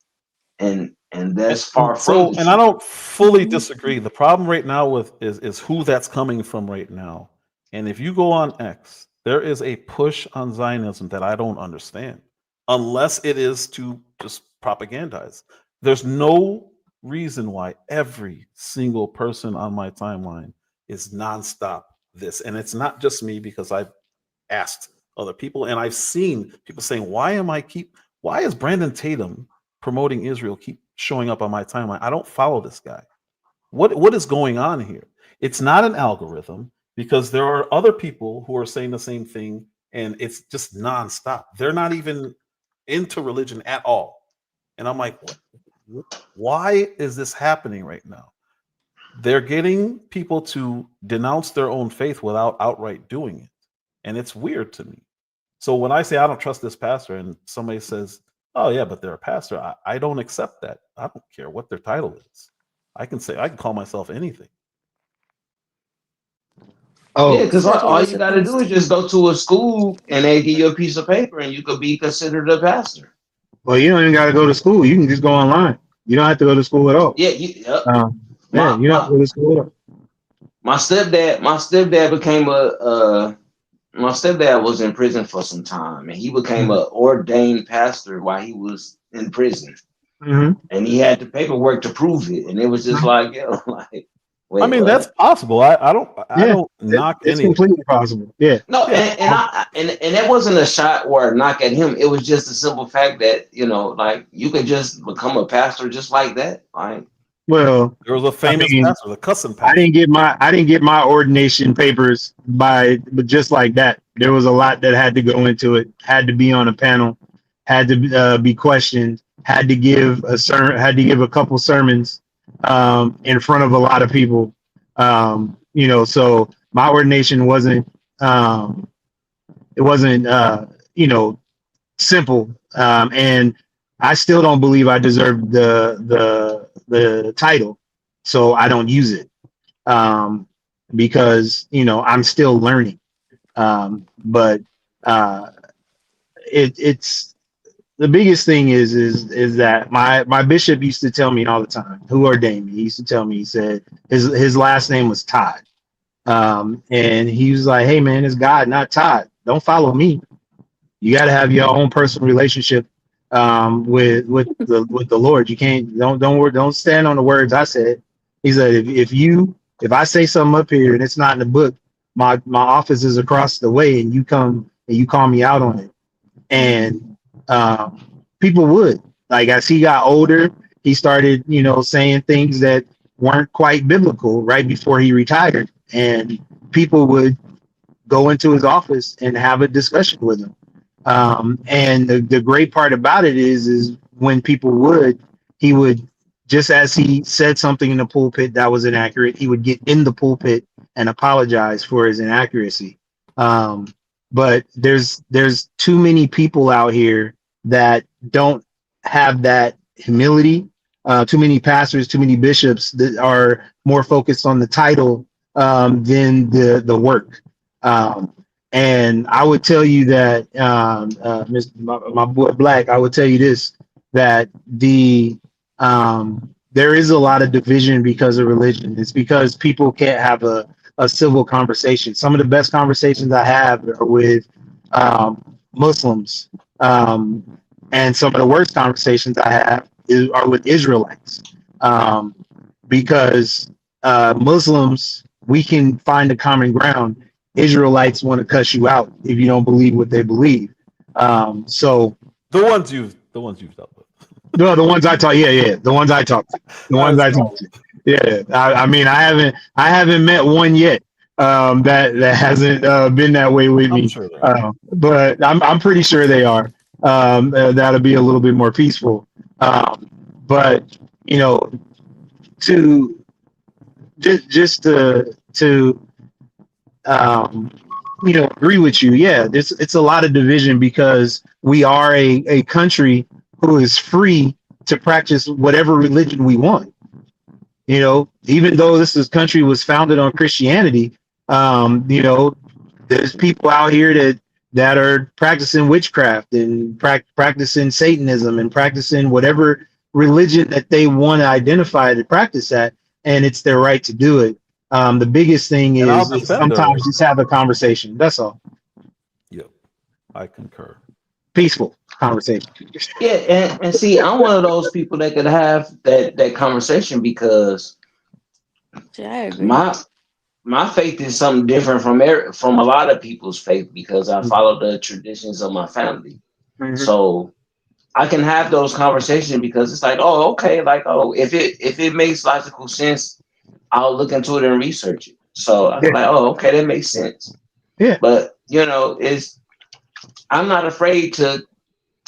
And that's far from the and I don't fully disagree. The problem right now is who that's coming from right now. And if you go on X, there is a push on Zionism that I don't understand, unless it is to just propagandize. There's no reason why every single person on my timeline is nonstop this. And it's not just me, because I've asked other people and I've seen people saying, why is Brandon Tatum promoting Israel keep showing up on my timeline? I don't follow this guy. What is going on here? It's not an algorithm, because there are other people who are saying the same thing, and it's just nonstop. They're not even into religion at all. And I'm like, why is this happening right now? They're getting people to denounce their own faith without outright doing it. And it's weird to me. So when I say I don't trust this pastor and somebody says, oh yeah, but they're a pastor, I don't accept that. I don't care what their title is. I can call myself anything. Oh, yeah, because all you got to do is just go to a school and they give you a piece of paper and you could be considered a pastor. Well, you don't even got to go to school. You can just go online. You don't have to go to school at all. Yeah, you don't have to go to school at all. My stepdad became my stepdad was in prison for some time, and he became an ordained pastor while he was in prison. and he had the paperwork to prove it, and it was just like, like, wait, I mean, what? that's possible. I don't knock it's any of it. completely possible. Yeah. No, and that wasn't a shot or a knock at him. It was just a simple fact that like you could just become a pastor just like that. Like, Well, There was a famous pastor, the cussing I pastor. didn't get my ordination papers but just like that. There was a lot that had to go into it. Had to be on a panel, had to be questioned, had to give a sermon, had to give a couple sermons in front of a lot of people. So my ordination wasn't simple. And I still don't believe I deserve the title, so I don't use it. Because I'm still learning. But it's the biggest thing is that my bishop used to tell me all the time, who ordained me. He used to tell me, he said his last name was Todd. And he was like, hey man, it's God, not Todd. Don't follow me. You got to have your own personal relationship with the Lord. You can't don't stand on the words I said. He said if I say something up here and it's not in the book, my office is across the way, and you come and you call me out on it. And people would, like, as he got older, he started saying things that weren't quite biblical right before he retired, and people would go into his office and have a discussion with him. And the great part about it is when people he would, just as he said something in the pulpit that was inaccurate, he would get in the pulpit and apologize for his inaccuracy. But there's too many people out here that don't have that humility. Too many pastors, too many bishops that are more focused on the title than the work. And I would tell you that, my boy Black, I would tell you this, that there is a lot of division because of religion. It's because people can't have a civil conversation. Some of the best conversations I have are with Muslims, and some of the worst conversations I have are with Israelites, because Muslims, we can find a common ground. Israelites want to cuss you out if you don't believe what they believe. So the ones you've dealt with. No, the ones I talk. Yeah, the ones I talk to. The ones I talk to. Yeah, I mean, I haven't met one yet that hasn't been that way with me. Sure but I'm pretty sure they are. That'll be a little bit more peaceful. But to just to agree with you. Yeah, it's a lot of division because we are a country who is free to practice whatever religion we want. Even though this country was founded on Christianity, there's people out here that are practicing witchcraft and practicing Satanism and practicing whatever religion that they want to identify to practice at, and it's their right to do it. The biggest thing is sometimes just have a conversation. That's all. Yep, I concur. Peaceful conversation. Yeah, and see, I'm one of those people that could have that conversation because my faith is something different from a lot of people's faith because I follow the traditions of my family. Mm-hmm. So I can have those conversations because it's like, oh, okay, like, oh, if it makes logical sense, I'll look into it and research it. So I'm like, oh, okay, that makes sense. Yeah. But I'm not afraid to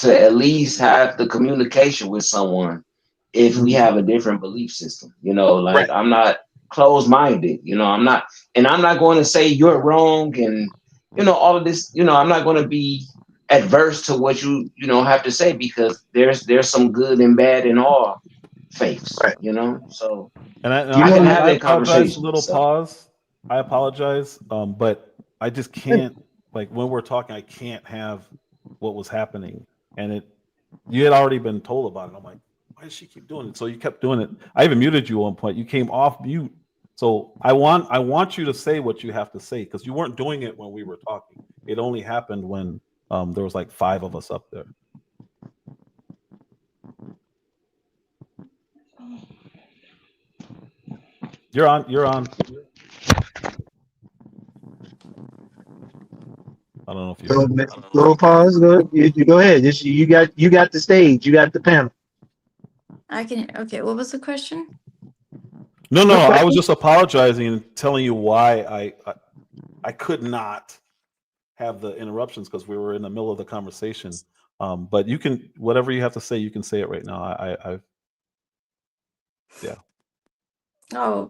at least have the communication with someone if we have a different belief system. Right. I'm not closed-minded. I'm not going to say you're wrong and all of this. I'm not going to be adverse to what you have to say because there's some good and bad in all faiths. Right. So and I can have that conversation. Pause. I apologize, but I just can't. Like when we're talking, I can't have what was happening, and you had already been told about it. I'm like, why does she keep doing it? So you kept doing it. I even muted you at one point. You came off mute. So I want you to say what you have to say because you weren't doing it when we were talking. It only happened when there was like 5 of us up there. You're on. You're on. I don't know if you. Go pause. Go ahead. You got the stage. You got the panel. I can. Okay, what was the question? No, I was just apologizing and telling you why I could not have the interruptions because we were in the middle of the conversation. But you can, whatever you have to say, you can say it right now. Yeah. Oh,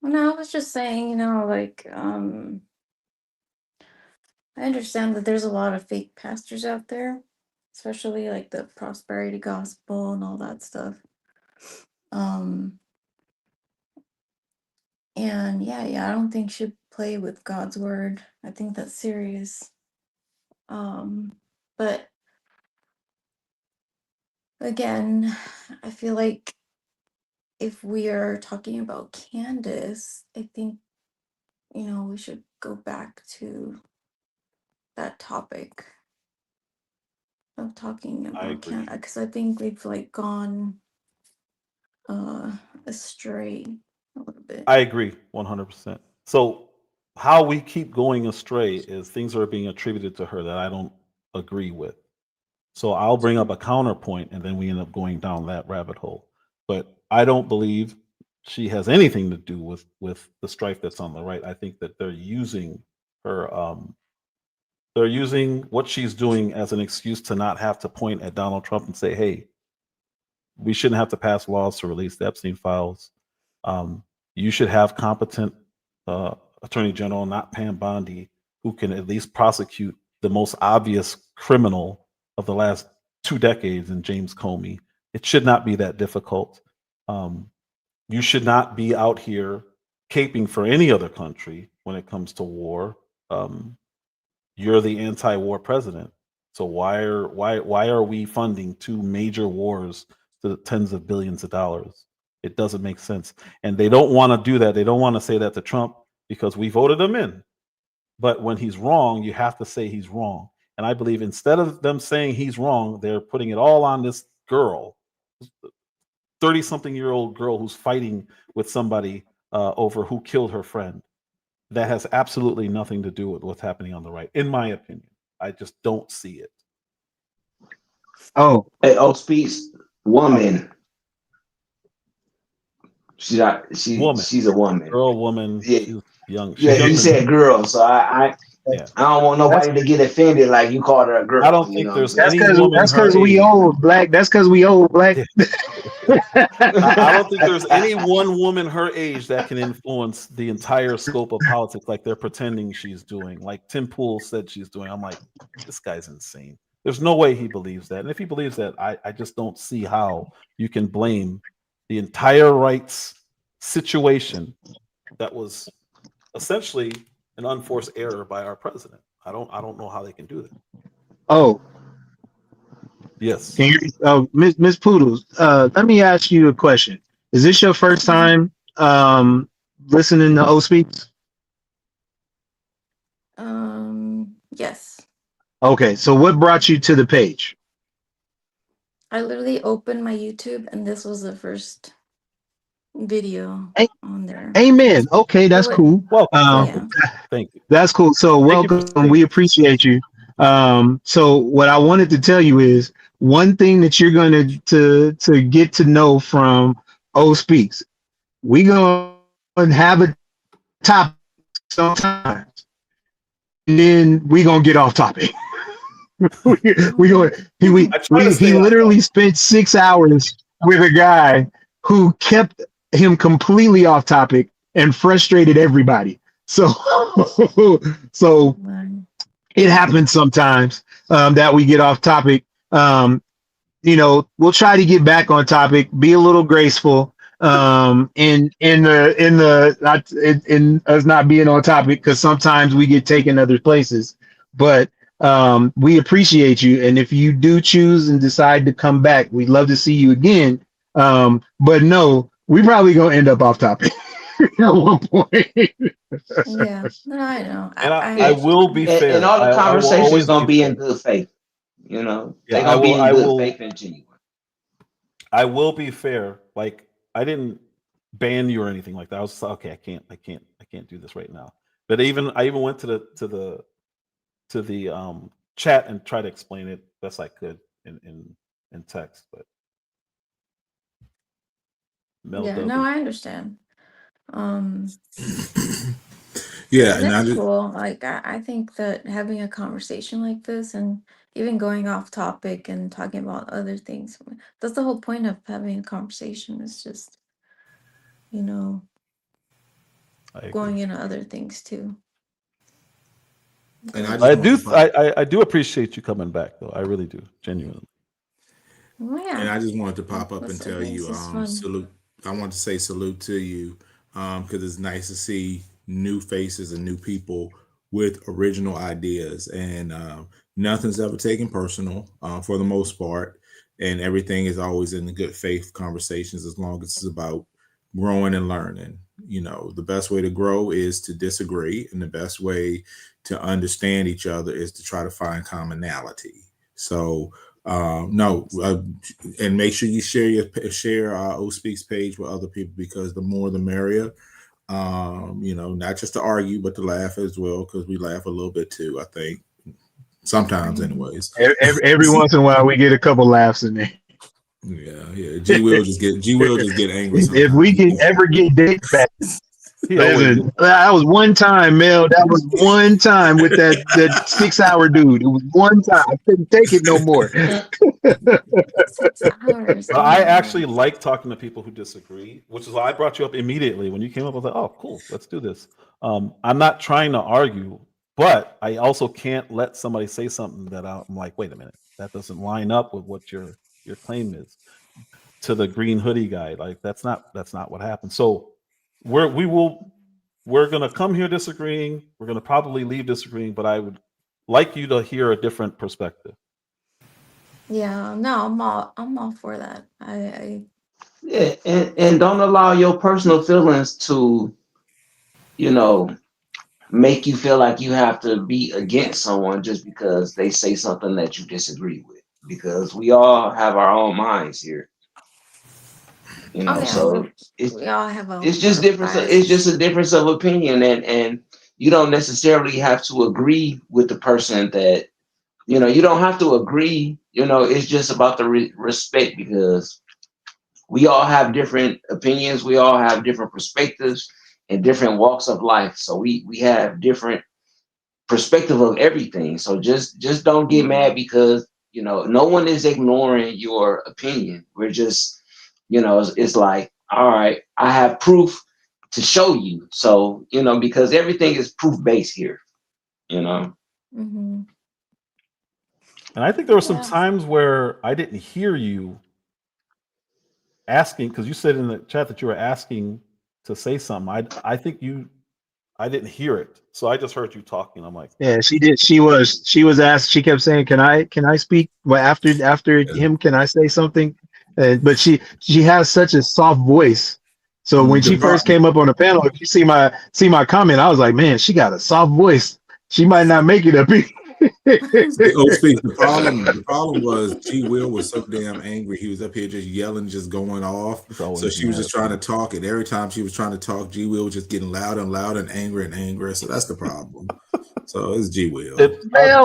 well, no, I was just saying, like, I understand that there's a lot of fake pastors out there, especially like the prosperity gospel and all that stuff. And yeah, I don't think she should play with God's word. I think that's serious. But again, I feel like if we are talking about Candace, I think, we should go back to that topic of talking about Candace, because I think we've like gone astray a little bit. I agree 100%. So how we keep going astray is things are being attributed to her that I don't agree with. So I'll bring up a counterpoint and then we end up going down that rabbit hole. But I don't believe she has anything to do with the strife that's on the right. I think that they're using her they're using what she's doing as an excuse to not have to point at Donald Trump and say, hey, we shouldn't have to pass laws to release the Epstein files. You should have competent attorney general, not Pam Bondi, who can at least prosecute the most obvious criminal of the last 2 decades in James Comey. It should not be that difficult. You should not be out here caping for any other country when it comes to war. You're the anti-war president. So why are we funding 2 major wars to tens of billions of dollars? It doesn't make sense. And they don't want to do that. They don't want to say that to Trump because we voted him in. But when he's wrong, you have to say he's wrong. And I believe instead of them saying he's wrong, they're putting it all on this girl, 30-something-year-old girl who's fighting with somebody over who killed her friend. That has absolutely nothing to do with what's happening on the right, in my opinion. I just don't see it. Oh, hey, speaks woman. She's a woman. Girl, woman. Yeah. She's young. She's Yeah, younger you said girl, so I don't want nobody to get offended like you called her a girl. I don't think there's any that's woman because we old, Black. That's because we old, Black. I don't think there's any one woman her age that can influence the entire scope of politics like they're pretending she's doing. Like Tim Pool said she's doing. I'm like, this guy's insane. There's no way he believes that. And if he believes that, I just don't see how you can blame the entire rights situation that was essentially an unforced error by our president. I don't know how they can do that. Oh, yes. Can you, Miss Poodles? Let me ask you a question. Is this your first time listening to O Speaks? Yes. Okay, so what brought you to the page? I literally opened my YouTube and this was the first video on there. Amen. Okay, that's cool. Welcome. Thank you. That's cool. So welcome. We appreciate you. So what I wanted to tell you is one thing that you're going to get to know from O Speaks. We going to have a topic sometimes, and then we gonna get off topic. He literally spent 6 hours with a guy who kept him completely off topic and frustrated everybody. So it happens sometimes that we get off topic. We'll try to get back on topic, be a little graceful in us not being on topic, because sometimes we get taken other places. But we appreciate you, and if you do choose and decide to come back, we'd love to see you again. But no, we probably gonna end up off topic at one point. Yeah, no, I know. And I will be fair. And all the conversations gonna be in fair. good faith. You know, Yeah, they're gonna be in good faith and genuine. I will be fair. Like, I didn't ban you or anything like that. I was just like, okay, I can't do this right now. But I even went to the chat and tried to explain it best I could in text. But Mel Yeah, Dub no, is- I understand. Yeah, And and I it's just cool. Like I think that having a conversation like this and even going off topic and talking about other things, that's the whole point of having a conversation. Is just, you know, I going agree. into other things too. and I I just want do to pop, I do appreciate you coming back though. I really do, genuinely. Oh and yeah, I just wanted to pop up and this tell you, is fun. salute. I want to say salute to you, because it's nice to see new faces and new people with original ideas, and nothing's ever taken personal, for the most part, and everything is always in the good faith conversations as long as it's about growing and learning. You know, the best way to grow is to disagree, and the best way to understand each other is to try to find commonality. So no, and make sure you share O Speaks page with other people, because the more the merrier. You know, not just to argue, but to laugh as well, because we laugh a little bit too, I think. Sometimes, anyways. Every once in a while, we get a couple laughs in there. Yeah. G will just get angry If sometimes. we can ever get Dick back, He always listen, that was one time, Mel. That was one time with that 6 hour dude. It was one time. I couldn't take it no more. 6 hours. But Oh I my actually gosh. like talking to people who disagree, which is why I brought you up immediately when you came up. I was like, "Oh, cool, let's do this." I'm not trying to argue, but I also can't let somebody say something that I'm like, "Wait a minute, that doesn't line up with what your claim is." To the green hoodie guy, like that's not what happened. So we're gonna come here disagreeing. We're gonna probably leave disagreeing, but I would like you to hear a different perspective. Yeah, no, I'm all for that. I Yeah, and don't allow your personal feelings to, you know, make you feel like you have to be against someone just because they say something that you disagree with. Because we all have our own minds here, you oh know. yeah, So we all have it's our just difference. It's just biases. a difference of opinion, and you don't necessarily have to agree with the person that, you know. You don't have to agree. You know, it's just about the respect, because we all have different opinions. We all have different perspectives and different walks of life. So we have different perspective of everything. So just don't get mad because, you know, no one is ignoring your opinion. We're just, you know, it's like, all right, I have proof to show you. So, you know, because everything is proof based here, you know. Mm-hmm. And I think there were some Yeah. times where I didn't hear you asking, because you said in the chat that you were asking to say something. I think I didn't hear it, so I just heard you talking. I'm like, Yeah, she did. She was asked. She kept saying, "Can I speak?" Well, after him, can I say something? But she has such a soft voice. So when The she first problem, came up on the panel, if you see my comment, I was like, "Man, she got a soft voice. She might not make it up here." the problem was G Will was so damn angry. He was up here just yelling, just going off. he's So always she was mad just at trying to me. talk, and every time she was trying to talk, G Will was just getting louder and louder and angrier and angrier. So that's the problem. So it's G Will. Well,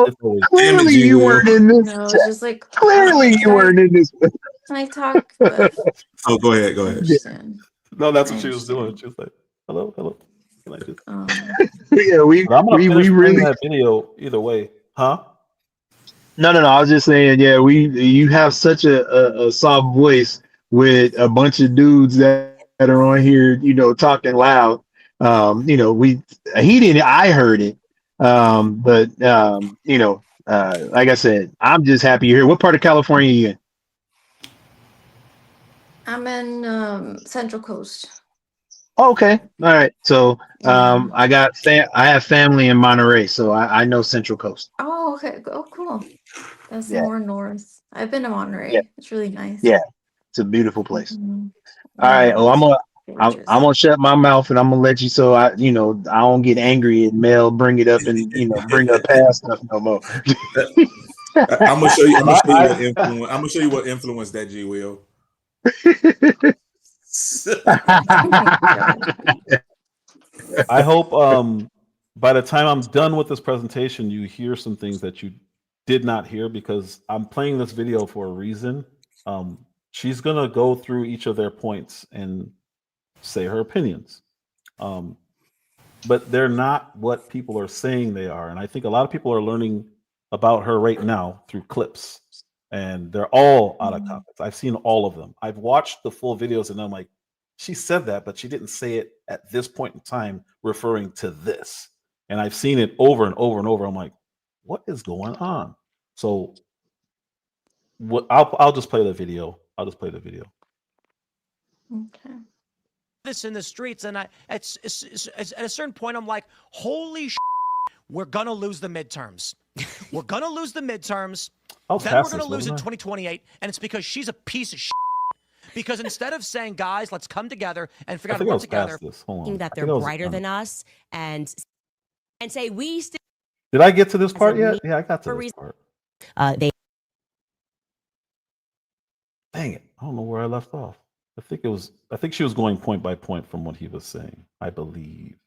It's always Damn it, clearly G you Will. weren't in this No, it's chat. just like Clearly you weren't in this. can I talk? But Oh, go ahead, go I ahead. understand. no, that's I what she was doing. understand. She was like, "Hello, hello." Can I just? Yeah, But I'm gonna we finish playing really. that video either way, huh? No. I was just saying, yeah, you have such a soft voice with a bunch of dudes that are on here, talking loud. He didn't, I heard it. But like I said, I'm just happy you're here. What part of California are you in? I'm in Central Coast. Oh, okay. All right. So Yeah. I have family in Monterey, so I know Central Coast. Oh, okay. Oh, cool. That's Yeah. more north. I've been to Yeah. Monterey. It's really nice. Yeah. It's a beautiful place. Mhm. All right. Yeah, Oh, it's I'm gorgeous. gonna shut my mouth and I'm gonna let you, so I don't get angry and Mel bring it up and bring up past stuff no more. I'm gonna show you. I'm And gonna show you what influence. I'm gonna show you what influence that G Will. I hope by the time I'm done with this presentation, you hear some things that you did not hear, because I'm playing this video for a reason. She's gonna go through each of their points and say her opinions. But they're not what people are saying they are. And I think a lot of people are learning about her right now through clips, and they're all out of context. I've seen all of them. I've watched the full videos, and I'm like, she said that, but she didn't say it at this point in time referring to this. And I've seen it over and over and over. I'm like, what is going on? So I'll just play the video. I'll just play the video. Okay. This in the streets, and it's at a certain point, I'm like, holy shit, we're gonna lose the midterms. We're gonna lose the midterms. Then we're gonna lose in 2028, and it's because she's a piece of shit. Because instead of saying, guys, let's come together and figure out how to work together, thinking that they're brighter than us, and say we still. Did I get to this part yet? Yeah, I got to this part. They. Dang it! I don't know where I left off. I think she was going point by point from what he was saying, I believe.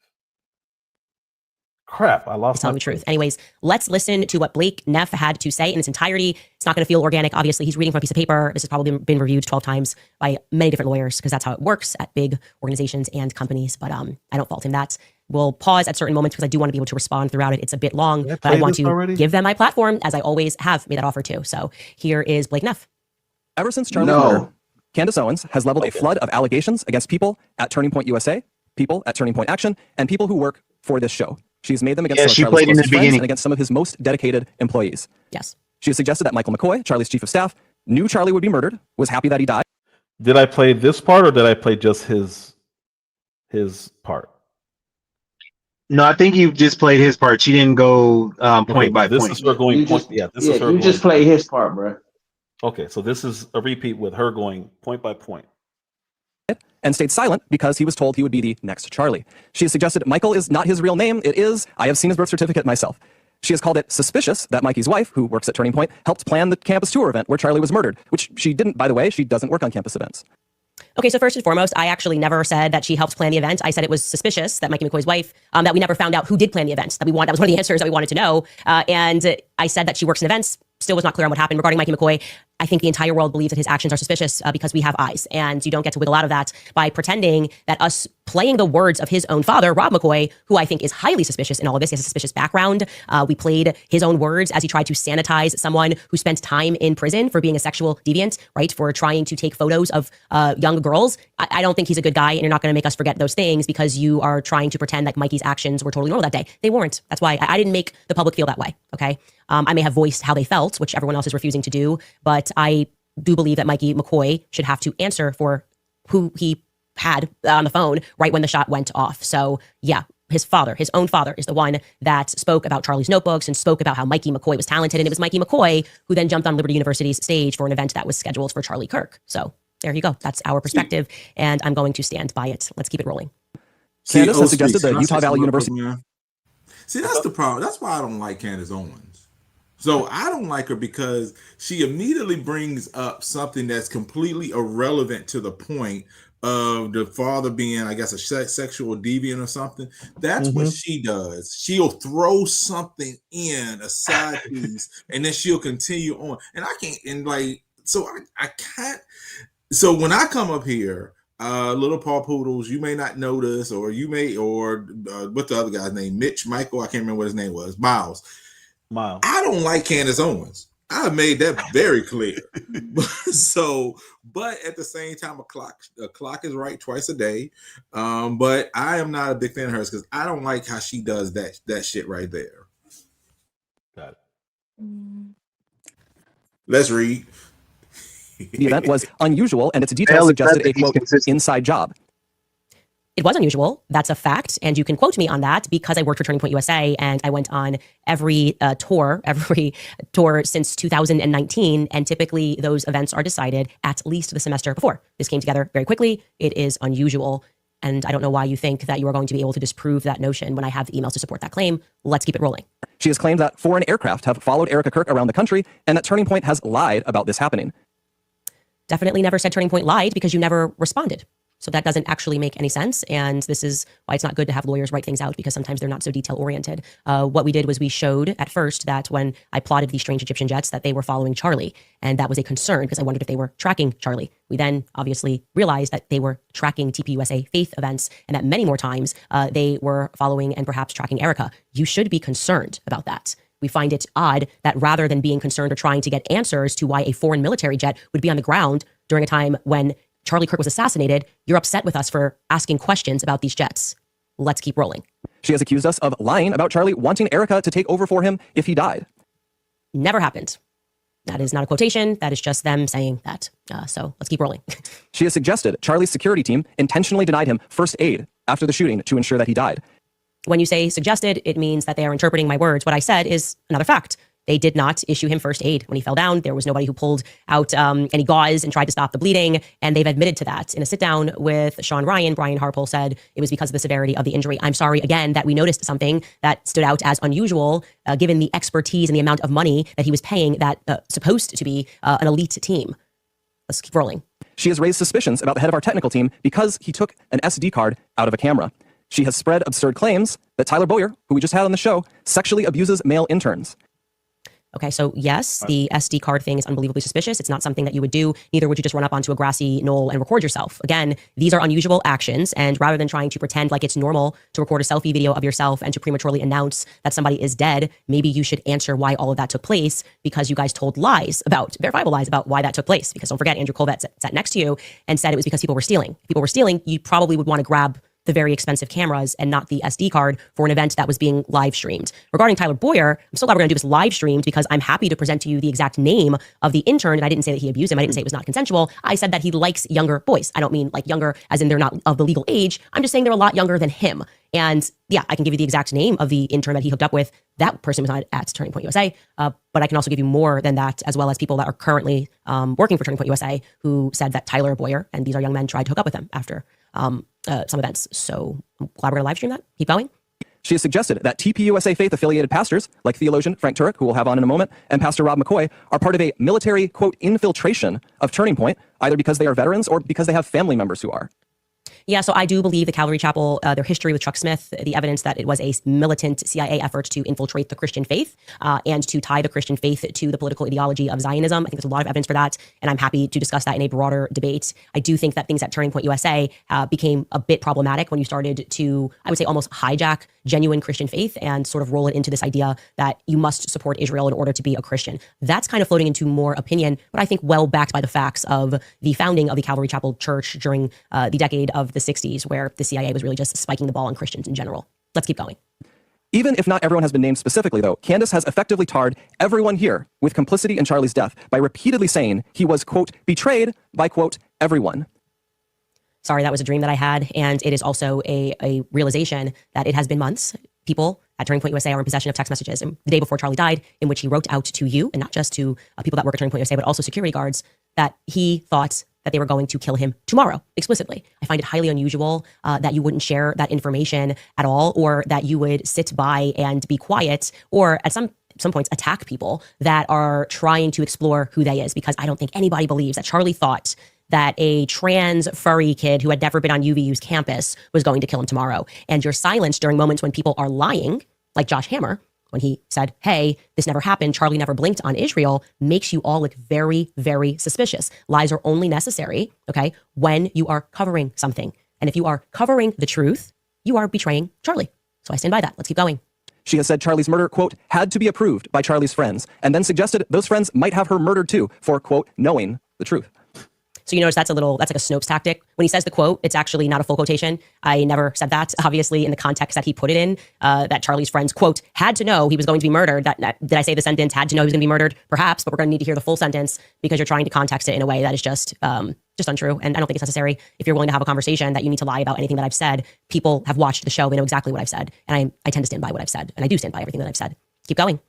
Crap, I lost. Telling the truth. Anyways, let's listen to what Blake Neff had to say in its entirety. It's not going to feel organic. Obviously, he's reading from a piece of paper. This has probably been reviewed 12 times by many different lawyers, because that's how it works at big organizations and companies. But I don't fault him that. We'll pause at certain moments because I do want to be able to respond throughout it. It's a bit long, but I want to give them my platform, as I always have made that offer to. So here is Blake Neff. Ever since Charlie's murder, Candace Owens has leveled a flood of allegations against people at Turning Point USA, people at Turning Point Action, and people who work for this show. She's made them against some of Charlie's closest friends and against some of his most dedicated employees. Yes. She has suggested that Michael McCoy, Charlie's chief of staff, knew Charlie would be murdered, was happy that he died. Did I play this part, or did I play just his part? No, I think you just played his part. She didn't go point by this point. Is her going point. This is her you just play his part, bro. Okay, so this is a repeat with her going point by point. And stayed silent because he was told he would be the next Charlie. She has suggested Michael is not his real name. It is. I have seen his birth certificate myself. She has called it suspicious that Mikey's wife, who works at Turning Point, helped plan the campus tour event where Charlie was murdered, which she didn't, by the way. She doesn't work on campus events. Okay, so first and foremost, I actually never said that she helped plan the event. I said it was suspicious that Mikey McCoy's wife, that we never found out who did plan the event. That was one of the answers that we wanted to know. And I said that she works in events. Still was not clear on what happened regarding Mikey McCoy. I think the entire world believes that his actions are suspicious because we have eyes, and you don't get to wiggle out of that by pretending that us playing the words of his own father, Rob McCoy, who I think is highly suspicious in all of this. He has a suspicious background. We played his own words as he tried to sanitize someone who spent time in prison for being a sexual deviant, right? For trying to take photos of young girls. I don't think he's a good guy, and you're not going to make us forget those things because you are trying to pretend like Mikey's actions were totally normal that day. They weren't. That's why I didn't make the public feel that way, okay? I may have voiced how they felt, which everyone else is refusing to do, but I do believe that Mikey McCoy should have to answer for who he had on the phone right when the shot went off. So yeah, his father, his own father, is the one that spoke about Charlie's notebooks and spoke about how Mikey McCoy was talented. And it was Mikey McCoy who then jumped on Liberty University's stage for an event that was scheduled for Charlie Kirk. So there you go. That's our perspective, and I'm going to stand by it. Let's keep it rolling. Candace has suggested that Utah Valley University. See, that's the problem. That's why I don't like Candace Owens. So I don't like her because she immediately brings up something that's completely irrelevant to the point of the father being, I guess, a sexual deviant or something. That's what she does. She'll throw something in a side piece and then she'll continue on. And I can't, and like, so I can't. So when I come up here, little paw poodles, you may not know this, or you may, or what's the other guy's name? Mitch, Michael, I can't remember what his name was. Miles. I don't like Candace Owens. I made that very clear. But at the same time, a clock is right twice a day. But I am not a big fan of hers because I don't like how she does that shit right there. Got it. Let's read. The event was unusual, and its details suggested a, quote, inside job. It was unusual. That's a fact. And you can quote me on that because I worked for Turning Point USA and I went on every tour since 2019. And typically those events are decided at least the semester before. This came together very quickly. It is unusual. And I don't know why you think that you are going to be able to disprove that notion when I have the emails to support that claim. Let's keep it rolling. She has claimed that foreign aircraft have followed Erica Kirk around the country and that Turning Point has lied about this happening. Definitely never said Turning Point lied because you never responded. So that doesn't actually make any sense. And this is why it's not good to have lawyers write things out, because sometimes they're not so detail oriented. What we did was we showed at first that when I plotted these strange Egyptian jets, that they were following Charlie. And that was a concern because I wondered if they were tracking Charlie. We then obviously realized that they were tracking TPUSA faith events, and that many more times they were following and perhaps tracking Erica. You should be concerned about that. We find it odd that rather than being concerned or trying to get answers to why a foreign military jet would be on the ground during a time when Charlie Kirk was assassinated, you're upset with us for asking questions about these jets. Let's keep rolling. She has accused us of lying about Charlie wanting Erica to take over for him if he died. Never happened. That is not a quotation. That is just them saying that. So let's keep rolling. She has suggested Charlie's security team intentionally denied him first aid after the shooting to ensure that he died. When you say suggested, it means that they are interpreting my words. What I said is another fact. They did not issue him first aid. When he fell down, there was nobody who pulled out any gauze and tried to stop the bleeding, and they've admitted to that. In a sit-down with Sean Ryan, Brian Harpole said it was because of the severity of the injury. I'm sorry, again, that we noticed something that stood out as unusual, given the expertise and the amount of money that he was paying that supposed to be an elite team. Let's keep rolling. She has raised suspicions about the head of our technical team because he took an SD card out of a camera. She has spread absurd claims that Tyler Boyer, who we just had on the show, sexually abuses male interns. Okay, so yes, the SD card thing is unbelievably suspicious. It's not something that you would do. Neither would you just run up onto a grassy knoll and record yourself. Again, these are unusual actions, and rather than trying to pretend like it's normal to record a selfie video of yourself and to prematurely announce that somebody is dead, maybe you should answer why all of that took place, because you guys told lies about, verifiable lies about why that took place. Because don't forget, Andrew Colvett sat next to you and said it was because people were stealing. If people were stealing, you probably would want to grab the very expensive cameras and not the SD card for an event that was being live streamed. Regarding Tyler Boyer, I'm so glad we're going to do this live streamed because I'm happy to present to you the exact name of the intern. And I didn't say that he abused him. I didn't say it was not consensual. I said that he likes younger boys. I don't mean like younger as in they're not of the legal age. I'm just saying they're a lot younger than him. And yeah, I can give you the exact name of the intern that he hooked up with. That person was not at Turning Point USA. But I can also give you more than that, as well as people that are currently working for Turning Point USA who said that Tyler Boyer, and these are young men, tried to hook up with him after some events. So I'm glad we're going to live stream that. Keep going. She has suggested that TPUSA faith-affiliated pastors, like theologian Frank Turek, who we'll have on in a moment, and Pastor Rob McCoy, are part of a military, quote, infiltration of Turning Point, either because they are veterans or because they have family members who are. Yeah, so I do believe the Calvary Chapel, their history with Chuck Smith, the evidence that it was a militant CIA effort to infiltrate the Christian faith and to tie the Christian faith to the political ideology of Zionism. I think there's a lot of evidence for that, and I'm happy to discuss that in a broader debate. I do think that things at Turning Point USA became a bit problematic when you started to, I would say, almost hijack genuine Christian faith and sort of roll it into this idea that you must support Israel in order to be a Christian. That's kind of floating into more opinion, but I think well backed by the facts of the founding of the Calvary Chapel Church during the decade of the 60s, where the CIA was really just spiking the ball on Christians in general. Let's keep going. Even if not everyone has been named specifically, though, Candace has effectively tarred everyone here with complicity in Charlie's death by repeatedly saying he was, quote, betrayed by, quote, everyone. Sorry, that was a dream that I had. And it is also a realization that it has been months. People at Turning Point USA are in possession of text messages the day before Charlie died, in which he wrote out to you, and not just to people that work at Turning Point USA, but also security guards, that he thought that they were going to kill him tomorrow, explicitly. I find it highly unusual that you wouldn't share that information at all, or that you would sit by and be quiet, or at some points attack people that are trying to explore who they is, because I don't think anybody believes that Charlie thought that a trans furry kid who had never been on UVU's campus was going to kill him tomorrow. And your silence during moments when people are lying, like Josh Hammer, when he said, hey, this never happened, Charlie never blinked on Israel, makes you all look very, very suspicious. Lies are only necessary, okay, when you are covering something. And if you are covering the truth, you are betraying Charlie. So I stand by that. Let's keep going. She has said Charlie's murder, quote, had to be approved by Charlie's friends, and then suggested those friends might have her murdered too for, quote, knowing the truth. So you notice that's like a Snopes tactic. When he says the quote, it's actually not a full quotation. I never said that, obviously, in the context that he put it in, that Charlie's friends, quote, had to know he was going to be murdered. Did I say the sentence, had to know he was going to be murdered? Perhaps, but we're going to need to hear the full sentence because you're trying to context it in a way that is just untrue. And I don't think it's necessary. If you're willing to have a conversation that you need to lie about anything that I've said, people have watched the show. They know exactly what I've said. And I tend to stand by what I've said. And I do stand by everything that I've said. Keep going.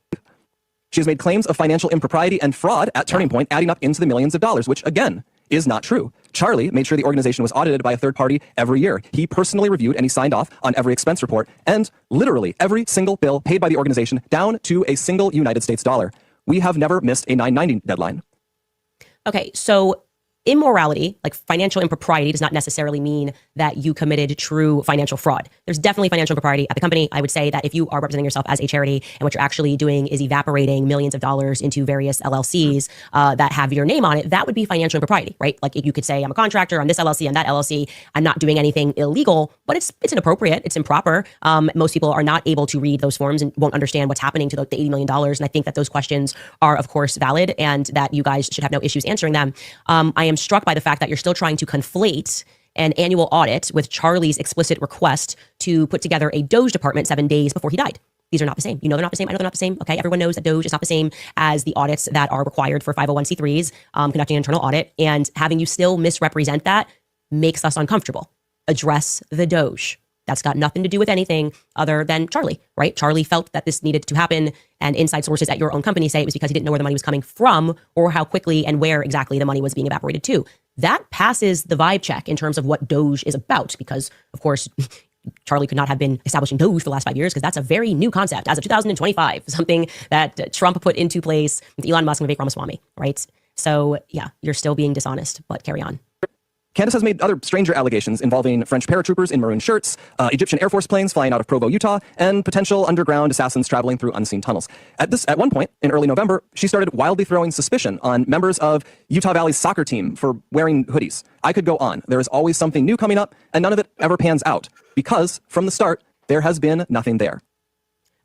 She has made claims of financial impropriety and fraud at Turning Point, adding up into the millions of dollars, which, again, is not true. Charlie made sure the organization was audited by a third party every year. He personally reviewed and he signed off on every expense report and literally every single bill paid by the organization down to a single United States dollar. We have never missed a 990 deadline. Okay, so immorality, like financial impropriety, does not necessarily mean that you committed true financial fraud. There's definitely financial impropriety at the company. I would say that if you are representing yourself as a charity and what you're actually doing is evaporating millions of dollars into various LLCs that have your name on it, that would be financial impropriety, right? Like you could say, I'm a contractor on this LLC and that LLC. I'm not doing anything illegal, but it's inappropriate. It's improper. Most people are not able to read those forms and won't understand what's happening to the $80 million. And I think that those questions are, of course, valid and that you guys should have no issues answering them. I am struck by the fact that you're still trying to conflate an annual audit with Charlie's explicit request to put together a Doge department 7 days before he died. These are not the same. You know they're not the same. I know they're not the same. Okay, everyone knows that Doge is not the same as the audits that are required for 501c3s conducting an internal audit. And having you still misrepresent that makes us uncomfortable. Address the Doge. That's got nothing to do with anything other than Charlie, right? Charlie felt that this needed to happen, and inside sources at your own company say it was because he didn't know where the money was coming from or how quickly and where exactly the money was being evaporated to. That passes the vibe check in terms of what Doge is about, because, of course, Charlie could not have been establishing Doge for the last 5 years because that's a very new concept as of 2025, something that Trump put into place with Elon Musk and Vivek Ramaswamy, right? So, yeah, you're still being dishonest, but carry on. Candace has made other stranger allegations involving French paratroopers in maroon shirts, Egyptian Air Force planes flying out of Provo, Utah, and potential underground assassins traveling through unseen tunnels. At one point, in early November, she started wildly throwing suspicion on members of Utah Valley's soccer team for wearing hoodies. I could go on. There is always something new coming up, and none of it ever pans out, because from the start, there has been nothing there.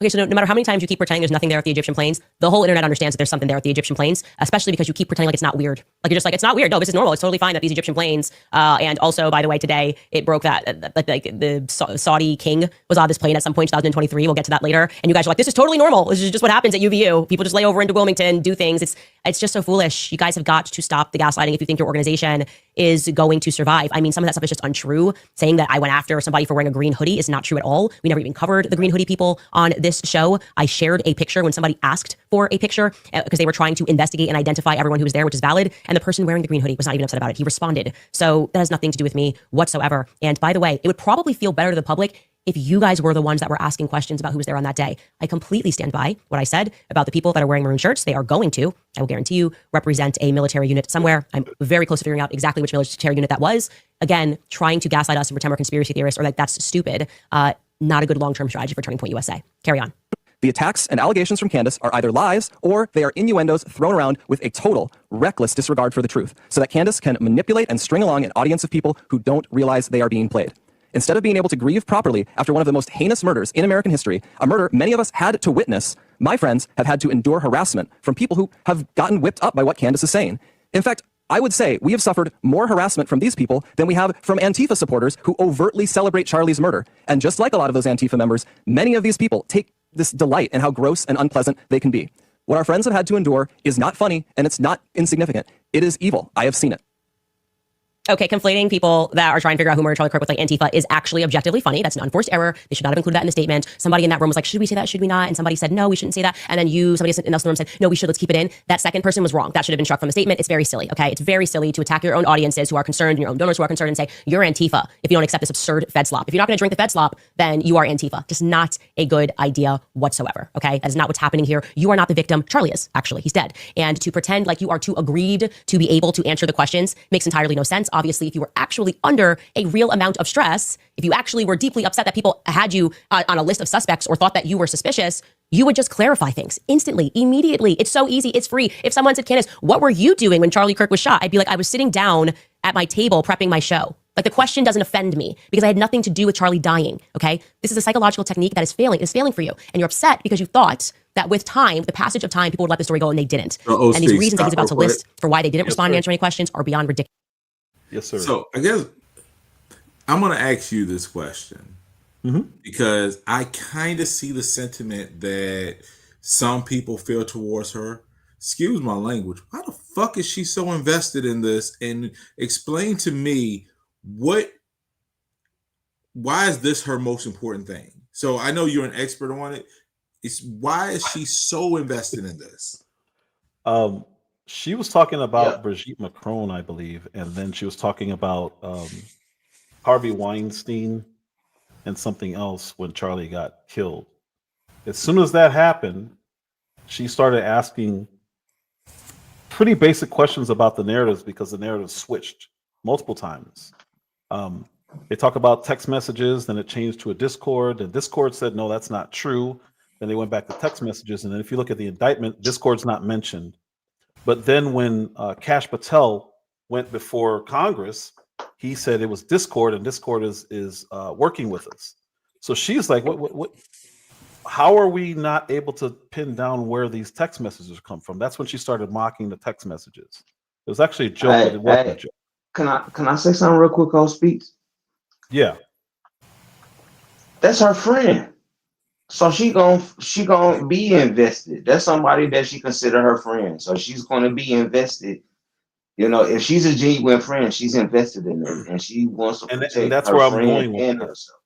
Okay, so no matter how many times you keep pretending there's nothing there at the Egyptian planes, the whole internet understands that there's something there at the Egyptian planes, especially because you keep pretending like it's not weird. Like you're just like, it's not weird. No, this is normal. It's totally fine that these Egyptian planes, and also, by the way, today it broke that like the Saudi king was on this plane at some point in 2023. We'll get to that later. And you guys are like, this is totally normal. This is just what happens at UVU. People just lay over into Wilmington, do things. It's just so foolish. You guys have got to stop the gaslighting if you think your organization is going to survive. I mean, some of that stuff is just untrue. Saying that I went after somebody for wearing a green hoodie is not true at all. We never even covered the green hoodie people on this show. I shared a picture when somebody asked for a picture because they were trying to investigate and identify everyone who was there, which is valid. And the person wearing the green hoodie was not even upset about it. He responded. So that has nothing to do with me whatsoever. And by the way, it would probably feel better to the public if you guys were the ones that were asking questions about who was there on that day. I completely stand by what I said about the people that are wearing maroon shirts. They are going to, I will guarantee you, represent a military unit somewhere. I'm very close to figuring out exactly which military unit that was. Again, trying to gaslight us and pretend we're conspiracy theorists or like that's stupid. Not a good long-term strategy for Turning Point USA. Carry on. The attacks and allegations from Candace are either lies or they are innuendos thrown around with a total, reckless disregard for the truth so that Candace can manipulate and string along an audience of people who don't realize they are being played. Instead of being able to grieve properly after one of the most heinous murders in American history, a murder many of us had to witness, my friends have had to endure harassment from people who have gotten whipped up by what Candace is saying. In fact, I would say we have suffered more harassment from these people than we have from Antifa supporters who overtly celebrate Charlie's murder. And just like a lot of those Antifa members, many of these people take this delight in how gross and unpleasant they can be. What our friends have had to endure is not funny, and it's not insignificant. It is evil. I have seen it. Okay, conflating people that are trying to figure out who murdered Charlie Kirk with like Antifa is actually objectively funny. That's an unforced error. They should not have included that in the statement. Somebody in that room was like, should we say that? Should we not? And somebody said, no, we shouldn't say that. And then somebody else in the room said, no, we should, let's keep it in. That second person was wrong. That should have been struck from the statement. It's very silly, okay? It's very silly to attack your own audiences who are concerned, your own donors who are concerned and say, you're Antifa if you don't accept this absurd Fed slop. If you're not gonna drink the Fed slop, then you are Antifa. Just not a good idea whatsoever, okay? That is not what's happening here. You are not the victim. Charlie is, actually. He's dead. And to pretend like you are too agreed to be able to answer the questions makes entirely no sense. Obviously, if you were actually under a real amount of stress, if you actually were deeply upset that people had you on a list of suspects or thought that you were suspicious, you would just clarify things instantly, immediately. It's so easy. It's free. If someone said, Candace, what were you doing when Charlie Kirk was shot? I'd be like, I was sitting down at my table prepping my show. Like the question doesn't offend me because I had nothing to do with Charlie dying, okay? This is a psychological technique that is failing for you. And you're upset because you thought that with time, the passage of time, people would let the story go and they didn't. And these reasons he's about to list for why they didn't respond and answer any questions are beyond ridiculous. Yes, sir. So I guess I'm going to ask you this question because I kind of see the sentiment that some people feel towards her. Excuse my language. Why the fuck is she so invested in this? And explain to me why is this her most important thing? So I know you're an expert on it. Why is she so invested in this? She was talking about Brigitte Macron, I believe, and then she was talking about Harvey Weinstein and something else when Charlie got killed. As soon as that happened, she started asking pretty basic questions about the narratives because the narrative switched multiple times. They talk about text messages, then it changed to a Discord, and Discord said, no, that's not true. Then they went back to text messages, and then if you look at the indictment, Discord's not mentioned. But then when Kash Patel went before Congress, he said it was Discord, and Discord is working with us. So she's like, what? How are we not able to pin down where these text messages come from? That's when she started mocking the text messages. It was actually a joke, but it wasn't a joke. Can I say something real quick on Speaks? Yeah. That's her friend. So she gonna be invested. That's somebody that she consider her friend. So she's gonna be invested. You know, if she's a genuine friend, she's invested in it, and she wants to protect And that's her where I'm friend going with and this. herself.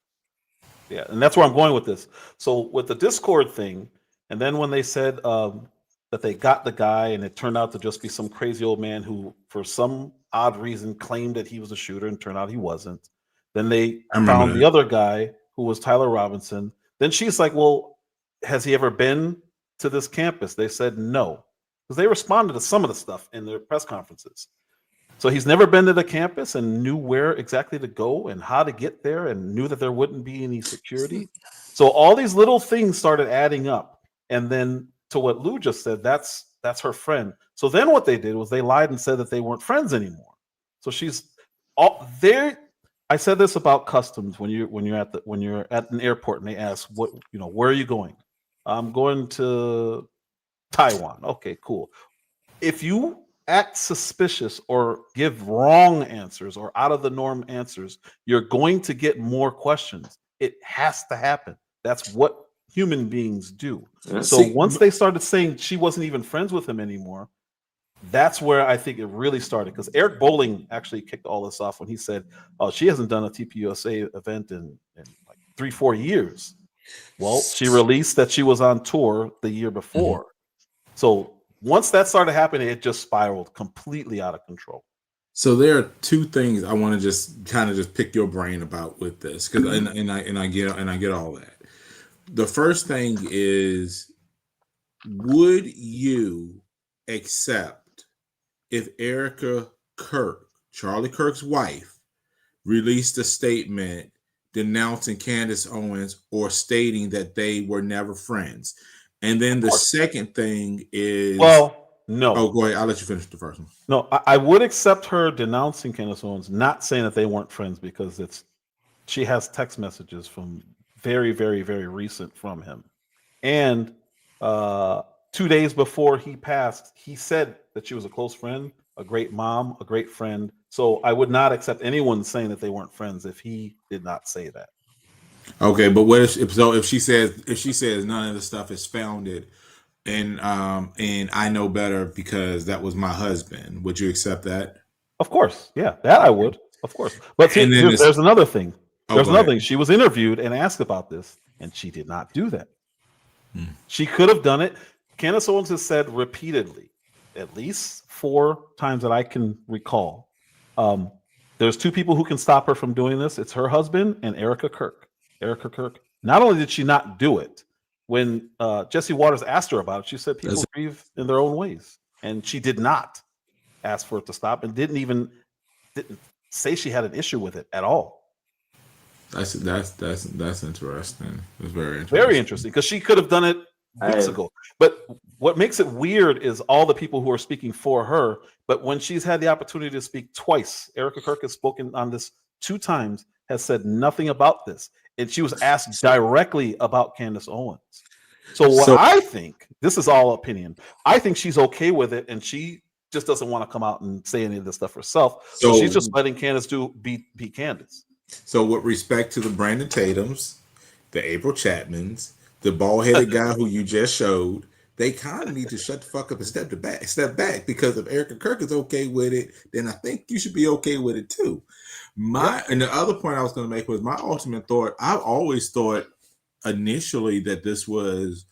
Yeah, and that's where I'm going with this. So with the Discord thing, and then when they said that they got the guy, and it turned out to just be some crazy old man who, for some odd reason, claimed that he was a shooter, and turned out he wasn't. Then they found the other guy who was Tyler Robinson. Then she's like, well, has he ever been to this campus? They said no, because they responded to some of the stuff in their press conferences. So he's never been to the campus and knew where exactly to go and how to get there and knew that there wouldn't be any security. So all these little things started adding up. And then to what Lou just said, that's her friend. So then what they did was they lied and said that they weren't friends anymore. So she's all there. I said this about customs when you're at an airport and they ask where are you going? I'm going to Taiwan. Okay, cool. If you act suspicious or give wrong answers or out of the norm answers, you're going to get more questions. It has to happen. That's what human beings do. So once they started saying she wasn't even friends with him anymore, that's where I think it really started, because Eric Bowling actually kicked all this off when he said, oh, she hasn't done a TPUSA event in like 3-4 years. Well, she released that she was on tour the year before. So once that started happening, it just spiraled completely out of control. So there are two things I want to just kind of just pick your brain about with this, because and I get all that. The first thing is, would you accept if Erica Kirk, Charlie Kirk's wife, released a statement denouncing Candace Owens or stating that they were never friends? And then the second thing is, well, no. Oh, go ahead. I'll let you finish the first one. No, I would accept her denouncing Candace Owens, not saying that they weren't friends, because she has text messages from very, very, very recent from him. And 2 days before he passed, he said that she was a close friend, a great mom, a great friend. So I would not accept anyone saying that they weren't friends if he did not say that. Okay, but what if she says none of the stuff is founded, and I know better because that was my husband, would you accept that? Of course, yeah, that I would, of course. But see, there's another thing. There's another thing. She was interviewed and asked about this, and she did not do that. She could have done it. Candace Owens has said repeatedly, at least 4 times that I can recall, there's 2 people who can stop her from doing this. It's her husband and Erica Kirk. Erica Kirk. Not only did she not do it, when Jesse Waters asked her about it, she said people grieve in their own ways, and she did not ask for it to stop, and didn't say she had an issue with it at all. That's interesting. It's very interesting. Very interesting, because she could have done it weeks ago. But what makes it weird is all the people who are speaking for her. But when she's had the opportunity to speak twice, Erica Kirk has spoken on this 2 times, has said nothing about this. And she was asked directly about Candace Owens. So I think, this is all opinion, I think she's okay with it, and she just doesn't want to come out and say any of this stuff herself. So she's just letting Candace be Candace. So with respect to the Brandon Tatums, the April Chapmans, the bald-headed guy who you just showed, they kind of need to shut the fuck up and step back, because if Erica Kirk is okay with it, then I think you should be okay with it too. And the other point I was going to make was my ultimate thought. I've always thought initially that this was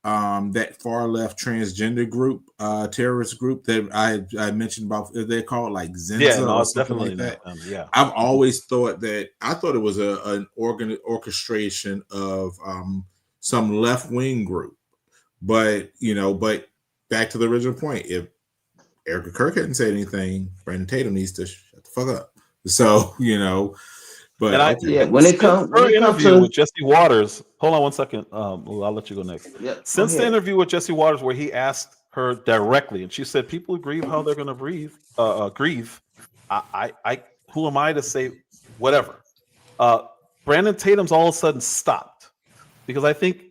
that far left transgender group, terrorist group that I mentioned about. They're called like Zenza or something like that. Yeah, I've always thought that. I thought it was an orchestration of some left wing group, but back to the original point. If Erica Kirk hadn't said anything. Brandon Tatum needs to shut the fuck up. So, but And yeah, when it comes interview to with Jesse Waters, hold on one second. I'll let you go next. Yep, Since the interview with Jesse Waters, where he asked her directly, and she said, "People grieve how they're going to grieve. I who am I to say whatever?" Brandon Tatum's all of a sudden stopped because I think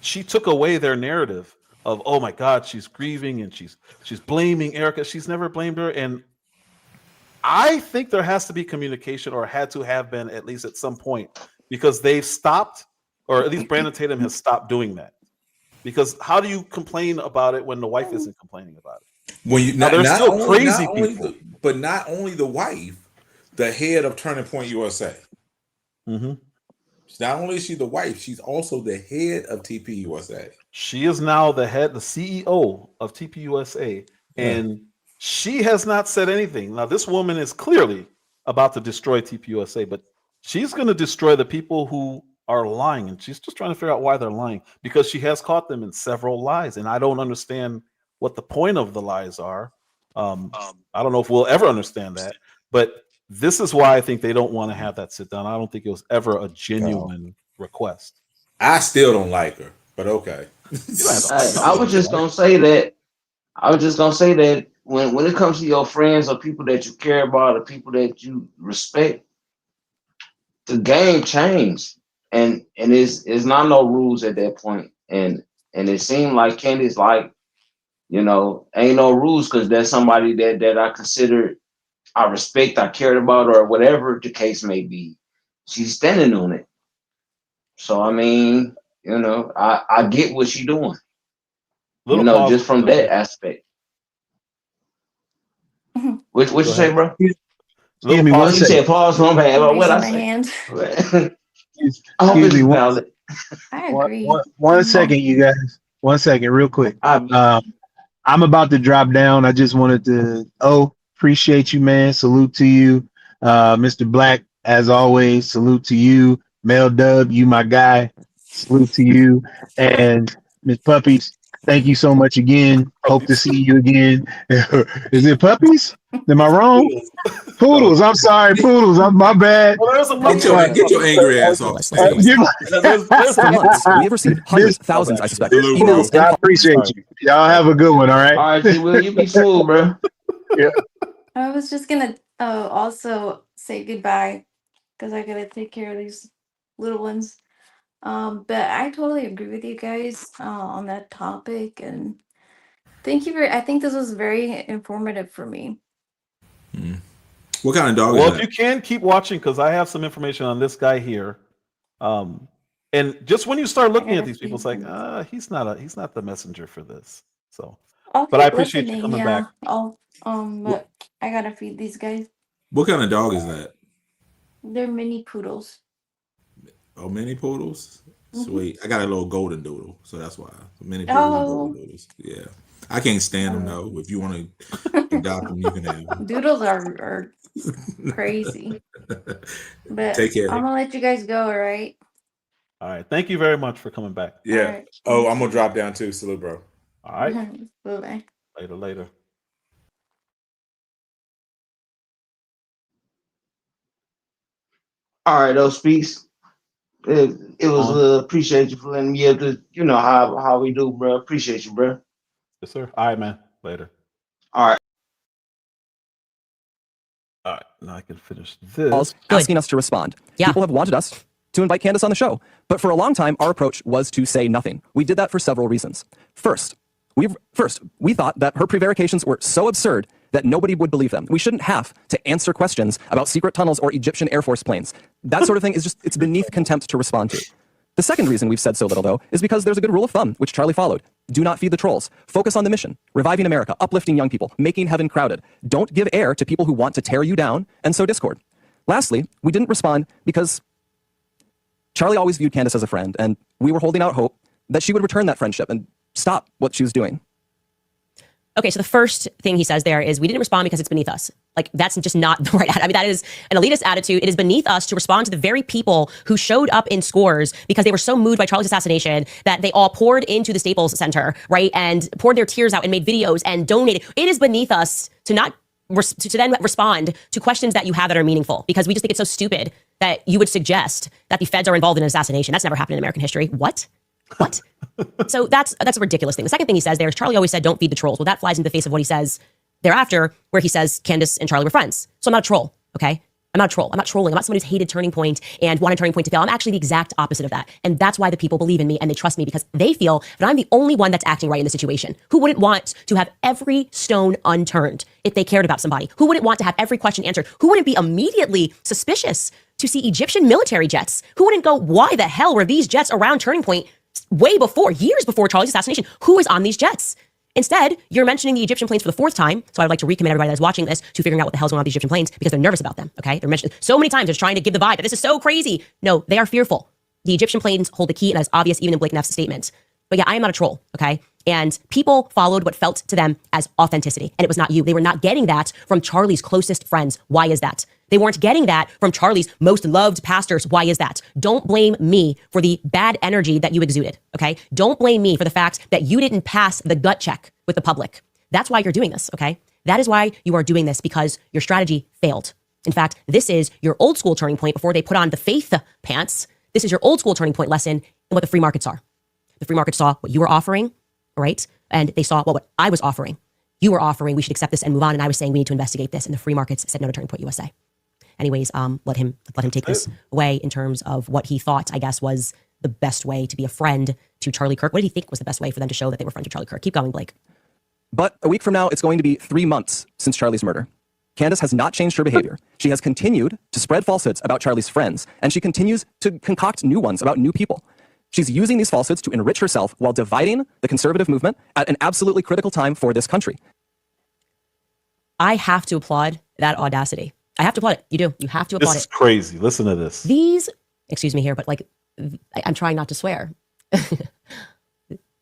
she took away their narrative of, "Oh my God, she's grieving and she's blaming Erica." She's never blamed her, and I think there has to be communication, or had to have been at least at some point, because they've stopped, or at least Brandon Tatum has stopped doing that. Because how do you complain about it when the wife isn't complaining about it? When you now, there's still crazy people, but not only the wife, the head of Turning Point USA. Mm-hmm. Not only is she the wife, she's also the head of TPUSA. She is now the CEO of TPUSA, and she has not said anything. Now, this woman is clearly about to destroy TPUSA, but she's going to destroy the people who are lying, and she's just trying to figure out why they're lying, because she has caught them in several lies, and I don't understand what the point of the lies are. I don't know if we'll ever understand that, but this is why I think they don't want to have that sit down. I don't think it was ever a genuine request. I still don't like her, but okay. I was just gonna say that. I was just gonna say that when it comes to your friends or people that you care about or people that you respect, the game changed, and it's not no rules at that point. And it seemed like Candace, like, ain't no rules, because there's somebody that I consider, I respect, I cared about, or whatever the case may be. She's standing on it. So I mean, I get what she's doing. Just from that aspect. What you say, bro? Excuse me, one second. You said pause. My bad. What I say? Hand. I hope it's valid. I agree. One second, you guys. 1 second, real quick. I'm about to drop down. I just wanted to appreciate you, man. Salute to you. Mr. Black, as always, salute to you. Mel Dub, you my guy. Salute to you. And Miss Puppies, thank you so much again. Hope to see you again. Is it Puppies? Am I wrong? Poodles. I'm sorry, Poodles. My bad. Get your angry ass off. For months, we have received hundreds, thousands, I suspect, emails. I appreciate you. Y'all have a good one. All right. All right, Will you be fooled, bro? Yeah. I was just gonna also say goodbye because I gotta take care of these little ones. But I totally agree with you guys on that topic, and thank you I think this was very informative for me. What kind of dog Well, is if you can, keep watching, because I have some information on this guy here. And just when you start looking at these people, it's like, he's not the messenger for this. So, but I appreciate you coming back. But I gotta feed these guys. What kind of dog is that? They're mini poodles. Oh, mini poodles? Sweet. I got a little golden doodle, so that's why. Mini poodles and golden doodles. Yeah. I can't stand them, though. If you want to adopt them, you can have them. Doodles are crazy. But take care. I'm gonna let you guys go, all right? All right. Thank you very much for coming back. Yeah. Right. Oh, I'm gonna drop down too. Salute, bro. All right. Bye. Later. All right, those speaks. It was appreciate you for letting me able to, how we do, bro. Appreciate you, bro. Yes, sir. All right, man. Later. All right. All right. Now I can finish this. Asking us to respond. Yeah. People have wanted us to invite Candace on the show, but for a long time, our approach was to say nothing. We did that for several reasons. First, we thought that her prevarications were so absurd that nobody would believe them. We shouldn't have to answer questions about secret tunnels or Egyptian Air Force planes. That sort of thing is it's beneath contempt to respond to. The second reason we've said so little, though, is because there's a good rule of thumb, which Charlie followed. Do not feed the trolls. Focus on the mission, reviving America, uplifting young people, making heaven crowded. Don't give air to people who want to tear you down and sow discord. Lastly, we didn't respond because Charlie always viewed Candace as a friend, and we were holding out hope that she would return that friendship and stop what she was doing. Okay, so the first thing he says there is we didn't respond because it's beneath us. Like, that's just not the right. I mean, that is an elitist attitude. It is beneath us to respond to the very people who showed up in scores because they were so moved by Charlie's assassination that they all poured into the Staples Center, right? And poured their tears out and made videos and donated. It is beneath us to not to then respond to questions that you have that are meaningful, because we just think it's so stupid that you would suggest that the feds are involved in an assassination. That's never happened in American history. What? So that's a ridiculous thing. The second thing he says there is, Charlie always said, don't feed the trolls. Well, that flies in the face of what he says thereafter, where he says Candace and Charlie were friends. So I'm not a troll, okay? I'm not a troll. I'm not trolling. I'm not somebody who's hated Turning Point and wanted Turning Point to fail. I'm actually the exact opposite of that. And that's why the people believe in me and they trust me, because they feel that I'm the only one that's acting right in the situation. Who wouldn't want to have every stone unturned if they cared about somebody? Who wouldn't want to have every question answered? Who wouldn't be immediately suspicious to see Egyptian military jets? Who wouldn't go, why the hell were these jets around Turning Point years before Charlie's assassination? Who is on these jets? Instead, you're mentioning the Egyptian planes for the fourth time. So I'd like to recommend everybody that's watching this to figuring out what the hell's going on with these Egyptian planes, because they're nervous about them, okay? They're mentioned so many times, they're trying to give the vibe that this is so crazy. No, they are fearful. The Egyptian planes hold the key, and that's obvious even in Blake Neff's statement. But yeah, I am not a troll, okay? And people followed what felt to them as authenticity, and it was not you. They were not getting that from Charlie's closest friends. Why is that? They weren't getting that from Charlie's most loved pastors. Why is that? Don't blame me for the bad energy that you exuded, okay? Don't blame me for the fact that you didn't pass the gut check with the public. That's why you're doing this, okay? That is why you are doing this, because your strategy failed. In fact, this is your old school turning point before they put on the faith pants. This is your old school turning point lesson in what the free markets are. The free market saw what you were offering, right? And they saw what I was offering. You were offering, we should accept this and move on. And I was saying, we need to investigate this. And the free markets said no to Turning Point USA. Anyways, let him take this away in terms of what he thought, I guess, was the best way to be a friend to Charlie Kirk. What did he think was the best way for them to show that they were friends to Charlie Kirk? Keep going, Blake. But a week from now, it's going to be 3 months since Charlie's murder. Candace has not changed her behavior. She has continued to spread falsehoods about Charlie's friends, and she continues to concoct new ones about new people. She's using these falsehoods to enrich herself while dividing the conservative movement at an absolutely critical time for this country. I have to applaud that audacity. I have to applaud it. You do. You have to applaud it. This is crazy. Listen to this. Excuse me here, but like, I'm trying not to swear.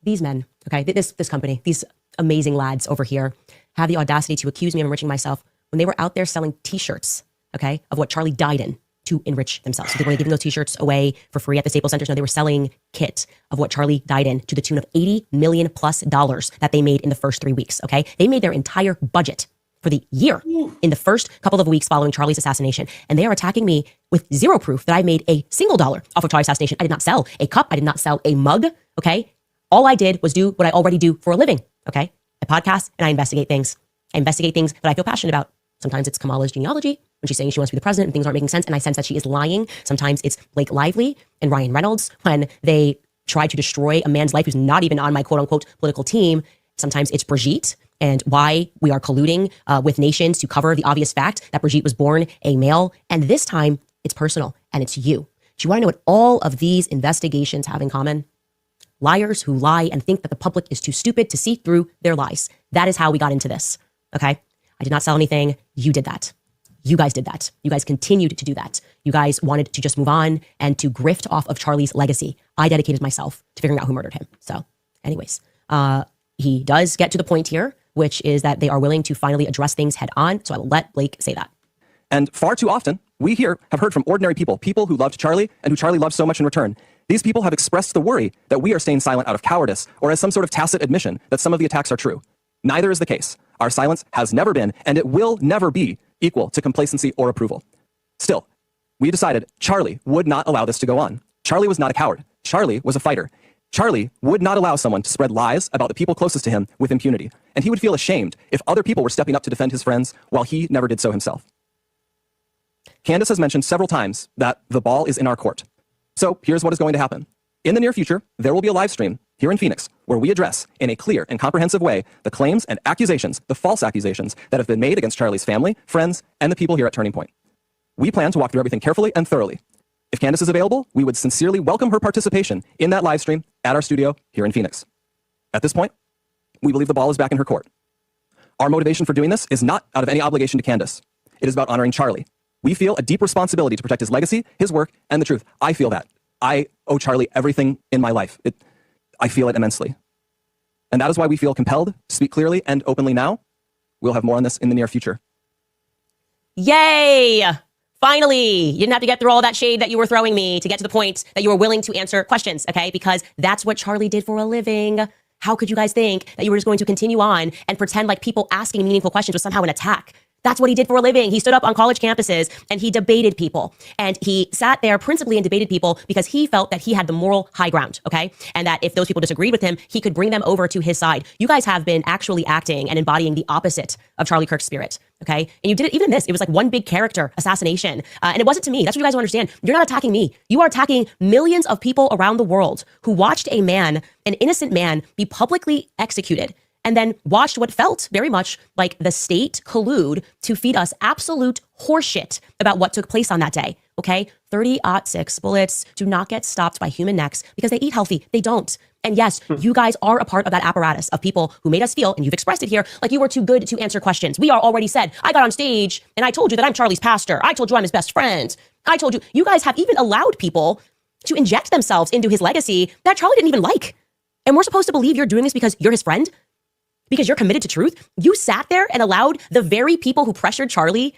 These men, okay, this company, these amazing lads over here have the audacity to accuse me of enriching myself when they were out there selling t-shirts, okay, of what Charlie died in to enrich themselves. So they were giving those t-shirts away for free at the Staples Centers. No, they were selling kit of what Charlie died in to the tune of $80 million+ that they made in the first 3 weeks, okay? They made their entire budget for the year in the first couple of weeks following Charlie's assassination. And they are attacking me with zero proof that I made a single dollar off of Charlie's assassination. I did not sell a cup. I did not sell a mug, okay? All I did was do what I already do for a living, okay? I podcast and I investigate things. I investigate things that I feel passionate about. Sometimes it's Kamala's genealogy when she's saying she wants to be the president and things aren't making sense, and I sense that she is lying. Sometimes it's Blake Lively and Ryan Reynolds when they try to destroy a man's life who's not even on my quote-unquote political team. Sometimes it's Brigitte and why we are colluding with nations to cover the obvious fact that Brigitte was born a male. And this time, it's personal, and it's you. Do you want to know what all of these investigations have in common? Liars who lie and think that the public is too stupid to see through their lies. That is how we got into this, okay? I did not sell anything. You did that. You guys did that. You guys continued to do that. You guys wanted to just move on and to grift off of Charlie's legacy. I dedicated myself to figuring out who murdered him. So anyways, he does get to the point here, which is that they are willing to finally address things head on. So I will let Blake say that. And far too often, we here have heard from ordinary people, people who loved Charlie and who Charlie loved so much in return. These people have expressed the worry that we are staying silent out of cowardice or as some sort of tacit admission that some of the attacks are true. Neither is the case. Our silence has never been, and it will never be, equal to complacency or approval. Still, we decided Charlie would not allow this to go on. Charlie was not a coward. Charlie was a fighter. Charlie would not allow someone to spread lies about the people closest to him with impunity, and he would feel ashamed if other people were stepping up to defend his friends while he never did so himself. Candace has mentioned several times that the ball is in our court. So here's what is going to happen. In the near future, there will be a live stream here in Phoenix where we address in a clear and comprehensive way the claims and accusations, the false accusations that have been made against Charlie's family, friends, and the people here at Turning Point. We plan to walk through everything carefully and thoroughly. If Candace is available, we would sincerely welcome her participation in that live stream at our studio here in Phoenix. At this point, we believe the ball is back in her court. Our motivation for doing this is not out of any obligation to Candace. It is about honoring Charlie. We feel a deep responsibility to protect his legacy, his work, and the truth. I feel that. I owe Charlie everything in my life. I feel it immensely. And that is why we feel compelled to speak clearly and openly now. We'll have more on this in the near future. Yay! Finally, you didn't have to get through all that shade that you were throwing me to get to the point that you were willing to answer questions, okay? Because that's what Charlie did for a living. How could you guys think that you were just going to continue on and pretend like people asking meaningful questions was somehow an attack? That's what he did for a living. He stood up on college campuses and he debated people. And he sat there principally and debated people because he felt that he had the moral high ground, okay? And that if those people disagreed with him, he could bring them over to his side. You guys have been actually acting and embodying the opposite of Charlie Kirk's spirit, okay? And you did it even in this. It was like one big character assassination. And it wasn't to me. That's what you guys don't understand. You're not attacking me. You are attacking millions of people around the world who watched a man, an innocent man, be publicly executed and then watched what felt very much like the state collude to feed us absolute horseshit about what took place on that day, okay? 30-06 bullets do not get stopped by human necks because they eat healthy. They don't. And yes, you guys are a part of that apparatus of people who made us feel, and you've expressed it here, like you were too good to answer questions. We are already said, I got on stage and I told you that I'm Charlie's pastor. I told you I'm his best friend. I told you. You guys have even allowed people to inject themselves into his legacy that Charlie didn't even like. And we're supposed to believe you're doing this because you're his friend? Because you're committed to truth? You sat there and allowed the very people who pressured Charlie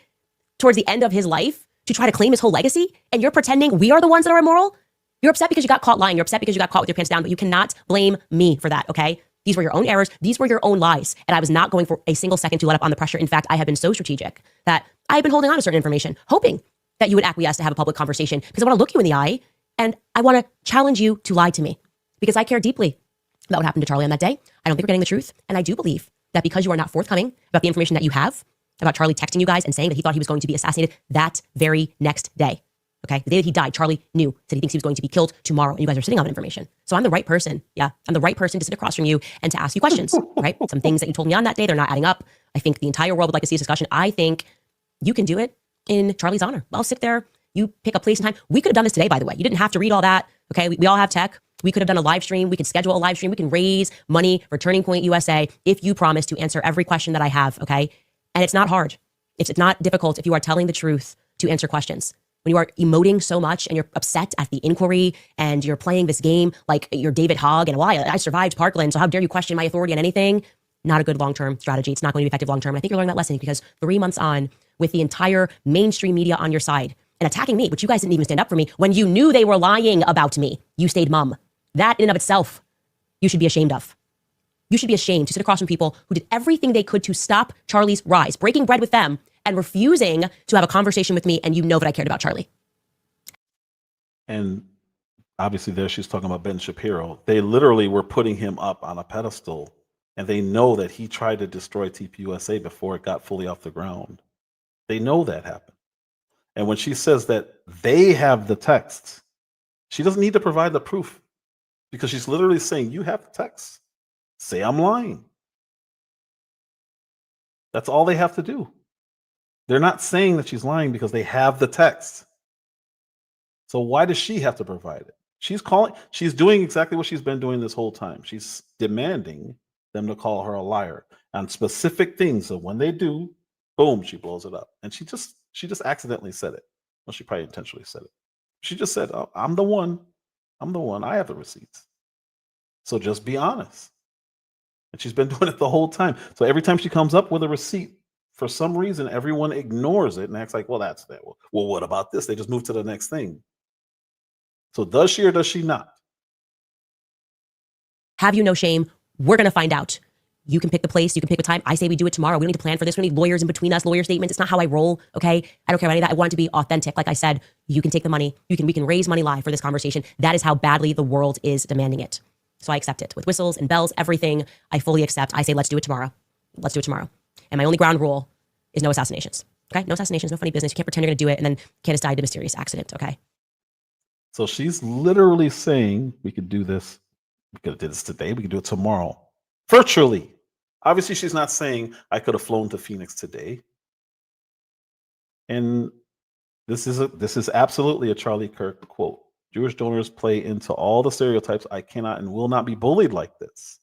towards the end of his life to try to claim his whole legacy, and you're pretending we are the ones that are immoral? You're upset because you got caught lying. You're upset because you got caught with your pants down, but you cannot blame me for that, okay? These were your own errors. These were your own lies. And I was not going for a single second to let up on the pressure. In fact, I have been so strategic that I have been holding on to certain information, hoping that you would acquiesce to have a public conversation because I want to look you in the eye and I want to challenge you to lie to me because I care deeply about what happened to Charlie on that day. I don't think we're getting the truth. And I do believe that because you are not forthcoming about the information that you have about Charlie texting you guys and saying that he thought he was going to be assassinated that very next day. Okay. The day that he died, Charlie knew that he thinks he was going to be killed tomorrow. And you guys are sitting on that information. So I'm the right person. Yeah. I'm the right person to sit across from you and to ask you questions, right? Some things that you told me on that day, they're not adding up. I think the entire world would like to see this discussion. I think you can do it in Charlie's honor. I'll sit there. You pick a place and time. We could have done this today, by the way. You didn't have to read all that. Okay. We all have tech. We could have done a live stream. We could schedule a live stream. We can raise money for Turning Point USA if you promise to answer every question that I have, okay? And it's not hard. It's not difficult if you are telling the truth to answer questions. When you are emoting so much and you're upset at the inquiry and you're playing this game like you're David Hogg and why I survived Parkland, so how dare you question my authority on anything? Not a good long-term strategy. It's not going to be effective long-term. I think you're learning that lesson because 3 months on with the entire mainstream media on your side and attacking me, which you guys didn't even stand up for me when you knew they were lying about me, you stayed mum. That in and of itself, you should be ashamed of. You should be ashamed to sit across from people who did everything they could to stop Charlie's rise, breaking bread with them and refusing to have a conversation with me. And you know that I cared about Charlie. And obviously there she's talking about Ben Shapiro. They literally were putting him up on a pedestal and they know that he tried to destroy TPUSA before it got fully off the ground. They know that happened. And when she says that they have the texts, she doesn't need to provide the proof. Because she's literally saying, you have the text. Say I'm lying. That's all they have to do. They're not saying that she's lying because they have the text. So why does she have to provide it? She's doing exactly what she's been doing this whole time. She's demanding them to call her a liar on specific things. So when they do, boom, she blows it up. And she just accidentally said it. Well, she probably intentionally said it. She just said, oh, I'm the one. I'm the one. I have the receipts. So just be honest. And she's been doing it the whole time. So every time she comes up with a receipt, for some reason, everyone ignores it and acts like, well, that's that. Well, what about this? They just move to the next thing. So does she or does she not? Have you no shame? We're going to find out. You can pick the place. You can pick the time. I say we do it tomorrow. We don't need to plan for this. We don't need lawyers in between us, lawyer statements. It's not how I roll, okay? I don't care about any of that. I want it to be authentic. Like I said, you can take the money. We can raise money live for this conversation. That is how badly the world is demanding it. So I accept it with whistles and bells, everything. I fully accept. I say, let's do it tomorrow. Let's do it tomorrow. And my only ground rule is no assassinations, okay? No assassinations, no funny business. You can't pretend you're going to do it and then Candace died in a mysterious accident, okay? So she's literally saying we could do this. We could have did this today. We could do it tomorrow. Virtually. Obviously, she's not saying I could have flown to Phoenix today. And this is absolutely a Charlie Kirk quote. Jewish donors play into all the stereotypes. I cannot and will not be bullied like this.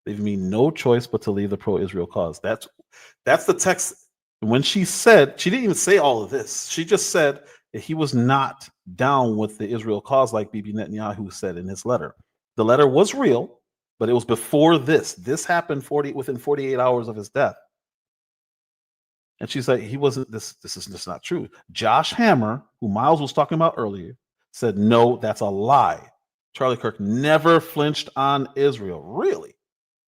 Leave me no choice but to leave the pro-Israel cause. That's the text. When she said, she didn't even say all of this. She just said that he was not down with the Israel cause like Bibi Netanyahu said in his letter. The letter was real, but it was before this. This happened within 48 hours of his death. And she's like, he wasn't, this is just not true. Josh Hammer, who Miles was talking about earlier, said, no, that's a lie. Charlie Kirk never flinched on Israel. Really?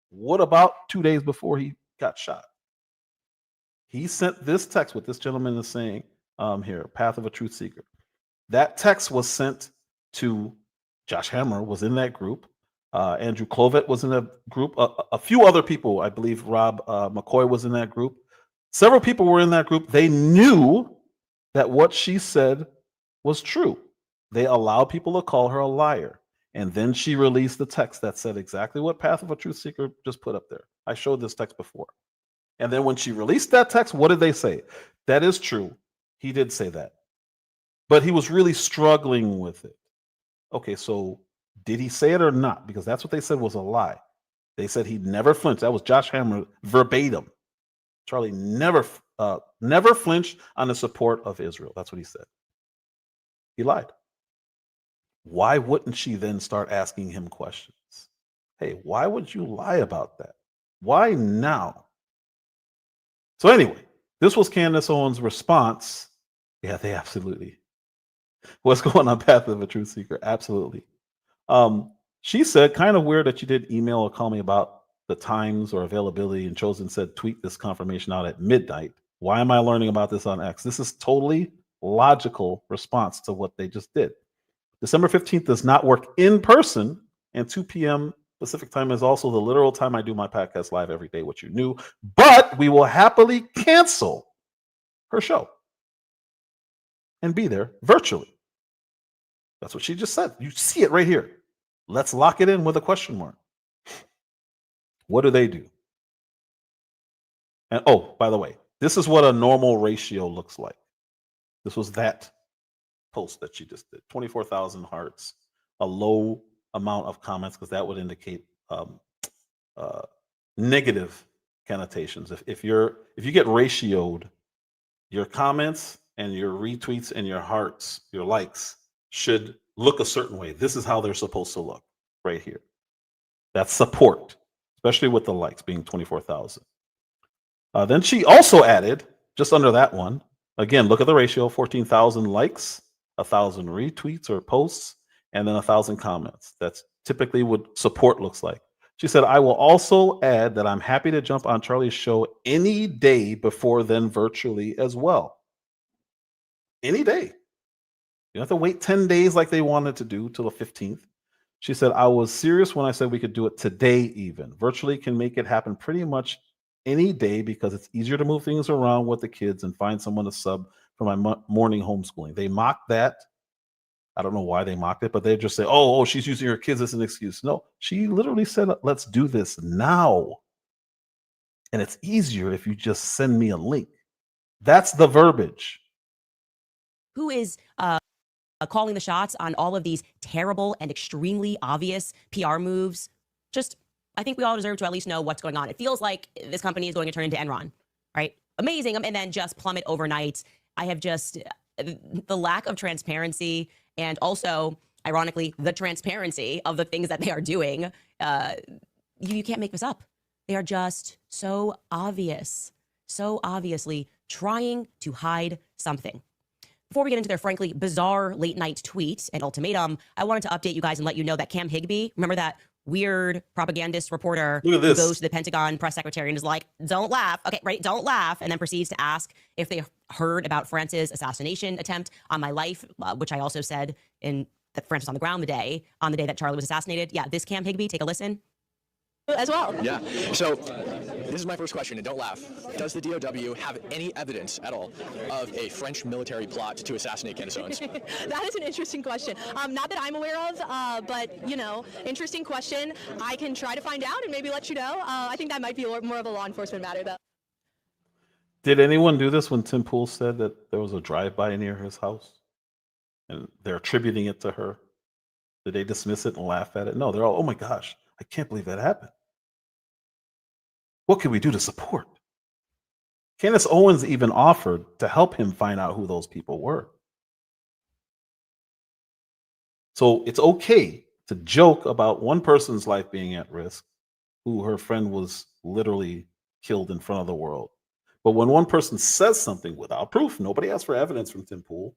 What about 2 days before he got shot? He sent this text, what this gentleman is saying here, Path of a Truth Seeker. That text was sent to Josh Hammer, was in that group. Andrew Clovet was in a group. A few other people, I believe Rob McCoy was in that group. Several people were in that group. They knew that what she said was true. They allowed people to call her a liar. And then she released the text that said exactly what Path of a Truth Seeker just put up there. I showed this text before. And then when she released that text, what did they say? That is true. He did say that. But he was really struggling with it. Okay, so did he say it or not? Because that's what they said was a lie. They said he never flinched. That was Josh Hammer verbatim. Charlie never flinched on the support of Israel. That's what he said. He lied. Why wouldn't she then start asking him questions? Hey, why would you lie about that? Why now? So anyway, this was Candace Owens' response. Yeah, they absolutely. What's going on, Path of a Truth Seeker? Absolutely. She said, kind of weird that you did email or call me about the times or availability, and Chosen said, tweet this confirmation out at midnight. Why am I learning about this on X? This is totally logical response to what they just did. December 15th does not work in person, and 2 p.m. Pacific time is also the literal time I do my podcast live every day, which you knew, but we will happily cancel her show and be there virtually. That's what she just said. You see it right here. Let's lock it in with a question mark. What do they do? And oh, by the way, this is what a normal ratio looks like. This was that post that she just did. 24,000 hearts, a low amount of comments, because that would indicate negative connotations. If you get ratioed, your comments and your retweets and your hearts, your likes, should look a certain way. This is how they're supposed to look right here. That's support, especially with the likes being 24,000. Then she also added, just under that one, again, look at the ratio, 14,000 likes, 1,000 retweets or posts, and then 1,000 comments. That's typically what support looks like. She said, I will also add that I'm happy to jump on Charlie's show any day before then virtually as well. Any day. You don't have to wait 10 days like they wanted to do till the 15th. She said, I was serious when I said we could do it today even. Virtually can make it happen pretty much any day because it's easier to move things around with the kids and find someone to sub for my morning homeschooling. They mocked that. I don't know why they mocked it, but they just say, oh, she's using her kids as an excuse. No, she literally said, let's do this now. And it's easier if you just send me a link. That's the verbiage. Who is calling the shots on all of these terrible and extremely obvious PR moves? Just, I think we all deserve to at least know what's going on. It feels like this company is going to turn into Enron, right? Amazing, and then just plummet overnight. I have just, the lack of transparency and also, ironically, the transparency of the things that they are doing, you can't make this up. They are just so obvious, so obviously trying to hide something. Before we get into their frankly bizarre late night tweet and ultimatum, I wanted to update you guys and let you know that Cam Higbee, remember that weird propagandist reporter who goes to the Pentagon press secretary and is like, don't laugh. Okay, right, don't laugh. And then proceeds to ask if they heard about France's assassination attempt on my life, which I also said in that France was on the ground on the day that Charlie was assassinated. Yeah, this Cam Higbee, take a listen. As well. Yeah. So this is my first question, and don't laugh. Does the DOW have any evidence at all of a French military plot to assassinate Candace Owens? That is an interesting question. Not that I'm aware of, but, you know, interesting question. I can try to find out and maybe let you know. I think that might be more of a law enforcement matter, though. Did anyone do this when Tim Pool said that there was a drive-by near his house? And they're attributing it to her. Did they dismiss it and laugh at it? No, they're all, oh my gosh, I can't believe that happened. What can we do to support? Candace Owens even offered to help him find out who those people were. So it's okay to joke about one person's life being at risk, who her friend was literally killed in front of the world. But when one person says something without proof, nobody asked for evidence from Tim Pool.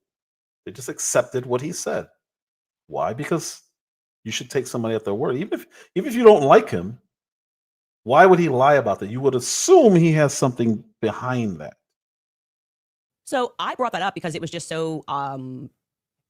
They just accepted what he said. Why? Because you should take somebody at their word. Even if you don't like him, why would he lie about that? You would assume he has something behind that. So I brought that up because it was just so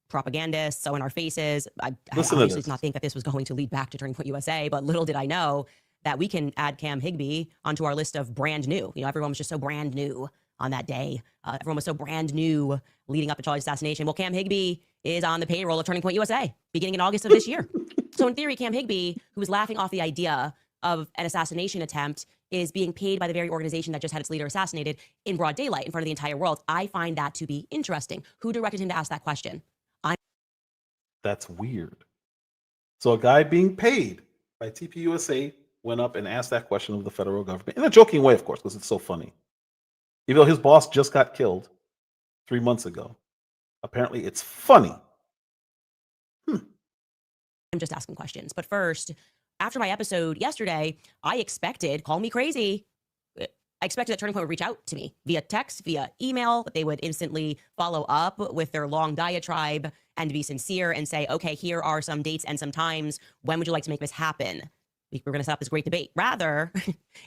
propagandist, so in our faces. I obviously did not think that this was going to lead back to Turning Point USA, but little did I know that we can add Cam Higbee onto our list of brand new. You know, everyone was just so brand new on that day. Everyone was so brand new leading up to Charlie's assassination. Well, Cam Higbee is on the payroll of Turning Point USA beginning in August of this year. So in theory, Cam Higbee, who was laughing off the idea of an assassination attempt, is being paid by the very organization that just had its leader assassinated in broad daylight in front of the entire world. I find that to be interesting. Who directed him to ask that question? That's weird. So a guy being paid by TPUSA went up and asked that question of the federal government in a joking way, of course, because it's so funny. Even though his boss just got killed 3 months ago, apparently it's funny. I'm just asking questions. But first, after my episode yesterday, I expected, call me crazy, I expected that Turning Point would reach out to me via text, via email, that they would instantly follow up with their long diatribe and be sincere and say, okay, here are some dates and some times. When would you like to make this happen? We're going to set up this great debate. Rather,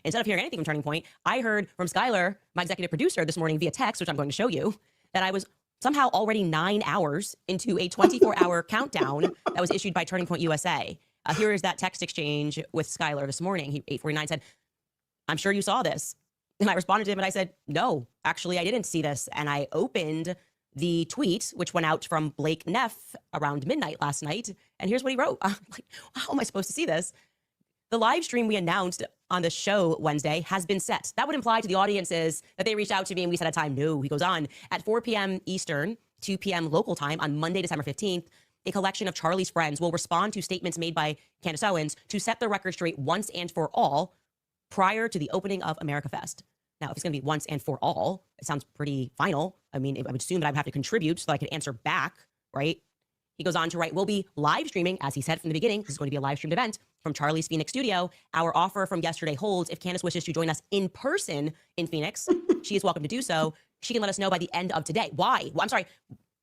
instead of hearing anything from Turning Point, I heard from Skylar, my executive producer, this morning via text, which I'm going to show you, that I was somehow already 9 hours into a 24-hour countdown that was issued by Turning Point USA. Here is that text exchange with Skylar this morning. He 8:49 said, I'm sure you saw this. And I responded to him and I said, no, actually, I didn't see this. And I opened the tweet, which went out from Blake Neff around midnight last night. And here's what he wrote. I'm like, how am I supposed to see this? The live stream we announced on the show Wednesday has been set. That would imply to the audiences that they reached out to me and we set a time. No, he goes on. At 4 p.m. Eastern, 2 p.m. local time on Monday, December 15th, a collection of Charlie's friends will respond to statements made by Candace Owens to set the record straight once and for all prior to the opening of America Fest. Now, if it's going to be once and for all, it sounds pretty final. I mean, I would assume that I would have to contribute so that I could answer back, right? He goes on to write, we'll be live streaming, as he said from the beginning. This is going to be a live streamed event from Charlie's Phoenix studio. Our offer from yesterday holds. If Candace wishes to join us in person in Phoenix, she is welcome to do so. She can let us know by the end of today. Why? Well, I'm sorry.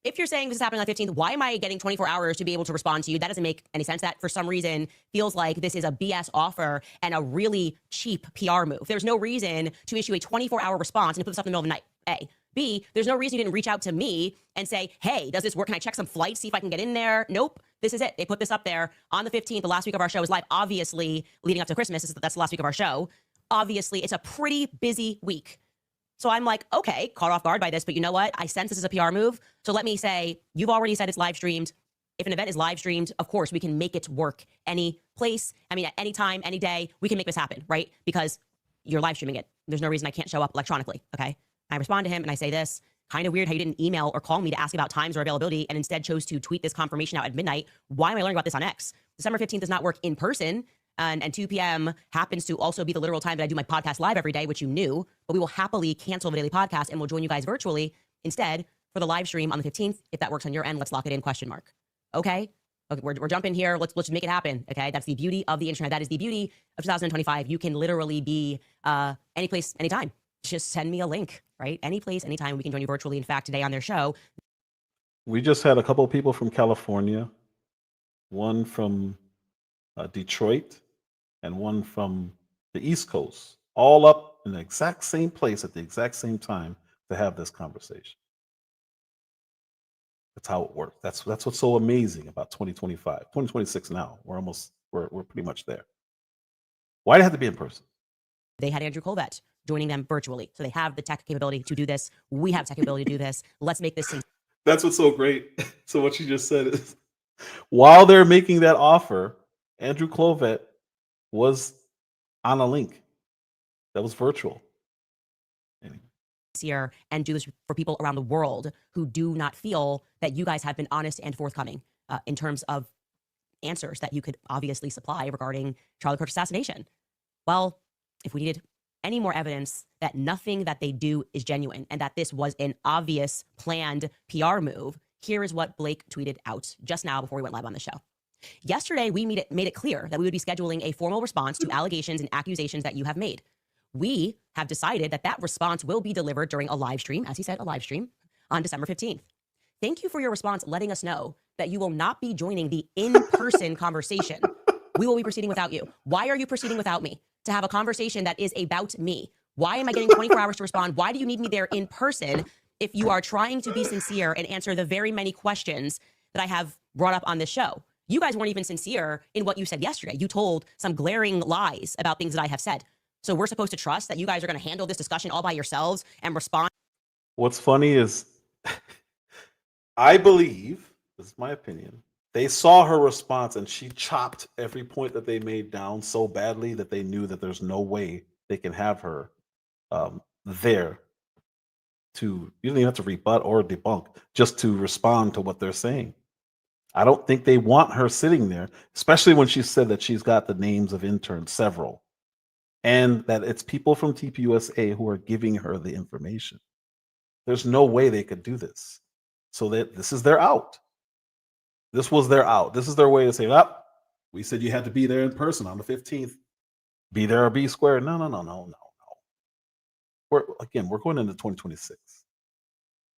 If you're saying this is happening on the 15th, why am I getting 24 hours to be able to respond to you? That doesn't make any sense. That, for some reason, feels like this is a BS offer and a really cheap PR move. There's no reason to issue a 24-hour response and put this up in the middle of the night, A. B, there's no reason you didn't reach out to me and say, hey, does this work? Can I check some flights, see if I can get in there? Nope. This is it. They put this up there on the 15th. The last week of our show is live. Obviously, leading up to Christmas, that's the last week of our show. Obviously, it's a pretty busy week. So I'm like, okay, caught off guard by this, but you know what? I sense this is a PR move. So let me say, you've already said it's live streamed. If an event is live streamed, of course, we can make it work any place. I mean, at any time, any day, we can make this happen, right? Because you're live streaming it. There's no reason I can't show up electronically, okay? I respond to him and I say this, kind of weird how you didn't email or call me to ask about times or availability and instead chose to tweet this confirmation out at midnight. Why am I learning about this on X? December 15th does not work in person. And 2 p.m. happens to also be the literal time that I do my podcast live every day, which you knew, but we will happily cancel the daily podcast and we'll join you guys virtually instead for the live stream on the 15th. If that works on your end, let's lock it in, question mark. Okay, we're jumping here. Let's just make it happen. Okay, that's the beauty of the internet. That is the beauty of 2025. You can literally be any place, anytime. Just send me a link, right? Any place, anytime. We can join you virtually. In fact, today on their show, we just had a couple of people from California, one from Detroit, and one from the East Coast, all up in the exact same place at the exact same time to have this conversation. That's how it works. That's what's so amazing about 2025, 2026 now. We're pretty much there. Why did it have to be in person? they had Andrew Colvett joining them virtually. So they have the tech capability to do this. We have tech capability to do this. Let's make this thing. That's what's so great. So what you just said is, while they're making that offer, Andrew Clovet was on a link that was virtual. Here and do this for people around the world who do not feel that you guys have been honest and forthcoming in terms of answers that you could obviously supply regarding Charlie Kirk's assassination. Well, if we needed any more evidence that nothing that they do is genuine and that this was an obvious planned PR move, here is what Blake tweeted out just now before we went live on the show. Yesterday, we made it clear that we would be scheduling a formal response to allegations and accusations that you have made. We have decided that that response will be delivered during a live stream, as he said, a live stream on December 15th. Thank you for your response, letting us know that you will not be joining the in-person conversation. We will be proceeding without you. Why are you proceeding without me? To have a conversation that is about me. Why am I getting 24 hours to respond? Why do you need me there in person if you are trying to be sincere and answer the very many questions that I have brought up on this show? You guys weren't even sincere in what you said yesterday. You told some glaring lies about things that I have said. So we're supposed to trust that you guys are going to handle this discussion all by yourselves and respond. What's funny is I believe, this is my opinion, they saw her response and she chopped every point that they made down so badly that they knew that there's no way they can have her there to, you don't even have to rebut or debunk, just to respond to what they're saying. I don't think they want her sitting there, especially when she said that she's got the names of interns, several, and that it's people from TPUSA who are giving her the information. There's no way they could do this. So that this is their out. This was their out. This is their way to say, oh, we said you had to be there in person on the 15th. Be there or be square. No. We're going into 2026.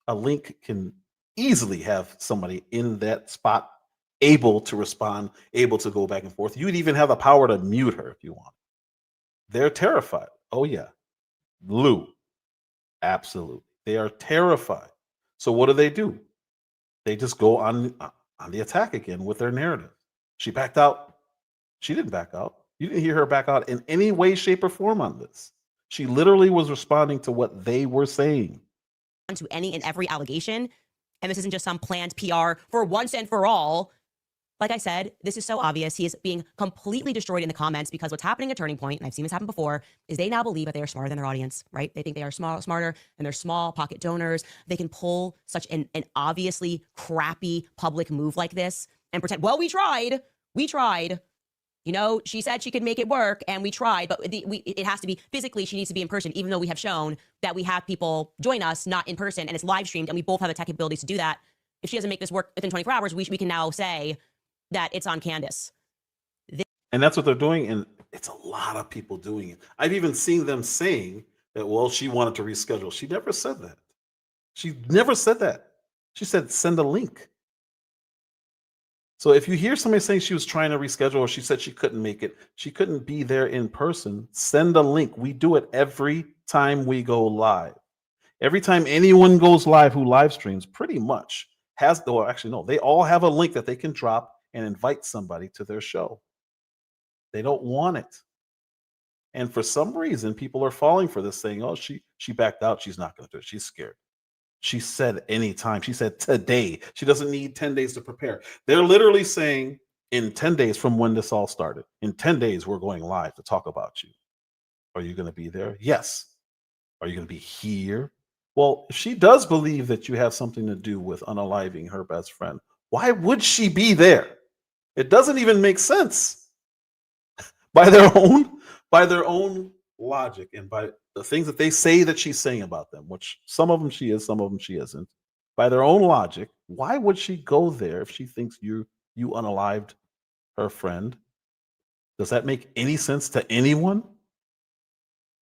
A link can easily have somebody in that spot able to respond, able to go back and forth. You'd even have the power to mute her if you want. They're terrified. Oh, yeah. Lou. Absolutely. They are terrified. So what do? They just go on the attack again with their narrative. She backed out. She didn't back out. You didn't hear her back out in any way, shape, or form on this. She literally was responding to what they were saying. To any and every allegation. And this isn't just some planned PR for once and for all. Like I said, this is so obvious. He is being completely destroyed in the comments because what's happening at Turning Point, and I've seen this happen before, is they now believe that they are smarter than their audience, right? They think they are smarter than their small pocket donors. They can pull such an obviously crappy public move like this and pretend, well, we tried. You know, she said she could make it work and we tried, but it has to be physically, she needs to be in person, even though we have shown that we have people join us not in person and it's live streamed and we both have the tech abilities to do that. If she doesn't make this work within 24 hours, we can now say that it's on Candace. And that's what they're doing. And it's a lot of people doing it. I've even seen them saying that, well, she wanted to reschedule. She never said that. She never said that. She said, send a link. So if you hear somebody saying she was trying to reschedule or she said she couldn't make it, she couldn't be there in person, send a link. We do it every time we go live. Every time anyone goes live who live streams, pretty much has, or actually no, they all have a link that they can drop and invite somebody to their show. They don't want it. And for some reason, people are falling for this, saying, oh, she backed out. She's not going to do it. She's scared. She said anytime. She said today. She doesn't need 10 days to prepare. They're literally saying in 10 days from when this all started, in 10 days, we're going live to talk about you. Are you going to be there? Yes. Are you going to be here? Well, if she does believe that you have something to do with unaliving her best friend, why would she be there? It doesn't even make sense. By their own logic and by the things that they say that she's saying about them, which some of them she is, some of them she isn't. By their own logic, why would she go there if she thinks you unalived her friend? Does that make any sense to anyone?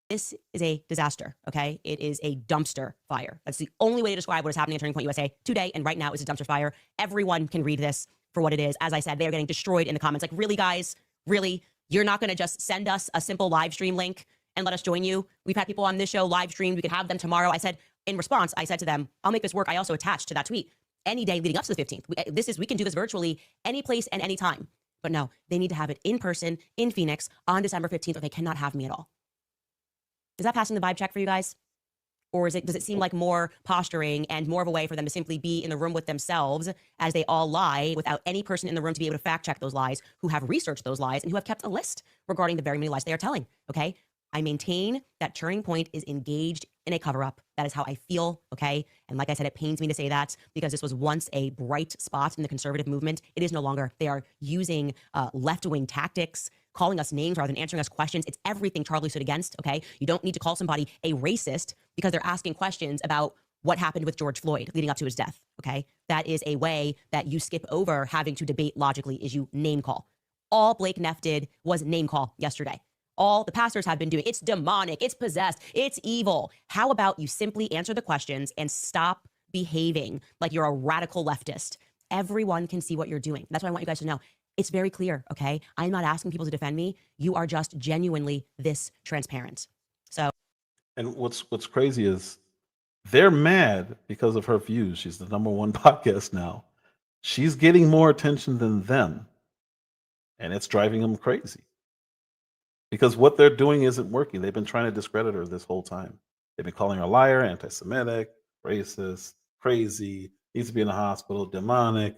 This is a disaster, okay? It is a dumpster fire. That's the only way to describe what is happening at Turning Point USA today and right now is a dumpster fire. Everyone can read this for what it is. As I said, they are getting destroyed in the comments. Like, really, guys? Really? You're not going to just send us a simple live stream link and let us join you? We've had people on this show live streamed. We could have them tomorrow. I said, in response, I said to them, I'll make this work. I also attached to that tweet any day leading up to the 15th. We can do this virtually any place and any time. But no, they need to have it in person in Phoenix on December 15th or they cannot have me at all. Is that passing the vibe check for you guys? Or does it seem like more posturing and more of a way for them to simply be in the room with themselves as they all lie without any person in the room to be able to fact check those lies, who have researched those lies and who have kept a list regarding the very many lies they are telling, okay? I maintain that Turning Point is engaged in a cover-up. That is how I feel, okay? And like I said, it pains me to say that because this was once a bright spot in the conservative movement. It is no longer. They are using left-wing tactics, calling us names rather than answering us questions. It's everything Charlie stood against, okay? You don't need to call somebody a racist because they're asking questions about what happened with George Floyd leading up to his death, okay? That is a way that you skip over having to debate logically is you name call. All Blake Neff did was name call yesterday. all the pastors have been doing. It's demonic, it's possessed, it's evil. How about you simply answer the questions and stop behaving like you're a radical leftist? Everyone can see what you're doing. That's what I want you guys to know. It's very clear, okay? I'm not asking people to defend me. You are just genuinely this transparent. So, and what's crazy is they're mad because of her views. She's the #1 podcast now. She's getting more attention than them, and it's driving them crazy because what they're doing isn't working. They've been trying to discredit her this whole time. They've been calling her a liar, anti-Semitic, racist, crazy, needs to be in the hospital, demonic,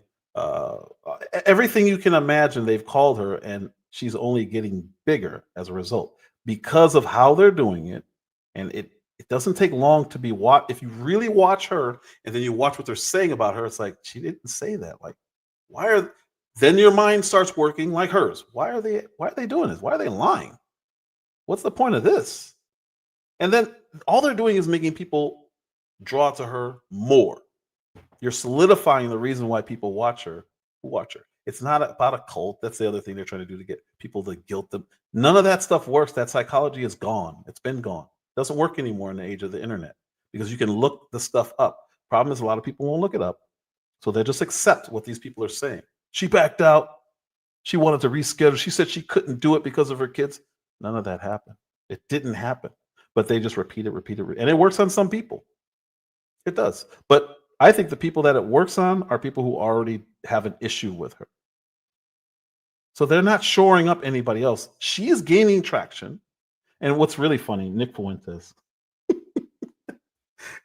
everything you can imagine. They've called her, and she's only getting bigger as a result because of how they're doing it. And it doesn't take long to be watched. If you really watch her and then you watch what they're saying about her, it's like, she didn't say that. Like, then your mind starts working like hers. Why are they doing this? Why are they lying? What's the point of this? And then all they're doing is making people draw to her more. You're solidifying the reason why people watch her. It's not about a cult. That's the other thing they're trying to do, to get people to guilt them. None of that stuff works. That psychology is gone. It's been gone. It doesn't work anymore in the age of the internet because you can look the stuff up. Problem is, a lot of people won't look it up. So they just accept what these people are saying. She backed out. She wanted to reschedule. She said she couldn't do it because of her kids. None of that happened. It didn't happen. But they just repeat it. And it works on some people. It does. But I think the people that it works on are people who already have an issue with her. So they're not shoring up anybody else. She is gaining traction. And what's really funny, Nick Fuentes.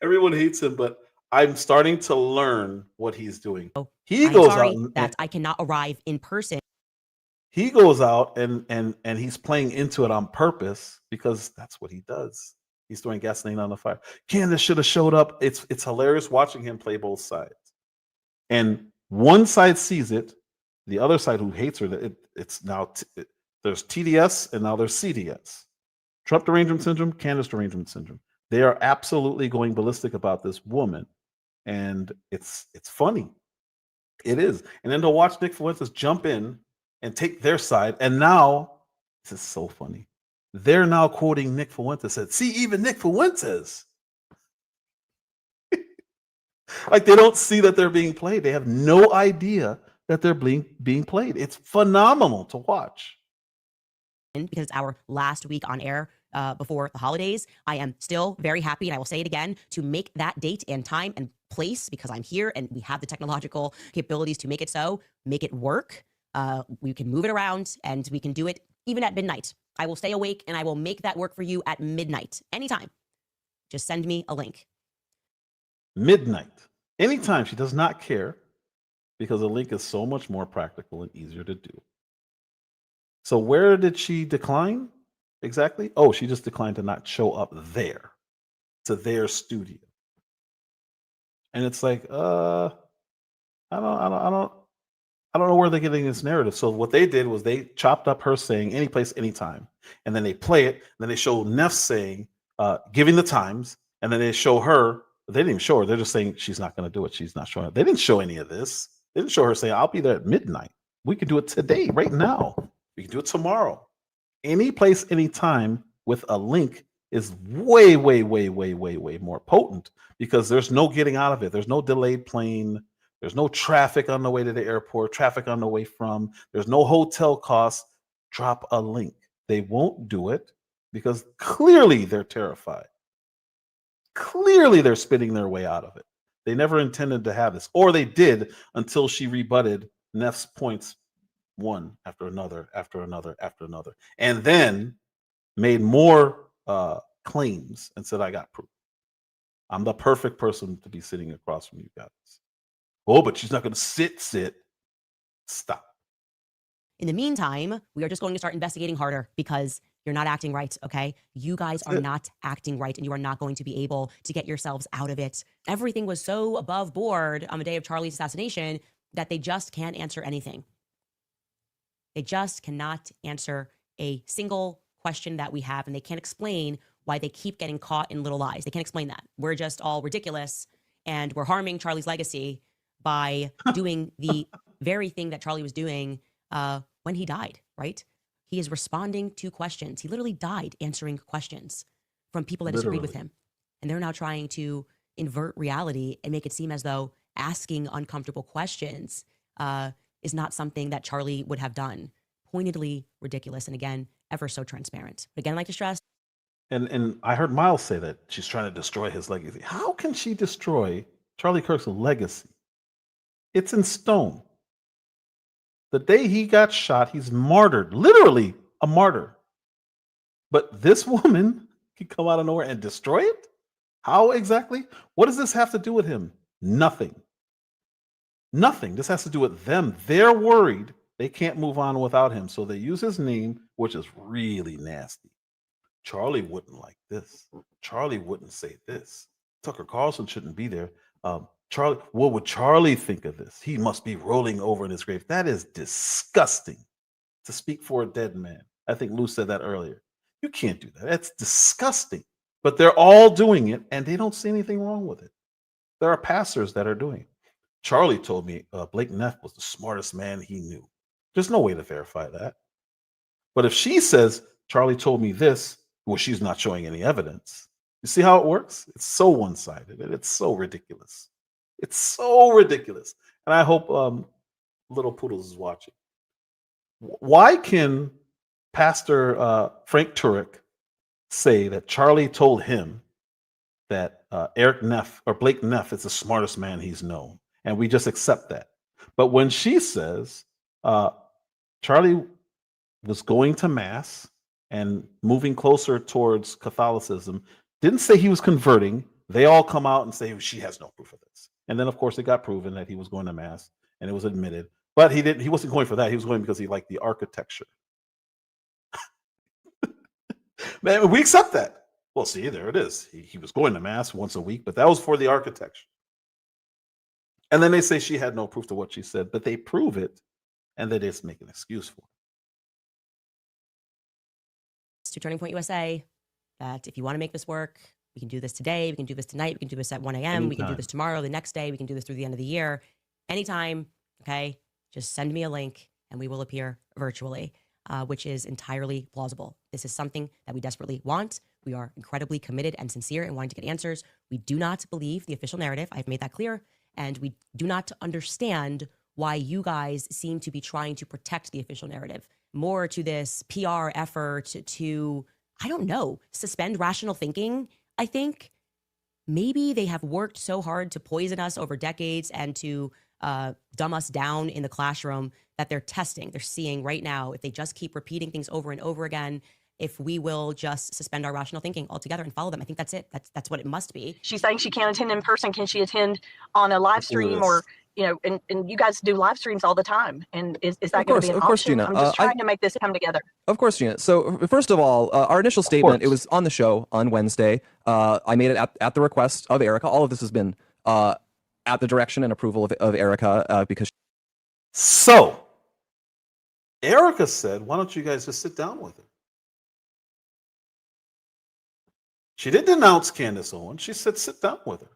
Everyone hates him, but I'm starting to learn what he's doing. He goes out that I cannot arrive in person. He goes out and he's playing into it on purpose because that's what he does. He's throwing gasoline on the fire. Candace should have showed up. It's hilarious watching him play both sides. And one side sees it, the other side who hates her, it's now there's TDS and now there's CDS. Trump derangement syndrome, Candace derangement syndrome. They are absolutely going ballistic about this woman. And it's funny. It is. And then to watch Nick Fuentes jump in and take their side. And now, this is so funny. They're now quoting Nick Fuentes. Said, see, even Nick Fuentes. Like, they don't see that they're being played. They have no idea that they're being played. It's phenomenal to watch. Because it's our last week on air before the holidays. I am still very happy, and I will say it again, to make that date and time and place, because I'm here and we have the technological capabilities to make it so, make it work. We can move it around and we can do it even at midnight. I will stay awake and I will make that work for you at midnight, anytime. Just send me a link. Midnight. Anytime. She does not care because a link is so much more practical and easier to do. So where did she decline exactly? Oh, she just declined to not show up there, to their studio. And it's like, I don't know where they're getting this narrative. So what they did was they chopped up her saying any place, anytime, and then they play it. And then they show Neff saying, giving the times, and then they show her. They didn't even show her. They're just saying she's not going to do it. She's not showing up. They didn't show any of this. They didn't show her saying, "I'll be there at midnight." We can do it today, right now. We can do it tomorrow. Any place, anytime with a link is way, way, way, way, way, way more potent because there's no getting out of it. There's no delayed plane. There's no traffic on the way to the airport, traffic on the way from. There's no hotel costs. Drop a link. They won't do it because clearly they're terrified. Clearly they're spitting their way out of it. They never intended to have this, or they did until she rebutted Neff's points one after another, after another, after another, and then made more claims and said, I got proof. I'm the perfect person to be sitting across from you guys. Oh, but she's not going to sit. Stop. In the meantime, we are just going to start investigating harder because you're not acting right, okay? You guys are not acting right, and you are not going to be able to get yourselves out of it. Everything was so above board on the day of Charlie's assassination that they just can't answer anything. They just cannot answer a single question that we have, and they can't explain why they keep getting caught in little lies. They can't explain that. We're just all ridiculous, and we're harming Charlie's legacy by doing the very thing that Charlie was doing when he died, right? He is responding to questions. He literally died answering questions from people that disagreed with him. And they're now trying to invert reality and make it seem as though asking uncomfortable questions is not something that Charlie would have done. Pointedly ridiculous, and again, ever so transparent. But again, I'd like to stress. And I heard Miles say that she's trying to destroy his legacy. How can she destroy Charlie Kirk's legacy? It's in stone. The day he got shot, he's martyred, literally a martyr. But this woman can come out of nowhere and destroy it? How exactly? What does this have to do with him? Nothing. Nothing. This has to do with them. They're worried they can't move on without him. So they use his name, which is really nasty. Charlie wouldn't like this. Charlie wouldn't say this. Tucker Carlson shouldn't be there. Charlie, what would Charlie think of this? He must be rolling over in his grave. That is disgusting to speak for a dead man. I think Lou said that earlier. You can't do that. That's disgusting. But they're all doing it, and they don't see anything wrong with it. There are pastors that are doing it. Charlie told me Blake Neff was the smartest man he knew. There's no way to verify that. But if she says, Charlie told me this, well, she's not showing any evidence. You see how it works? It's so one-sided, and it's so ridiculous. It's so ridiculous. And I hope Little Poodles is watching. Why can Pastor Frank Turek say that Charlie told him that Eric Neff or Blake Neff is the smartest man he's known, and we just accept that? But when she says Charlie was going to mass and moving closer towards Catholicism, didn't say he was converting, they all come out and say she has no proof of this. And then, of course, it got proven that he was going to mass, and it was admitted. But he wasn't going for that. He was going because he liked the architecture. Man, we accept that. Well, see, there it is. He was going to mass once a week, but that was for the architecture. And then they say she had no proof to what she said, but they prove it, and they just make an excuse for it. To Turning Point USA, that if you want to make this work, we can do this today, we can do this tonight, we can do this at 1 a.m., we can do this tomorrow, the next day, we can do this through the end of the year. Anytime, okay? Just send me a link and we will appear virtually, which is entirely plausible. This is something that we desperately want. We are incredibly committed and sincere in wanting to get answers. We do not believe the official narrative. I've made that clear. And we do not understand why you guys seem to be trying to protect the official narrative. More to this PR effort to, I don't know, suspend rational thinking, I think. Maybe they have worked so hard to poison us over decades and to dumb us down in the classroom that they're testing. They're seeing right now, if they just keep repeating things over and over again, if we will just suspend our rational thinking altogether and follow them. I think that's it. That's what it must be. She's saying she can't attend in person. Can she attend on a live stream or, you know, and you guys do live streams all the time. And is that going to be an option? Gina. I'm just trying to make this come together. Of course, Gina. So first of all, our initial statement, it was on the show on Wednesday. I made it at the request of Erica. All of this has been at the direction and approval of Erica because. So Erica said, why don't you guys just sit down with her? She didn't denounce Candace Owens. She said, sit down with her.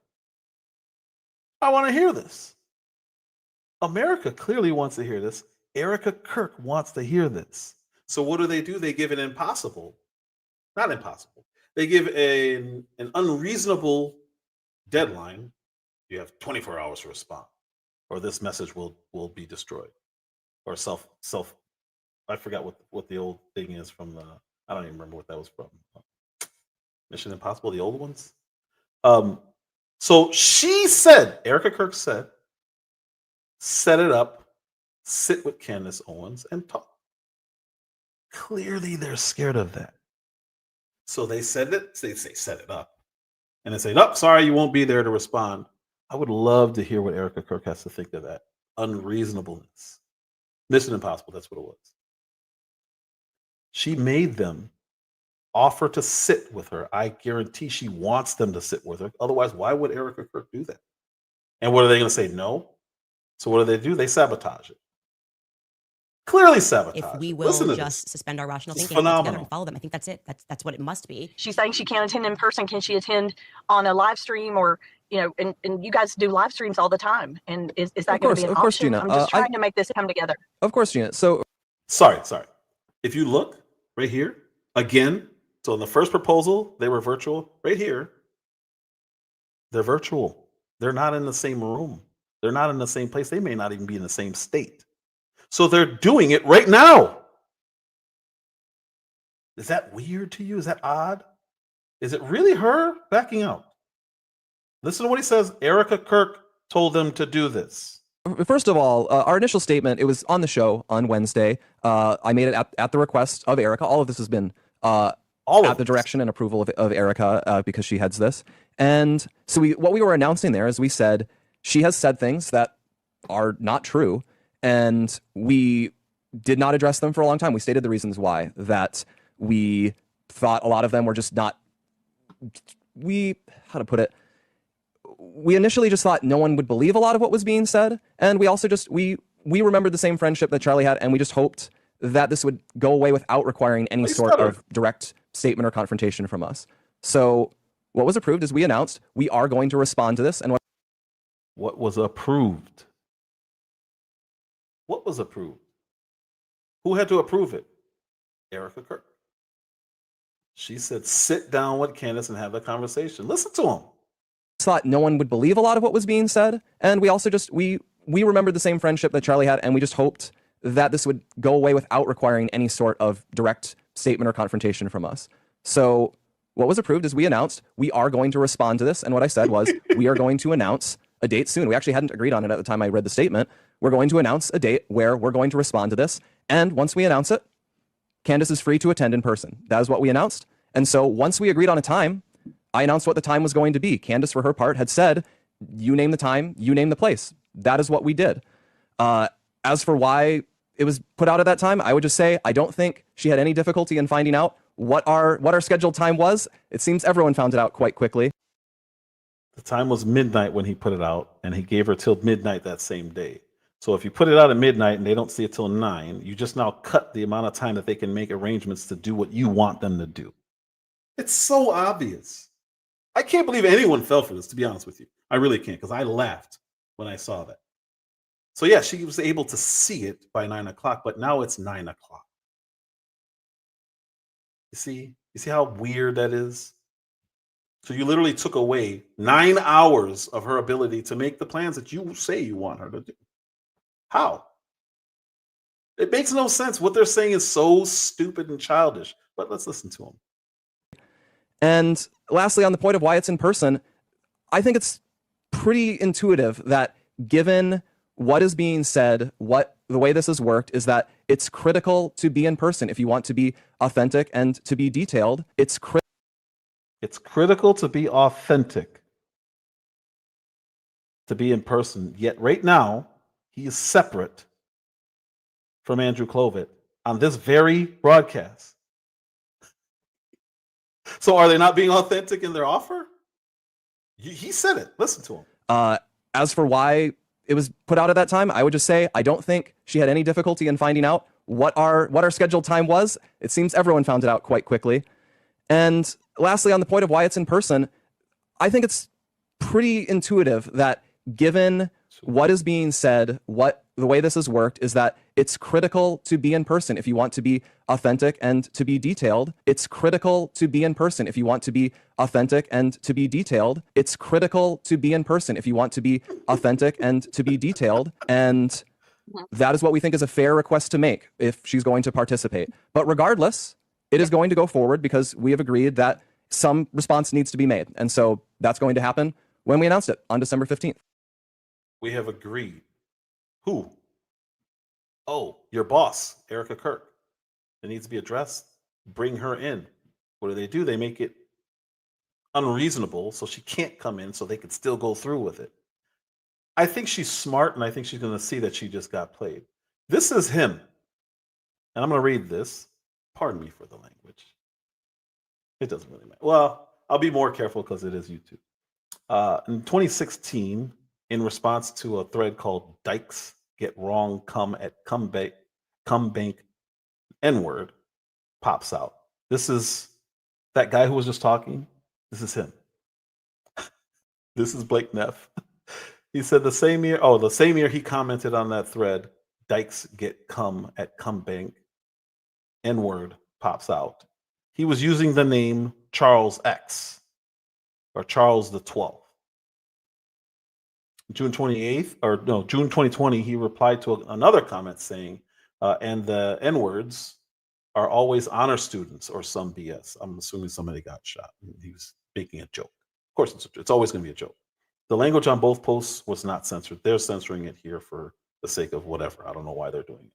I want to hear this. America clearly wants to hear this. Erica Kirk wants to hear this. So what do? They give an impossible, not impossible. They give an unreasonable deadline. You have 24 hours to respond, or this message will be destroyed, or self. I forgot what the old thing is from the. I don't even remember what that was from. Mission Impossible, the old ones. So she said, Erica Kirk said, set it up, sit with Candace Owens and talk. Clearly they're scared of that. So they said it, they say set it up. And they say, nope, sorry, you won't be there to respond. I would love to hear what Erica Kirk has to think of that. Unreasonableness. Mission Impossible, that's what it was. She made them offer to sit with her. I guarantee she wants them to sit with her. Otherwise, why would Erica Kirk do that? And what are they going to say? No? So what do? They sabotage it. Clearly sabotage. If we will just suspend our rational thinking together and follow them, I think that's it. That's what it must be. She's saying she can't attend in person. Can she attend on a live stream or, you know, and you guys do live streams all the time. And is that going to be an option? Gina. I'm just trying to make this come together. Of course, Gina. So sorry. If you look right here, again, so in the first proposal, they were virtual. Right here, they're virtual. They're not in the same room. They're not in the same place. They may not even be in the same state. So they're doing it right now. Is that weird to you? Is that odd? Is it really her backing out? Listen to what he says. Erica Kirk told them to do this. First of all, our initial statement, it was on the show on Wednesday. I made it at the request of Erica. All of this has been at the direction and approval of Erica because she heads this. And so what we were announcing there is we said she has said things that are not true, and we did not address them for a long time. We stated the reasons why, that we thought a lot of them were just not, how to put it, we initially just thought no one would believe a lot of what was being said, and we also just we remembered the same friendship that Charlie had, and we just hoped that this would go away without requiring any sort of direct statement or confrontation from us. So what was approved is we announced we are going to respond to this. And what was approved? What was approved? Who had to approve it? Erica Kirk. She said, sit down with Candace and have a conversation. Listen to him. Thought no one would believe a lot of what was being said, and we also just we remembered the same friendship that Charlie had, and we just hoped that this would go away without requiring any sort of direct statement or confrontation from us. So what was approved is we announced we are going to respond to this, and what I said was we are going to announce a date soon. We actually hadn't agreed on it at the time I read the statement. We're going to announce a date where we're going to respond to this, and once we announce it, Candace is free to attend in person. That is what we announced. And so once we agreed on a time, I announced what the time was going to be. Candace, for her part, had said, you name the time, you name the place. That is what we did. As for why it was put out at that time, I would just say I don't think she had any difficulty in finding out what our scheduled time was. It seems everyone found it out quite quickly. The time was midnight when he put it out, and he gave her till midnight that same day. So if you put it out at midnight and they don't see it till 9, you just now cut the amount of time that they can make arrangements to do what you want them to do. It's so obvious. I can't believe anyone fell for this, to be honest with you. I really can't, because I laughed when I saw that. So yeah, she was able to see it by 9 o'clock, but now it's 9 o'clock. You see how weird that is? So you literally took away 9 hours of her ability to make the plans that you say you want her to do. How? It makes no sense. What they're saying is so stupid and childish, but let's listen to them. And lastly, on the point of why it's in person, I think it's pretty intuitive that given what is being said, the way this has worked is that it's critical to be in person if you want to be authentic and to be detailed. It's critical to be authentic, to be in person. Yet right now, he is separate from Andrew Clovet on this very broadcast. So are they not being authentic in their offer? He said it. Listen to him. As for why it was put out at that time, I would just say I don't think she had any difficulty in finding out what our scheduled time was. It seems everyone found it out quite quickly. And lastly, on the point of why it's in person, I think it's pretty intuitive that given what is being said, the way this has worked is that it's critical to be in person if you want to be authentic and to be detailed. It's critical to be in person if you want to be authentic and to be detailed. It's critical to be in person if you want to be authentic and to be detailed. And that is what we think is a fair request to make if she's going to participate. But regardless, it is going to go forward because we have agreed that some response needs to be made. And so that's going to happen when we announce it on December 15th. We have agreed. Who? Oh, your boss, Erica Kirk. It needs to be addressed. Bring her in. What do? They make it unreasonable so she can't come in so they could still go through with it. I think she's smart, and I think she's going to see that she just got played. This is him. And I'm going to read this. Pardon me for the language. It doesn't really matter. Well, I'll be more careful because it is YouTube. In 2016, in response to a thread called Dykes Get Wrong Come Bank N-word pops out. This is that guy who was just talking. This is him. This is Blake Neff. He said the same year he commented on that thread, Dykes Get Come Bank N-word pops out, he was using the name Charles X or Charles the 12th. June 28th, or no, June 2020, he replied to another comment saying, and the N-words are always honor students or some BS. I'm assuming somebody got shot. He was making a joke. Of course, it's always going to be a joke. The language on both posts was not censored. They're censoring it here for the sake of whatever. I don't know why they're doing it.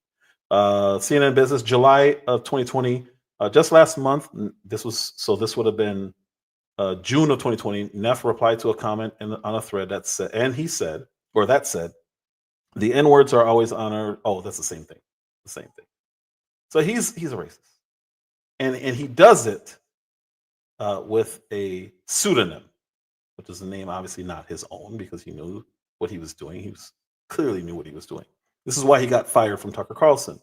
CNN Business, July of 2020, just last month. This would have been June of 2020. Neff replied to a comment on a thread that said, that said, the N words are always honored. Oh, that's the same thing. The same thing. So he's a racist, and he does it with a pseudonym, which is a name obviously not his own because he knew what he was doing. He clearly knew what he was doing. This is why he got fired from Tucker Carlson.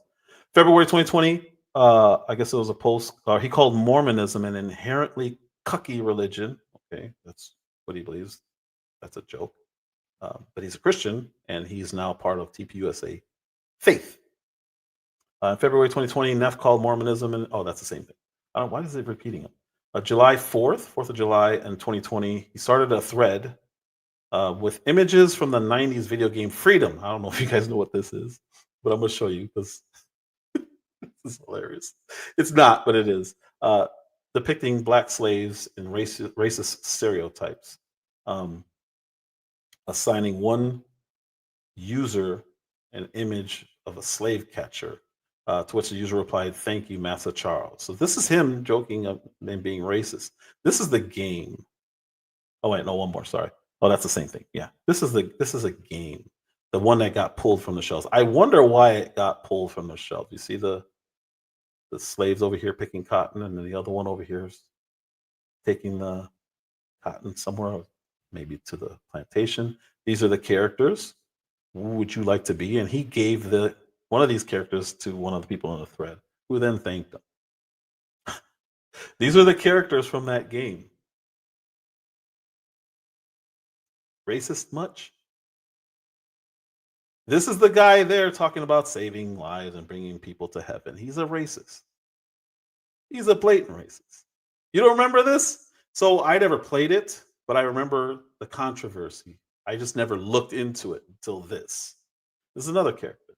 February 2020, I guess it was a post. He called Mormonism an inherently cucky religion. Okay, that's what he believes. That's a joke. But he's a Christian, and he's now part of TPUSA faith. In February 2020, Neff called Mormonism, and that's the same thing. Why is it repeating it? July 4th of July in 2020, he started a thread with images from the 90s video game Freedom. I don't know if you guys know what this is, but I'm going to show you because this is hilarious. It's not, but it is. Depicting black slaves and racist stereotypes. Assigning one user an image of a slave catcher, to which the user replied, "Thank you, Massa Charles." So this is him joking and being racist. This is the game. Oh wait, no, one more. Sorry. Oh, that's the same thing. Yeah, this is a game. The one that got pulled from the shelves. I wonder why it got pulled from the shelves. You see the slaves over here picking cotton, and then the other one over here is taking the cotton somewhere, maybe to the plantation. These are the characters. Who would you like to be? And he gave one of these characters to one of the people in the thread, who then thanked him. These are the characters from that game. Racist much? This is the guy there talking about saving lives and bringing people to heaven. He's a racist. He's a blatant racist. You don't remember this? So I never played it, but I remember the controversy. I just never looked into it until this. This is another character.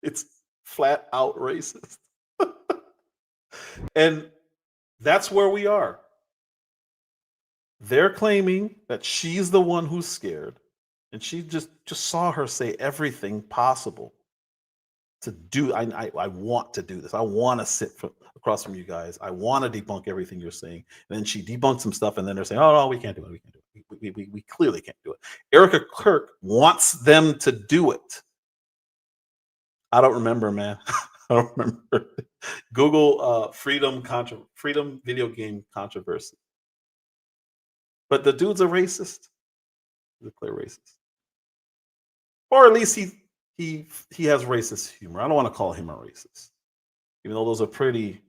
It's flat out racist. And that's where we are. They're claiming that she's the one who's scared, and she just saw her say everything possible to do. I want to do this. I want to sit across from you guys. I want to debunk everything you're saying. And then she debunks some stuff, and then they're saying, "Oh no, we can't do it. We can't do it. We clearly can't do it." Erica Kirk wants them to do it. I don't remember, man. I don't remember. Google freedom video game controversy. But the dude's a racist. He's a clear racist. Or at least he has racist humor. I don't want to call him a racist. Even though those are pretty,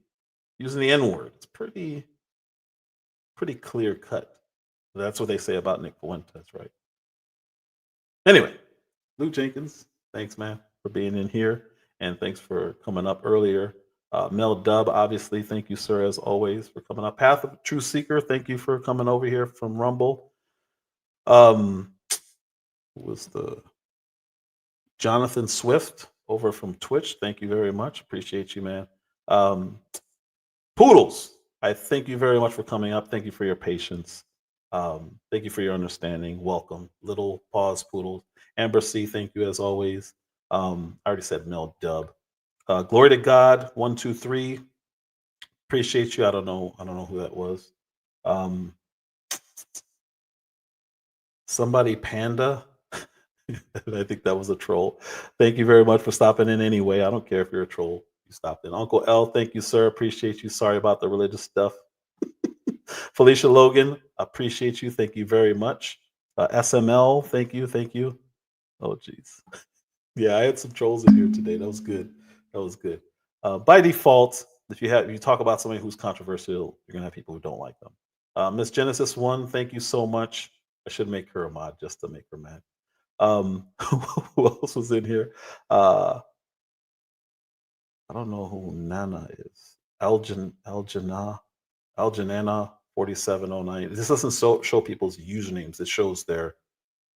using the N-word, it's pretty clear cut. That's what they say about Nick Fuentes, right? Anyway, Luke Jenkins, thanks, man, for being in here. And thanks for coming up earlier. Mel Dub, obviously, thank you, sir, as always, for coming up. Path of True Seeker, thank you for coming over here from Rumble. Who was the Jonathan Swift over from Twitch? Thank you very much. Appreciate you, man. Poodles, I thank you very much for coming up. Thank you for your patience. Thank you for your understanding. Welcome. Little Pause Poodles. Amber C, thank you as always. I already said Mel Dub. Glory to God, 123. Appreciate you. I don't know who that was. Somebody Panda. I think that was a troll. Thank you very much for stopping in anyway. I don't care if you're a troll. You stopped in. Uncle L, thank you, sir. Appreciate you. Sorry about the religious stuff. Felicia Logan, appreciate you. Thank you very much. SML, thank you. Thank you. Oh, geez. Yeah, I had some trolls in here today. That was good. That was good. By default, if you talk about somebody who's controversial, you're gonna have people who don't like them. Miss Genesis 1, thank you so much. I should make her a mod just to make her mad. Who else was in here? I don't know who Nana is. Aljanana 4709. This doesn't show people's usernames. It shows their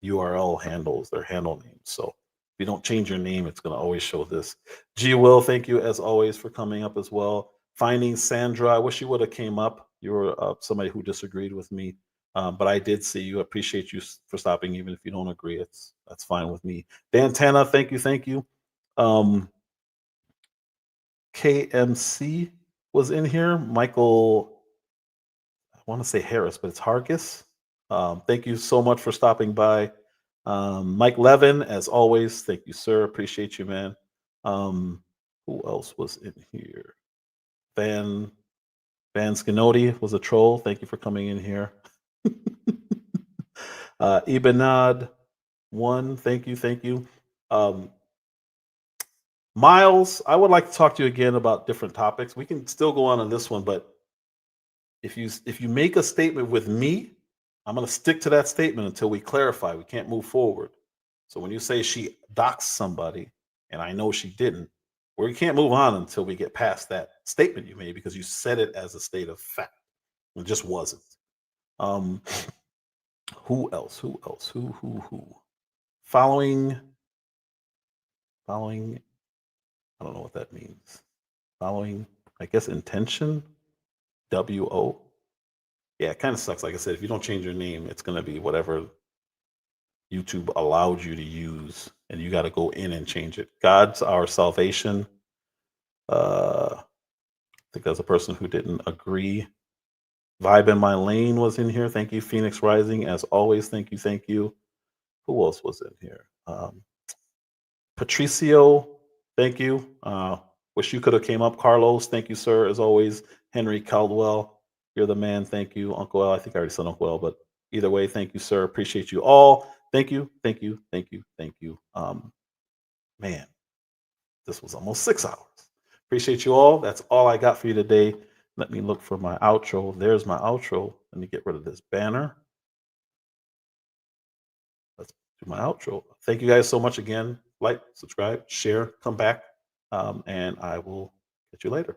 URL handles, their handle names. So if you don't change your name, it's going to always show this. G Will, thank you as always for coming up as well. Finding Sandra, I wish you would have came up. You were somebody who disagreed with me, but I did see you. Appreciate you for stopping, even if you don't agree. That's fine with me. Dantana, thank you. KMC was in here. Michael, I want to say Harris, but it's Hargis. Thank you so much for stopping by. Mike Levin, as always, thank you, sir. Appreciate you, man. Who else was in here? Van Scanotti was a troll. Thank you for coming in here. Ibanad one, thank you. Miles, I would like to talk to you again about different topics. We can still go on this one, but if you make a statement with me, I'm going to stick to that statement until we clarify. We can't move forward. So when you say she doxed somebody, and I know she didn't, we can't move on until we get past that statement you made, because you said it as a state of fact. It just wasn't. Who else? Who? Following. I don't know what that means. Following, I guess, intention. WO. Yeah, it kind of sucks. Like I said, if you don't change your name, it's going to be whatever YouTube allowed you to use, and you got to go in and change it. God's our salvation. I think that's a person who didn't agree. Vibe in my lane was in here. Thank you, Phoenix Rising. As always, thank you. Who else was in here? Patricio, thank you. Wish you could have came up. Carlos, thank you, sir. As always, Henry Caldwell, you're the man. Thank you, Uncle L. I think I already said Uncle L, but either way, thank you, sir. Appreciate you all. Thank you. Man, this was almost 6 hours. Appreciate you all. That's all I got for you today. Let me look for my outro. There's my outro. Let me get rid of this banner. Let's do my outro. Thank you guys so much again. Like, subscribe, share, come back, and I will catch you later.